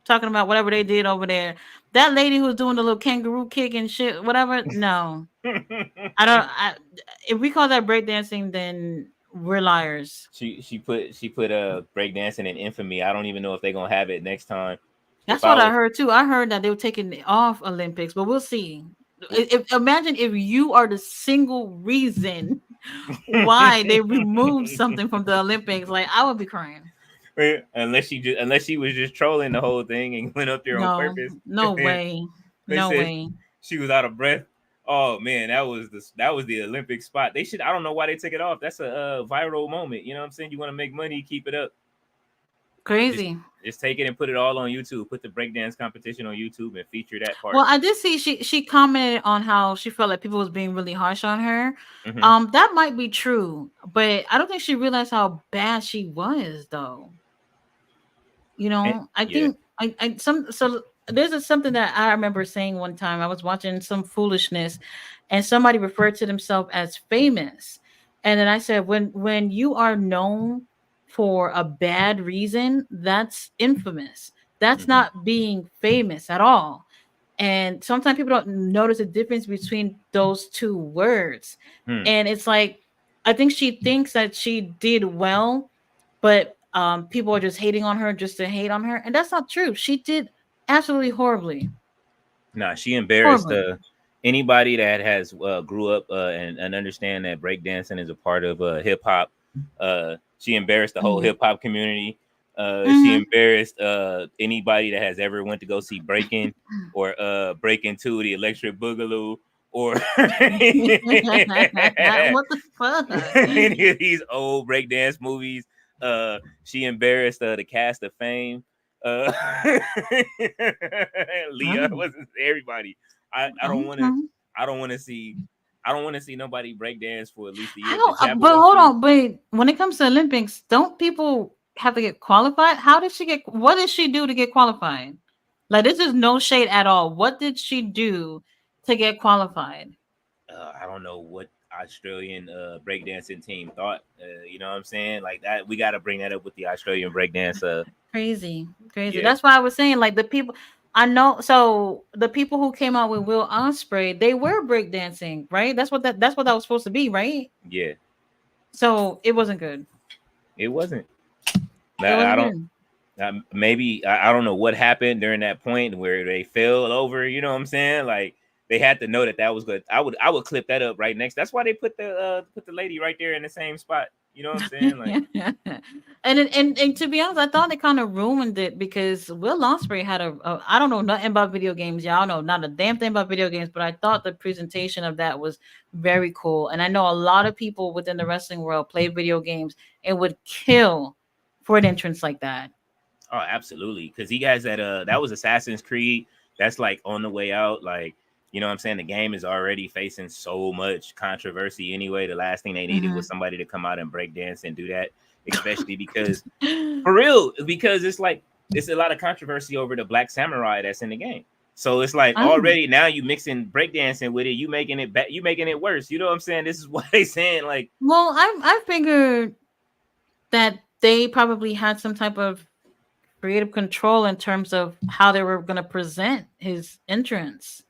Speaker 1: Talking about whatever they did over there. That lady who was doing the little kangaroo kick and shit, whatever. No. I don't if we call that breakdancing, then we're liars.
Speaker 2: she put a breakdancing in infamy. I don't even know if they're gonna have it next time. If
Speaker 1: That's
Speaker 2: I
Speaker 1: what I
Speaker 2: was
Speaker 1: heard too. I heard that they were taking it off Olympics, but we'll see. Imagine if you are the single reason why they removed something from the Olympics. Like I would be crying.
Speaker 2: unless she was just trolling the whole thing and went up there on
Speaker 1: No,
Speaker 2: purpose.
Speaker 1: no way.
Speaker 2: They
Speaker 1: No
Speaker 2: said
Speaker 1: way.
Speaker 2: she was out of breath. Oh man, that was the Olympic spot. They should. I don't know why they took it off. That's a viral moment. You know what I'm saying? You want to make money, keep it up. Just
Speaker 1: Crazy.
Speaker 2: just take it and put it all on YouTube. Put the breakdance competition on YouTube and feature that part.
Speaker 1: Well, I did see she commented on how she felt like people was being really harsh on her.
Speaker 2: Mm-hmm.
Speaker 1: That might be true, but I don't think she realized how bad she was though. I
Speaker 2: Yeah.
Speaker 1: think I some so there's something that I remember saying one time. I was watching some foolishness, and somebody referred to themselves as famous, and then I said, when you are known for a bad reason, that's infamous. That's
Speaker 2: Mm-hmm.
Speaker 1: not being famous at all. And sometimes people don't notice the difference between those two words.
Speaker 2: Hmm.
Speaker 1: And it's like, I think she thinks that she did well, but people are just hating on her just to hate on her. And that's not true. She did absolutely horribly.
Speaker 2: Nah, she embarrassed
Speaker 1: Horribly.
Speaker 2: anybody that has grew up and understand that breakdancing is a part of hip hop. She embarrassed the whole
Speaker 1: Mhm.
Speaker 2: hip hop community. She
Speaker 1: Hmm.
Speaker 2: embarrassed anybody that has ever went to go see Breaking or Breaking Two, the Electric Boogaloo, or
Speaker 1: What the fuck?
Speaker 2: any of these old breakdance movies. She embarrassed the cast of Fame. Uh, Leah
Speaker 1: Oh,
Speaker 2: wasn't everybody. I don't want to.
Speaker 1: okay.
Speaker 2: I don't want to see. I don't want to see nobody break dance for at least a year. The
Speaker 1: How? But hold
Speaker 2: Jabberwocky.
Speaker 1: on. But when it comes to Olympics, don't people have to get qualified? How did she get? What did she do to get qualified? Like this is no shade at all. What did she do to get qualified?
Speaker 2: I don't know what Australian breakdancing team thought. You know what I'm saying? Like that, we got to bring that up with the Australian breakdance.
Speaker 1: Crazy, crazy.
Speaker 2: Yeah,
Speaker 1: That's why I was saying like the people I know. So the people who came out with Will Osprey, they were breakdancing, right? That's what that was supposed to be, right?
Speaker 2: yeah.
Speaker 1: So it wasn't good.
Speaker 2: It wasn't.
Speaker 1: It
Speaker 2: I
Speaker 1: wasn't
Speaker 2: don't.
Speaker 1: good.
Speaker 2: Maybe I don't know what happened during that point where they fell over. You know what I'm saying? Like they had to know that that was good. I would clip that up right next. That's why they put the lady right there in the same spot. You know what I'm saying? Like
Speaker 1: And to be honest, I thought they kind of ruined it because Will Ospreay had I don't know nothing about video games. Y'all know not a damn thing about video games, but I thought the presentation of that was very cool. And I know a lot of people within the wrestling world play video games and would kill for an entrance like that.
Speaker 2: oh, absolutely. Because he has that was Assassin's Creed. That's like on the way out. Like, you know what I'm saying? The game is already facing so much controversy anyway. The last thing they needed was
Speaker 1: Hmm.
Speaker 2: somebody to come out and break dance and do that. Especially because for real, because it's like it's a lot of controversy over the black samurai that's in the game. So it's like
Speaker 1: Oh,
Speaker 2: already now you mixing breakdancing with it, you making it worse. You know what I'm saying? This is what they saying, like,
Speaker 1: well, I figured that they probably had some type of creative control in terms of how they were going to present his entrance.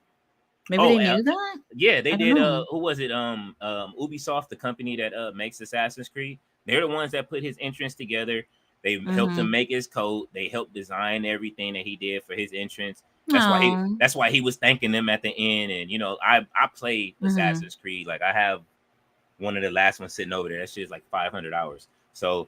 Speaker 1: Maybe
Speaker 2: oh
Speaker 1: they knew that?
Speaker 2: yeah, they
Speaker 1: I don't
Speaker 2: did.
Speaker 1: know.
Speaker 2: Who was it? Ubisoft, the company that makes Assassin's Creed. They're the ones that put his entrance together. They helped him
Speaker 1: Mhm.
Speaker 2: make his coat. They helped design everything that he did for his entrance. That's why he.
Speaker 1: Oh.
Speaker 2: That's why he was thanking them at the end. And you know, I played
Speaker 1: Mhm.
Speaker 2: Assassin's Creed. Like I have one of the last ones sitting over there. That shit is like 500 hours. So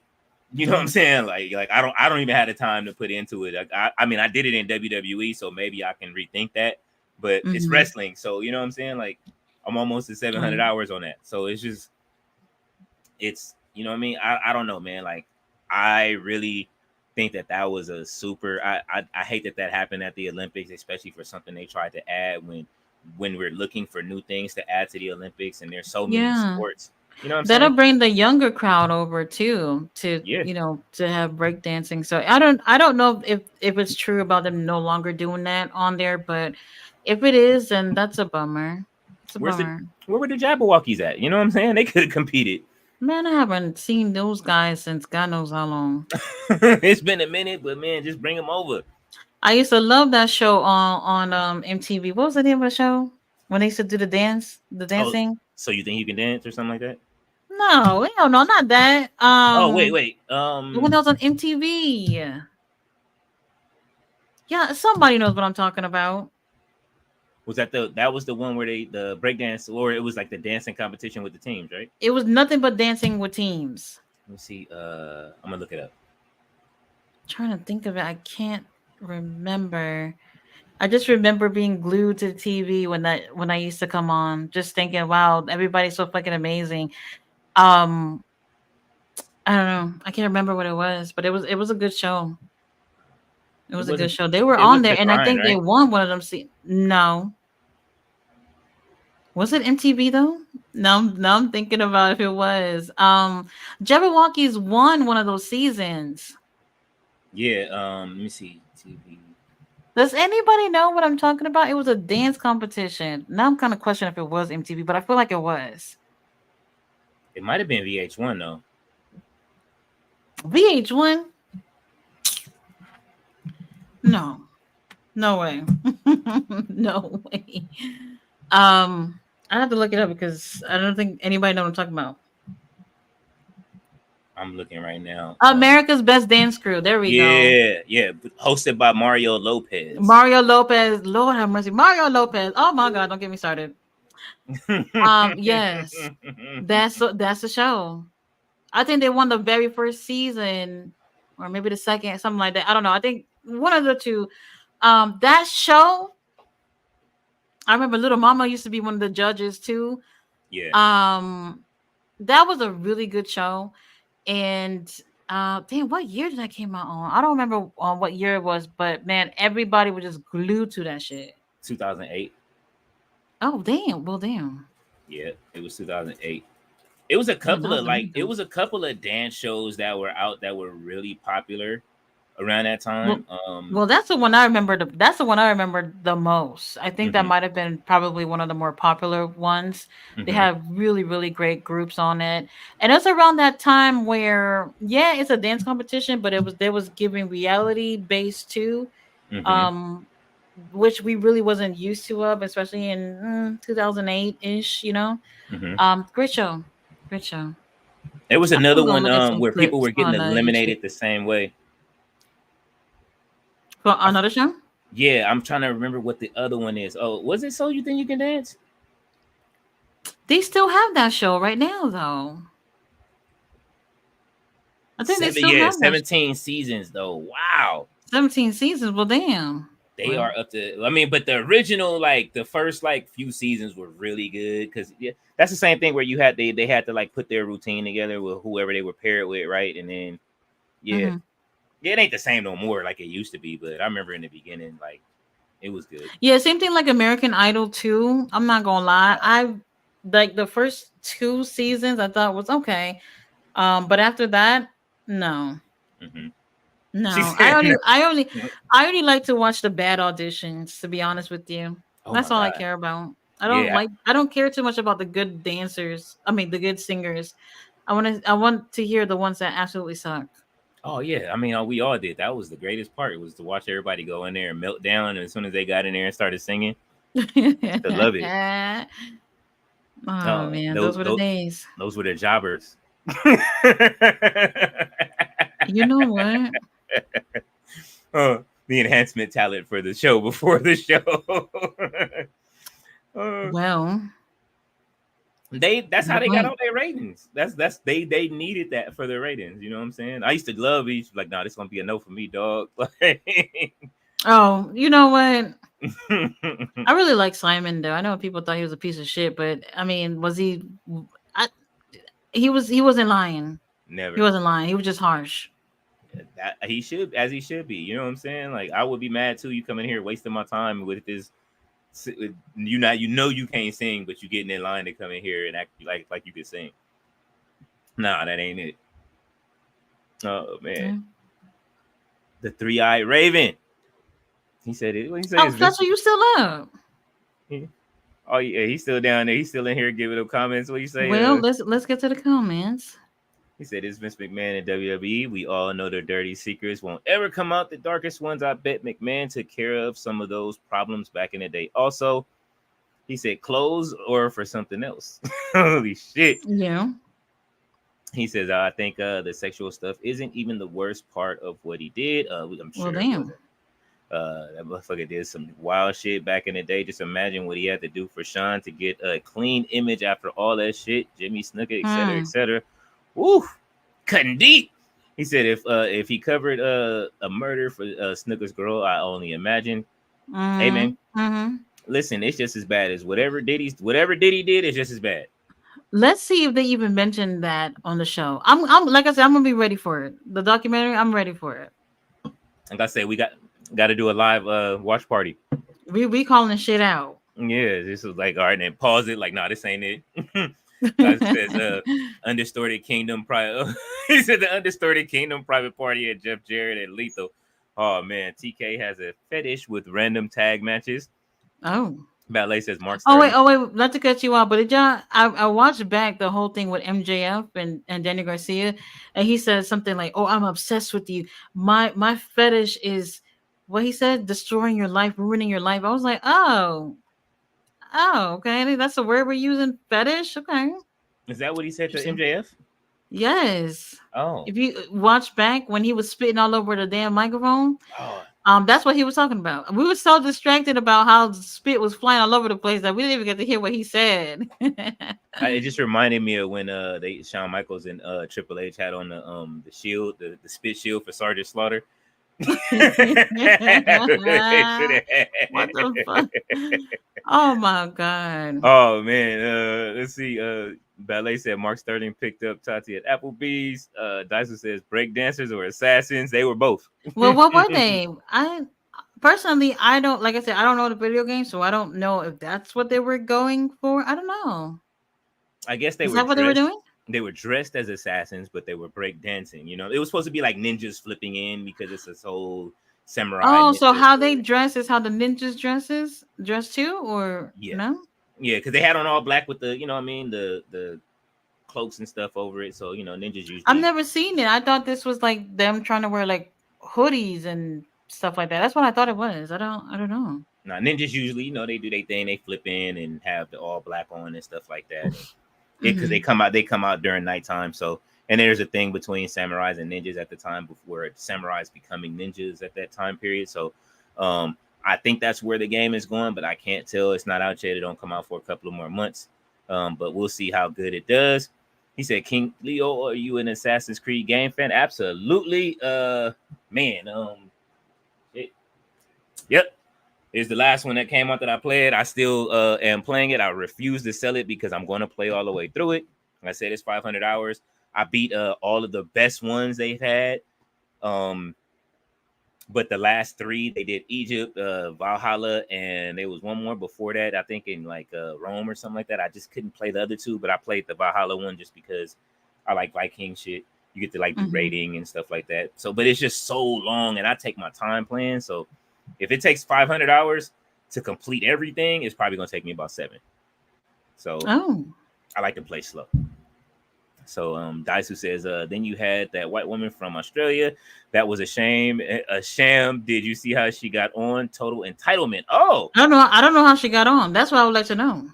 Speaker 2: you know what I'm
Speaker 1: Damn.
Speaker 2: saying? Like I don't even have the time to put into it. Like, I mean I did it in WWE, so maybe I can rethink that. But it's
Speaker 1: Mhm.
Speaker 2: wrestling, so you know what I'm saying? Like I'm almost at 700
Speaker 1: Right.
Speaker 2: hours on that. So it's you know what I mean? I don't know, man. Like I really think that was a super. I hate that happened at the Olympics, especially for something they tried to add when we're looking for new things to add to the Olympics, and there's so many
Speaker 1: Yeah.
Speaker 2: sports. You know what I'm
Speaker 1: That'll
Speaker 2: saying?
Speaker 1: bring the younger crowd over too to,
Speaker 2: Yeah.
Speaker 1: to have breakdancing. So I don't know if it's true about them no longer doing that on there, but if it is, then that's a bummer. It's a
Speaker 2: Where's the
Speaker 1: bummer.
Speaker 2: where were the Jabberwockies at? You know what I'm saying? They could have competed.
Speaker 1: Man, I haven't seen those guys since God knows how long.
Speaker 2: It's been a minute, but man, just bring them over.
Speaker 1: I used to love that show on MTV. What was the name of the show? When they used to do the
Speaker 2: Oh,
Speaker 1: dancing?
Speaker 2: so you think you can dance or something like that?
Speaker 1: No, hell no, not that.
Speaker 2: Oh, wait, wait.
Speaker 1: The one that was on MTV. Yeah, somebody knows what I'm talking about.
Speaker 2: Was that was the one where the breakdance, or it was like the dancing competition with the teams, right?
Speaker 1: It was nothing but dancing with teams.
Speaker 2: Let me see. I'm gonna look it up.
Speaker 1: Trying to think of it, I can't remember. I just remember being glued to the TV when I used to come on, just thinking, "Wow, everybody's so fucking amazing." Um, I don't know. I can't remember what it was, but it was a good show. It
Speaker 2: It
Speaker 1: was a good
Speaker 2: wasn't.
Speaker 1: show. They were
Speaker 2: It
Speaker 1: on
Speaker 2: wasn't the
Speaker 1: there, and I
Speaker 2: grind,
Speaker 1: think they
Speaker 2: right?
Speaker 1: won one of them. No, was it MTV though? No, I'm thinking about if it was. Jabberwockies won one of those seasons.
Speaker 2: Yeah. Let me see. TV.
Speaker 1: Does anybody know what I'm talking about? It was a dance competition. Now I'm kind of questioning if it was MTV, but I feel like it was.
Speaker 2: It might have been VH1 though.
Speaker 1: VH1? No, no way, no way. I have to look it up because I don't think anybody know what I'm talking about.
Speaker 2: I'm looking right now.
Speaker 1: America's Best Dance Crew. There we go.
Speaker 2: Yeah, yeah. Hosted by Mario Lopez.
Speaker 1: Mario Lopez. Lord have mercy. Mario Lopez. Oh my God! Don't get me started. Yes, that's the show. I think they won the very first season. or maybe the second, something like that. I don't know. I think one of the two. That show, I remember Little Mama used to be one of the judges too.
Speaker 2: Yeah,
Speaker 1: Um, that was a really good show. And damn, what year did that came out on? I don't remember what year it was, but man, everybody was just glued to that shit.
Speaker 2: 2008.
Speaker 1: Oh damn, well damn.
Speaker 2: Yeah, it was 2008. It was a
Speaker 1: Man, that
Speaker 2: couple
Speaker 1: was
Speaker 2: of
Speaker 1: a minute
Speaker 2: like it
Speaker 1: ago.
Speaker 2: was a couple of dance shows that were out that were really popular around that
Speaker 1: Well,
Speaker 2: time.
Speaker 1: that's the one I remember. That's the one I remember the most. I think that
Speaker 2: Mhm,
Speaker 1: might have been probably one of the more popular ones. They
Speaker 2: mhm,
Speaker 1: have really, really great groups on it, and it's around that time where, yeah, it's a dance competition, but there was giving reality based too,
Speaker 2: mhm,
Speaker 1: um, which we really wasn't used to of, especially in 2008 ish.
Speaker 2: mhm.
Speaker 1: Great show, great show.
Speaker 2: There was
Speaker 1: I think
Speaker 2: another
Speaker 1: I'm gonna
Speaker 2: one
Speaker 1: look at some
Speaker 2: where people
Speaker 1: clips
Speaker 2: were getting
Speaker 1: on YouTube
Speaker 2: eliminated the same way.
Speaker 1: for
Speaker 2: I f-
Speaker 1: another show.
Speaker 2: yeah, I'm trying to remember what the other one is. Oh, was it So You Think You Can Dance?
Speaker 1: They still have that show right now, though. I think they
Speaker 2: Seven,
Speaker 1: still
Speaker 2: yeah,
Speaker 1: have that
Speaker 2: 17 seasons though. Wow.
Speaker 1: 17 seasons. Well, damn.
Speaker 2: They
Speaker 1: Well,
Speaker 2: are up to, I mean, but the original, like the first like few seasons were really good because yeah, that's the same thing where they had to like put their routine together with whoever they were paired with, right? And then yeah,
Speaker 1: hmm
Speaker 2: yeah, it ain't the same no more like it used to be, but I remember in the beginning, like it was good.
Speaker 1: yeah, same thing like American Idol too. I'm not gonna lie. I like the first two seasons. I thought was okay. But after that, no,
Speaker 2: Hmm. She
Speaker 1: no.
Speaker 2: said, no.
Speaker 1: I only like to watch the bad auditions. To be honest with you,
Speaker 2: Oh my
Speaker 1: that's all I
Speaker 2: god,
Speaker 1: care about.
Speaker 2: yeah.
Speaker 1: I don't care too much about the good dancers. I mean, the good singers. I want to hear the ones that absolutely suck.
Speaker 2: Oh yeah, I mean, we all did. That was the greatest part. It was to watch everybody go in there and melt down, and as soon as they got in there and started singing, to love it.
Speaker 1: Oh
Speaker 2: Oh,
Speaker 1: man, those were the days.
Speaker 2: those were the jobbers.
Speaker 1: You know what?
Speaker 2: The enhancement talent for the show before the show. Uh,
Speaker 1: Well,
Speaker 2: that's how
Speaker 1: you're
Speaker 2: they got
Speaker 1: right.
Speaker 2: all their ratings. That's they needed that for their ratings. You know what I'm saying? I used to love these. Like, nah, this gonna be a no for me, dog. Like,
Speaker 1: Oh, you know what? I really like Simon though. I know people thought he was a piece of shit, but I mean, was he? I, he wasn't lying. He
Speaker 2: never.
Speaker 1: wasn't lying. He was just harsh.
Speaker 2: That he should, as he should be. You know what I'm saying? Like, I would be mad too. You coming here wasting my time with this. You not, you know, you can't sing, but you getting in line to come in here and act like you could sing. Nah, that ain't it. Oh man,
Speaker 1: Yeah.
Speaker 2: the three-eyed raven. He said it. What he say
Speaker 1: Oh,
Speaker 2: is
Speaker 1: that's
Speaker 2: Vince.
Speaker 1: what you still up.
Speaker 2: Oh yeah, he's still down there. He's still in here giving them comments. What you say?
Speaker 1: Well, let's get to the comments.
Speaker 2: He said it's Vince McMahon and WWE. We all know their dirty secrets won't ever come out. The darkest ones. I bet McMahon took care of some of those problems back in the day. Also, he said clothes or for something else. Holy shit.
Speaker 1: Yeah.
Speaker 2: He says, I think the sexual stuff isn't even the worst part of what he did. I'm
Speaker 1: Well,
Speaker 2: sure it
Speaker 1: damn.
Speaker 2: wasn't. That motherfucker did some wild shit back in the day. Just imagine what he had to do for Sean to get a clean image after all that shit. Jimmy Snuka, etc.,
Speaker 1: Hmm.
Speaker 2: etc. Woo, cutting deep. He said if he covered a murder for Snooker's girl, I only imagine. Hey man,
Speaker 1: Mm-hmm. Mm-hmm.
Speaker 2: listen, it's just as bad as whatever Diddy did is just as bad.
Speaker 1: Let's see if they even mentioned that on the show. I'm like I said, I'm gonna be ready for it. The documentary, I'm ready for it.
Speaker 2: Like I said, we got to do a live watch party.
Speaker 1: We calling the shit out.
Speaker 2: Yeah, this was like all right, and then pause it. Like, nah, this ain't it. It says Undistorted Kingdom private. He said the Undistorted Kingdom private party at Jeff Jarrett and Lethal. Oh man, TK has a fetish with random tag matches.
Speaker 1: Oh.
Speaker 2: Ballet says Mark
Speaker 1: Oh
Speaker 2: Sterling.
Speaker 1: wait, not to cut you off, but did y'all I watched back the whole thing with MJF and Danny Garcia, and he said something like, "Oh, I'm obsessed with you. My fetish is what he said, destroying your life, ruining your life." I was like, oh, okay. That's the word we're using, fetish. Okay.
Speaker 2: Is that what he said to
Speaker 1: Interesting.
Speaker 2: MJF?
Speaker 1: Yes.
Speaker 2: Oh,
Speaker 1: If you watch back when he was spitting all over the damn microphone,
Speaker 2: oh,
Speaker 1: that's what he was talking about. We were so distracted about how spit was flying all over the place that we didn't even get to hear what he said.
Speaker 2: it just reminded me of when they Shawn Michaels and Triple H had on the shield, the spit shield for Sergeant Slaughter.
Speaker 1: What the fuck? Oh my god.
Speaker 2: Oh man, let's see. Ballet said Mark Sterling picked up Tati at Applebee's. Dyson says break dancers or assassins. They were both.
Speaker 1: Well, what were they? I personally, I don't, like I said, I don't know the video game, so I don't know if that's what they were going for. I don't know.
Speaker 2: I guess they
Speaker 1: Is
Speaker 2: were
Speaker 1: that what they were
Speaker 2: dressed.
Speaker 1: doing?
Speaker 2: They were dressed as assassins, but they were break dancing. You know, it was supposed to be like ninjas flipping in because it's this whole samurai
Speaker 1: Oh, so
Speaker 2: ninja
Speaker 1: how they
Speaker 2: story.
Speaker 1: dress is how the ninjas dress too, or
Speaker 2: Yeah,
Speaker 1: no?
Speaker 2: yeah, because they had on all black with the, you know, what I mean, the cloaks and stuff over it. So you know, ninjas
Speaker 1: I've
Speaker 2: usually.
Speaker 1: never seen it. I thought this was like them trying to wear like hoodies and stuff like that. That's what I thought it was. I don't know.
Speaker 2: Now ninjas usually, you know, they do their thing. They flip in and have the all black on and stuff like that. And because
Speaker 1: Hmm.
Speaker 2: they come out during nighttime. So and there's a thing between samurais and ninjas at the time before samurais becoming ninjas at that time period. So I think that's where the game is going, but I can't tell. It's not out yet. It don't come out for a couple of more months. But we'll see how good it does. He said, King Leo, are you an Assassin's Creed game fan? Absolutely. Man, it, yep. It's the last one that came out that I played. I still am playing it. I refuse to sell it because I'm going to play all the way through it. Like I said, it's 500 hours. I beat all of the best ones they've had. Um, but the last three, they did Egypt, Valhalla, and there was one more before that, I think in like Rome or something like that. I just couldn't play the other two, but I played the Valhalla one just because I like Viking shit. You get to like do
Speaker 1: Hmm.
Speaker 2: raiding and stuff like that. So, but it's just so long, and I take my time playing. So, if it takes 500 hours to complete everything, it's probably gonna take me about 7. So,
Speaker 1: Oh,
Speaker 2: I like to play slow. So Daisu says, then you had that white woman from Australia. That was a shame. A sham. Did you see how she got on? Total entitlement. Oh,
Speaker 1: I don't know. I don't know how she got on. That's what I would like to know.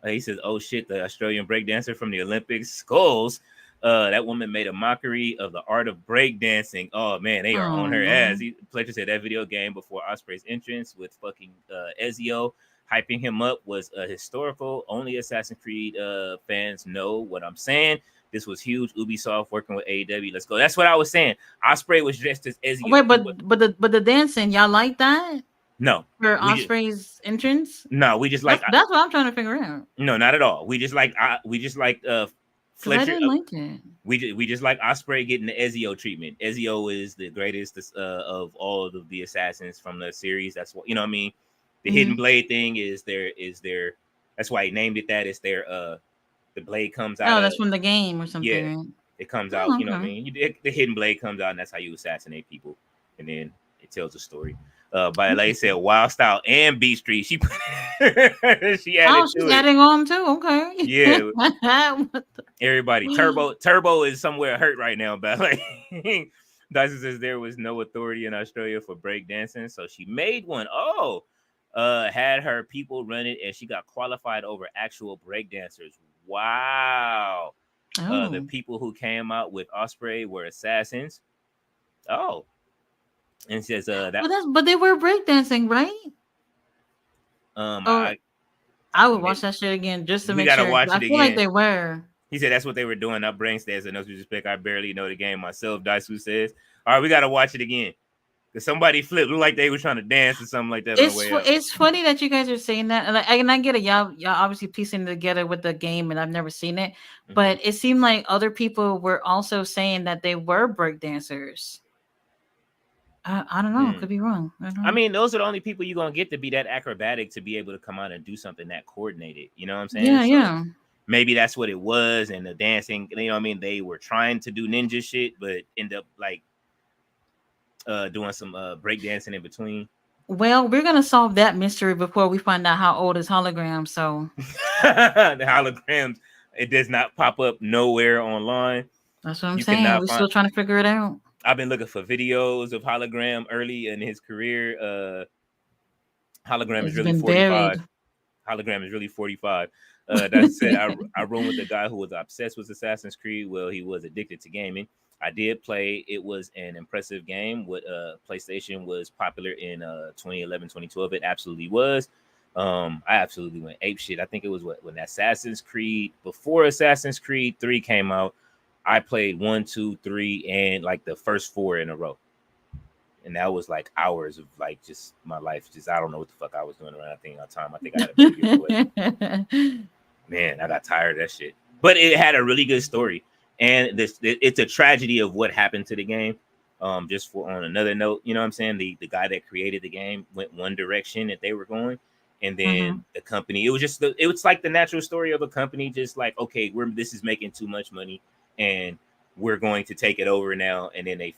Speaker 2: he says, oh shit, the Australian breakdancer from the Olympics. Skulls. That woman made a mockery of the art of breakdancing. Oh man, they are on her ass.
Speaker 1: Oh,
Speaker 2: Pledger said that video game before Osprey's entrance with fucking Ezio hyping him up was a historical. Only Assassin's Creed fans know what I'm saying. This was huge. Ubisoft working with AEW. Let's go. That's what I was saying. Osprey was dressed as Ezio.
Speaker 1: wait, but the dancing, y'all like that
Speaker 2: No,
Speaker 1: for
Speaker 2: we just
Speaker 1: Osprey's entrance?
Speaker 2: we just like
Speaker 1: That's what I'm trying to figure out.
Speaker 2: no, not at all. We just like
Speaker 1: Cause I
Speaker 2: Fletcher.
Speaker 1: didn't like it.
Speaker 2: We just like Osprey getting the Ezio treatment. Ezio is the greatest of all of the assassins from the series. That's what, you know what I mean. The hidden
Speaker 1: Hmm.
Speaker 2: blade thing is their. That's why he named it that. It's their the blade comes out
Speaker 1: Oh,
Speaker 2: of,
Speaker 1: that's from the game or
Speaker 2: yeah.
Speaker 1: something, right?
Speaker 2: It comes out.
Speaker 1: Oh,
Speaker 2: You know what I
Speaker 1: okay.
Speaker 2: mean. The hidden blade comes out, and that's how you assassinate people, and then it tells a story. But like I said,
Speaker 1: Interesting.
Speaker 2: Wild Style and Beat Street, she she
Speaker 1: Oh,
Speaker 2: added to
Speaker 1: she's
Speaker 2: it.
Speaker 1: adding on too. Okay.
Speaker 2: Yeah,
Speaker 1: What
Speaker 2: everybody.
Speaker 1: the-
Speaker 2: Turbo is somewhere hurt right now, but like Dyson says there was no authority in Australia for break dancing, so she made one. Oh, had her people run it, and she got qualified over actual break dancers. Wow. The
Speaker 1: Oh,
Speaker 2: people who came out with Osprey were assassins. Oh, and says that
Speaker 1: but they were breakdancing, right? Or
Speaker 2: I
Speaker 1: I would watch that shit again just to
Speaker 2: we
Speaker 1: make
Speaker 2: gotta
Speaker 1: sure.
Speaker 2: watch
Speaker 1: I
Speaker 2: it
Speaker 1: feel like
Speaker 2: again.
Speaker 1: they were.
Speaker 2: He said that's what they were doing. Up brain stands and no disrespect. I barely know the game myself. Daisu says, all right, we gotta watch it again. Cause somebody flipped, looked like they were trying to dance or something like that on the way out.
Speaker 1: It's funny that you guys are saying that, and I get it. Y'all obviously piecing it together with the game, and I've never seen it,
Speaker 2: Mm-hmm.
Speaker 1: but it seemed like other people were also saying that they were breakdancers. I don't know.
Speaker 2: Hmm.
Speaker 1: Could be wrong. I don't
Speaker 2: I
Speaker 1: know.
Speaker 2: mean, those are the only people you're gonna get to be that acrobatic to be able to come out and do something that coordinated. You know what I'm saying?
Speaker 1: Yeah,
Speaker 2: So
Speaker 1: yeah.
Speaker 2: maybe that's what it was. And the dancing, you know what I mean? They were trying to do ninja shit, but end up like doing some break dancing in between.
Speaker 1: Well, we're gonna solve that mystery before we find out how old his hologram. So
Speaker 2: The holograms, it does not pop up nowhere online.
Speaker 1: that's what I'm
Speaker 2: You
Speaker 1: saying.
Speaker 2: cannot
Speaker 1: We're
Speaker 2: find.
Speaker 1: still trying to figure it out.
Speaker 2: I've been looking for videos of hologram early in his career. Hologram is
Speaker 1: It's
Speaker 2: really
Speaker 1: been buried.
Speaker 2: 45. hologram is really 45. That said, I room with a guy who was obsessed with Assassin's Creed. Well, he was addicted to gaming. I did play. It was an impressive game. What PlayStation was popular in 2011, 2012. It absolutely was. I absolutely went ape shit. I think it was when Assassin's Creed, before Assassin's Creed 3 came out, I played 1, 2, 3, and like the first 4 in a row. And that was like hours of like just my life. Just I don't know what the fuck I was doing around that thing on time. I think I had a baby or what. Man, I got tired of that shit. But it had a really good story. And it's a tragedy of what happened to the game. Just for on another note, you know what I'm saying? The guy that created the game went one direction that they were going, and then the company. It was like the natural story of a company, just like, okay, this is making too much money, and we're going to take it over now. And then they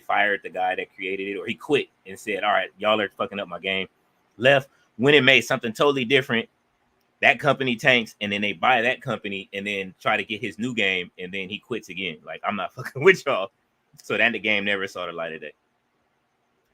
Speaker 2: fired the guy that created it, or he quit and said, all right, y'all are fucking up my game. Left, when it made something totally different. That company tanks, and then they buy that company and then try to get his new game, and then he quits again. Like, I'm not fucking with y'all. So then the game never saw the light of day.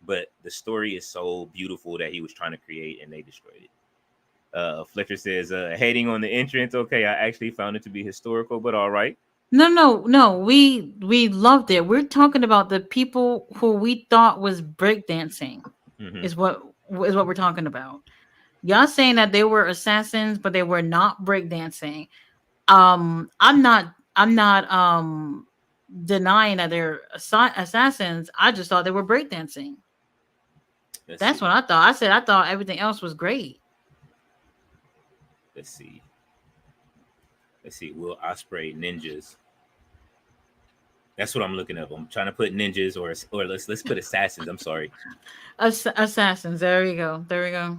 Speaker 2: But the story is so beautiful that he was trying to create, and they destroyed it. Fletcher says, hating on the entrance. Okay, I actually found it to be historical, but all right.
Speaker 1: No. We loved it. We're talking about the people who we thought was breakdancing.
Speaker 2: Mm-hmm.
Speaker 1: Is what we're talking about. Y'all saying that they were assassins, but they were not breakdancing. I'm not denying that they're assassins. I just thought they were breakdancing.
Speaker 2: Let's
Speaker 1: That's
Speaker 2: see.
Speaker 1: what I thought. I said I thought everything else was great.
Speaker 2: Let's see. Let's see. Will Osprey ninjas? That's what I'm looking up. I'm trying to put ninjas or let's put assassins. I'm sorry.
Speaker 1: Assassins. There we go. There we go.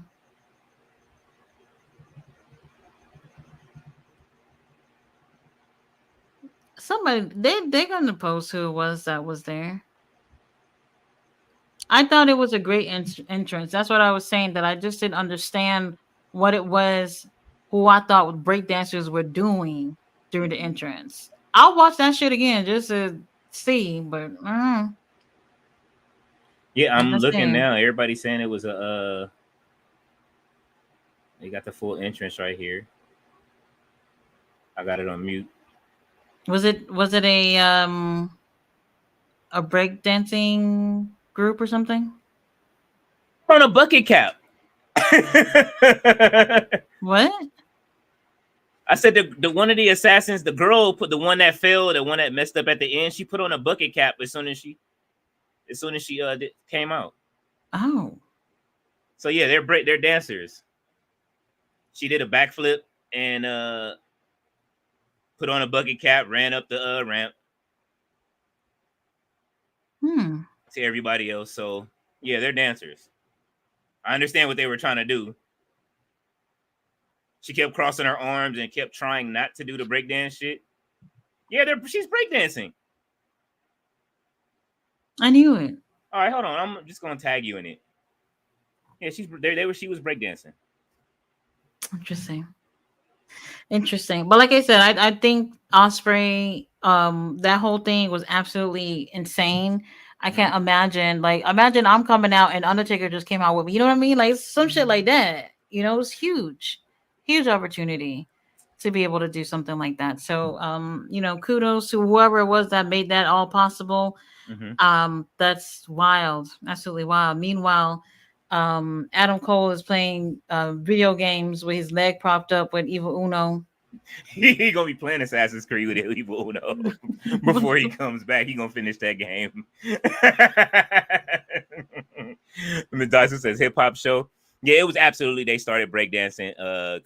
Speaker 1: Somebody they're gonna post who it was that was there. I thought it was a great entrance. That's what I was saying. That I just didn't understand what it was. Who I thought breakdancers were doing during the entrance. I'll watch that shit again just to see. But
Speaker 2: Yeah,
Speaker 1: like
Speaker 2: I'm
Speaker 1: I
Speaker 2: looking
Speaker 1: said,
Speaker 2: now. Everybody's saying it was a. They got the full entrance right here. I got it on mute.
Speaker 1: was it a breakdancing group or something?
Speaker 2: On a bucket cap.
Speaker 1: What?
Speaker 2: I said the one of the assassins, the girl put the one that fell, the one that messed up at the end. She put on a bucket cap as soon as she came out.
Speaker 1: Oh.
Speaker 2: So yeah, they're dancers. She did a backflip and put on a bucket cap, ran up the ramp
Speaker 1: Hmm.
Speaker 2: to everybody else. So yeah, they're dancers. I understand what they were trying to do. She kept crossing her arms and kept trying not to do the breakdance shit. Yeah, she's breakdancing.
Speaker 1: I knew it.
Speaker 2: All right, hold on. I'm just gonna tag you in it. Yeah, she's there. She was breakdancing.
Speaker 1: Interesting. Interesting. But like I said, I think Osprey, that whole thing was absolutely insane. I
Speaker 2: Mm-hmm.
Speaker 1: can't imagine, like, imagine I'm coming out and Undertaker just came out with me. You know what I mean? Like some shit like that. It was huge, huge opportunity to be able to do something like that. So, kudos to whoever it was that made that all possible.
Speaker 2: Mm-hmm.
Speaker 1: That's wild, absolutely wild. Meanwhile, Adam Cole is playing video games with his leg propped up with Evil Uno.
Speaker 2: He gonna be playing Assassin's Creed with Evil Uno before he comes back. He gonna finish that game. The Dyson says hip hop show. Yeah, it was absolutely. They started breakdancing.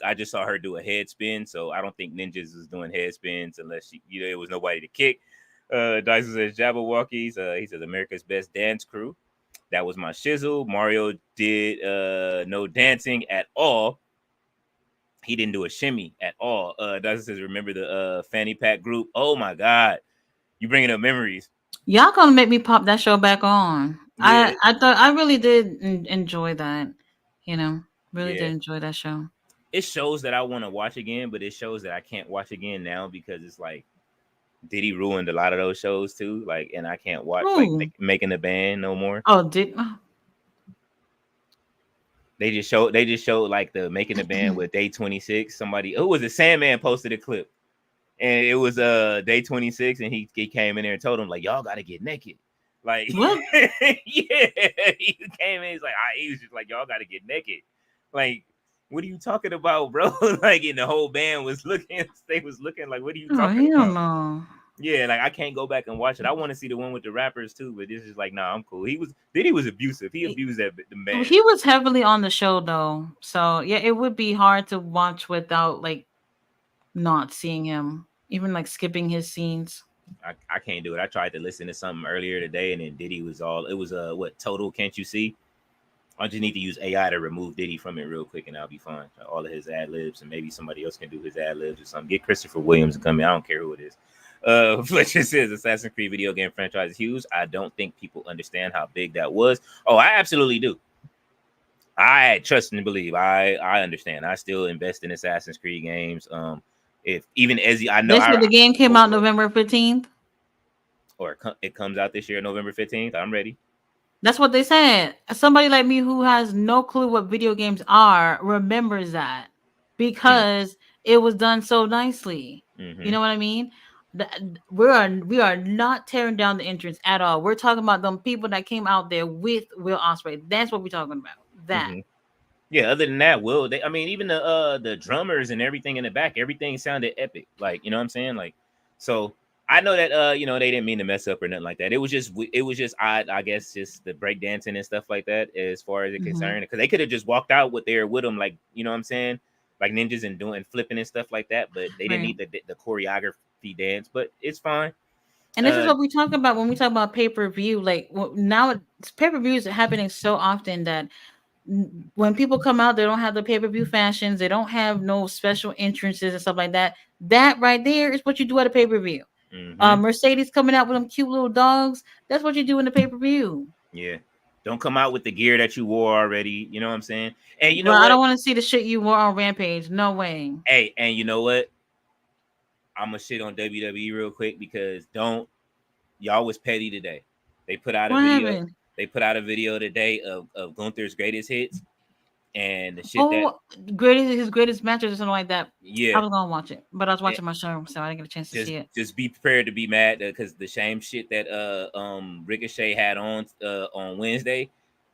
Speaker 2: I just saw her do a head spin, so I don't think Ninjas was doing head spins unless there was nobody to kick. Dyson says Jabberwockies. He says America's best dance crew. That was my shizzle. Mario did no dancing at all. He didn't do a shimmy at all. Dyson says, remember the fanny pack group? Oh my god, you bringing up memories.
Speaker 1: Y'all gonna make me pop that show back on. I
Speaker 2: Yeah,
Speaker 1: I thought I really did enjoy that. You know, really
Speaker 2: yeah.
Speaker 1: did enjoy that show.
Speaker 2: It shows that I want to watch again, but it shows that I can't watch again now because it's like Diddy ruined a lot of those shows too. Like, and I can't watch like
Speaker 1: Ooh.
Speaker 2: making the band no more.
Speaker 1: Oh, did
Speaker 2: They just showed like the making the band with Day 26. Somebody who was it? Sandman posted a clip, and it was Day 26, and he came in there and told him like y'all got to get naked. Like
Speaker 1: What?
Speaker 2: yeah, he came in. He's like he was just like y'all got to get naked. Like what are you talking about, bro? Like and the whole band was looking. They was looking like what are you
Speaker 1: Oh
Speaker 2: talking
Speaker 1: hell
Speaker 2: about?
Speaker 1: no.
Speaker 2: Yeah, like I can't go back and watch it. I want to see the one with the rappers too, but this is like, nah, I'm cool. He was abusive. He abused the man.
Speaker 1: He was heavily on the show though, so yeah, it would be hard to watch without like not seeing him, even like skipping his scenes.
Speaker 2: I can't do it. I tried to listen to something earlier today, and then Diddy was all. It was what total? Can't you see? I just need to use AI to remove Diddy from it real quick, and I'll be fine. All of his ad libs, and maybe somebody else can do his ad libs or something. Get Christopher Williams to come in. I don't care who it is. Fletcher says Assassin's Creed video game franchise is huge. I don't think people understand how big that was. Oh, I absolutely do. I trust and believe. I understand. I still invest in Assassin's Creed games. If even as I know,
Speaker 1: They said
Speaker 2: I
Speaker 1: the game came
Speaker 2: oh,
Speaker 1: out November 15th.
Speaker 2: or it comes out this year, November 15th. I'm ready.
Speaker 1: That's what they said. Somebody like me who has no clue what video games are remembers that
Speaker 2: Mm,
Speaker 1: because it was done so nicely. You
Speaker 2: mm-hmm.
Speaker 1: know what I mean? We are not tearing down the entrance at all. We're talking about them people that came out there with Will Ospreay. That's what we're talking about. That.
Speaker 2: Mm-hmm. Yeah, other than that, I mean, even the drummers and everything in the back, everything sounded epic. Like, you know what I'm saying? Like, so I know that they didn't mean to mess up or nothing like that. It was just odd, I guess, just the breakdancing and stuff like that as far as it
Speaker 1: Hmm.
Speaker 2: concerned. Because they could have just walked out with them, like, you know what I'm saying? Like ninjas and doing flipping and stuff like that, but they didn't
Speaker 1: Right.
Speaker 2: need the choreography dance, but it's fine.
Speaker 1: And this is
Speaker 2: Uh
Speaker 1: what we talk about when we talk about pay per view. Like now, pay per views are happening so often that when people come out, they don't have the pay per view fashions. They don't have no special entrances and stuff like that. That right there is what you do at a pay per view.
Speaker 2: mm-hmm.
Speaker 1: Mercedes coming out with them cute little dogs. That's what you do in the pay per view.
Speaker 2: Yeah. Don't come out with the gear that you wore already. You know what I'm saying? And you know
Speaker 1: Well, I
Speaker 2: what?
Speaker 1: don't want to see the shit you wore on Rampage. No way.
Speaker 2: Hey, and you know what? I'm gonna shit on WWE real quick because don't y'all was petty today. They put out a
Speaker 1: What
Speaker 2: video.
Speaker 1: happened?
Speaker 2: They put out a video today of Gunther's greatest hits and the shit that
Speaker 1: Oh, his greatest matches or something like that. I
Speaker 2: yeah.
Speaker 1: was gonna watch it, but I was
Speaker 2: eh,
Speaker 1: watching my show, so I didn't get a chance to
Speaker 2: just
Speaker 1: see it.
Speaker 2: just be prepared to be mad because the same shit that Ricochet had on Wednesday,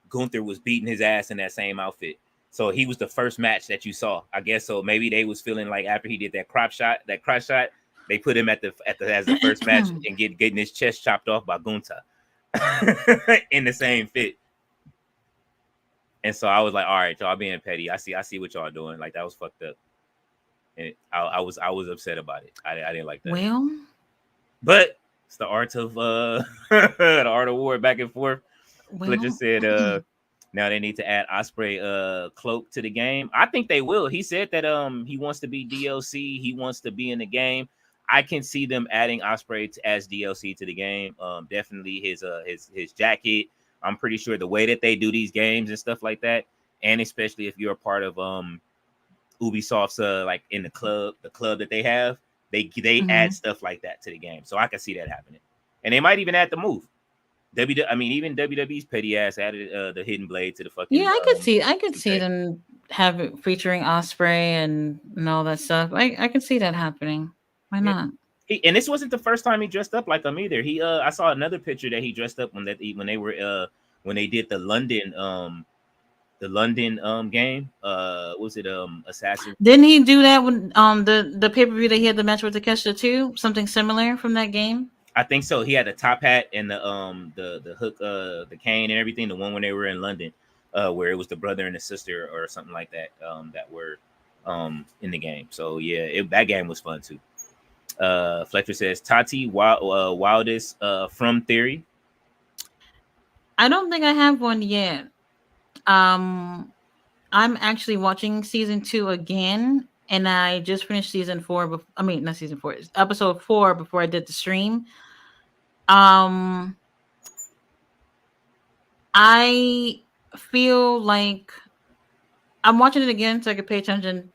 Speaker 2: Gunther was beating his ass in that same outfit. So he was the first match that you saw. I guess so. Maybe they was feeling like after he did that crotch shot, they put him at the as the first match and getting his chest chopped off by Gunther in the same fit. And so I was like, all right, y'all being petty. I see what y'all doing. Like that was fucked up. And I was upset about it. I didn't like that.
Speaker 1: Well,
Speaker 2: But it's the art of the art of war back and forth. Fletcher
Speaker 1: well.
Speaker 2: said now they need to add Osprey cloak to the game. I think they will. He said that he wants to be DLC, he wants to be in the game. I can see them adding Osprey as DLC to the game. Definitely his jacket. I'm pretty sure the way that they do these games and stuff like that, and especially if you're a part of Ubisoft's like in the club that they have, they add
Speaker 1: Mhm.
Speaker 2: stuff like that to the game. So I can see that happening. And they might even add the move. I mean, even WWE's petty ass added the hidden blade to the
Speaker 1: Yeah,
Speaker 2: fucking
Speaker 1: I could see
Speaker 2: toupee.
Speaker 1: them have it featuring Osprey and all that stuff. I can see that happening. Why
Speaker 2: Yeah.
Speaker 1: not?
Speaker 2: And this wasn't the first time he dressed up like them either. I saw another picture that he dressed up when they did the London game. Was it Assassin?
Speaker 1: Didn't he do that when the pay per view that he had the match with Takeshita too? Something similar from that game.
Speaker 2: I think so. He had the top hat and the hook the cane and everything. The one when they were in London, where it was the brother and the sister or something like that that were in the game. So yeah, that game was fun too. Fletcher says Tati wildest from theory.
Speaker 1: I don't think I have one yet. Um, I'm actually watching season 2 again, and I just finished season 4. I mean, not season 4, it's episode 4 before I did the stream. Um, I feel like I'm watching it again so I can pay attention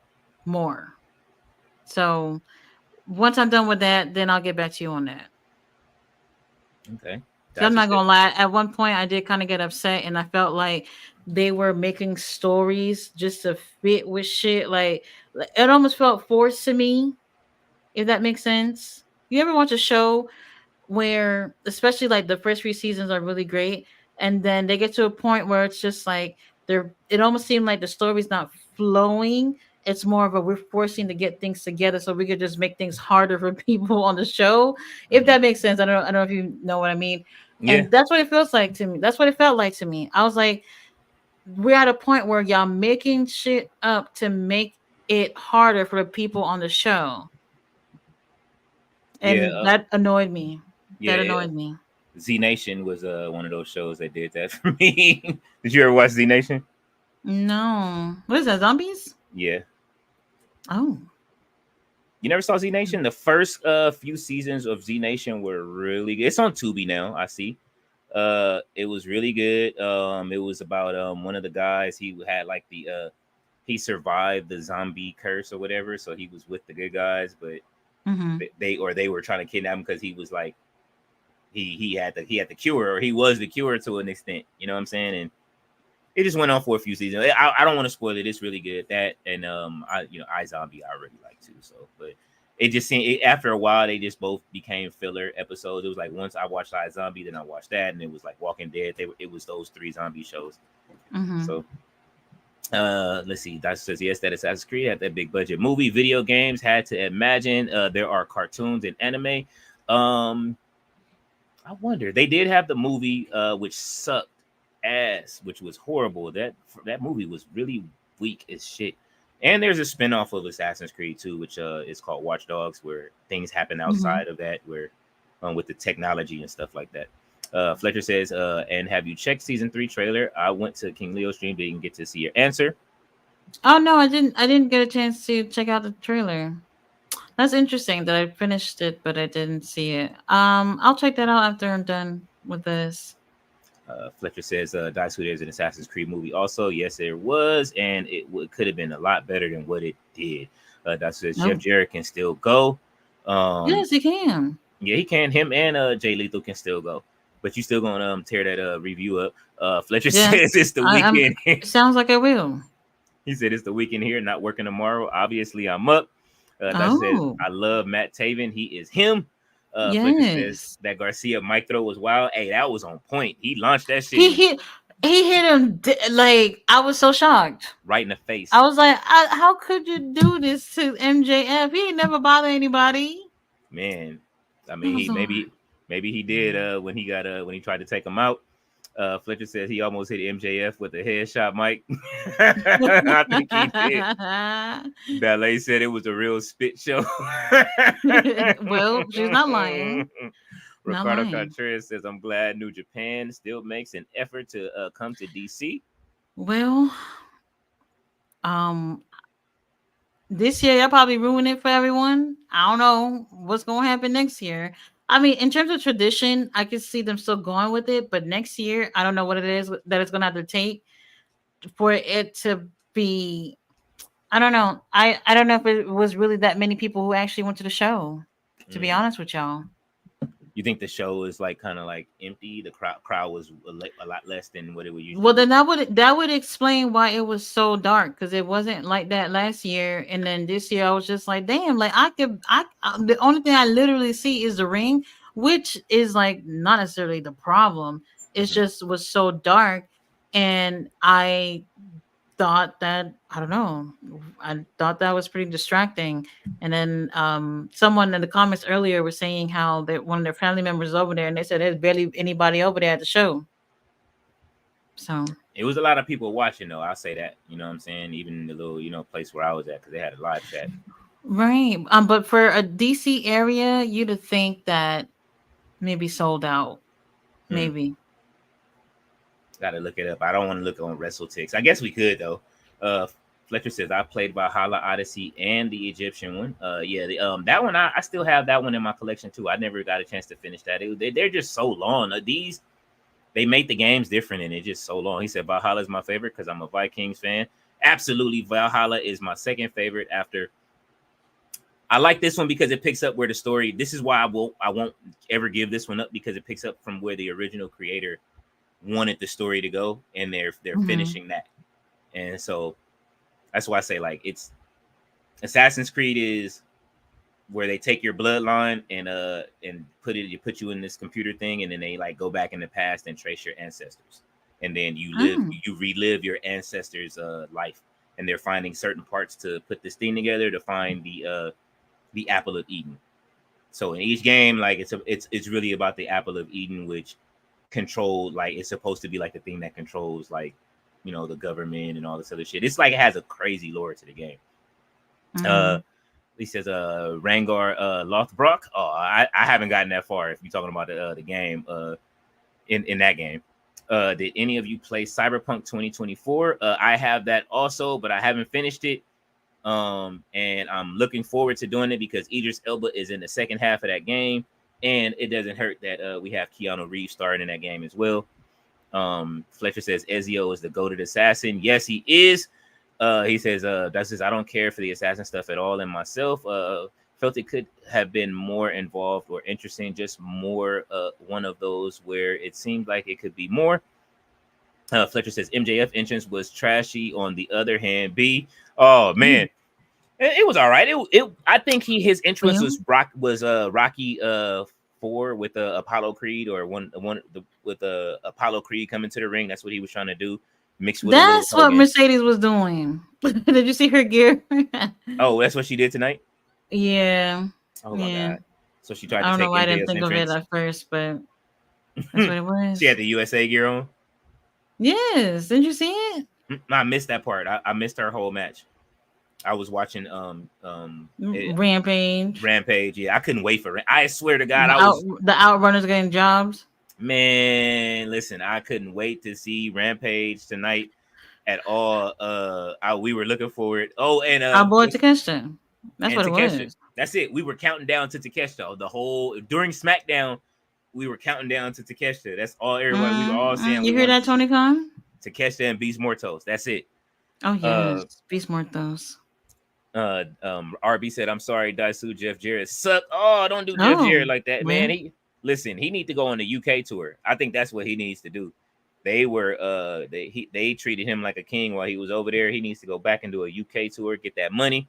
Speaker 1: more. So once I'm done with that, then I'll get back to you on that.
Speaker 2: Okay.
Speaker 1: So I'm
Speaker 2: That's
Speaker 1: not
Speaker 2: just
Speaker 1: gonna lie. At one point, I did kind of get upset, and I felt like they were making stories just to fit with shit. Like, it almost felt forced to me, if that makes sense. You ever watch a show where, especially like the first few seasons are really great, and then they get to a point where it's just like they're. It almost seemed like the story's not flowing. It's more of a we're forcing to get things together so we could just make things harder for people on the show. If
Speaker 2: Mhm.
Speaker 1: that makes sense, I don't know if you know what I mean.
Speaker 2: Yeah,
Speaker 1: And that's what it feels like to me. That's what it felt like to me. I was like, we're at a point where y'all making shit up to make it harder for the people on the show,
Speaker 2: yeah,
Speaker 1: and that annoyed me.
Speaker 2: yeah.
Speaker 1: That annoyed me.
Speaker 2: Z Nation was one of those shows that did that for me. Did you ever watch Z Nation?
Speaker 1: No. What is that? Zombies?
Speaker 2: Yeah.
Speaker 1: Oh.
Speaker 2: You never saw Z Nation? The first few seasons of Z Nation were really good. It's on Tubi now, I see. It was really good. It was about one of the guys, he had like the he survived the zombie curse or whatever, so he was with the good guys, but
Speaker 1: Mm-hmm.
Speaker 2: they were trying to kidnap him because he was like he had the cure, or he was the cure to an extent, you know what I'm saying? And it just went on for a few seasons. I don't want to spoil it. It's really good. That and I iZombie I really like too. So, but it just seemed after a while they just both became filler episodes. It was like once I watched iZombie, then I watched that, and it was like Walking Dead. It was those three zombie shows.
Speaker 1: Mm-hmm.
Speaker 2: So let's see. That says yes, that Assassin's Creed had that big budget movie. Video games had to imagine there are cartoons and anime. Um, I wonder. They did have the movie, which sucked ass, which was horrible. That movie was really weak as shit. And there's a spinoff of Assassin's Creed too, which is called Watch Dogs, where things happen
Speaker 1: Mm-hmm.
Speaker 2: outside of that, where with the technology and stuff like that. Fletcher says, and have you checked season 3 trailer? I went to King Leo's stream, didn't get to see your answer.
Speaker 1: Oh no, I didn't. I didn't get a chance to check out the trailer. That's interesting that I finished it, but I didn't see it. I'll check that out after I'm done with this.
Speaker 2: Fletcher says, Dice Who there's an Assassin's Creed movie. Also, yes, there was, and could have been a lot better than what it did. Dice says Jeff
Speaker 1: No.
Speaker 2: Jarrett can still go. Um,
Speaker 1: Yes, you can.
Speaker 2: yeah, he can. Him and Jay Lethal can still go. But you still gonna tear that review up. Fletcher says
Speaker 1: Yes.
Speaker 2: it's the
Speaker 1: I'm.
Speaker 2: weekend.
Speaker 1: It sounds like I will.
Speaker 2: He said it's the weekend here, not working tomorrow. Obviously, I'm up. Dasha says,
Speaker 1: Oh.
Speaker 2: I love Matt Taven. He is him. Fletcher says
Speaker 1: Yes.
Speaker 2: that Garcia mic throw was wild. Hey, that was on point. He launched that shit
Speaker 1: He hit. He hit him like I was so shocked.
Speaker 2: right in the
Speaker 1: I
Speaker 2: face.
Speaker 1: was like, how could you do this to MJF? He ain't never bother anybody.
Speaker 2: Man, I
Speaker 1: I
Speaker 2: mean,
Speaker 1: was
Speaker 2: he
Speaker 1: like,
Speaker 2: maybe he did when he got when he tried to take him out. Fletcher says he almost hit MJF with a headshot mic. I think he did. Ballet said it was a real spit show.
Speaker 1: well, she's not lying. Not
Speaker 2: Ricardo
Speaker 1: lying.
Speaker 2: Contreras says, I'm glad New Japan still makes an effort to come to DC.
Speaker 1: Well, um, this year y'all probably ruin it for everyone. I don't know what's gonna happen next year. I mean, in terms of tradition, I can see them still going with it, but next year, I don't know what it is that it's gonna have to take for it to be. I don't know. I don't know if it was really that many people who actually went to the show. To be
Speaker 2: Mm.
Speaker 1: honest with y'all.
Speaker 2: You think the show is like kind of like empty? The crowd was a lot less than what it would usually
Speaker 1: Well,
Speaker 2: be.
Speaker 1: then that would explain why it was so dark because it wasn't like that last year, and then this year I was just like, damn, like the only thing I literally see is the ring, which is like not necessarily the problem. It
Speaker 2: Mhm.
Speaker 1: just was so dark, and I thought that I don't know, I thought that was pretty distracting. And then someone in the comments earlier was saying how that one of their family members is over there, and they said there's barely anybody over there at the show. So.
Speaker 2: It was a lot of people watching, though. I'll say that. You know what I'm saying? Even the little, place where I was at, because they had a live chat.
Speaker 1: Right. But for a DC area, you'd think that maybe sold out.
Speaker 2: Hmm.
Speaker 1: Maybe.
Speaker 2: Got to look it up. I don't want to look on WrestleTix. I guess we could though. Fletcher says I played Valhalla Odyssey and the Egyptian one. Yeah, that one I still have that one in my collection too. I never got a chance to finish that. They're just so long. These they make the games different and it's just so long. He said Valhalla is my favorite because I'm a Vikings fan. Absolutely, Valhalla is my second favorite after. I like this one because it picks up where the story. This is why I won't ever give this one up, because it picks up from where the original creator wanted the story to go, and they're
Speaker 1: Mm-hmm.
Speaker 2: finishing that. And so that's why I say, like, it's Assassin's Creed is where they take your bloodline and put you in this computer thing, and then they like go back in the past and trace your ancestors, and then
Speaker 1: Oh.
Speaker 2: you relive your ancestors' life, and they're finding certain parts to put this thing together to find the apple of Eden. So in each game, like it's really about the apple of Eden, which control, like, it's supposed to be like the thing that controls, like, the government and all this other shit. It's like it has a crazy lore to the game. Uh,
Speaker 1: Mm.
Speaker 2: he says, Rangar Lothbrok. Oh, I haven't gotten that far. If you're talking about the game, in that game. Did any of you play Cyberpunk 2024? I have that also, but I haven't finished it. And I'm looking forward to doing it because Idris Elba is in the second half of that game, and it doesn't hurt that we have Keanu Reeves starring in that game as well. Fletcher says Ezio is the goated assassin. Yes, he is. He says, that's just, I don't care for the assassin stuff at all in myself. Felt it could have been more involved or interesting, just more one of those where it seemed like it could be more. Fletcher says MJF entrance was trashy. On the other hand, oh man,
Speaker 1: Mm.
Speaker 2: it was all right. I think his entrance
Speaker 1: Well,
Speaker 2: was Rocky 4 with Apollo Creed, or with Apollo Creed coming to the ring. That's what he was trying to do, mixed with a little
Speaker 1: that's what
Speaker 2: Hogan.
Speaker 1: Mercedes was doing. Did you see her gear?
Speaker 2: Oh, that's what she did tonight.
Speaker 1: Yeah.
Speaker 2: Oh my
Speaker 1: Yeah.
Speaker 2: god! So she tried
Speaker 1: I
Speaker 2: to
Speaker 1: don't know
Speaker 2: take
Speaker 1: why I didn't
Speaker 2: MJF's
Speaker 1: think of it
Speaker 2: entrance.
Speaker 1: at first, but that's what it
Speaker 2: She had
Speaker 1: was.
Speaker 2: the USA gear on.
Speaker 1: Yes. Didn't you see it?
Speaker 2: I missed that part. I missed her whole match. I was watching
Speaker 1: Rampage.
Speaker 2: Rampage. Yeah, I couldn't wait for it. I swear to God, I was,
Speaker 1: The Outrunners getting jobs.
Speaker 2: man. Listen, I couldn't wait to see Rampage tonight at all. We were looking forward. Oh,
Speaker 1: Our boy Takeshita. That's
Speaker 2: and
Speaker 1: what it
Speaker 2: Takeshita.
Speaker 1: was.
Speaker 2: That's it. We were counting down to Takeshita the whole during SmackDown. We were counting down to Takeshita. That's all. Everybody. We were all saying we
Speaker 1: You hear
Speaker 2: wanted
Speaker 1: that,
Speaker 2: to see
Speaker 1: Tony Khan?
Speaker 2: Takeshita and Beast Mortos. That's it.
Speaker 1: Oh
Speaker 2: Uh,
Speaker 1: yes, Beast Morthos.
Speaker 2: RB said, "I'm sorry, Daisu Jeff Jarrett sucked. Oh, don't do Jeff
Speaker 1: Oh
Speaker 2: Jarrett like that, man.
Speaker 1: well,
Speaker 2: He need to go on the UK tour. I think that's what he needs to do. They treated him like a king while he was over there. He needs to go back and do a UK tour, get that money."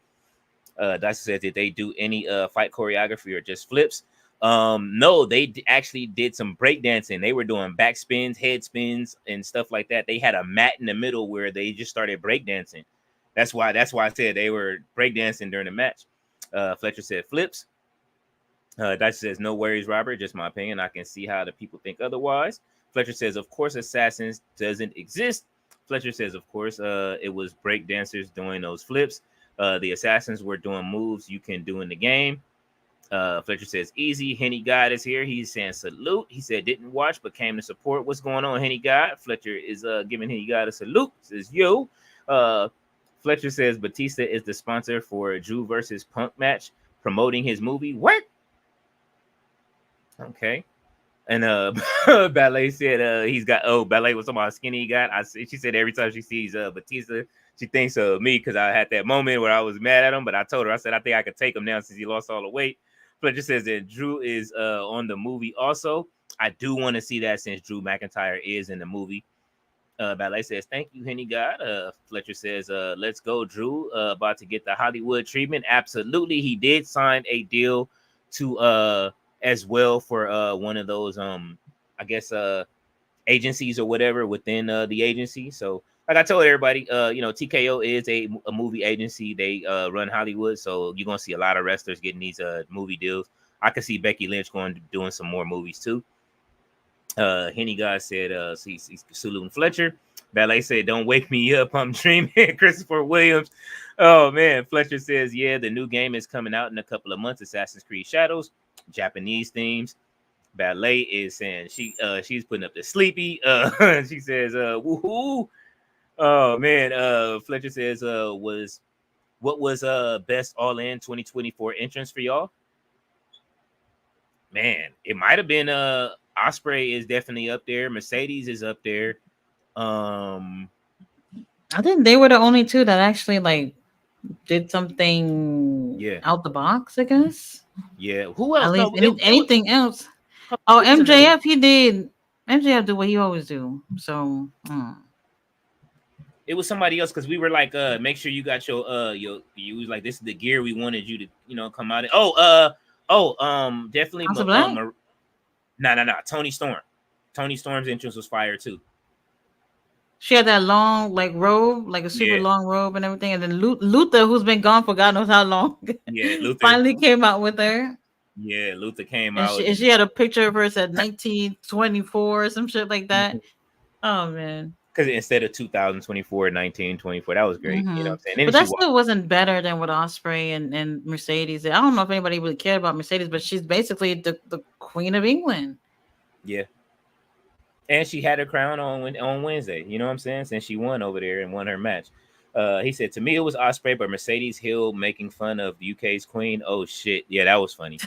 Speaker 2: Daisu said, "Did they do any fight choreography or just flips?" No, they actually did some breakdancing. They were doing back spins, head spins, and stuff like that. They had a mat in the middle where they just started breakdancing. That's why I said they were breakdancing during the match. Fletcher said flips. Dice says, "No worries, Robert. Just my opinion. I can see how the people think otherwise." Fletcher says, "Of course, assassins doesn't exist." Fletcher says, "Of course, it was break dancers doing those flips. The assassins were doing moves you can do in the game." Fletcher says, "Easy. Henny God is here. He's saying salute." He said, "Didn't watch, but came to support." What's going on, Henny God? Fletcher is giving Henny God a salute. Says, "Yo." Uh, Fletcher says, "Batista is the sponsor for Drew versus Punk match, promoting his movie." What? Okay. And Ballet said he's got, oh, Ballet was talking about how skinny he got. She said every time she sees Batista, she thinks of me because I had that moment where I was mad at him, but I told her, I said I think I could take him now since he lost all the weight. Fletcher says that Drew is on the movie also. I do want to see that since Drew McIntyre is in the movie. Ballet says, "Thank you, Henny God." Fletcher says, "Let's go, Drew. About to get the Hollywood treatment." Absolutely. He did sign a deal to as well for one of those I guess agencies or whatever within the agency. So like I told everybody, TKO is a movie agency. They run Hollywood, so you're gonna see a lot of wrestlers getting these movie deals. I could see Becky Lynch doing some more movies too. Henny God said, he's saluting Fletcher. Ballet said, "Don't wake me up. I'm dreaming." Christopher Williams. Oh man. Fletcher says, "Yeah, the new game is coming out in a couple of months. Assassin's Creed Shadows, Japanese themes." Ballet is saying she's putting up the sleepy. She says, "Woohoo." Oh man. Fletcher says, what was best all in 2024 entrance for y'all? Man, it might have been Osprey is definitely up there. Mercedes is up there.
Speaker 1: I think they were the only two that actually like did something
Speaker 2: Yeah,
Speaker 1: out the box, I guess.
Speaker 2: yeah. Who
Speaker 1: At
Speaker 2: else?
Speaker 1: least
Speaker 2: No, it was
Speaker 1: anything else. Oh,
Speaker 2: it was another one.
Speaker 1: MJF, he did. MJF do what he always do. So,
Speaker 2: It was somebody else because we were like, make sure you got your you was like, this is the gear we wanted you to, come out in. Definitely
Speaker 1: House of Black.
Speaker 2: nah. Tony Storm. Tony Storm's entrance was fire too.
Speaker 1: She had that long like robe, like a super
Speaker 2: Yeah,
Speaker 1: long robe and everything. And then Luther, who's been gone for God knows how long,
Speaker 2: yeah, Luther.
Speaker 1: finally came out with her.
Speaker 2: Yeah, Luther came
Speaker 1: And
Speaker 2: out
Speaker 1: she
Speaker 2: and
Speaker 1: had a picture of her said 1924 or some shit like that. Oh man.
Speaker 2: because instead of 2024, 1924, that was great. You know what I'm saying? And
Speaker 1: But
Speaker 2: then she
Speaker 1: that
Speaker 2: walked.
Speaker 1: still wasn't better than what Osprey and Mercedes. I don't know if anybody really cared about Mercedes, but she's basically the Queen of England.
Speaker 2: Yeah, and she had her crown on Wednesday. You know what I'm saying? Since she won over there and won her match. He said to me it was Osprey, but Mercedes Hill making fun of UK's queen. Oh shit, yeah, that was funny.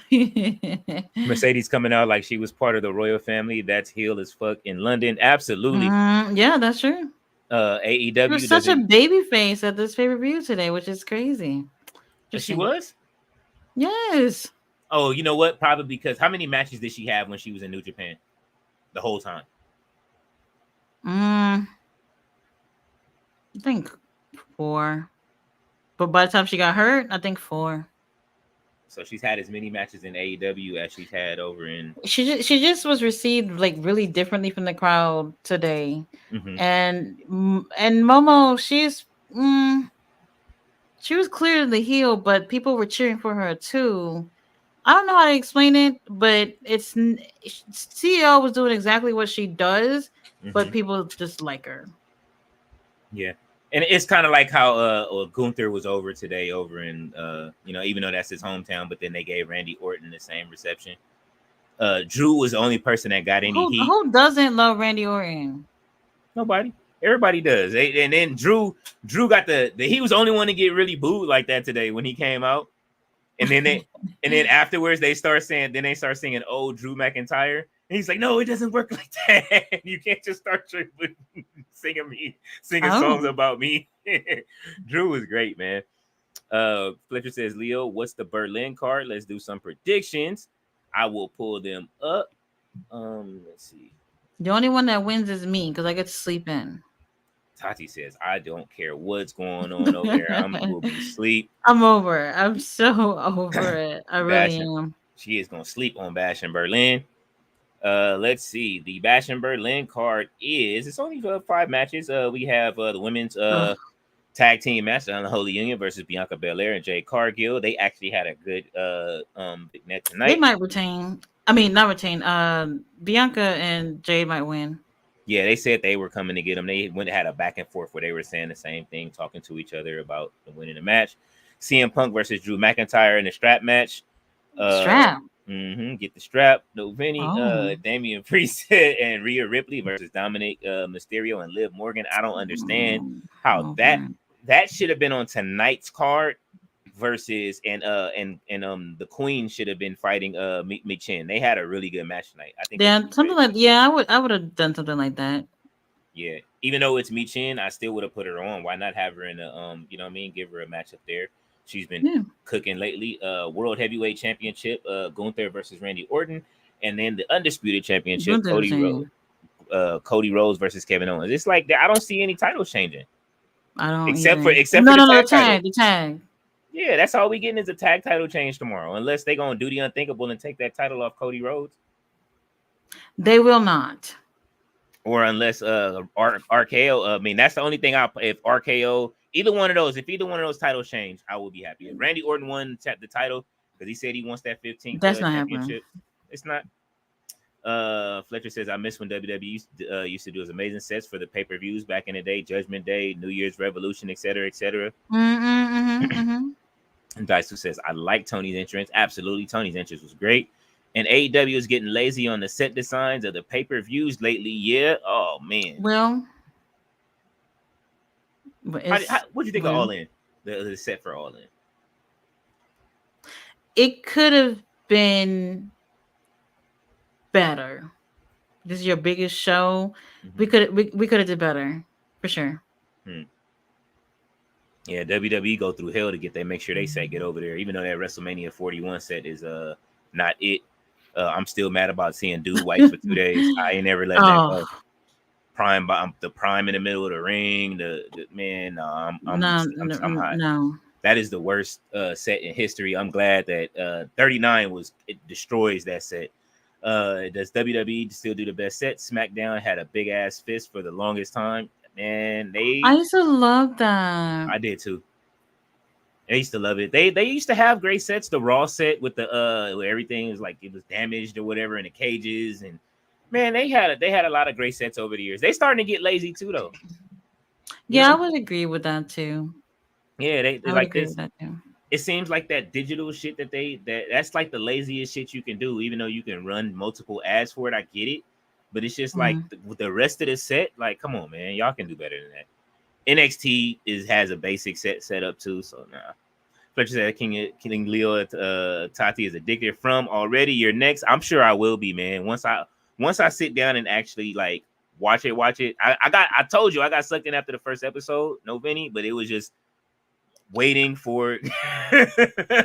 Speaker 2: Mercedes coming out like she was part of the royal family. That's Hill as fuck in London. Absolutely.
Speaker 1: Yeah, that's true. She was
Speaker 2: AEW
Speaker 1: such a
Speaker 2: doesn't.
Speaker 1: baby face at this pay per view today, which is crazy.
Speaker 2: She
Speaker 1: Interesting.
Speaker 2: was.
Speaker 1: Yes.
Speaker 2: Oh, you know what? Probably because how many matches did she have when she was in New Japan? The whole time.
Speaker 1: I think 4. But by the time she got hurt, I think 4.
Speaker 2: So she's had as many matches in AEW as she's had over in.
Speaker 1: She just was received like really differently from the crowd today,
Speaker 2: Mm-hmm.
Speaker 1: and Momo, mm, she was clearly the heel, but people were cheering for her too. I don't know how to explain it, but CEO was doing exactly what she does,
Speaker 2: Mm-hmm.
Speaker 1: but people just like her.
Speaker 2: Yeah. And it's kind of like how Gunther was over today over in even though that's his hometown, but then they gave Randy Orton the same reception. Drew was the only person that got any heat.
Speaker 1: Who doesn't love Randy Orton?
Speaker 2: Nobody. Everybody does. And then Drew got he was the only one to get really booed like that today when he came out. And then afterwards they start singing "Oh, Drew McIntyre," and he's like, "No, it doesn't work like that. You can't just start singing songs
Speaker 1: Oh,
Speaker 2: about me." Drew was great, man. Fletcher says, "Leo, what's the Berlin card? Let's do some predictions. I will pull them up. Let's see."
Speaker 1: the only one that wins is me because I get to sleep in.
Speaker 2: Tati says, "I don't care what's going on over there. Will be asleep."
Speaker 1: I'm over it. I'm so over it. I really
Speaker 2: Bashing.
Speaker 1: am.
Speaker 2: She is gonna sleep on Bash in Berlin. Let's see. The Bash in Berlin card it's only 5 matches. We have the women's
Speaker 1: Ugh.
Speaker 2: tag team match on the Holy Union versus Bianca Belair and Jade Cargill. They actually had a good big net
Speaker 1: They
Speaker 2: tonight.
Speaker 1: might retain. I mean, not retain. Bianca and Jade might win.
Speaker 2: Yeah, they said they were coming to get them. They went had a back and forth where they were saying the same thing, talking to each other about winning the match. CM Punk versus Drew McIntyre in the strap match.
Speaker 1: Strap.
Speaker 2: Get the strap. No Vinny,
Speaker 1: Oh.
Speaker 2: Damian Priest and Rhea Ripley versus Dominic Mysterio and Liv Morgan. I don't understand how
Speaker 1: Okay.
Speaker 2: that should have been on tonight's card versus and the Queen should have been fighting Mi Chin. They had a really good match tonight. I think
Speaker 1: Yeah, something like I would have done something like that.
Speaker 2: yeah. Even though it's Mi Chin, I still would have put her on. Why not have her in the you know what I mean? Give her a match up there. She's been
Speaker 1: Yeah,
Speaker 2: cooking lately. World Heavyweight Championship, Gunther versus Randy Orton, and then the Undisputed Championship,
Speaker 1: Gunther the same.
Speaker 2: Cody Rhodes versus Kevin Owens. It's like I don't see any titles changing
Speaker 1: I don't
Speaker 2: except
Speaker 1: either.
Speaker 2: for the
Speaker 1: No,
Speaker 2: tag title.
Speaker 1: the tag.
Speaker 2: Yeah, that's all we getting is a tag title change tomorrow, unless they gonna do the unthinkable and take that title off Cody Rhodes,
Speaker 1: They will not.
Speaker 2: or unless RKO. I mean, that's the only thing. If RKO, if either one of those titles change, I will be happy. If Randy Orton won the title because he said he wants that 15th
Speaker 1: That's not happening.
Speaker 2: championship, it's not. Fletcher says I miss when WWE used to do his amazing sets for the pay-per-views back in the day, Judgment Day, New Year's Revolution, etc., etc. And Daisu says I like Tony's entrance. Absolutely, Tony's entrance was great. And AEW is getting lazy on the set designs of the pay-per-views lately. Yeah. Oh man.
Speaker 1: Well, but
Speaker 2: What do you think of All In? The set for All In.
Speaker 1: it could have been better. This is your biggest show.
Speaker 2: Mm-hmm.
Speaker 1: We could have did better for sure.
Speaker 2: Yeah, WWE go through hell to get they make sure they set get over there. Even though that WrestleMania 41 set is not it. I'm still mad about seeing Dude White for 2 days. I ain't never letting that go.
Speaker 1: Oh
Speaker 2: Prime, the prime in the middle of the ring. The man, no,
Speaker 1: no, no,
Speaker 2: I'm hot.
Speaker 1: no.
Speaker 2: That is the worst set in history. I'm glad that 39 it destroys that set. Does WWE still do the best set? SmackDown had a big ass fist for the longest time. Man,
Speaker 1: I used to love that.
Speaker 2: I did too. I used to love it. They used to have great sets. The Raw set with the where everything was like it was damaged or whatever in the cages, and man, they had a lot of great sets over the years. They starting to get lazy too, though. You
Speaker 1: Yeah, I
Speaker 2: know,
Speaker 1: would agree with that too.
Speaker 2: yeah, they
Speaker 1: I would
Speaker 2: like
Speaker 1: agree
Speaker 2: this.
Speaker 1: with that too.
Speaker 2: It seems like that digital shit that's like the laziest shit you can do. Even though you can run multiple ads for it, I get it, but it's just like
Speaker 1: Mhm.
Speaker 2: with the rest of the set. Like, come on, man, y'all can do better than that. NXT has a basic set up too, so nah. Fletcher said King Leo Tati is addicted from already. You're next. I'm sure I will be, man. Once I sit down and actually like watch it. I told you I got sucked in after the first episode, no Vinny, but it was just waiting for I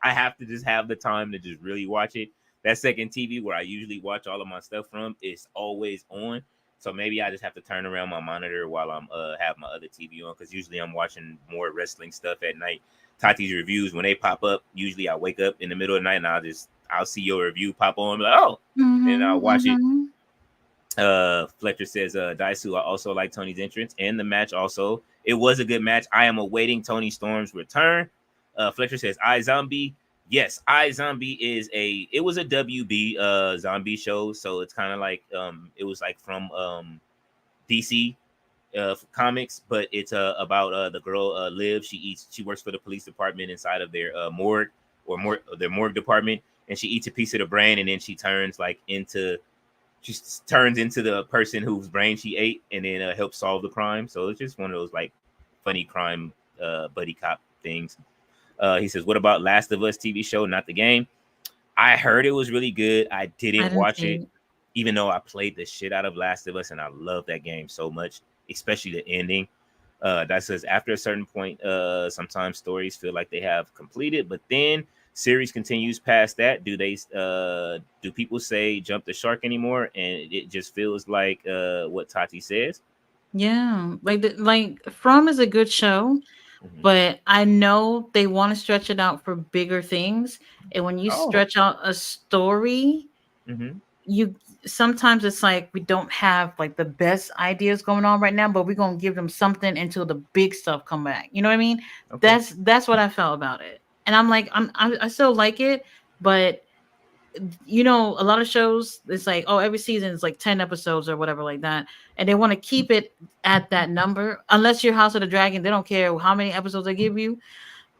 Speaker 2: have to just have the time to just really watch it. That second TV where I usually watch all of my stuff from is always on. So maybe I just have to turn around my monitor while I'm have my other TV on because usually I'm watching more wrestling stuff at night. Tati's reviews when they pop up, usually I wake up in the middle of the night and I'll see your review pop on, be like, oh, and I'll
Speaker 1: Mhm.
Speaker 2: watch it.
Speaker 1: Mhm.
Speaker 2: Fletcher says Daisu, I also like Tony's entrance and the match also. It was a good match. I am awaiting Tony Storm's return. Fletcher says I Zombie. Yes, I Zombie it was a WB zombie show, so it's kind of like it was like from DC comics, but it's about the girl Liv. She works for the police department inside of their morgue their morgue department, and she eats a piece of the brain, and then she turns into the person whose brain she ate and then helps solve the crime. So it's just one of those like funny crime buddy cop things. He says, what about Last of Us TV show, not the game? I heard it was really good. I
Speaker 1: I
Speaker 2: didn't
Speaker 1: didn't
Speaker 2: watch
Speaker 1: see
Speaker 2: it,
Speaker 1: it.
Speaker 2: even though I played the shit out of Last of Us and I love that game so much, especially the ending. That says after a certain point, sometimes stories feel like they have completed, but then series continues past that. Do people say jump the shark anymore? And it just feels like what Tati says.
Speaker 1: Yeah, like From is a good show,
Speaker 2: Mhm.
Speaker 1: but I know they want to stretch it out for bigger things. And when you
Speaker 2: Oh,
Speaker 1: stretch out a story,
Speaker 2: hmm,
Speaker 1: you sometimes it's like we don't have like the best ideas going on right now, but we're gonna give them something until the big stuff come back. You know what I mean?
Speaker 2: okay.
Speaker 1: That's what I felt about it. And I'm like, I still like it, but a lot of shows it's like, oh, every season is like 10 episodes or whatever like that, and they want to keep it at that number. Unless you're House of the Dragon, they don't care how many episodes they give you.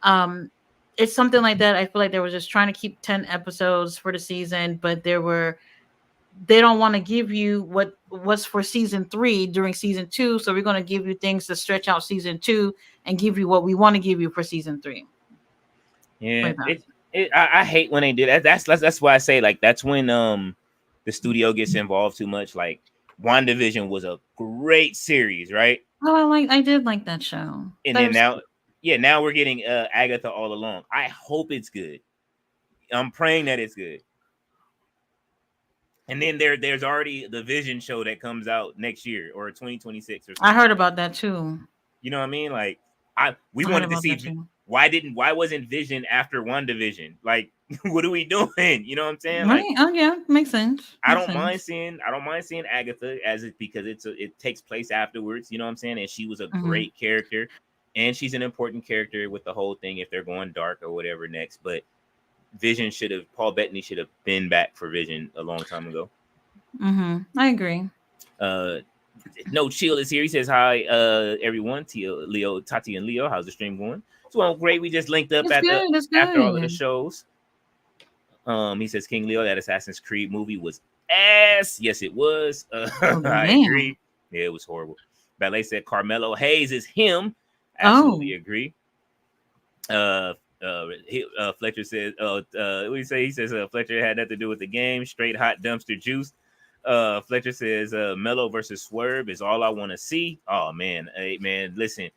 Speaker 1: um it's something like that. I feel like they were just trying to keep 10 episodes for the season, but they don't want to give you what's for season 3 during season 2, so we're going to give you things to stretch out season 2 and give you what we want to give you for season 3
Speaker 2: Yeah,
Speaker 1: like that.
Speaker 2: I hate when they do that. That's why I say like that's when the studio gets involved too much. Like WandaVision was a great series, right?
Speaker 1: Oh, I did like that show.
Speaker 2: And
Speaker 1: That
Speaker 2: then
Speaker 1: was
Speaker 2: now,
Speaker 1: cute.
Speaker 2: yeah, now we're getting Agatha all along. I hope it's good. I'm praying that it's good. And then there's already the Vision show that comes out next year or 2026 or
Speaker 1: I
Speaker 2: something
Speaker 1: heard
Speaker 2: like that.
Speaker 1: about that too.
Speaker 2: You know what I mean? Like we
Speaker 1: I heard
Speaker 2: wanted to
Speaker 1: about
Speaker 2: see
Speaker 1: that too.
Speaker 2: why wasn't Vision after WandaVision? Like what are we doing? You know what I'm saying? Like
Speaker 1: Right. Oh yeah, makes sense. Makes sense.
Speaker 2: I don't mind seeing Agatha as it because it takes place afterwards, you know what I'm saying? And she was a
Speaker 1: Hmm.
Speaker 2: great character and she's an important character with the whole thing if they're going dark or whatever next. But Paul Bettany should have been back for Vision a long time ago.
Speaker 1: Hmm. I agree.
Speaker 2: Uh No Chill is here. He says hi, everyone. Leo, Tati, and Leo. How's the stream going? It's going great. We just linked up
Speaker 1: It's good. It's
Speaker 2: after all of the
Speaker 1: good.
Speaker 2: shows. He says King Leo, that Assassin's Creed movie was ass. Yes, it was.
Speaker 1: Oh
Speaker 2: I
Speaker 1: damn.
Speaker 2: agree. Yeah, it was horrible. Ballet said Carmelo Hayes is him. Absolutely
Speaker 1: Oh.
Speaker 2: agree. Fletcher says, what do you say? He says Fletcher had nothing to do with the game. Straight hot dumpster juice. Fletcher says Mello versus Swerve is all I want to see. Oh man, hey man, listen,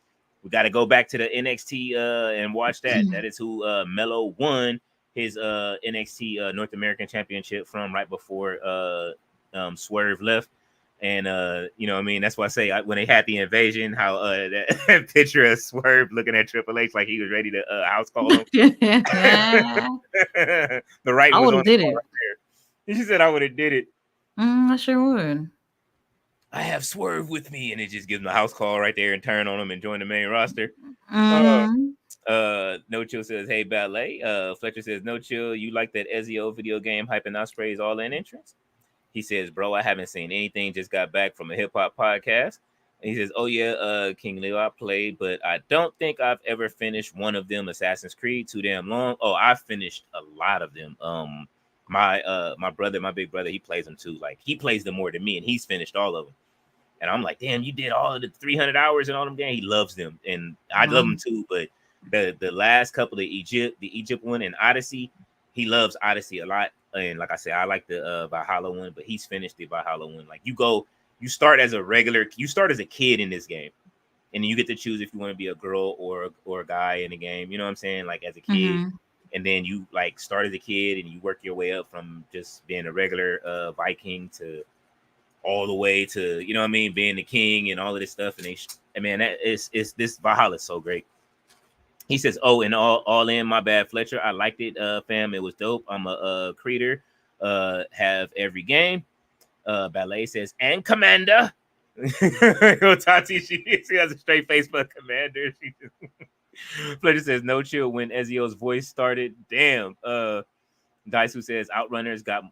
Speaker 2: We got to go back to the NXT and watch that. That is who Melo won his NXT North American Championship from right before Swerve left. And you know what I mean? That's why I say when they had the invasion, how that picture of Swerve looking at Triple H like he was ready to house call him.
Speaker 1: I
Speaker 2: The writing was
Speaker 1: would
Speaker 2: on
Speaker 1: have
Speaker 2: the
Speaker 1: did
Speaker 2: wall
Speaker 1: it.
Speaker 2: right there. She said I would have did it.
Speaker 1: I sure would.
Speaker 2: I have Swerve with me, and it just gives him a house call right there and turn on him and join the main roster.
Speaker 1: Mm-hmm.
Speaker 2: No Chill says, "Hey Ballet." Fletcher says, "No Chill, you like that Ezio video game hyping Osprey's all in entrance?" He says, "Bro, I haven't seen anything. Just got back from a hip hop podcast." And he says, "Oh yeah, King Leo, I played, but I don't think I've ever finished one of them. Assassin's Creed, too damn long. Oh, I finished a lot of them. My brother, my big brother, he plays them too. Like he plays them more than me, and he's finished all of them. And I'm like, damn, you did all of the 300 hours and all them games. He loves them, and I love them too. But the last couple of the Egypt one and Odyssey, he loves Odyssey a lot. And like I said, I like the Valhalla one, but he's finished the Valhalla one. Like you start as a kid in this game, and you get to choose if you want to be a girl or a guy in the game. You know what I'm saying? Like as a kid,
Speaker 1: Mm-hmm.
Speaker 2: and then you like start as a kid and you work your way up from just being a regular Viking to all the way to, you know what I mean, being the king and all of this stuff. And man, that is this Valhalla is so great. He says, "Oh, and all in, my bad, Fletcher. I liked it, fam. It was dope. I'm a creator. Have every game." Ballet says, "And Commander." Yo, Tati, she has a straight face for Commander. Fletcher says, "No Chill when Ezio's voice started. Damn." Daisu says Outrunners got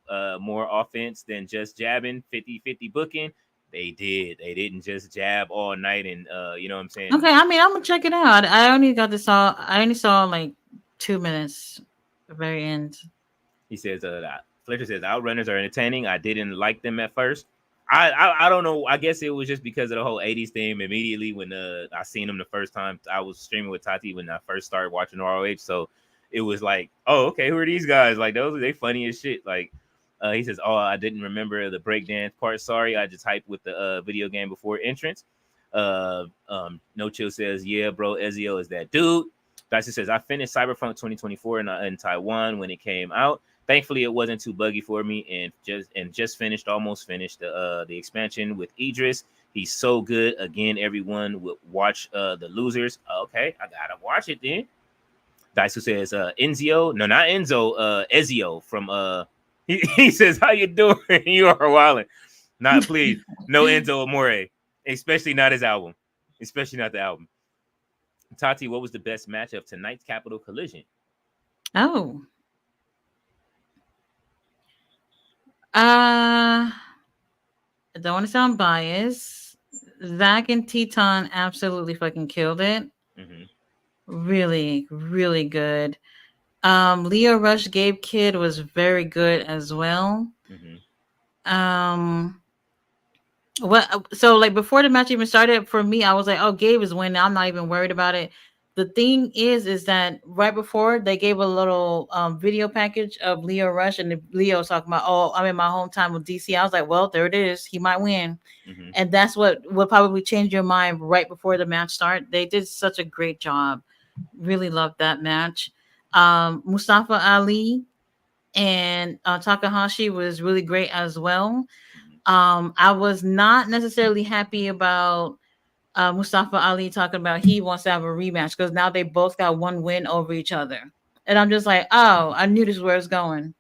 Speaker 2: more offense than just jabbing, 50-50 booking. They did. They didn't just jab all night and you know what I'm saying?
Speaker 1: Okay, I mean, I'm gonna check it out. I only got this all. I only saw like 2 minutes, the very end.
Speaker 2: He says Fletcher says Outrunners are entertaining. I didn't like them at first. I don't know. I guess it was just because of the whole 80s theme. Immediately when I seen them the first time, I was streaming with Tati when I first started watching ROH. So it was like, oh, okay, who are these guys? Like they funny as shit. Like he says, oh, I didn't remember the breakdance part. Sorry, I just hyped with the video game before entrance. No Chill says, yeah, bro, Ezio is that dude. Dyson says, I finished Cyberpunk 2024 in Taiwan when it came out. Thankfully, it wasn't too buggy for me, and just almost finished the expansion with Idris. He's so good. Again, everyone would watch the losers. Okay, I gotta watch it then. Daisu says Enzio, no, not Enzo, Ezio from he says, how you doing? You are wilding. Not please, no Enzo Amore, especially not his album, especially not the album. Tati, what was the best match of tonight's Capital Collision?
Speaker 1: Oh, I don't want to sound biased. Zach and Teton absolutely fucking killed it.
Speaker 2: Mm-hmm.
Speaker 1: Really, really good. Leo Rush Gabe Kid was very good as well.
Speaker 2: Mm-hmm.
Speaker 1: Um, what? So like before the match even started, for me, I was like, "Oh, Gabe is winning. I'm not even worried about it." The thing is that right before they gave a little video package of Leo Rush, and Leo was talking about, "Oh, I'm in my hometown with DC." I was like, "Well, there it is. He might win,"
Speaker 2: Mm-hmm.
Speaker 1: and that's what will probably change your mind right before the match start. They did such a great job. Really loved that match. Mustafa Ali and Takahashi was really great as well. I was not necessarily happy about Mustafa Ali talking about he wants to have a rematch because now they both got one win over each other. And I'm just like, oh, I knew this was where it's going.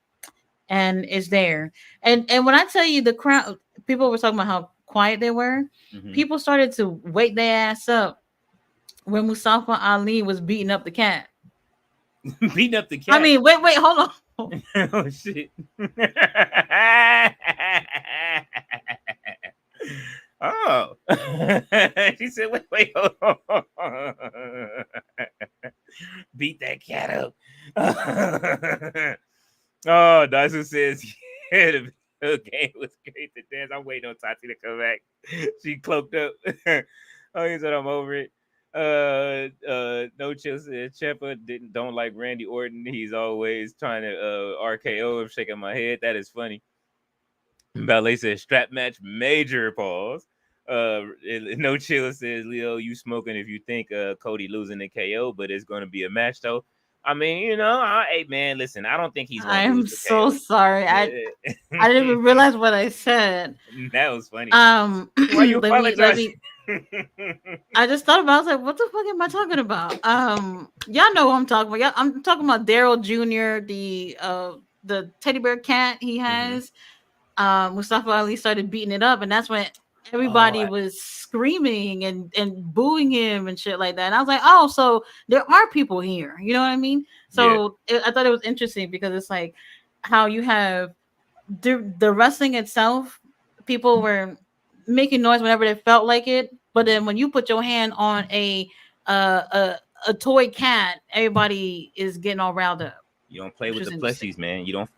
Speaker 1: And it's there. And when I tell you the crowd, people were talking about how quiet they were.
Speaker 2: Mm-hmm.
Speaker 1: People started to wake their ass up when Mustafa Ali was beating up the cat.
Speaker 2: Beating up the
Speaker 1: I
Speaker 2: cat.
Speaker 1: mean, wait, hold on.
Speaker 2: Oh shit. Oh. She said, wait, hold on. Beat that cat up. Oh, Dyson says, yeah, the game was great to dance. I'm waiting on Tati to come back. She cloaked up. Oh, he said, I'm over it. No Chill said Ciampa don't like Randy Orton. He's always trying to RKO him, shaking my head. That is funny. Ballet says strap match, major pause. No Chill says, Leo, you smoking if you think Cody losing the KO, but it's going to be a match though. I mean, hey man, listen, I don't think he's going
Speaker 1: I
Speaker 2: to
Speaker 1: am
Speaker 2: lose the
Speaker 1: so
Speaker 2: KO.
Speaker 1: sorry. I didn't even realize what I said.
Speaker 2: That was funny. Why you
Speaker 1: Let
Speaker 2: apologize?
Speaker 1: me. I just thought about. I was like, "What the fuck am I talking about?" Y'all know what I'm talking about. I'm talking about Daryl Jr., the teddy bear cat he
Speaker 2: Mm-hmm.
Speaker 1: has. Mustafa Ali started beating it up, and that's when
Speaker 2: Oh,
Speaker 1: everybody was screaming and booing him and shit like that. And I was like, "Oh, so there are people here." You know what I mean?
Speaker 2: yeah.
Speaker 1: So I thought it was interesting because it's like how you have the wrestling itself, people were making noise whenever they felt like it, but then when you put your hand on uh, a a toy cat, everybody is getting all riled up,
Speaker 2: You don't play
Speaker 1: which
Speaker 2: with
Speaker 1: was
Speaker 2: the
Speaker 1: interesting.
Speaker 2: plushies, man. You don't.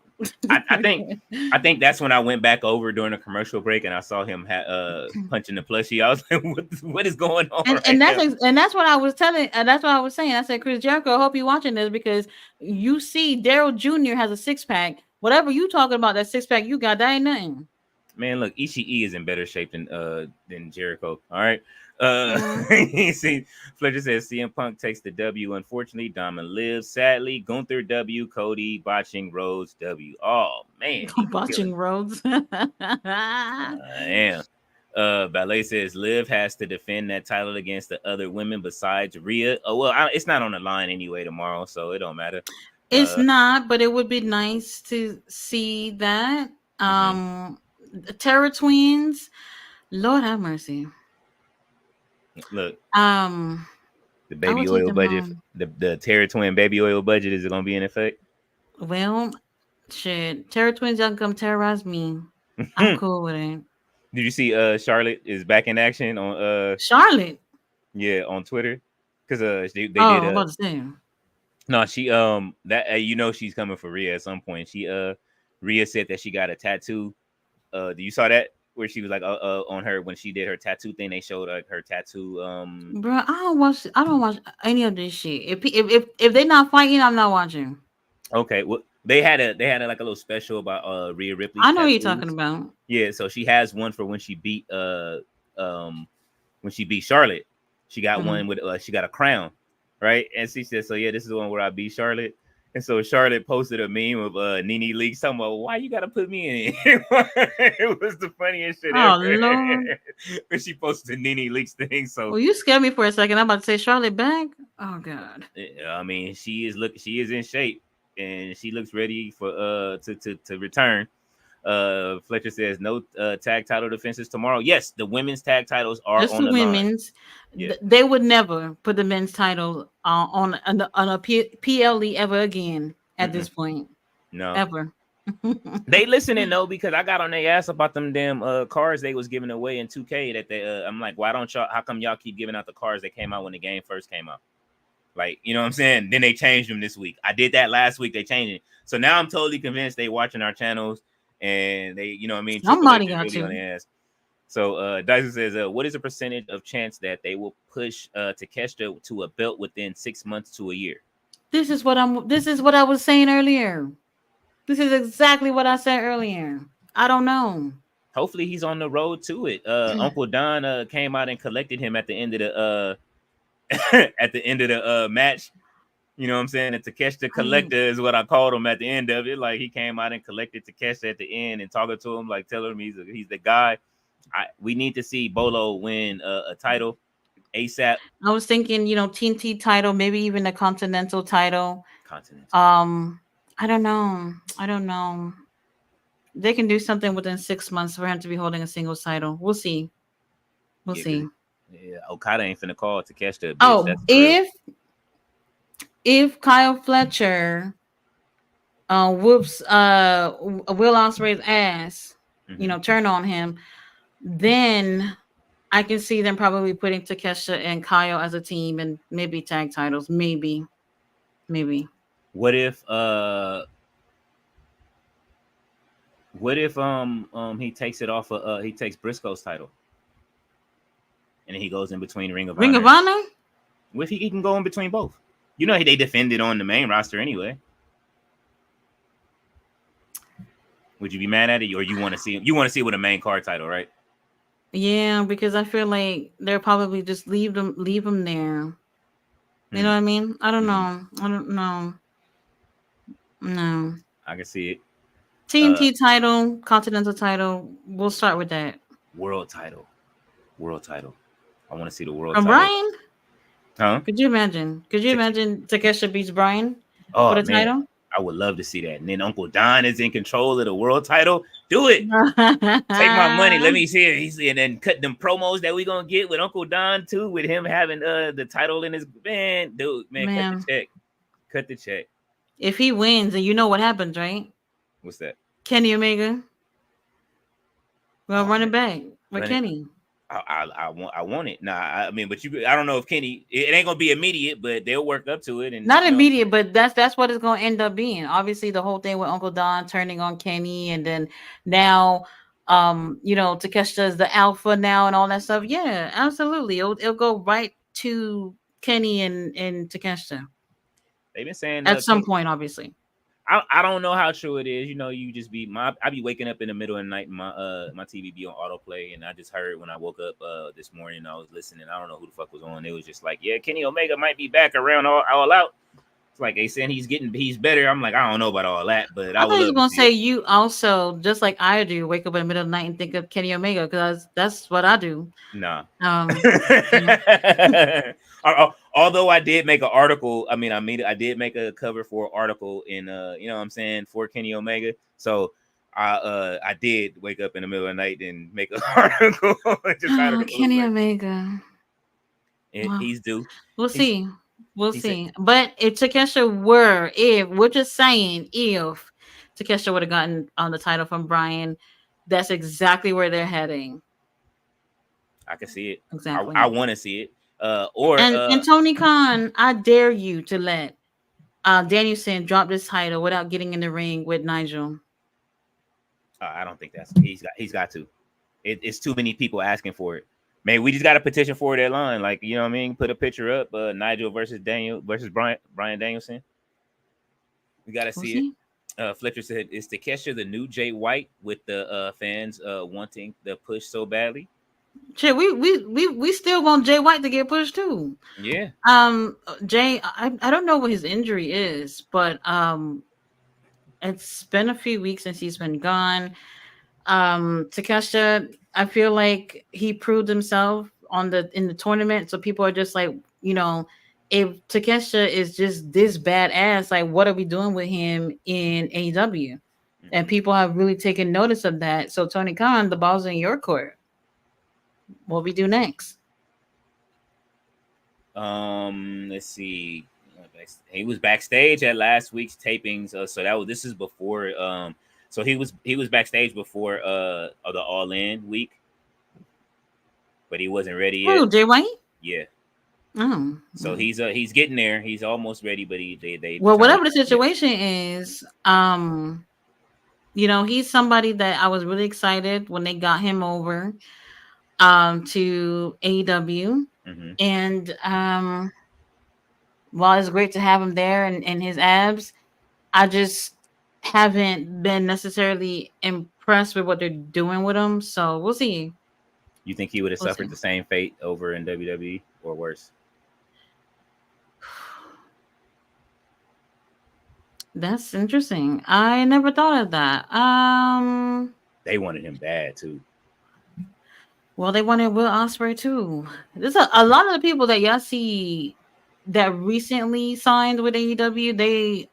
Speaker 2: I think that's when I went back over during the commercial break and I saw him punching the plushie. I was like, what is going on right now?
Speaker 1: And that's what I was telling, and that's what I was saying. I said, Chris Jericho, I hope you're watching this because you see Daryl Jr. has a six pack. Whatever you talking about, that six pack you got, that ain't nothing.
Speaker 2: Man, look, Ishii is in better shape than Jericho. All right.
Speaker 1: Mm.
Speaker 2: See, Fletcher says CM Punk takes the W. Unfortunately, Diamond lives. Sadly, Gunther W. Cody botching Rhodes W. Oh man, he killing.
Speaker 1: Botching roads.
Speaker 2: Damn. Ballet says Liv has to defend that title against the other women besides Rhea. Oh well, it's not on the line anyway tomorrow, so it don't matter.
Speaker 1: It's
Speaker 2: Uh,
Speaker 1: not, but it would be nice to see that.
Speaker 2: mhm.
Speaker 1: The Terror Twins, Lord have mercy.
Speaker 2: Look,
Speaker 1: Um,
Speaker 2: the
Speaker 1: I would
Speaker 2: baby
Speaker 1: take
Speaker 2: oil
Speaker 1: them
Speaker 2: budget,
Speaker 1: home.
Speaker 2: the Terra Twin baby oil budget, is it gonna be in effect?
Speaker 1: Well, shit, Terror Twins, y'all can come terrorize me. I'm
Speaker 2: Did
Speaker 1: cool with it.
Speaker 2: you see Charlotte is back in action on
Speaker 1: Charlotte.
Speaker 2: yeah, on Twitter? Because they
Speaker 1: Oh,
Speaker 2: did
Speaker 1: I'm about to say.
Speaker 2: no, she that she's coming for Rhea at some point. Rhea said that she got a tattoo. Do you saw that where she was like on her when she did her tattoo thing? They showed like her tattoo.
Speaker 1: Bro, I don't watch. I don't watch any of this shit. If they not fighting, I'm not watching.
Speaker 2: Okay, well they had like a little special about Rhea Ripley's
Speaker 1: I know what you're talking
Speaker 2: tattoos.
Speaker 1: about.
Speaker 2: Yeah, so she has one for when she beat Charlotte. She got
Speaker 1: Mhm.
Speaker 2: one with she got a crown, right? And she said, "So yeah, this is the one where I beat Charlotte." And so Charlotte posted a meme of Nene Leakes talking about why you gotta put me in it. It was the funniest shit ever
Speaker 1: Oh Lord.
Speaker 2: when she posted Nene Leakes thing. So
Speaker 1: Well, you scared me for a second. I'm about to say Charlotte back. Oh God.
Speaker 2: I mean, she is in shape and she looks ready for to return. Fletcher says no tag title defenses tomorrow. Yes, the women's tag titles are
Speaker 1: Just
Speaker 2: on
Speaker 1: the
Speaker 2: the line.
Speaker 1: women's.
Speaker 2: Yeah.
Speaker 1: They would never put the men's title on a PLE ever again at
Speaker 2: Mm-mm.
Speaker 1: this point.
Speaker 2: No.
Speaker 1: Ever.
Speaker 2: They listening though because I got on their ass about them damn cars they was giving away in 2K that they I'm like, why don't y'all, how come y'all keep giving out the cars that came out when the game first came out? Like, you know what I'm saying? Then they changed them this week. I did that last week, they changed it. So now I'm totally convinced they watching our channels and they, you know what I mean, Triple H
Speaker 1: Somebody
Speaker 2: is
Speaker 1: got
Speaker 2: really on
Speaker 1: to.
Speaker 2: their ass. So Dyson says, what is the percentage of chance that they will push Takeshita to a belt within 6 months to a year?
Speaker 1: This is what I was saying earlier. This is exactly what I said earlier. I don't know.
Speaker 2: Hopefully he's on the road to it. Uncle Don came out and collected him at the end of the at the end of the match. You know what I'm saying? And Takeshita
Speaker 1: I mean,
Speaker 2: Collector is what I called him at the end of it. Like he came out and collected Takeshita at the end and talking to him, like telling him he's the guy. We need to see Bolo win a title ASAP.
Speaker 1: I was thinking, TNT title, maybe even a Continental title.
Speaker 2: Continental.
Speaker 1: Um, I don't know. I don't know. They can do something within 6 months for him to be holding a singles title. We'll see. We'll
Speaker 2: Yeah, because
Speaker 1: see.
Speaker 2: yeah, Okada ain't finna call Takeshita a bitch.
Speaker 1: Oh,
Speaker 2: That's for real.
Speaker 1: if Kyle Fletcher whoops Will Ospreay's ass,
Speaker 2: Mm-hmm.
Speaker 1: turn on him, then I can see them probably putting Takesha and Kyle as a team and maybe tag titles. Maybe. Maybe.
Speaker 2: What if he takes it off he takes Briscoe's title and then he goes in between Ring of
Speaker 1: Ring of
Speaker 2: Honor.
Speaker 1: Honor?
Speaker 2: What if he can go in between both? You know they defended on the main roster anyway. Would you be mad at it, or you want to see him? You want to see it with a main card title, right?
Speaker 1: Yeah, because I feel like they'll probably just leave them there. You know
Speaker 2: Hmm.
Speaker 1: what I mean? I don't
Speaker 2: Hmm.
Speaker 1: know. I don't know. No.
Speaker 2: I can see it. Uh,
Speaker 1: TNT title, Continental title. We'll start with that.
Speaker 2: world title, world title. I want to see the world
Speaker 1: From
Speaker 2: title.
Speaker 1: Brian?
Speaker 2: Huh?
Speaker 1: Could you imagine? Could you
Speaker 2: To,
Speaker 1: imagine Takesha beats Brian for
Speaker 2: oh
Speaker 1: the
Speaker 2: man,
Speaker 1: title?
Speaker 2: I would love to see that. And then Uncle Don is in control of the world title. Do it. Take my money. Let me see it. And then cut them promos that we gonna get with Uncle Don too, with him having the title in his man. Dude, man, cut the
Speaker 1: Man,
Speaker 2: check. Cut the check.
Speaker 1: if he wins, and you know what happens, right?
Speaker 2: What's that?
Speaker 1: Kenny Omega, well,
Speaker 2: Oh
Speaker 1: run
Speaker 2: man,
Speaker 1: it back with
Speaker 2: run it.
Speaker 1: Kenny.
Speaker 2: I want it. Nah, I mean, but I don't know if Kenny. It ain't gonna be immediate, but they'll work up to it, and
Speaker 1: Not immediate, but that's what it's going to end up being. Obviously, the whole thing with Uncle Don turning on Kenny, and then now, Takeshita is the alpha now, and all that stuff. Yeah, absolutely. It'll go right to Kenny and Takeshita
Speaker 2: they've been saying
Speaker 1: at some
Speaker 2: Kenny.
Speaker 1: point, obviously.
Speaker 2: I don't know how true it is. You know, you just be I be waking up in the middle of the night, and my TV be on autoplay, and I just heard when I woke up this morning, I was listening. I don't know who the fuck was on. It was just like, yeah, Kenny Omega might be back around all out. It's like they saying he's better. I'm like, I don't know about all that, but
Speaker 1: I
Speaker 2: I
Speaker 1: thought
Speaker 2: would
Speaker 1: you was
Speaker 2: love to
Speaker 1: gonna
Speaker 2: see
Speaker 1: say
Speaker 2: it.
Speaker 1: you also, just like I do, wake up in the middle of the night and think of Kenny Omega because that's what I do.
Speaker 2: Nah.
Speaker 1: Um, you know,
Speaker 2: Although I did make an article, I did make a cover for an article in you know what I'm saying, for Kenny Omega. So I did wake up in the middle of the night and make an article just out of
Speaker 1: oh,
Speaker 2: the blue.
Speaker 1: Kenny
Speaker 2: Like
Speaker 1: Omega. Well,
Speaker 2: he's due.
Speaker 1: we'll
Speaker 2: He's
Speaker 1: see. We'll
Speaker 2: he said
Speaker 1: see. But if Takesha were, if we're just saying, if Takesha would have gotten on the title from Brian, that's exactly where they're heading.
Speaker 2: I can see it. I
Speaker 1: Exactly.
Speaker 2: want to see it. Or
Speaker 1: And Tony Khan, I dare you to let Danielson drop this title without getting in the ring with Nigel.
Speaker 2: I don't think that's he's got to. It's too many people asking for it. Man, we just got a petition for it at line. Like, you know what I mean? Put a picture up, Nigel versus Daniel versus Brian Danielson. We gotta
Speaker 1: We'll
Speaker 2: see it.
Speaker 1: see.
Speaker 2: Fletcher said, "Is Takesha the new Jay White with the fans wanting the push so badly?"
Speaker 1: Shit, we still want Jay White to get pushed too.
Speaker 2: Yeah,
Speaker 1: Jay, I don't know what his injury is, but it's been a few weeks since he's been gone. Takesha, I feel like he proved himself in the tournament, so people are just like, you know, if Takesha is just this badass, like what are we doing with him in AEW? And
Speaker 2: mm-hmm.
Speaker 1: people have really taken notice of that. So Tony Khan, the ball's in your court. What we do next?
Speaker 2: Let's see. He was backstage at last week's tapings, so this is before. So he was backstage before the All In week, but he wasn't ready yet.
Speaker 1: Oh, Jay White.
Speaker 2: Yeah,
Speaker 1: Oh,
Speaker 2: so he's getting there. He's almost ready, but they
Speaker 1: well,
Speaker 2: determined
Speaker 1: whatever the
Speaker 2: yet.
Speaker 1: situation is, he's somebody that I was really excited when they got him over to AEW.
Speaker 2: Mm-hmm.
Speaker 1: And while it's great to have him there and his abs, I just haven't been necessarily impressed with what they're doing with him. So we'll see.
Speaker 2: You think he would have
Speaker 1: We'll see.
Speaker 2: suffered the same fate over in WWE or worse?
Speaker 1: That's interesting. I never thought of that.
Speaker 2: They wanted him bad too.
Speaker 1: Well, they wanted Will Ospreay too. There's a lot of the people that y'all see that recently signed with AEW.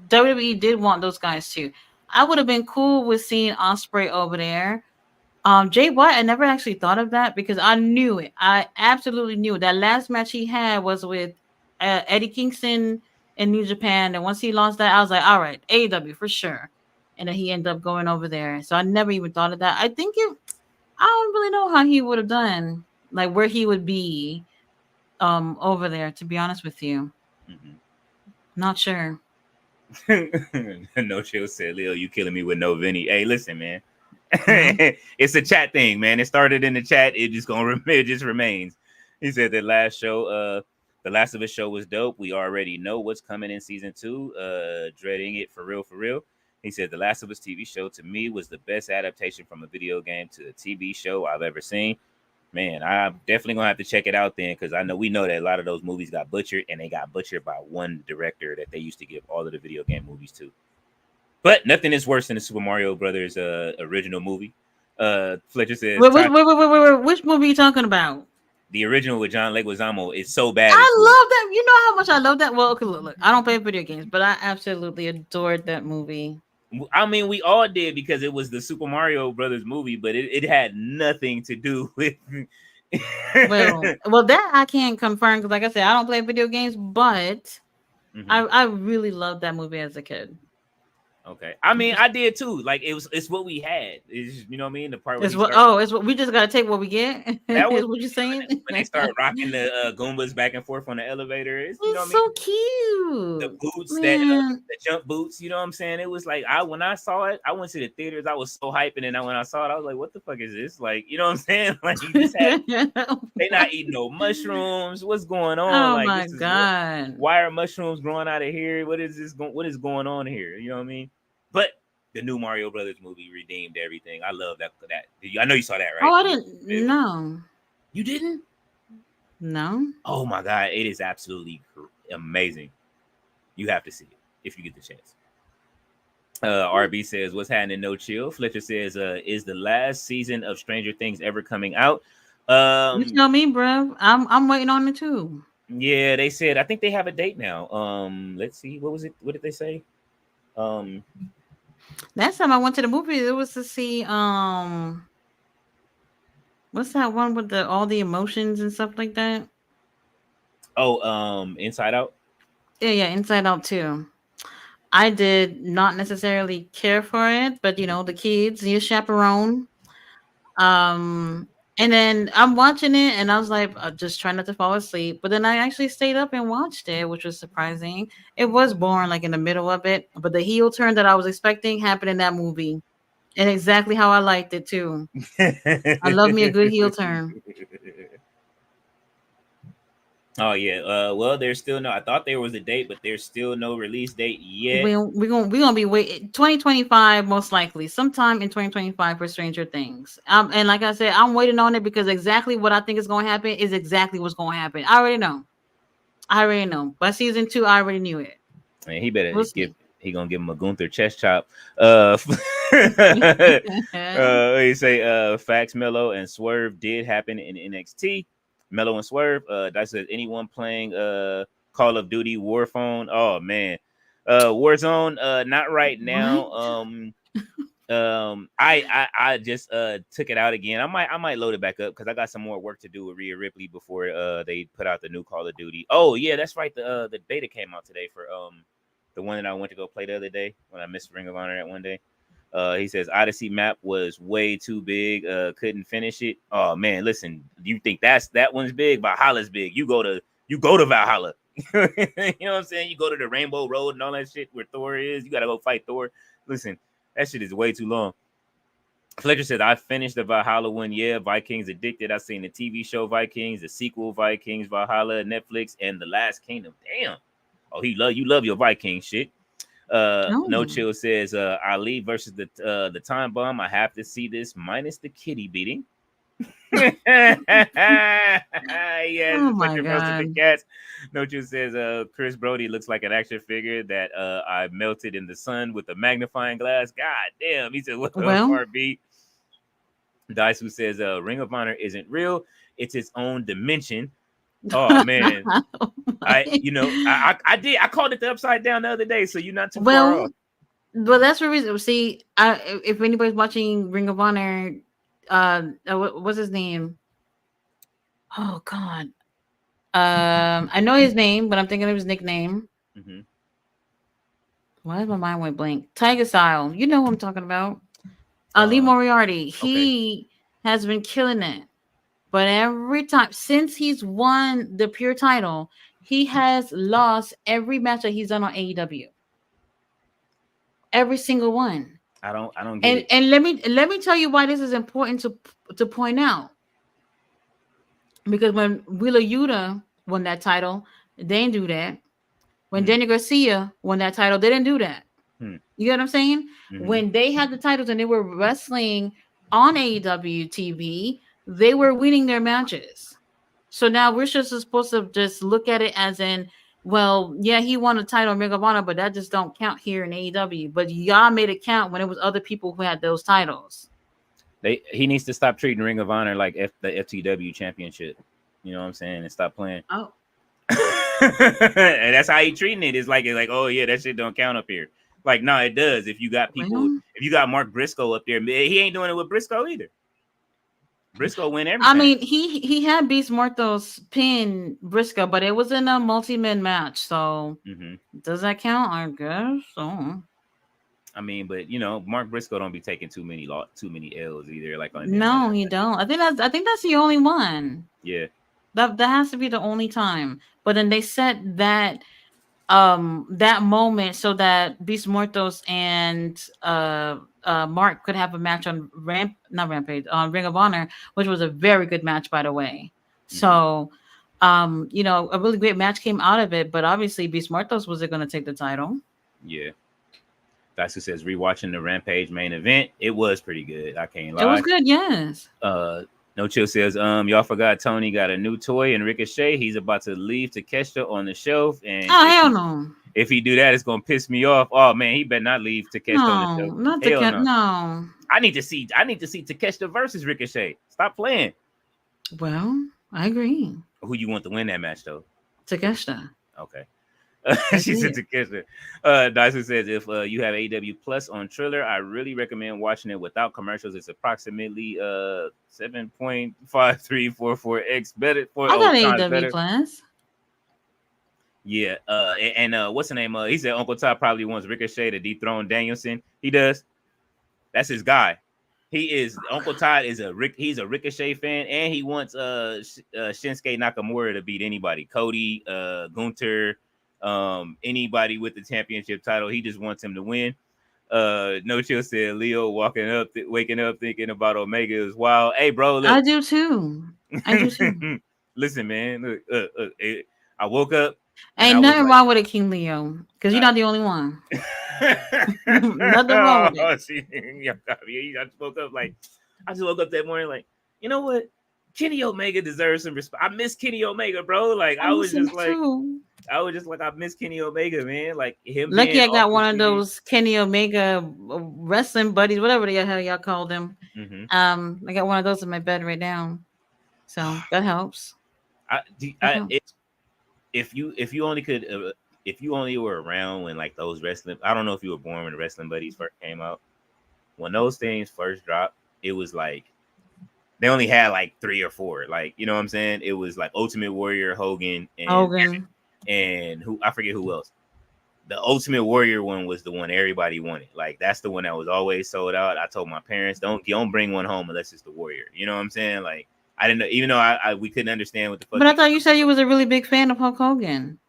Speaker 1: WWE did want those guys too. I would have been cool with seeing Ospreay over there. Jay White, I never actually thought of that because I knew it. I absolutely knew it. That last match he had was with Eddie Kingston in New Japan, and once he lost that, I was like, all right, AEW for sure. And then he ended up going over there. So I never even thought of that. I don't really know how he would have done, like where he would be over there, to be honest with you. Not sure.
Speaker 2: No chill said, Lil, you killing me with no Vinny. Hey, listen, man.
Speaker 1: Yeah.
Speaker 2: It's a chat thing, man. It started in the chat. It just it just remains. He said the Last of Us show was dope. We already know what's coming in season 2. Dreading it for real, for real. He said the Last of Us TV show to me was the best adaptation from a video game to a TV show I've ever seen. Man, I'm definitely gonna have to check it out then, because I know we know that a lot of those movies got butchered, and they got butchered by one director that they used to give all of the video game movies to. But nothing is worse than the Super Mario Brothers original movie. Fletcher says
Speaker 1: Which movie are you talking about?
Speaker 2: the original with John Leguizamo is so bad it's
Speaker 1: I
Speaker 2: good.
Speaker 1: love that. You know how much I love that. Well, okay, look. I don't play video games, but I absolutely adored that movie.
Speaker 2: I mean, we all did because it was the Super Mario Brothers movie, but it had nothing to do with.
Speaker 1: Well, that I can't confirm because, like I said, I don't play video games, but I really loved that movie as a kid.
Speaker 2: Okay, I mean, I did too. Like it's what we had. It's, you know what I mean. The part where
Speaker 1: it's what we just gotta take what we get.
Speaker 2: That was
Speaker 1: is what you're saying.
Speaker 2: when they start rocking the Goombas back and forth on the elevator. It's, you know what I mean.
Speaker 1: So cute.
Speaker 2: The boots
Speaker 1: Man.
Speaker 2: the jump boots. You know what I'm saying. It was like when I saw it, I went to the theaters. I was so hyping, and then when I saw it, I was like, "What the fuck is this?" Like, you know what I'm saying? Like, you just had, they not eating no mushrooms. What's going on?
Speaker 1: Oh
Speaker 2: like,
Speaker 1: my god!
Speaker 2: Why are mushrooms growing out of here? What is this? What is going on here? You know what I mean? But the new Mario Brothers movie redeemed everything. I love that. I know you saw that, right?
Speaker 1: Oh, I didn't. No,
Speaker 2: you didn't.
Speaker 1: No.
Speaker 2: Oh my god, it is absolutely amazing. You have to see it if you get the chance. RB says, "What's happening? No chill." Fletcher says, "Is the last season of Stranger Things ever coming out?"
Speaker 1: You tell me, bro. I'm waiting on it too.
Speaker 2: Yeah, they said. I think they have a date now. Let's see. What was it? What did they say?
Speaker 1: Last time I went to the movie, it was to see what's that one with all the emotions and stuff like that?
Speaker 2: Oh, Inside Out.
Speaker 1: Yeah, Inside Out too. I did not necessarily care for it, but the kids, your chaperone. Um, and then I'm watching it, and I was like, just trying not to fall asleep. But then I actually stayed up and watched it, which was surprising. It was boring, like in the middle of it, but the heel turn that I was expecting happened in that movie, and exactly how I liked it too. I love me a good heel turn.
Speaker 2: Oh yeah. Well, there's still no. I thought there was a date, but there's still no release date yet.
Speaker 1: We're gonna be waiting 2025 most likely, sometime in 2025 for Stranger Things. And like I said, I'm waiting on it because exactly what I think is going to happen is exactly what's going to happen. I already know. By season 2, I already knew it.
Speaker 2: Man, he better he gonna give him a Gunther chest chop. He say Facts, Mello, and Swerve did happen in NXT. Mello and Swerve. That says anyone playing Call of Duty Warphone. Oh man, Warzone. Not right now. I just took it out again. I might load it back up because I got some more work to do with Rhea Ripley before they put out the new Call of Duty. Oh yeah, that's right. The beta came out today for the one that I went to go play the other day when I missed Ring of Honor that one day. He says Odyssey map was way too big. Couldn't finish it. Oh man, listen, you think that one's big? Valhalla's big. You go to Valhalla. You know what I'm saying? You go to the Rainbow Road and all that shit where Thor is. You gotta go fight Thor. Listen, that shit is way too long. Fletcher said, I finished the Valhalla one. Yeah, Vikings Addicted. I seen the TV show Vikings, the sequel Vikings, Valhalla, Netflix, and The Last Kingdom. Damn. Oh, you love your Viking shit. No Chill says Ali versus the Time Bomb. I have to see this minus the kitty beating. Yes,
Speaker 1: oh my god.
Speaker 2: The cats. No Chill says Chris Brody looks like an action figure that I melted in the sun with a magnifying glass. God damn. He said, what RB? Daisu says Ring of Honor isn't real, it's its own dimension. Oh man. I called it the Upside Down the other day, so you're not too far off.
Speaker 1: Well, that's the reason. See, if anybody's watching Ring of Honor, what's his name? Oh God, I know his name, but I'm thinking of his nickname. Mm-hmm. Why my mind went blank? Tiger Style, you know who I'm talking about? Lee Moriarty. He has been killing it. But every time since he's won the pure title, he has lost every match that he's done on AEW. Every single one.
Speaker 2: I don't get it.
Speaker 1: And let me tell you why this is important to point out. Because when Wheeler Yuta won that title, they didn't do that. When Danny Garcia won that title, they didn't do that. You get what I'm saying?
Speaker 2: Mm-hmm.
Speaker 1: When they had the titles and they were wrestling on AEW TV, they were winning their matches. So now we're just supposed to just look at it as in, well, yeah, he won a title in Ring of Honor, but that just don't count here in AEW. But y'all made it count when it was other people who had those titles.
Speaker 2: He needs to stop treating Ring of Honor like the FTW championship. You know what I'm saying? And stop playing.
Speaker 1: Oh,
Speaker 2: And that's how he treating it. It's like, oh yeah, that shit don't count up here. Like, no, it does. If you got people,
Speaker 1: well,
Speaker 2: if you got Mark Briscoe up there, he ain't doing it with Briscoe either. Briscoe win
Speaker 1: I
Speaker 2: everything.
Speaker 1: mean, he had Beast Mortos pin Briscoe, but it was in a multi-man match. So
Speaker 2: Mm-hmm.
Speaker 1: does that count? I guess so.
Speaker 2: I mean, but Mark Briscoe don't be taking too many L's either. Like on them,
Speaker 1: No, he don't. I think that's the only one.
Speaker 2: yeah.
Speaker 1: That has to be the only time. But then they set that moment so that Beast Mortos and Mark could have a match on not Rampage, on Ring of Honor, which was a very good match, by the way.
Speaker 2: Mm-hmm.
Speaker 1: So a really great match came out of it, but obviously Beast Mortos was going to take the title.
Speaker 2: Yeah. That's who says rewatching the Rampage main event. It was pretty good. I can't
Speaker 1: It was
Speaker 2: lie.
Speaker 1: good, yes.
Speaker 2: No Chill says, y'all forgot Tony got a new toy and Ricochet. He's about to leave Takeshita on the shelf. And
Speaker 1: Oh hell no.
Speaker 2: if he do that, it's gonna piss me off. Oh man, he better not leave Takeshita on the
Speaker 1: No,
Speaker 2: shelf.
Speaker 1: not the
Speaker 2: Hell
Speaker 1: cat.
Speaker 2: no.
Speaker 1: No.
Speaker 2: I need to see Takeshita versus Ricochet. Stop playing.
Speaker 1: Well, I agree.
Speaker 2: Who you want to win that match though?
Speaker 1: Takeshita.
Speaker 2: Okay.
Speaker 1: I
Speaker 2: She said
Speaker 1: did.
Speaker 2: Takeshita. Dyson says if you have AW Plus on Triller, I really recommend watching it without commercials. It's approximately 7.5344x better for
Speaker 1: I got
Speaker 2: times
Speaker 1: AEW
Speaker 2: better.
Speaker 1: Plus.
Speaker 2: Yeah. And what's the name? He said Uncle Todd probably wants Ricochet to dethrone Danielson. He does. That's his guy. He is Uncle Todd is he's a Ricochet fan, and he wants Shinsuke Nakamura to beat anybody. Cody, Gunther, anybody with the championship title. He just wants him to win. No Chill said Leo waking up thinking about Omega is wild. Hey bro,
Speaker 1: I
Speaker 2: look.
Speaker 1: do too. I do too.
Speaker 2: Listen, man. Look, I woke up and I
Speaker 1: Ain't
Speaker 2: was
Speaker 1: nothing
Speaker 2: like,
Speaker 1: wrong with it, King Leo, because you're not the only one. Nothing wrong with it.
Speaker 2: oh, see, yeah, I just woke up like I just woke up that morning like, you know what? Kenny Omega deserves some respect. I miss Kenny Omega, bro. Like
Speaker 1: I miss him too.
Speaker 2: I miss Kenny Omega, man. Like him
Speaker 1: Lucky
Speaker 2: being
Speaker 1: I
Speaker 2: off
Speaker 1: got
Speaker 2: the
Speaker 1: one of
Speaker 2: TV.
Speaker 1: those Kenny Omega wrestling buddies, whatever the hell y'all call them.
Speaker 2: Mm-hmm.
Speaker 1: I got one of those in my bed right now, so that helps. That helps.
Speaker 2: If you only could if you only were around when like those wrestling, I don't know if you were born when the wrestling buddies first came out. When those things first dropped, it was like they only had like 3 or 4. Like, you know what I'm saying? It was like Ultimate Warrior, Hogan,
Speaker 1: Hogan.
Speaker 2: and who I forget who else. The Ultimate Warrior one was the one everybody wanted. Like that's the one that was always sold out. I told my parents, don't bring one home unless it's the Warrior. You know what I'm saying? Like I didn't know, even though we couldn't understand what the fuck.
Speaker 1: But I thought you said you was a really big fan of Hulk Hogan.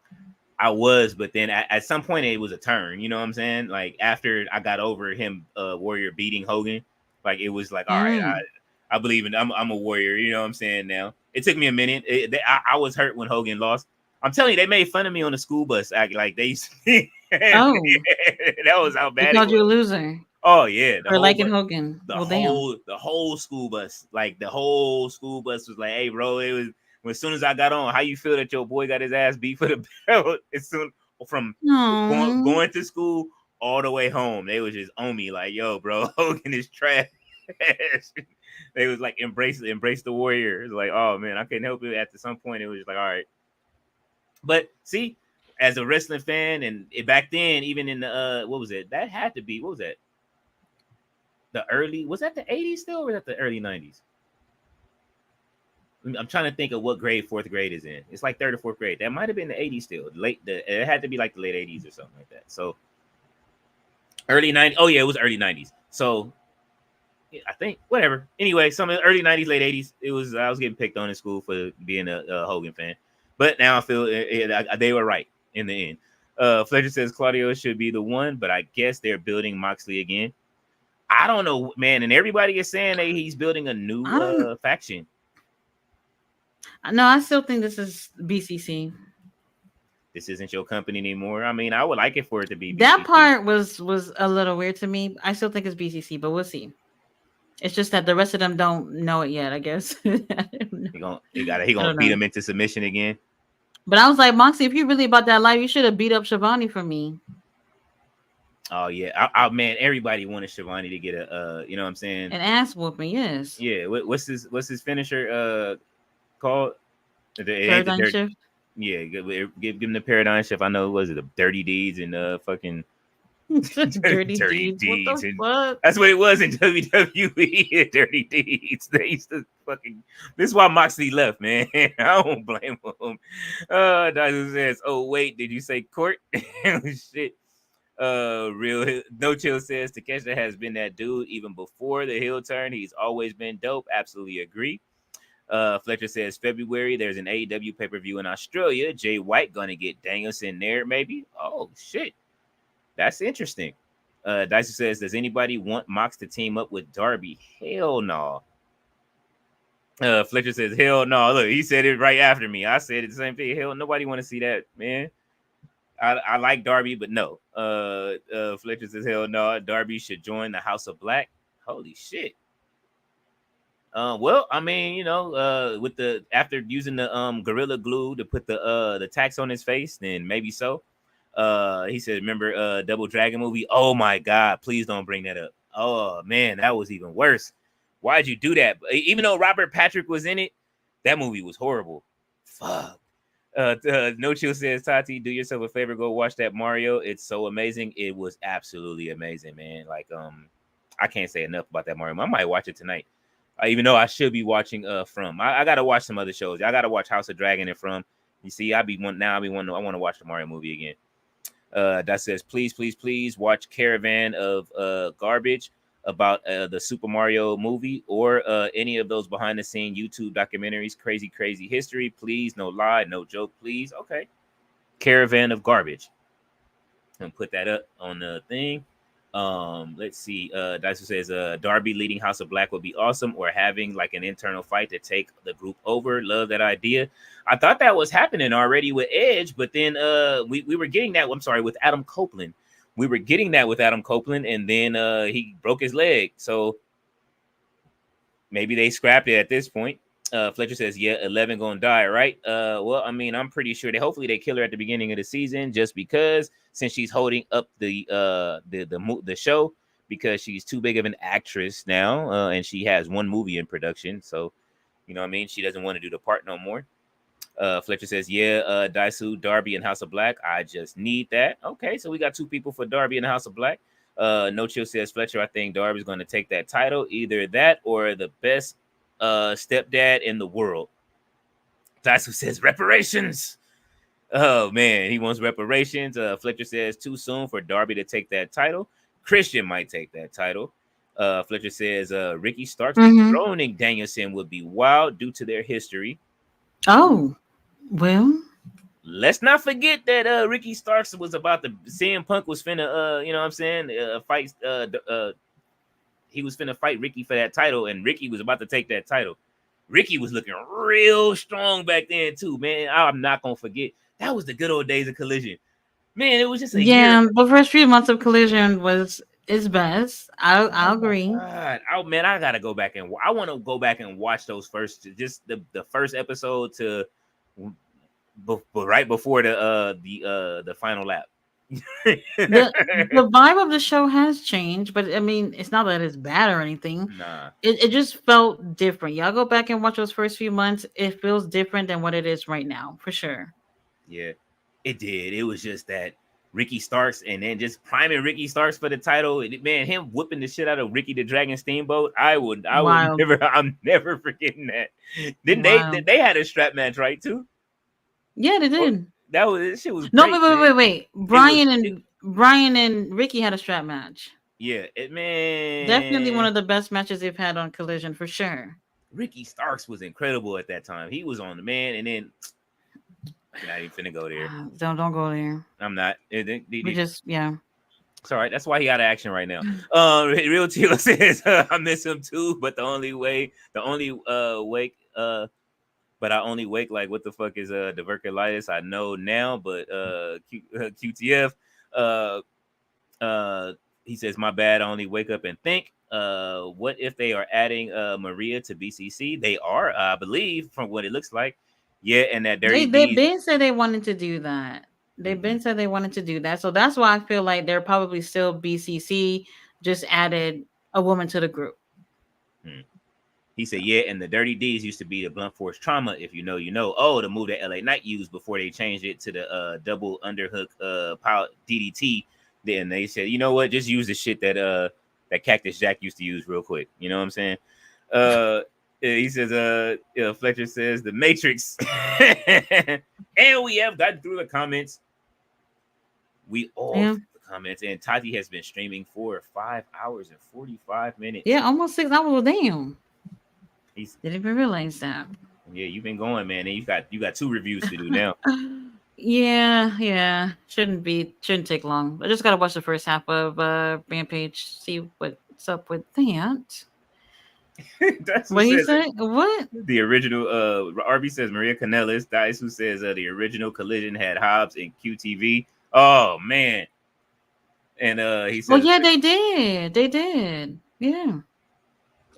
Speaker 2: I was, but then at some point it was a turn. You know what I'm saying? Like after I got over him, Warrior beating Hogan, like it was like, all right,
Speaker 1: Mm.
Speaker 2: I believe in. I'm a Warrior. You know what I'm saying? Now it took me a minute. I was hurt when Hogan lost. I'm telling you, they made fun of me on the school bus. Like they used to,
Speaker 1: Oh,
Speaker 2: that was how
Speaker 1: they
Speaker 2: bad it
Speaker 1: called you a
Speaker 2: was.
Speaker 1: loser
Speaker 2: Oh yeah,
Speaker 1: for liking Hogan. Well, damn.
Speaker 2: the whole school bus, like the whole school bus was like, hey bro, it was as soon as I got on, how you feel that your boy got his ass beat for the belt? As soon from
Speaker 1: No.
Speaker 2: going to school all the way home, they was just on me like, yo, bro, Hogan is trash. They was like embrace the Warrior. It's like, oh man, I couldn't help it. At some point, it was just like, all right. But see, as a wrestling fan, and back then, even in the what was it? That had to be what was that? Was that the 80s still, or was that the early 90s? I'm trying to think of what grade 4th grade is in. It's like 3rd or 4th grade. That might have been the 80s still. It had to be like the late 80s or something like that. So early 90s. Oh yeah, it was early 90s. So I think whatever. Anyway, some of the early 90s, late 80s. I was getting picked on in school for being a Hogan fan, but now I feel they were right in the end. Fletcher says Claudio should be the one, but I guess they're building Moxley again. I don't know, man. And everybody is saying that he's building a new faction.
Speaker 1: No, I still think this is BCC.
Speaker 2: this isn't your company anymore. I mean, I would like it for it to be
Speaker 1: That
Speaker 2: BCC.
Speaker 1: part was a little weird to me. I still think it's BCC, but we'll see. It's just that the rest of them don't know it yet, I guess. I don't know.
Speaker 2: He
Speaker 1: I
Speaker 2: gonna
Speaker 1: don't
Speaker 2: beat
Speaker 1: know.
Speaker 2: him into submission again.
Speaker 1: But I was like, Moxie, if you're really about that life, you should have beat up Shivani for me
Speaker 2: Oh yeah, man, everybody wanted Shivani to get a you know what I'm saying?
Speaker 1: and ass whooping. Yes,
Speaker 2: Yeah, what's his finisher called? It ain't the
Speaker 1: paradigm
Speaker 2: dirt.
Speaker 1: shift.
Speaker 2: Yeah, give him the paradigm shift. I know was it the dirty deeds and fucking
Speaker 1: Dirty
Speaker 2: dirty
Speaker 1: deeds. What the
Speaker 2: deeds, and
Speaker 1: fuck?
Speaker 2: that's what it was in WWE. Dirty deeds. They used to fucking. This is why Moxley left, man. I don't blame him. Daisu says, "Oh wait, did you say court?" Shit. Real No Chill says Takeshita has been that dude even before the heel turn. He's always been dope. Absolutely agree. Fletcher says February there's an AEW pay-per-view in Australia. Jay White gonna get Danielson there, maybe. Oh shit. That's interesting. Dicey says, does anybody want Mox to team up with Darby? Hell no. Fletcher says, hell no. Look, he said it right after me. I said it the same thing. Hell, nobody want to see that, man. I like Darby, but no. Fletcher says, hell no. Darby should join the House of Black. Holy shit. Well, I mean, you know, with the after using the gorilla glue to put the tax on his face, then maybe so. He said, remember Double Dragon movie? Oh my god, please don't bring that up. Oh man, that was even worse. Why'd you do that? Even though Robert Patrick was in it, that movie was horrible. Fuck. No Chill says, Tati, do yourself a favor, go watch that Mario. It's so amazing. It was absolutely amazing, man. Like, I can't say enough about that Mario. I might watch it tonight. Even though I should be watching From. I gotta watch some other shows. I gotta watch House of Dragon and From. You see, I want to watch the Mario movie again. That says, please, please, please watch Caravan of Garbage about the Super Mario movie or any of those behind the scene YouTube documentaries. Crazy, crazy history. Please, no lie, no joke, please. Okay. Caravan of Garbage. And put that up on the thing. Let's see. Dyson says Darby leading House of Black would be awesome, or having like an internal fight to take the group over. Love that idea. I thought that was happening already with Edge, but then we were getting that. I'm sorry, with Adam Copeland. We were getting that with Adam Copeland, and then he broke his leg. So maybe they scrapped it at this point. Fletcher says, yeah, 11 gonna die, right? Well, I mean, I'm pretty sure hopefully they kill her at the beginning of the season, just because since she's holding up the show, because she's too big of an actress now, and she has one movie in production, so you know what I mean, she doesn't want to do the part no more. Fletcher says, yeah, Daisu, Darby, and House of Black. I just need that. Okay, so we got 2 people for Darby and House of Black. No Chill says, Fletcher, I think Darby's going to take that title. Either that or the best stepdad in the world. Daisu says, reparations. Oh, man, he wants reparations. Fletcher says, too soon for Darby to take that title. Christian might take that title. Fletcher says, Ricky Starks dethroning Danielson would be wild due to their history.
Speaker 1: Oh, well.
Speaker 2: Let's not forget that Ricky Starks was about to CM Punk was finna you know what I'm saying, fight he was finna fight Ricky for that title, and Ricky was about to take that title. Ricky was looking real strong back then too, man. I'm not gonna forget. That was the good old days of Collision. Man, it was just a year.
Speaker 1: The first few months of Collision was its best. I'll
Speaker 2: Oh my
Speaker 1: agree.
Speaker 2: god. Oh man, I gotta go back and I want to go back and watch those first, just the first episode to right before the final lap.
Speaker 1: The vibe of the show has changed, but I mean, it's not that it's bad or anything.
Speaker 2: Nah.
Speaker 1: It just felt different. Y'all go back and watch those first few months. It feels different than what it is right now, for sure.
Speaker 2: Yeah, it did. It was just that Ricky Starks, and then just priming Ricky Starks for the title. Man, him whooping the shit out of Ricky the Dragon Steamboat. I would
Speaker 1: Wild.
Speaker 2: never. I'm never forgetting that. Then
Speaker 1: Wild.
Speaker 2: they had a strap match, right? Too.
Speaker 1: Yeah, they
Speaker 2: Oh,
Speaker 1: did.
Speaker 2: this shit was
Speaker 1: No,
Speaker 2: great,
Speaker 1: wait. Brian and Ricky had a strap match.
Speaker 2: Yeah,
Speaker 1: Definitely one
Speaker 2: man.
Speaker 1: of the best matches they've had on Collision for sure.
Speaker 2: Ricky Starks was incredible at that time. He was on the man, and then I'm not even finna go there.
Speaker 1: Don't go there.
Speaker 2: I'm not.
Speaker 1: We just
Speaker 2: It's all right. That's why he out of action right now. Real Tila says I miss him too, but the only way but I only wake like what the fuck is diverculitis? I know now, but QTF. Uh, uh, he says my bad. I only wake up and think. What if they are adding Maria to BCC? They are, I believe, from what it looks like. Yeah, and that Dirty
Speaker 1: They've
Speaker 2: D.
Speaker 1: been said they wanted to do that. They've
Speaker 2: Mm-hmm.
Speaker 1: been said they wanted to do that. So that's why I feel like they're probably still BCC. Just added a woman to the group.
Speaker 2: Hmm. He said, yeah, and the Dirty D's used to be the blunt force trauma. If you know, you know. Oh, the move that LA Knight used before they changed it to the double underhook power DDT. Then they said, you know what, just use the shit that Cactus Jack used to use real quick. You know what I'm saying? Uh he says, Fletcher says the Matrix. And we have gotten through the comments. We all
Speaker 1: Yeah,
Speaker 2: through the comments. And Tati has been streaming for 5 hours and 45 minutes.
Speaker 1: yeah, almost 6 hours. Well, damn,
Speaker 2: He's
Speaker 1: didn't even realize that.
Speaker 2: Yeah, you've been going, man, and you got 2 reviews to do now.
Speaker 1: Yeah, yeah, shouldn't take long. I just gotta watch the first half of Rampage, see what's up with that.
Speaker 2: That's who
Speaker 1: What he
Speaker 2: says it.
Speaker 1: said? What?
Speaker 2: The original RB says Maria Kanellis. Dice who says the original Collision had Hobbs and QTV. Oh man. And he
Speaker 1: Well,
Speaker 2: says
Speaker 1: yeah, they did. They did. Yeah.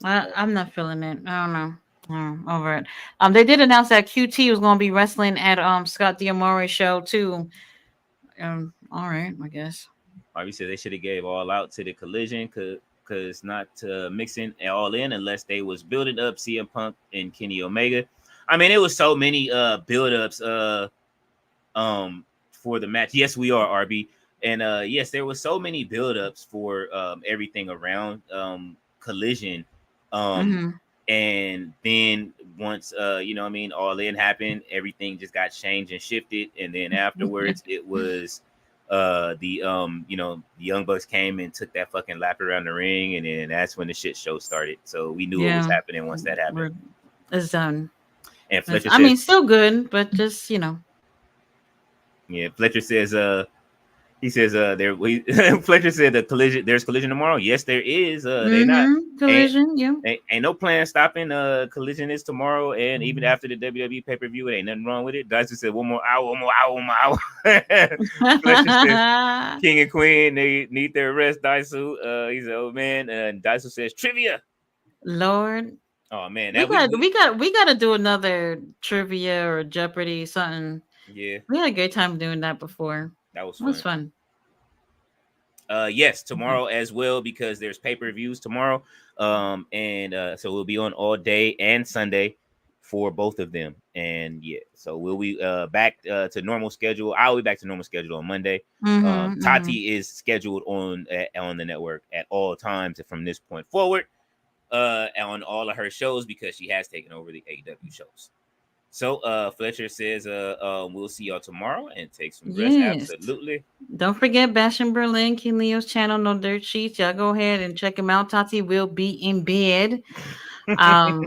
Speaker 2: uh,
Speaker 1: I'm not feeling it. I don't know. Over it. They did announce that QT was going to be wrestling at Scott D'Amore's show too. All right, I guess.
Speaker 2: RB says they should have gave all out to the Collision cause not mixing all in unless they was building up CM Punk and Kenny Omega. I mean, it was so many build ups for the match. Yes, we are RB. And yes, there was so many buildups for everything around Collision. Um,
Speaker 1: Mm-hmm.
Speaker 2: and then once you know what I mean, all in happened, everything just got changed and shifted. And then afterwards it was the the Young Bucks came and took that fucking lap around the ring, and then that's when the shit show started. So we knew what was
Speaker 1: Yeah,
Speaker 2: happening once that happened.
Speaker 1: we're it's done.
Speaker 2: And Fletcher
Speaker 1: I
Speaker 2: says,
Speaker 1: mean, still good, but just
Speaker 2: yeah, Fletcher says, he says, there. Fletcher said the collision. There's collision tomorrow. Yes, there is. They not ain't,
Speaker 1: Collision. Yeah.
Speaker 2: ain't no plan stopping. Collision is tomorrow, and even after the WWE pay per view, ain't nothing wrong with it. Dicey said one more hour, one more hour, one more hour. Fletcher says King and Queen they need their rest. Daisu, he's an old man, and Daisu says trivia.
Speaker 1: Lord,
Speaker 2: Oh man,
Speaker 1: we
Speaker 2: that
Speaker 1: got we got we got to do another trivia or Jeopardy something.
Speaker 2: yeah,
Speaker 1: We had a great time doing that before.
Speaker 2: that was
Speaker 1: It was
Speaker 2: fun.
Speaker 1: fun.
Speaker 2: Yes, tomorrow as well because there's pay-per-views tomorrow. And so we'll be on all day and Sunday for both of them. And yeah, so we'll be back to normal schedule. I'll be back to normal schedule on Monday.
Speaker 1: Mm-hmm.
Speaker 2: Tati is scheduled on the network at all times from this point forward. On all of her shows because she has taken over the AEW shows. So Fletcher says we'll see y'all tomorrow and take some rest.
Speaker 1: Yes.
Speaker 2: Absolutely.
Speaker 1: Don't forget Bash in Berlin, King Leo's channel, No Dirt Sheets. Y'all go ahead and check him out. Tati will be in bed.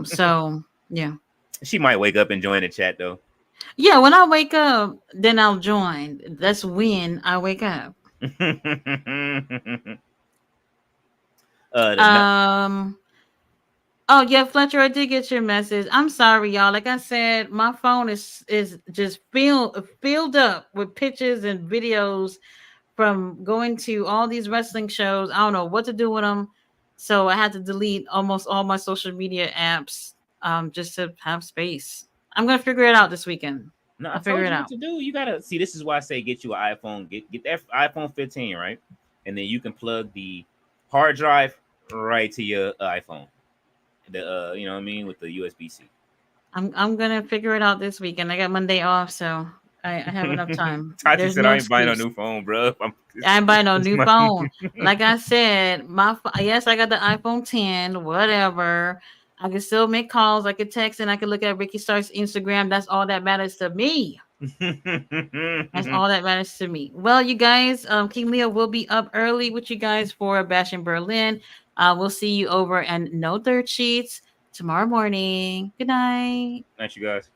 Speaker 1: So yeah.
Speaker 2: She might wake up and join the chat though.
Speaker 1: Yeah, when I wake up, then I'll join. That's when I wake up.
Speaker 2: The
Speaker 1: Um Oh yeah, Fletcher, I did get your message. I'm sorry, y'all. Like I said, my phone is just filled up with pictures and videos from going to all these wrestling shows. I don't know what to do with them, so I had to delete almost all my social media apps just to have space. I'm gonna figure it out this weekend.
Speaker 2: No, I
Speaker 1: I'll figure
Speaker 2: told
Speaker 1: it
Speaker 2: you what
Speaker 1: out.
Speaker 2: to do. You gotta see. This is why I say get you an iPhone. Get that iPhone 15, right? And then you can plug the hard drive right to your iPhone. The you know what I mean, with the USB C.
Speaker 1: I'm gonna figure it out this weekend. I got Monday off, so I have enough time.
Speaker 2: Tati
Speaker 1: There's
Speaker 2: said
Speaker 1: no
Speaker 2: I ain't buying a
Speaker 1: excuse.
Speaker 2: new phone, bro.
Speaker 1: I ain't buying no
Speaker 2: It's
Speaker 1: new
Speaker 2: my
Speaker 1: phone. Like I said, yes, I got the iPhone 10, whatever. I can still make calls. I can text and I can look at Ricky Stark's Instagram. That's all that matters to me. That's all that matters to me. Well, you guys, King Leo will be up early with you guys for Bash in Berlin. We'll see you over and No Dirt Sheets tomorrow morning. Good night.
Speaker 2: Thanks, you guys.